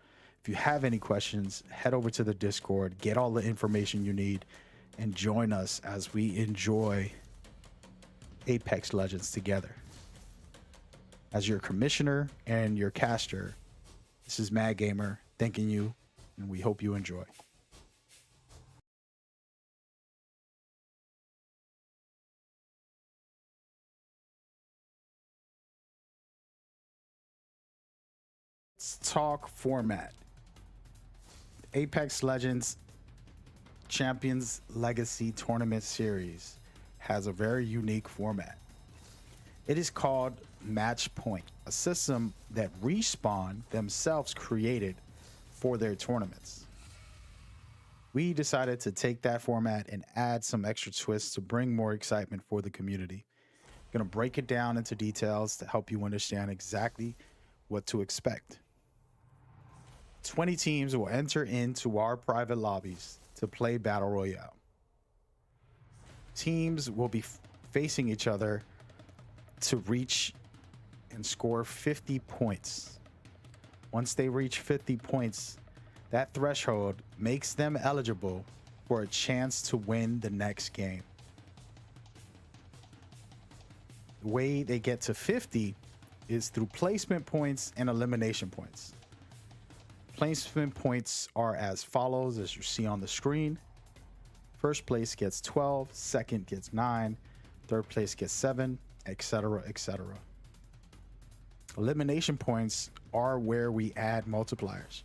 If you have any questions, head over to the Discord, get all the information you need, and join us as we enjoy Apex Legends together. As your commissioner and your caster, this is Mad Gamer thanking you, and we hope you enjoy. Let's talk format. Apex Legends Champions Legacy Tournament Series has a very unique format. It is called Match Point, a system that Respawn themselves created for their tournaments. We decided to take that format and add some extra twists to bring more excitement for the community. I'm going to break it down into details to help you understand exactly what to expect. 20 teams will enter into our private lobbies to play Battle Royale. Teams will be facing each other to reach and score 50 points. Once they reach 50 points, that threshold makes them eligible for a chance to win the next game. The way they get to 50 is through placement points and elimination points. Placement points are as follows, as you see on the screen. First place gets 12, second gets 9, third place gets 7, etc., etc. Elimination points are where we add multipliers.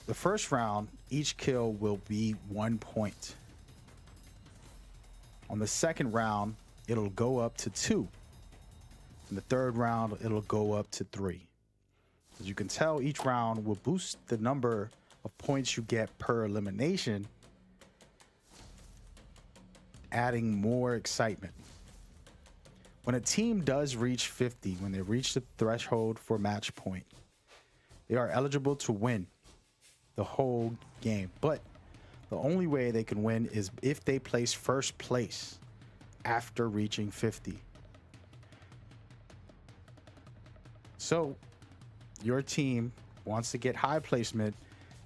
The first round, each kill will be 1 point. On the second round, it'll go up to 2. In the third round, it'll go up to 3. As you can tell, each round will boost the number of points you get per elimination, adding more excitement. When a team does reach 50, when they reach the threshold for match point, they are eligible to win the whole game. But the only way they can win is if they place first place after reaching 50. So your team wants to get high placement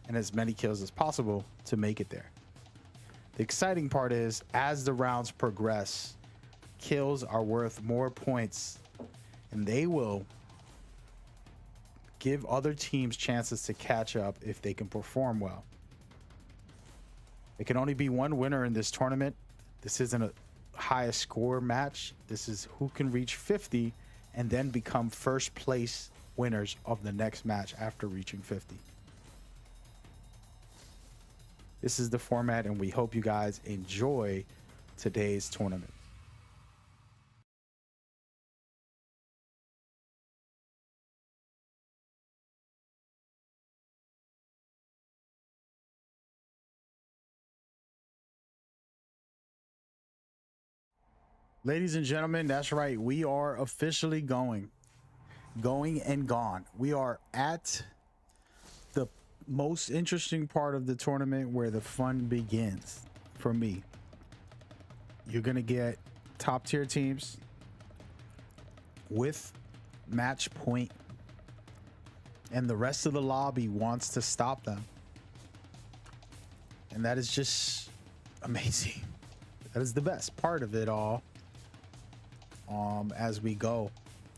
and as many kills as possible to make it there. The exciting part is, as the rounds progress, kills are worth more points, and they will give other teams chances to catch up if they can perform well. There can only be one winner in this tournament. This isn't a highest score match. This is who can reach 50 and then become first place winners of the next match after reaching 50. This is the format, and we hope you guys enjoy today's tournament. Ladies and gentlemen, that's right. We are officially going and gone. We are at the most interesting part of the tournament where the fun begins for me. You're going to get top tier teams with match point, and the rest of the lobby wants to stop them. And that is just amazing. That is the best part of it all. As we go,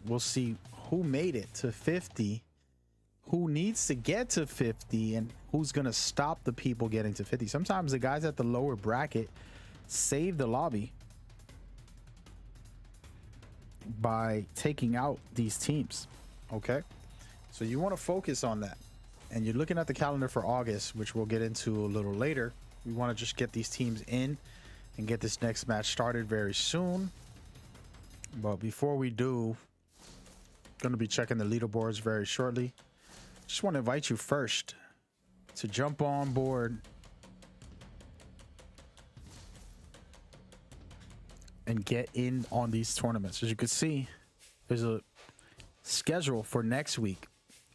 we'll see who made it to 50, who needs to get to 50, and who's gonna stop the people getting to 50. Sometimes the guys at the lower bracket save the lobby by taking out these teams. Okay, so you want to focus on that, and you're looking at the calendar for August, which we'll get into a little later. We want to just get these teams in and get this next match started very soon. But before we do, going to be checking the leaderboards very shortly. Just want to invite you first to jump on board and get in on these tournaments. As you can see, there's a schedule for next week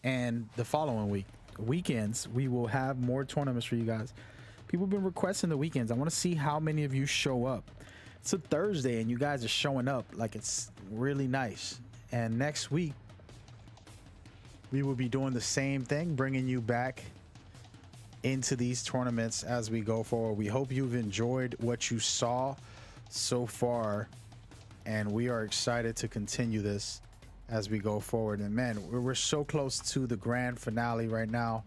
and the following week. Weekends, we will have more tournaments for you guys. People have been requesting the weekends. I want to see how many of you show up. It's a Thursday and you guys are showing up like it's really nice. And next week, we will be doing the same thing, bringing you back into these tournaments as we go forward. We hope you've enjoyed what you saw so far, and we are excited to continue this as we go forward. And man, we're so close to the grand finale right now.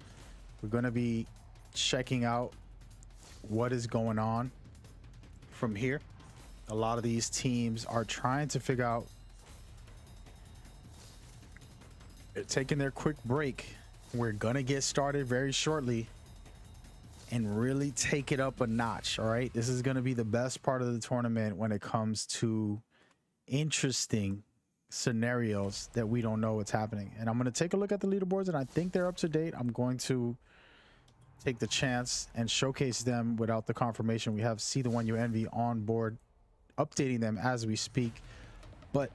We're going to be checking out what is going on from here. A lot of these teams are trying to figure out They're taking their quick break. We're gonna get started very shortly and really take it up a notch. All right, this is gonna be the best part of the tournament when it comes to interesting scenarios that we don't know what's happening. And I'm gonna take a look at the leaderboards, and I think they're up to date. I'm going to take the chance and showcase them without the confirmation. We have See the One You Envy on board, updating them as we speak. But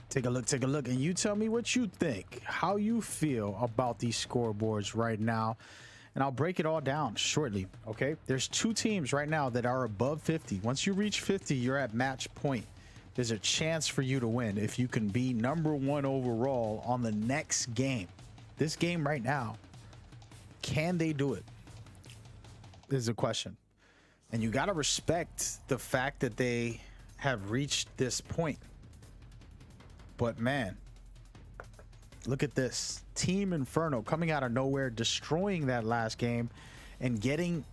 take a look, and you tell me what you think, how you feel about these scoreboards right now, and I'll break it all down shortly. Okay, there's two teams right now that are above 50. Once you reach 50, you're at match point. There's a chance for you to win if you can be #1 overall on the next game. This game right now, can they do it? Is the question. And you got to respect the fact that they have reached this point. But man, look at this. Team Inferno coming out of nowhere, destroying that last game and getting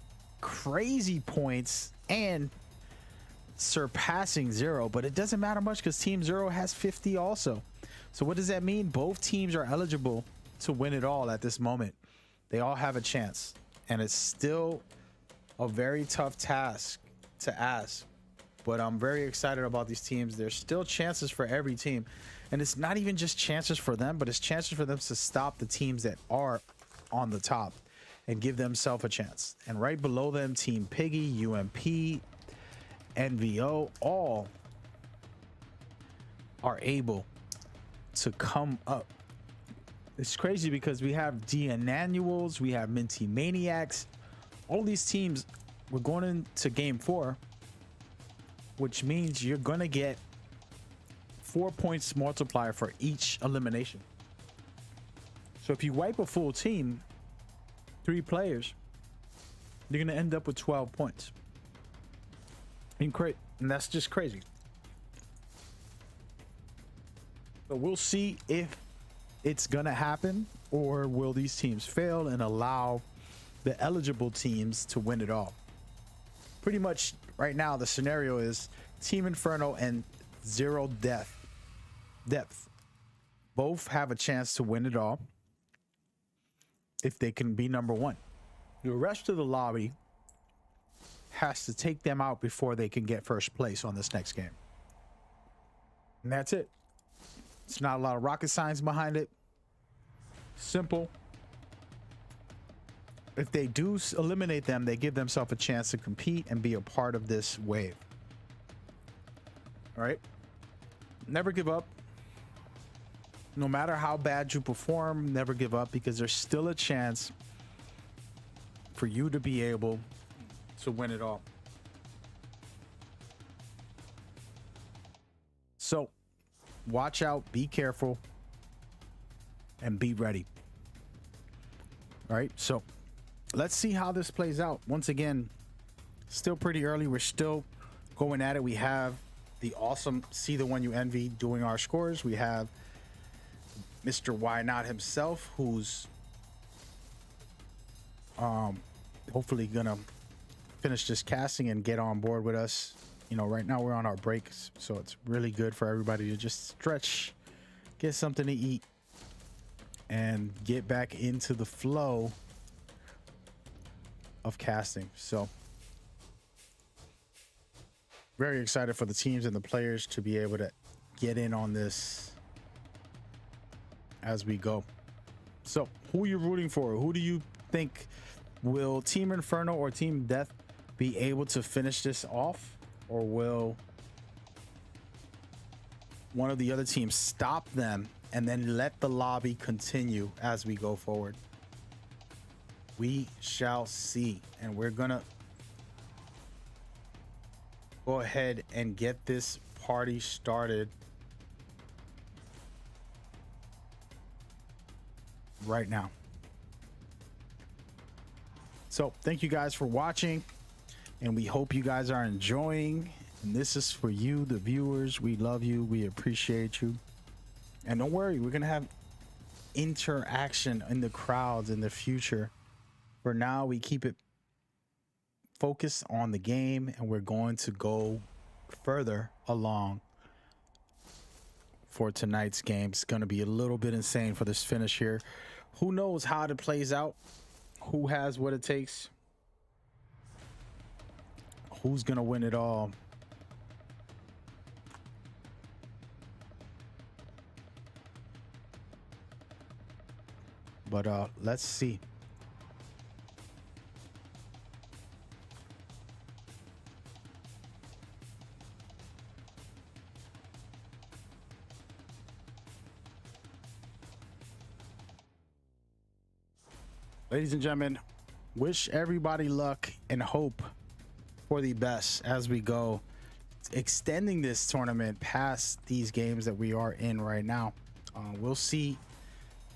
crazy points and surpassing Zero. But it doesn't matter much because Team Zero has 50 also. So what does that mean? Both teams are eligible to win it all at this moment. They all have a chance, and it's still a very tough task to ask. But I'm very excited about these teams. There's still chances for every team. And it's not even just chances for them, but it's chances for them to stop the teams that are on the top and give themselves a chance. And right below them, Team Piggy, UMP, NVO, all are able to come up. It's crazy because we have D-Annuals, we have Minty Maniacs. All these teams, we're going into game 4, which means you're going to get 4 points multiplier for each elimination. So if you wipe a full team, 3 players, you're going to end up with 12 points. And that's just crazy. So we'll see if it's going to happen, or will these teams fail and allow the eligible teams to win it all. Pretty much right now the scenario is Team Inferno and Zero Depth both have a chance to win it all if they can be #1. The rest of the lobby has to take them out before they can get first place on this next game. And that's it. It's not a lot of rocket science behind it. Simple. If they do eliminate them, they give themselves a chance to compete and be a part of this wave. All right. Never give up. No matter how bad you perform, never give up, because there's still a chance for you to be able to win it all. So watch out, be careful, and be ready. All right. So let's see how this plays out. Once again, still pretty early. We're still going at it. We have the awesome See the One You Envy doing our scores. We have Mr. Why Not himself, who's hopefully gonna finish this casting and get on board with us. You know, right now we're on our breaks, so it's really good for everybody to just stretch, get something to eat, and get back into the flow of casting. So very excited for the teams and the players to be able to get in on this as we go. So who are you rooting for? Who do you think will Team Inferno or Team Death be able to finish this off, or will one of the other teams stop them and then let the lobby continue as we go forward? We shall see. And we're gonna go ahead and get this party started right now. So thank you guys for watching, and we hope you guys are enjoying. And this is for you, the viewers. We love you, we appreciate you, and don't worry, we're gonna have interaction in the crowds in the future. For now, we keep it focused on the game, and we're going to go further along for tonight's game. It's going to be a little bit insane for this finish here. Who knows how it plays out? Who has what it takes? Who's going to win it all? But let's see. Ladies and gentlemen, wish everybody luck and hope for the best as we go extending this tournament past these games that we are in right now. We'll see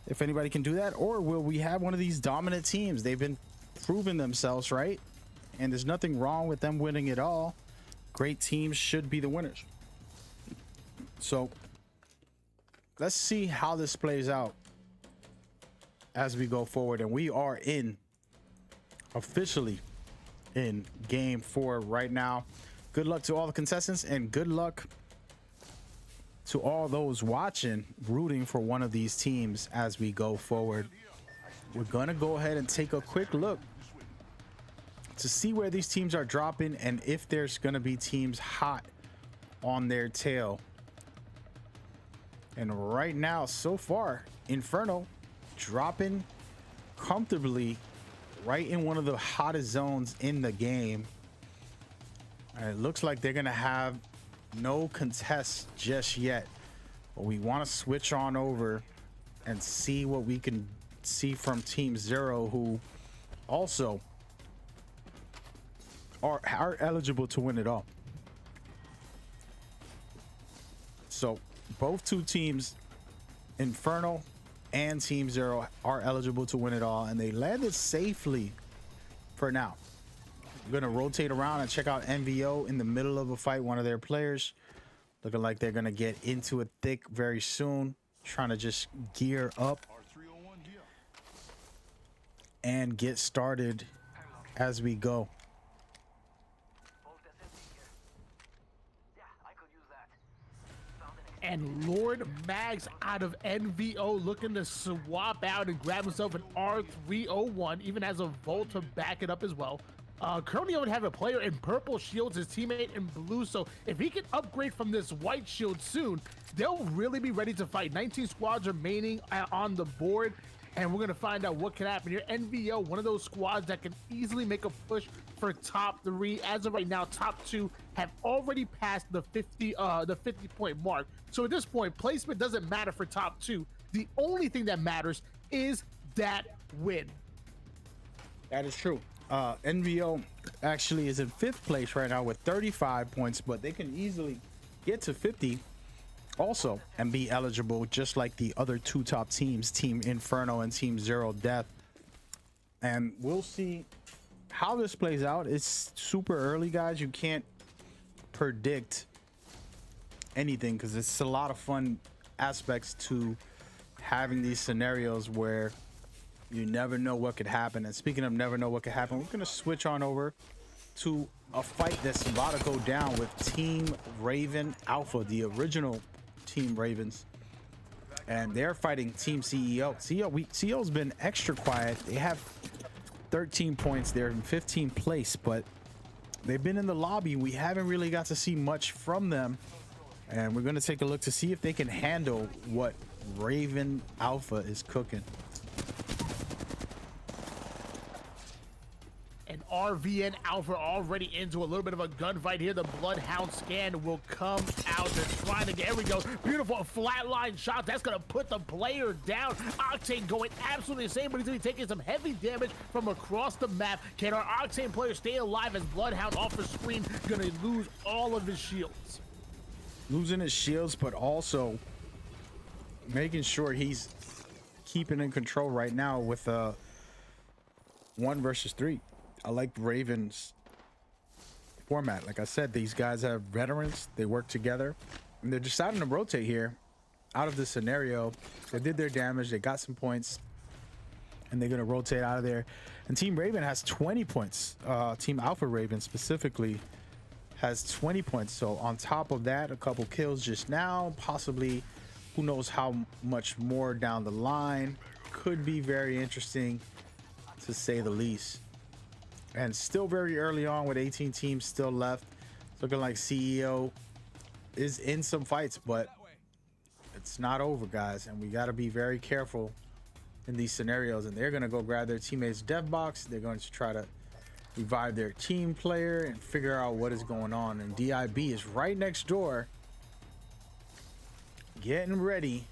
if anybody can do that, or will we have one of these dominant teams? They've been proving themselves, right? And there's nothing wrong with them winning it all. Great teams should be the winners. So let's see how this plays out as we go forward. And we are officially in game 4 right now. Good luck to all the contestants, and good luck to all those watching, rooting for one of these teams as we go forward. We're gonna go ahead and take a quick look to see where these teams are dropping and if there's gonna be teams hot on their tail. And right now, so far, Inferno dropping comfortably right in one of the hottest zones in the game. And it looks like they're gonna have no contests just yet, but we want to switch on over and see what we can see from Team Zero, who also are eligible to win it all. So both two teams, Inferno and Team Zero, are eligible to win it all, and they landed safely for now. We're gonna rotate around and check out NVO in the middle of a fight. One of their players looking like they're gonna get into it thick very soon, trying to just gear up and get started as we go. And Lord Mags out of NVO looking to swap out and grab himself an R301, even has a Volt to back it up as well. Currently would have a player in purple shields, his teammate in blue, so if he can upgrade from this white shield soon, they'll really be ready to fight. 19 squads remaining on the board, and we're gonna find out what can happen here. NVO, one of those squads that can easily make a push for top 3. As of right now, top 2 have already passed the 50 point mark. So at this point, placement doesn't matter for top 2. The only thing that matters is that win. That is true. NVO actually is in 5th place right now with 35 points, but they can easily get to 50 also and be eligible, just like the other 2 top teams, Team Inferno and Team Zero Death. And we'll see how this plays out. It's super early, guys. You can't predict anything because it's a lot of fun aspects to having these scenarios where you never know what could happen. And speaking of never know what could happen, we're going to switch on over to a fight that's about to go down with Team Raven Alpha, the original Team Ravens. And they're fighting Team CEO. CEO's been extra quiet. They have 13 points. They're in 15th place, but they've been in the lobby. We haven't really got to see much from them. And we're going to take a look to see if they can handle what Raven Alpha is cooking. And RVN Alpha already into a little bit of a gunfight here. The Bloodhound scan will come out. They're trying to get, there we go. Beautiful flatline shot. That's going to put the player down. Octane going absolutely insane, but he's going to be taking some heavy damage from across the map. Can our Octane player stay alive as Bloodhound off the screen? Going to lose all of his shields. Losing his shields, but also making sure he's keeping in control right now with 1 versus 3. I like Raven's format. Like I said, these guys have veterans. They work together, and they're deciding to rotate here out of this scenario. They did their damage. They got some points, and they're going to rotate out of there. And Team Raven has 20 points. Team Alpha Raven specifically has 20 points. So on top of that, a couple kills just now, possibly Who knows how much more down the line. Could be very interesting, to say the least. And still very early on with 18 teams still left. It's looking like CEO is in some fights, but it's not over, guys. And we got to be very careful in these scenarios. And they're going to go grab their teammates' dev box. They're going to try to revive their team player and figure out what is going on. And DIB is right next door, getting ready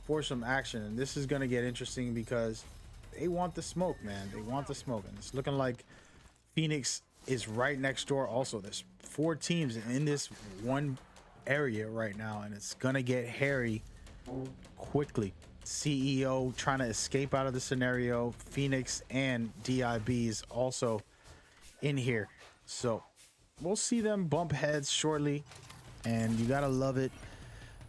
for some action. And this is going to get interesting because they want the smoke, man. They want the smoke. And it's looking like Phoenix is right next door also. There's 4 teams in this one area right now, and it's going to get hairy quickly. CEO trying to escape out of the scenario. Phoenix and DIB is also in here. So we'll see them bump heads shortly. And you got to love it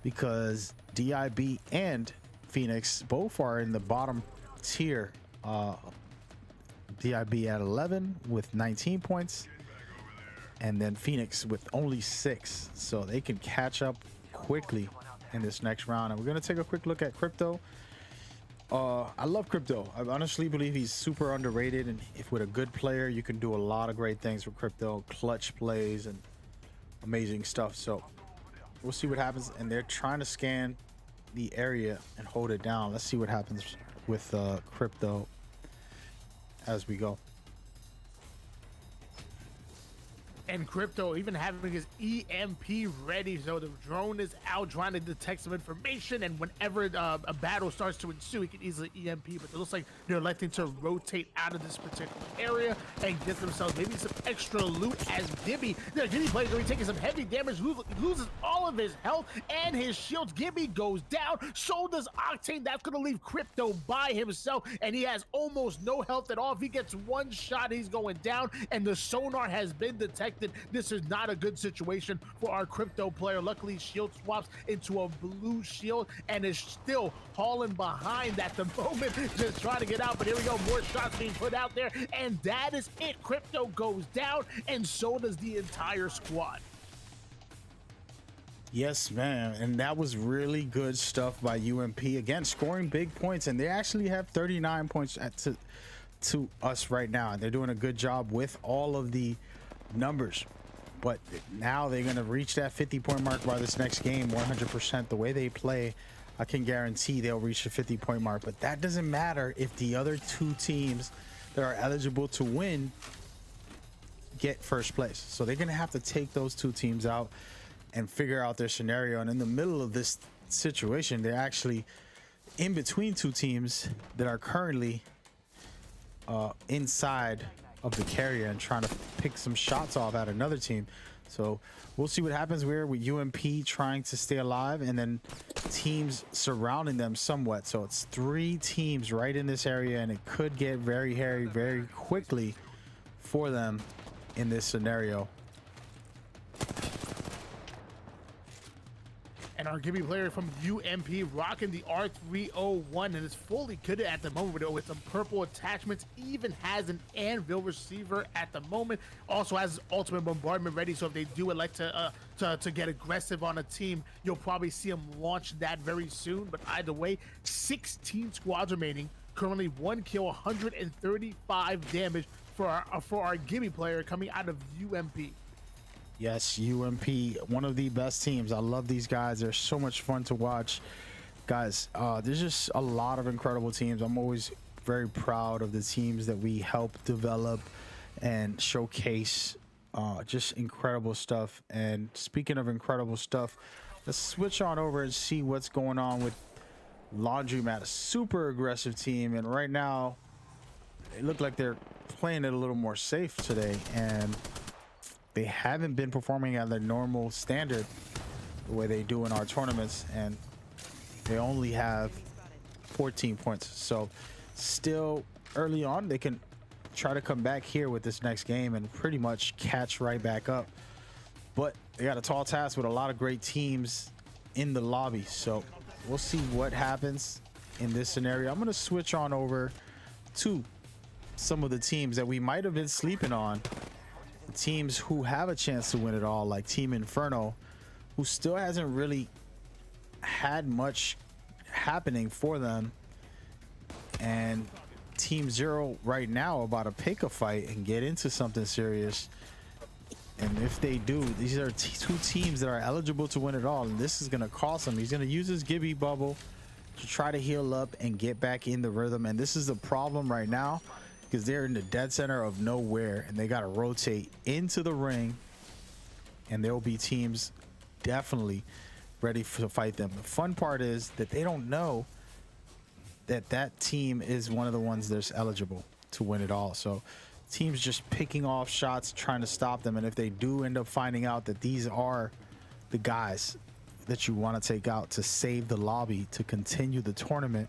because DIB and Phoenix both are in the bottom tier. DIB at 11 with 19 points, and then Phoenix with only 6, so they can catch up quickly in this next round. And we're going to take a quick look at Crypto. I love Crypto. I honestly believe he's super underrated, and if with a good player you can do a lot of great things with Crypto, clutch plays and amazing stuff. So we'll see what happens. And they're trying to scan the area and hold it down. Let's see what happens with Crypto as we go. And Crypto even having his EMP ready, so the drone is out trying to detect some information, and whenever a battle starts to ensue, he can easily EMP. But it looks like they're electing to rotate out of this particular area and get themselves maybe some extra loot, as Gibby, the Gibby player is going to be taking some heavy damage, loses all of his health and his shields. Gibby goes down, so does Octane. That's going to leave Crypto by himself, and he has almost no health at all. If he gets one shot, he's going down, and the sonar has been detected. This is not a good situation for our Crypto player. Luckily, shield swaps into a blue shield and is still hauling behind at the moment, just trying to get out. But here we go, more shots being put out there, and that is it. Crypto goes down, and so does the entire squad. Yes, man, and that was really good stuff by UMP. Again, scoring big points, and they actually have 39 points to us right now. They're doing a good job with all of the numbers, but now they're going to reach that 50-point mark by this next game 100%. The way they play, I can guarantee they'll reach the 50-point mark. But that doesn't matter if the other 2 teams that are eligible to win get first place. So they're going to have to take those 2 teams out and figure out their scenario. And in the middle of this situation, they're actually in between 2 teams that are currently inside of the carrier and trying to pick some shots off at another team. So we'll see what happens. We're with UMP trying to stay alive, and then teams surrounding them somewhat. So it's 3 teams right in this area, and it could get very hairy very quickly for them in this scenario. And our Gibby player from UMP rocking the R301, and it's fully kitted at the moment with some purple attachments. Even has an anvil receiver at the moment. Also has ultimate bombardment ready, so if they do elect to get aggressive on a team, you'll probably see them launch that very soon. But either way, 16 squads remaining. Currently 1 kill, 135 damage for our Gibby player coming out of UMP. Yes, UMP, one of the best teams. I love these guys. They're so much fun to watch. Guys, there's just a lot of incredible teams. I'm always very proud of the teams that we help develop and showcase. Just incredible stuff. And speaking of incredible stuff, let's switch on over and see what's going on with Laundromat, a super aggressive team. And right now, it looked like they're playing it a little more safe today. And they haven't been performing at their normal standard the way they do in our tournaments, and they only have 14 points. So still early on, they can try to come back here with this next game and pretty much catch right back up. But they got a tall task with a lot of great teams in the lobby. So we'll see what happens in this scenario. I'm going to switch on over to some of the teams that we might have been sleeping on. Teams who have a chance to win it all, like Team Inferno, who still hasn't really had much happening for them, and Team Zero right now about to pick a fight and get into something serious. And if they do, these are two teams that are eligible to win it all, and this is going to cost him. He's going to use his Gibby bubble to try to heal up and get back in the rhythm, and this is the problem right now because they're in the dead center of nowhere, and they got to rotate into the ring, and there will be teams definitely ready to fight them. The fun part is that they don't know that that team is one of the ones that's eligible to win it all. So teams just picking off shots, trying to stop them. And if they do end up finding out that these are the guys that you want to take out to save the lobby to continue the tournament,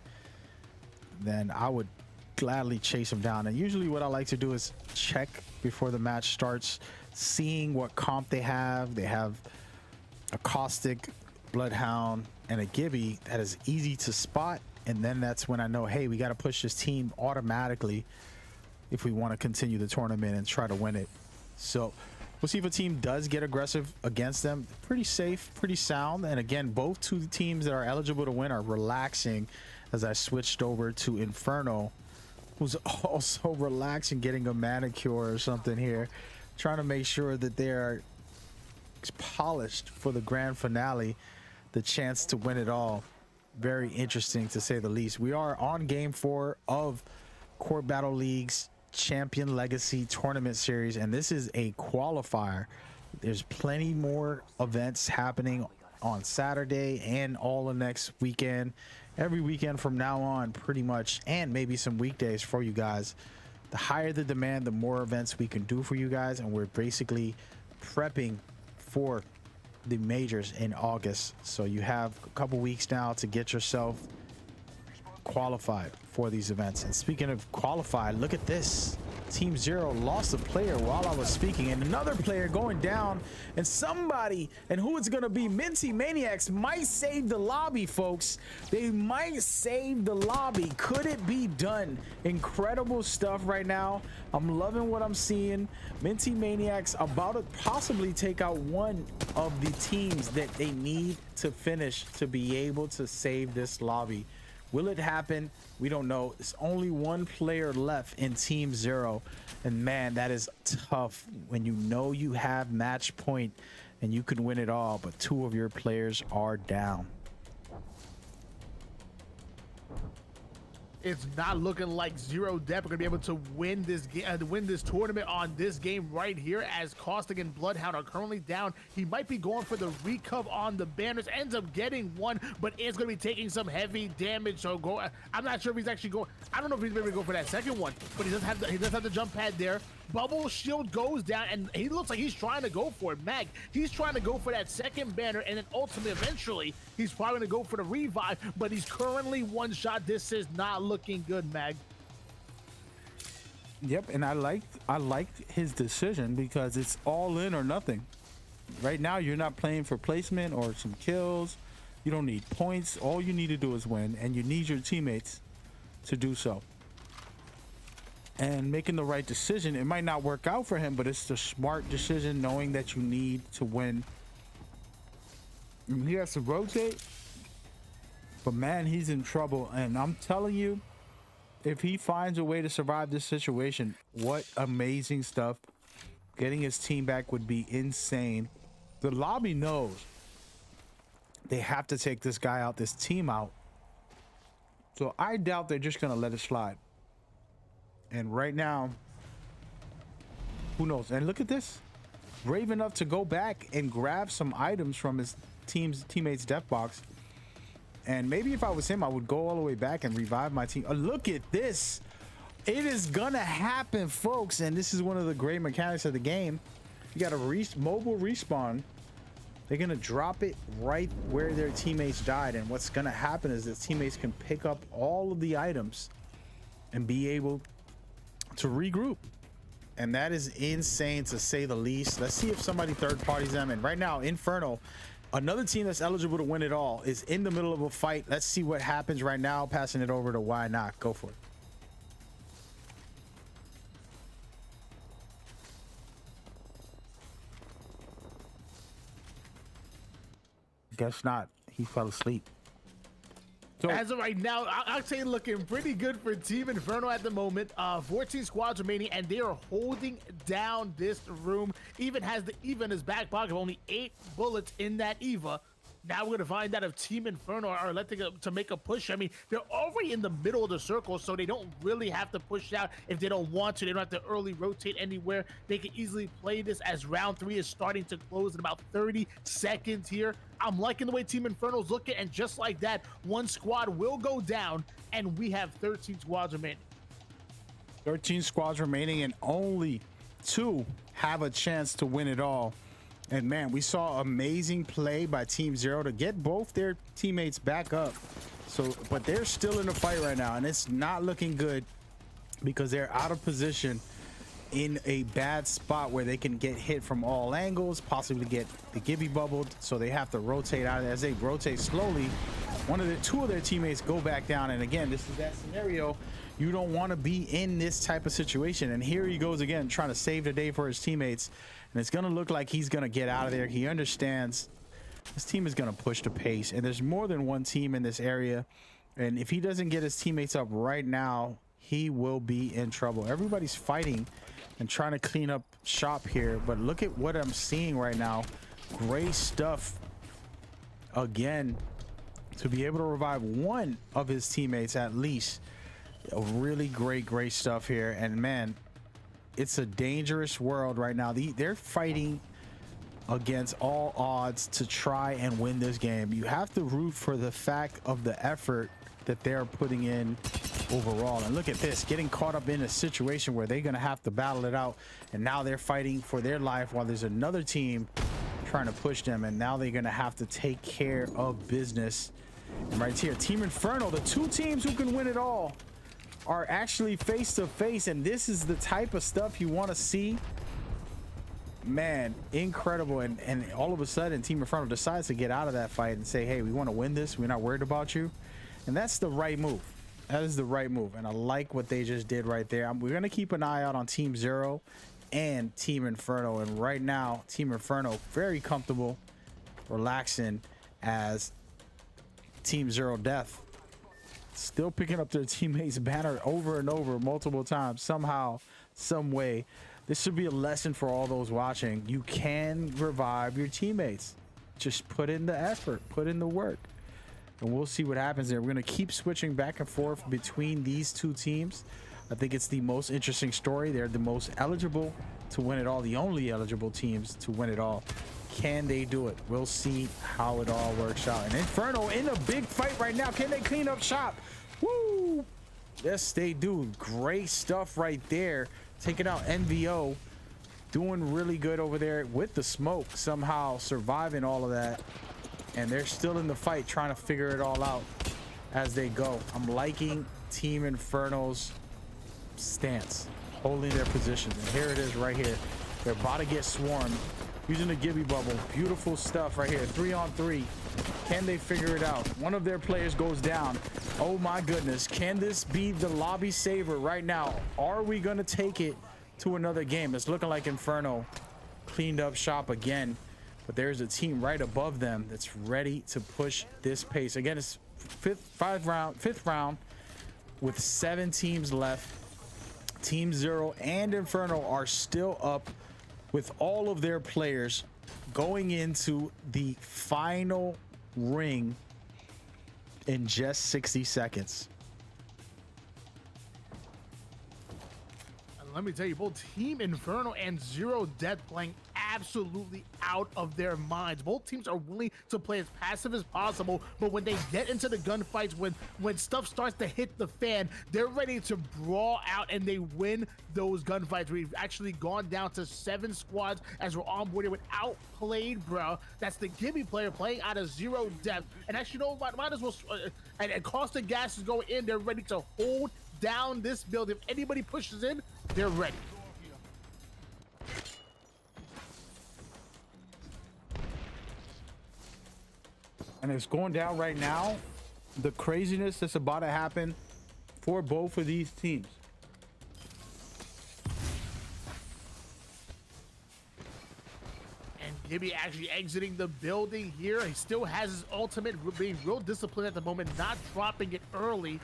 then I would gladly chase them down. And usually what I like to do is check before the match starts, seeing what comp they have. They have a Caustic, Bloodhound, and a Gibby that is easy to spot. And then that's when I know, hey, we got to push this team automatically if we want to continue the tournament and try to win it. So we'll see if a team does get aggressive against them. Pretty safe, pretty sound. And again, both two teams that are eligible to win are relaxing, as I switched over to Inferno, who's also relaxing, getting a manicure or something here, trying to make sure that they're polished for the grand finale, the chance to win it all. Very interesting, to say the least. We are on game 4 of Court Battle League's Champion Legacy Tournament Series, and this is a qualifier. There's plenty more events happening on Saturday and all the next weekend, every weekend from now on pretty much, and maybe some weekdays for you guys. The higher the demand, the more events we can do for you guys, and we're basically prepping for the majors in August. So you have a couple weeks now to get yourself qualified for these events. And speaking of qualified, look at this. Team Zero lost a player while I was speaking, and another player going down, and somebody, and who it's gonna be, Minty Maniacs might save the lobby, folks. They might save the lobby. Could it be done? Incredible stuff right now. I'm loving what I'm seeing. Minty Maniacs about to possibly take out one of the teams that they need to finish to be able to save this lobby. Will it happen? We don't know. It's only one player left in Team Zero, and man, that is tough when you know you have match point and you can win it all, but two of your players are down. It's not looking like Zero Depth are gonna be able to win this win this tournament on this game right here, as Caustic and Bloodhound are currently down. He might be going for the recov on the banners, ends up getting one, but is gonna be taking some heavy damage. So I'm not sure if he's actually going. I don't know if he's gonna go for that second one, but he does have the jump pad there. Bubble shield goes down, and he looks like he's trying to go for it. Mag, he's trying to go for that second banner, and then ultimately, eventually, he's probably going to go for the revive, but he's currently one shot. This is not looking good, Mag. Yep, and I liked his decision because it's all in or nothing. Right now, you're not playing for placement or some kills. You don't need points. All you need to do is win, and you need your teammates to do so. And making the right decision, it might not work out for him, but it's the smart decision, knowing that you need to win. And he has to rotate, but man, he's in trouble. And I'm telling you, if he finds a way to survive this situation, what amazing stuff. Getting his team back would be insane. The lobby knows they have to take this guy out, this team out. So I doubt they're just gonna let it slide. And right now, who knows? And look at this. Brave enough to go back and grab some items from his teammate's death box. And maybe if I was him, I would go all the way back and revive my team. Look at this. It is gonna happen, folks. And this is one of the great mechanics of the game. You got a mobile respawn. They're gonna drop it right where their teammates died. And what's gonna happen is that teammates can pick up all of the items and be able to regroup. And that is insane, to say the least. Let's see if somebody third parties them. And right now, Inferno, another team that's eligible to win it all, is in the middle of a fight. Let's see what happens right now. Passing it over to Why Not. Go for it. Guess not. He fell asleep. So As of right now, I'd say looking pretty good for Team Inferno at the moment. 14 squads remaining, and they are holding down this room. Even has the EVA in his back pocket, only 8 bullets in that EVA. Now we're gonna find out if Team Inferno are electing to make a push. I mean, they're already in the middle of the circle, so they don't really have to push out if they don't want to. They don't have to early rotate anywhere. They can easily play this as round 3 is starting to close in about 30 seconds here. I'm liking the way Team Inferno's looking, and just like that, one squad will go down, and we have 13 squads remaining. 13 squads remaining, and only 2 have a chance to win it all. And man, we saw amazing play by Team Zero to get both their teammates back up. So, but they're still in the fight right now, and it's not looking good because they're out of position in a bad spot where they can get hit from all angles, possibly get the Gibby bubbled. So they have to rotate out. As they rotate slowly, two of their teammates go back down. And again, this is that scenario. You don't want to be in this type of situation. And here he goes again, trying to save the day for his teammates. And it's going to look like he's going to get out of there. He understands this team is going to push the pace. And there's more than one team in this area. And if he doesn't get his teammates up right now, he will be in trouble. Everybody's fighting and trying to clean up shop here. But look at what I'm seeing right now. Great stuff. Again, to be able to revive one of his teammates at least. A really great stuff here. And man, it's a dangerous world right now. They're fighting against all odds to try and win this game. You have to root for the fact of the effort that they're putting in overall. And look at this, getting caught up in a situation where they're going to have to battle it out. And now they're fighting for their life while there's another team trying to push them. And now they're going to have to take care of business. And right here, Team Inferno, the 2 teams who can win it all, are actually face to face, and this is the type of stuff you want to see. Man, incredible. And all of a sudden Team Inferno decides to get out of that fight and say, hey, we want to win this, we're not worried about you. And that's the right move. That is the right move, and I like what they just did right there. We're going to keep an eye out on Team Zero and Team Inferno, and right now Team Inferno very comfortable, relaxing, as Team Zero Death still picking up their teammates' banner over and over multiple times, somehow, some way. This should be a lesson for all those watching. You can revive your teammates. Just put in the effort, put in the work, and we'll see what happens there. We're going to keep switching back and forth between these 2 teams. I think it's the most interesting story. They're the most eligible to win it all, the only eligible teams to win it all. Can they do it? We'll see how it all works out. And Inferno in a big fight right now. Can they clean up shop? Woo! Yes, they do. Great stuff right there. Taking out NVO. Doing really good over there with the smoke. Somehow surviving all of that. And they're still in the fight, trying to figure it all out as they go. I'm liking Team Inferno's stance, holding their positions. And here it is right here. They're about to get swarmed. Using the Gibby bubble. Beautiful stuff right here. 3-on-3. Can they figure it out? One of their players goes down. Oh my goodness. Can this be the lobby saver right now? Are we going to take it to another game? It's looking like Inferno cleaned up shop again. But there's a team right above them that's ready to push this pace. Again, it's fifth round with 7 teams left. Team Zero and Inferno are still up with all of their players going into the final ring in just 60 seconds. And let me tell you, both Team Inferno and Zero Death playing absolutely out of their minds. Both teams are willing to play as passive as possible, but when they get into the gunfights, when stuff starts to hit the fan, they're ready to brawl out and they win those gunfights. We've actually gone down to 7 squads as we're onboarded with Outplayed, bro. That's the Gibby player playing out of Zero Death. And actually, you know, might as well, and Costa Gas is going in. They're ready to hold down this build. If anybody pushes in, they're ready. And it's going down right now. The craziness that's about to happen for both of these teams. And Gibby actually exiting the building here. He still has his ultimate, being real disciplined at the moment, not dropping it early.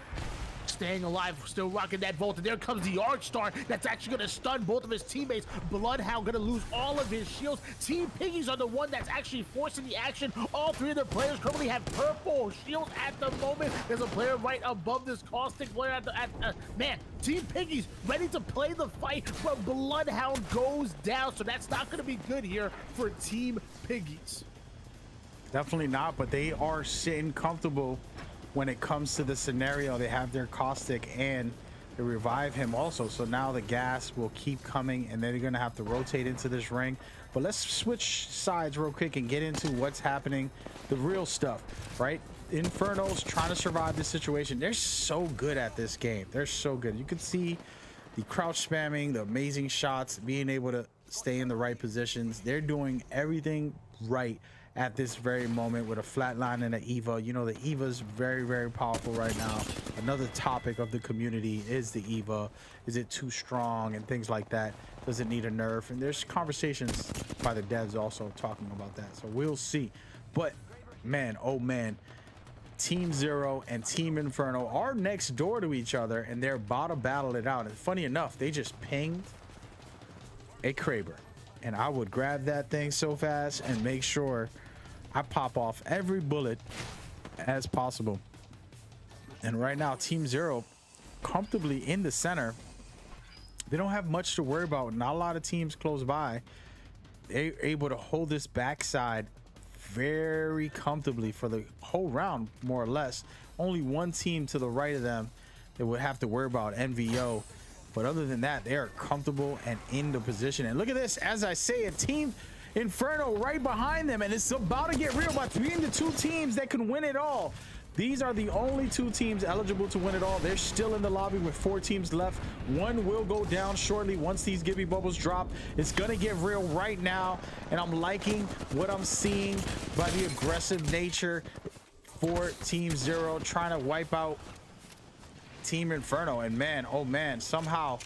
Staying alive, still rocking that Volt, and there comes the Arch Star that's actually going to stun both of his teammates. Bloodhound going to lose all of his shields. Team Piggies are the one that's actually forcing the action. All three of the players currently have purple shields at the moment. There's a player right above this Caustic player man, Team Piggies ready to play the fight, but Bloodhound goes down, so that's not going to be good here for Team Piggies. Definitely not, but they are sitting comfortable when it comes to the scenario. They have their Caustic and they revive him also, so now the gas will keep coming and they're gonna have to rotate into this ring. But let's switch sides real quick and get into what's happening, the real stuff, right? Inferno's trying to survive this situation. They're so good at this game. They're so good. You can see the crouch spamming, the amazing shots, being able to stay in the right positions. They're doing everything right at this very moment with a flatline and an Eva. You know, the Eva is very, very powerful right now. Another topic of the community is the Eva. Is it too strong and things like that? Does it need a nerf? And there's conversations by the devs also talking about that. So we'll see. But man, oh man, Team Zero and Team Inferno are next door to each other and they're about to battle it out. And funny enough, they just pinged a Kraber. And I would grab that thing so fast and make sure I pop off every bullet as possible. And right now, Team Zero comfortably in the center. They don't have much to worry about. Not a lot of teams close by. They're able to hold this backside very comfortably for the whole round, more or less. Only one team to the right of them that would have to worry about, NVO. But other than that, they are comfortable and in the position. And look at this, as I say, a Team Inferno right behind them, and it's about to get real between the two teams that can win it all. These are the only two teams eligible to win it all. They're still in the lobby with 4 teams left. One will go down shortly once these Gibby bubbles drop. It's gonna get real right now, and I'm liking what I'm seeing by the aggressive nature for Team Zero, trying to wipe out Team Inferno. And man, oh man, somehow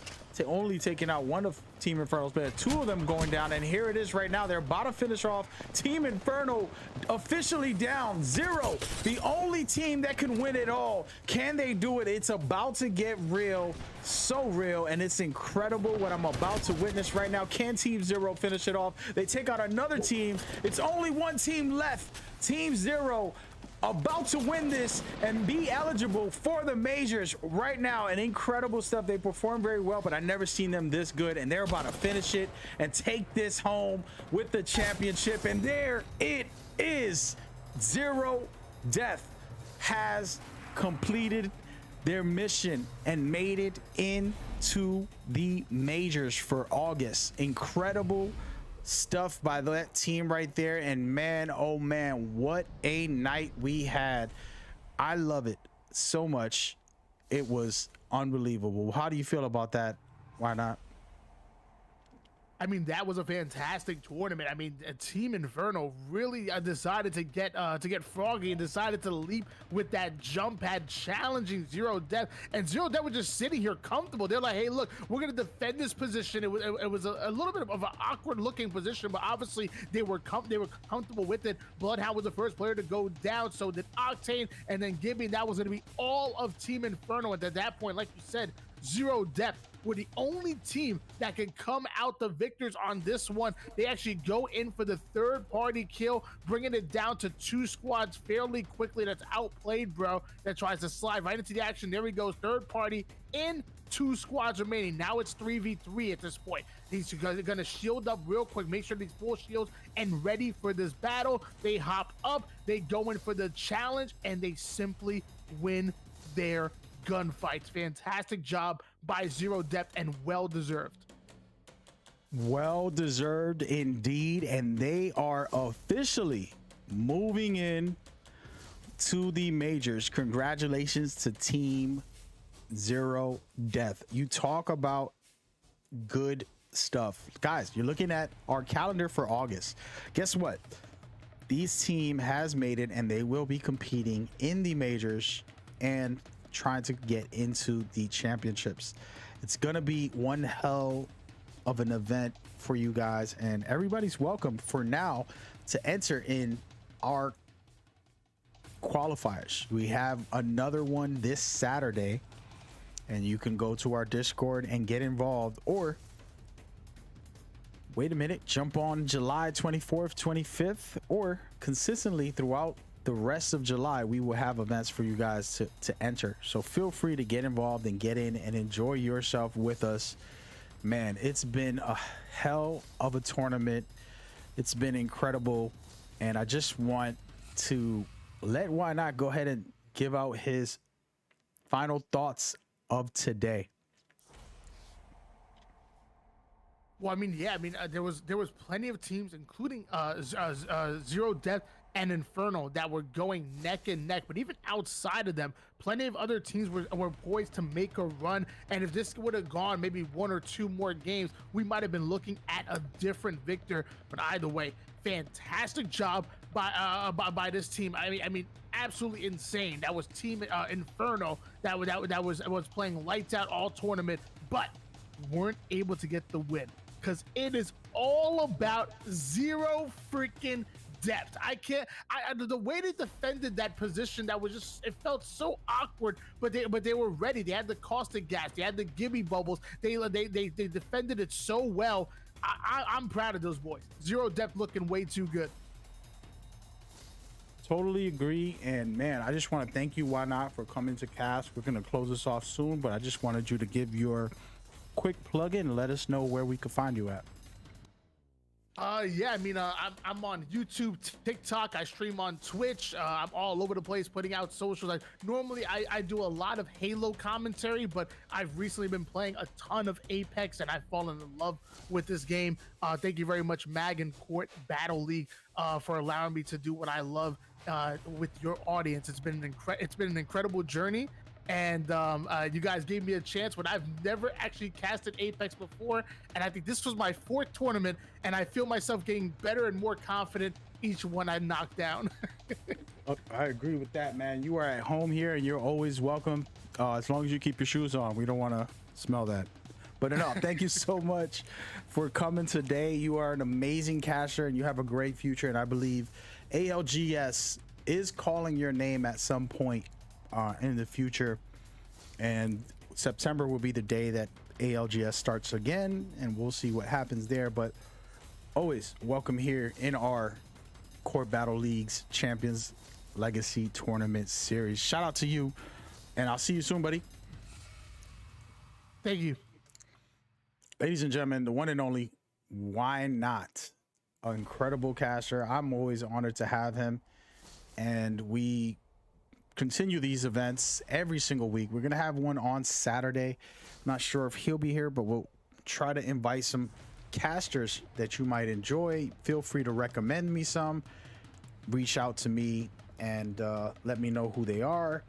only taking out one of Team Inferno's players, 2 of them going down, and here it is right now. They're about to finish off. Team Inferno officially down 0, the only team that can win it all. Can they do it? It's about to get real, so real, and it's incredible what I'm about to witness right now. Can Team Zero finish it off? They take out another team. It's only one team left. Team Zero about to win this and be eligible for the majors right now. And incredible stuff. They perform very well, but I never seen them this good, and they're about to finish it and take this home with the championship. And there it is. Zero Death has completed their mission and made it into the majors for August. Incredible stuff by that team right there. And man, oh man, what a night we had. I love it so much. It was unbelievable. How do you feel about that? Why not? I mean, that was a fantastic tournament. I mean, Team Inferno really decided to get froggy and decided to leap with that jump pad, challenging Zero Death. And Zero Death was just sitting here comfortable. They're like, hey, look, we're going to defend this position. It was a little bit of an awkward looking position, but obviously they were comfortable with it. Bloodhound was the first player to go down. So did Octane, and then Gibby. That was going to be all of Team Inferno. And at that point, like you said, Zero Death were the only team that can come out the victors on this one. They actually go in for the third party kill, bringing it down to 2 squads fairly quickly. That's outplayed, bro. That tries to slide right into the action. There he goes, third party in, 2 squads remaining. Now it's 3v3 at this point. He's gonna shield up real quick, make sure these full shields and ready for this battle. They hop up, they go in for the challenge, and they simply win their gunfights. Fantastic job by Zero Depth, and well deserved. Well deserved indeed. And they are officially moving in to the majors. Congratulations to Team Zero Death. You talk about good stuff, guys. You're looking at our calendar for August. Guess what? These team has made it, and they will be competing in the majors and trying to get into the championships. It's gonna be one hell of an event for you guys, and everybody's welcome for now to enter in our qualifiers. We have another one this Saturday, and you can go to our Discord and get involved, or wait a minute, jump on July 24th, 25th, or consistently throughout the rest of July, we will have events for you guys to enter. So feel free to get involved and get in and enjoy yourself with us. Man, it's been a hell of a tournament. It's been incredible, and I just want to let Why Not go ahead and give out his final thoughts of today. Well, I mean, yeah, I mean, there was plenty of teams, including Zero Death and Inferno, that were going neck and neck. But even outside of them, plenty of other teams were poised to make a run. And if this would have gone maybe one or two more games, we might have been looking at a different victor. But either way, fantastic job by this team. I mean, absolutely insane. That was Team Inferno that was playing lights out all tournament, but weren't able to get the win because it is all about zero freaking depth. The way they defended that position, that was just, it felt so awkward, but they were ready. They had the caustic gas, they had the gibby bubbles, they defended it so well. I'm proud of those boys. Zero depth looking way too good. Totally agree. And man, I just want to thank you, Why Not, for coming to cast. We're going to close this off soon, but I just wanted you to give your quick plug in and let us know where we could find you at. Yeah, I mean, I'm on YouTube, TikTok, I stream on Twitch. I'm all over the place putting out socials. Normally I do a lot of Halo commentary, but I've recently been playing a ton of Apex, and I've fallen in love with this game. Thank you very much, Mag and Court Battle League, for allowing me to do what I love with your audience. It's been an incredible journey. And you guys gave me a chance when I've never actually casted Apex before, and I think this was my 4th tournament, and I feel myself getting better and more confident each one I knock down. I agree with that, man. You are at home here, and you're always welcome, as long as you keep your shoes on. We don't want to smell that. But enough. Thank you so much for coming today. You are an amazing caster, and you have a great future, and I believe ALGS is calling your name at some point in the future, and September will be the day that ALGS starts again, and we'll see what happens there. But always welcome here in our Court Battle League's Champions Legacy Tournament Series. Shout out to you, and I'll see you soon, buddy. Thank you. Ladies and gentlemen, the one and only Why Not, an incredible caster. I'm always honored to have him, and we continue these events every single week. We're gonna have one on Saturday. Not sure if he'll be here, but we'll try to invite some casters that you might enjoy. Feel free to recommend me some. Reach out to me and let me know who they are.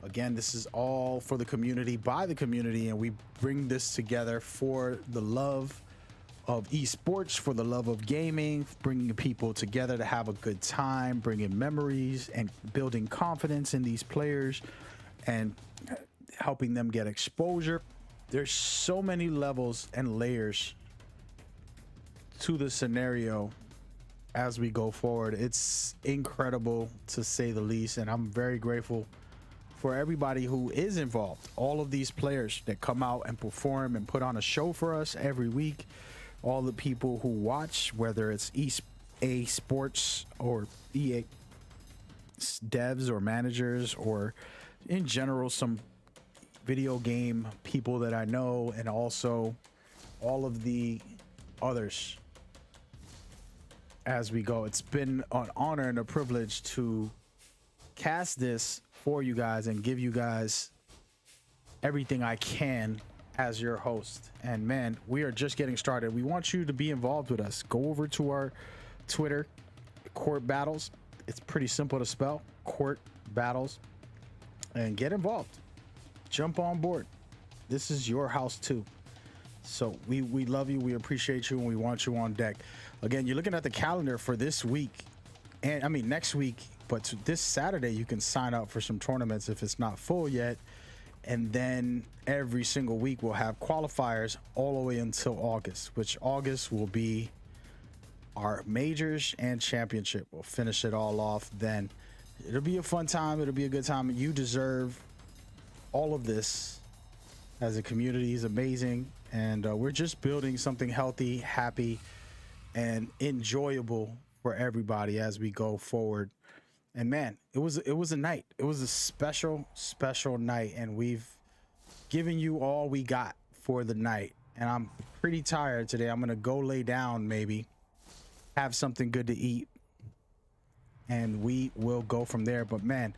Again, this is all for the community, by the community, and we bring this together for the love of esports, for the love of gaming, bringing people together to have a good time, bringing memories and building confidence in these players and helping them get exposure. There's so many levels and layers to the scenario as we go forward. It's incredible, to say the least, and I'm very grateful for everybody who is involved. All of these players that come out and perform and put on a show for us every week. All the people who watch, whether it's EA Sports or EA devs or managers, or in general some video game people that I know, and also all of the others as we go. It's been an honor and a privilege to cast this for you guys and give you guys everything I can as your host. And man, we are just getting started. We want you to be involved with us. Go over to our Twitter, Court Battles. It's pretty simple to spell, Court Battles, and get involved. Jump on board. This is your house too. So we love you, we appreciate you, and we want you on deck. Again, you're looking at the calendar for this week, and I mean next week, but this Saturday you can sign up for some tournaments if it's not full yet. And then every single week we'll have qualifiers all the way until August, which August will be our majors and championship. We'll finish it all off then. It'll be a fun time. It'll be a good time. You deserve all of this, as a community is amazing. And we're just building something healthy, happy, and enjoyable for everybody as we go forward. And man, it was a night. It was a special night, and we've given you all we got for the night. And I'm pretty tired today. I'm gonna go lay down, maybe have something good to eat, and we will go from there. But man,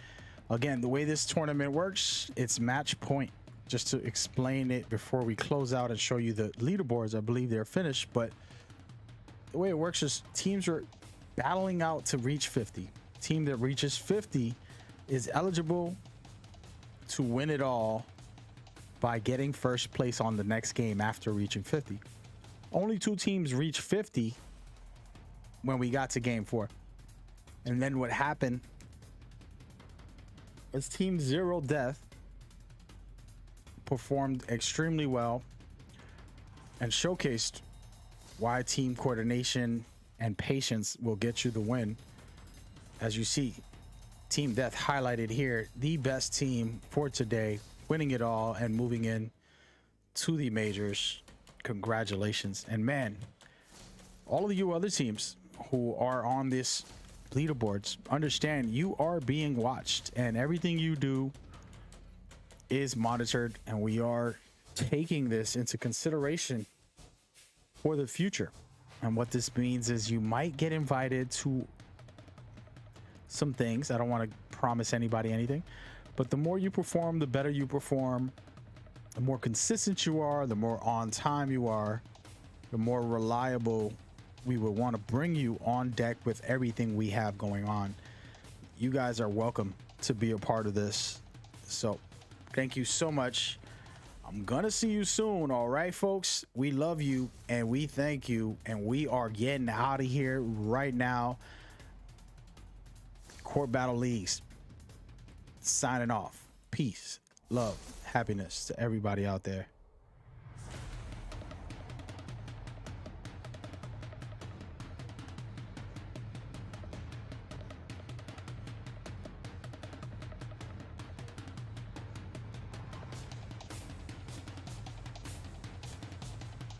again, the way this tournament works, it's match point. Just to explain it before we close out and show you the leaderboards, I believe they're finished, but the way it works is teams are battling out to reach 50. Team that reaches 50 is eligible to win it all by getting first place on the next game after reaching 50. Only 2 teams reached 50 when we got to game 4. And then what happened is Team Zero Death performed extremely well and showcased why team coordination and patience will get you the win. As you see, Team Death highlighted here, the best team for today, winning it all and moving in to the majors. Congratulations. And man, all of you other teams who are on this leaderboards, understand you are being watched, and everything you do is monitored, and we are taking this into consideration for the future. And what this means is you might get invited to some things. I don't want to promise anybody anything, but the more you perform, the better you perform, the more consistent you are, the more on time you are, the more reliable we will want to bring you on deck with everything we have going on. You guys are welcome to be a part of this. So thank you so much. I'm gonna see you soon. All right, folks, we love you and we thank you, and we are getting out of here right now. Court Battle Leagues signing off. Peace, love, happiness to everybody out there.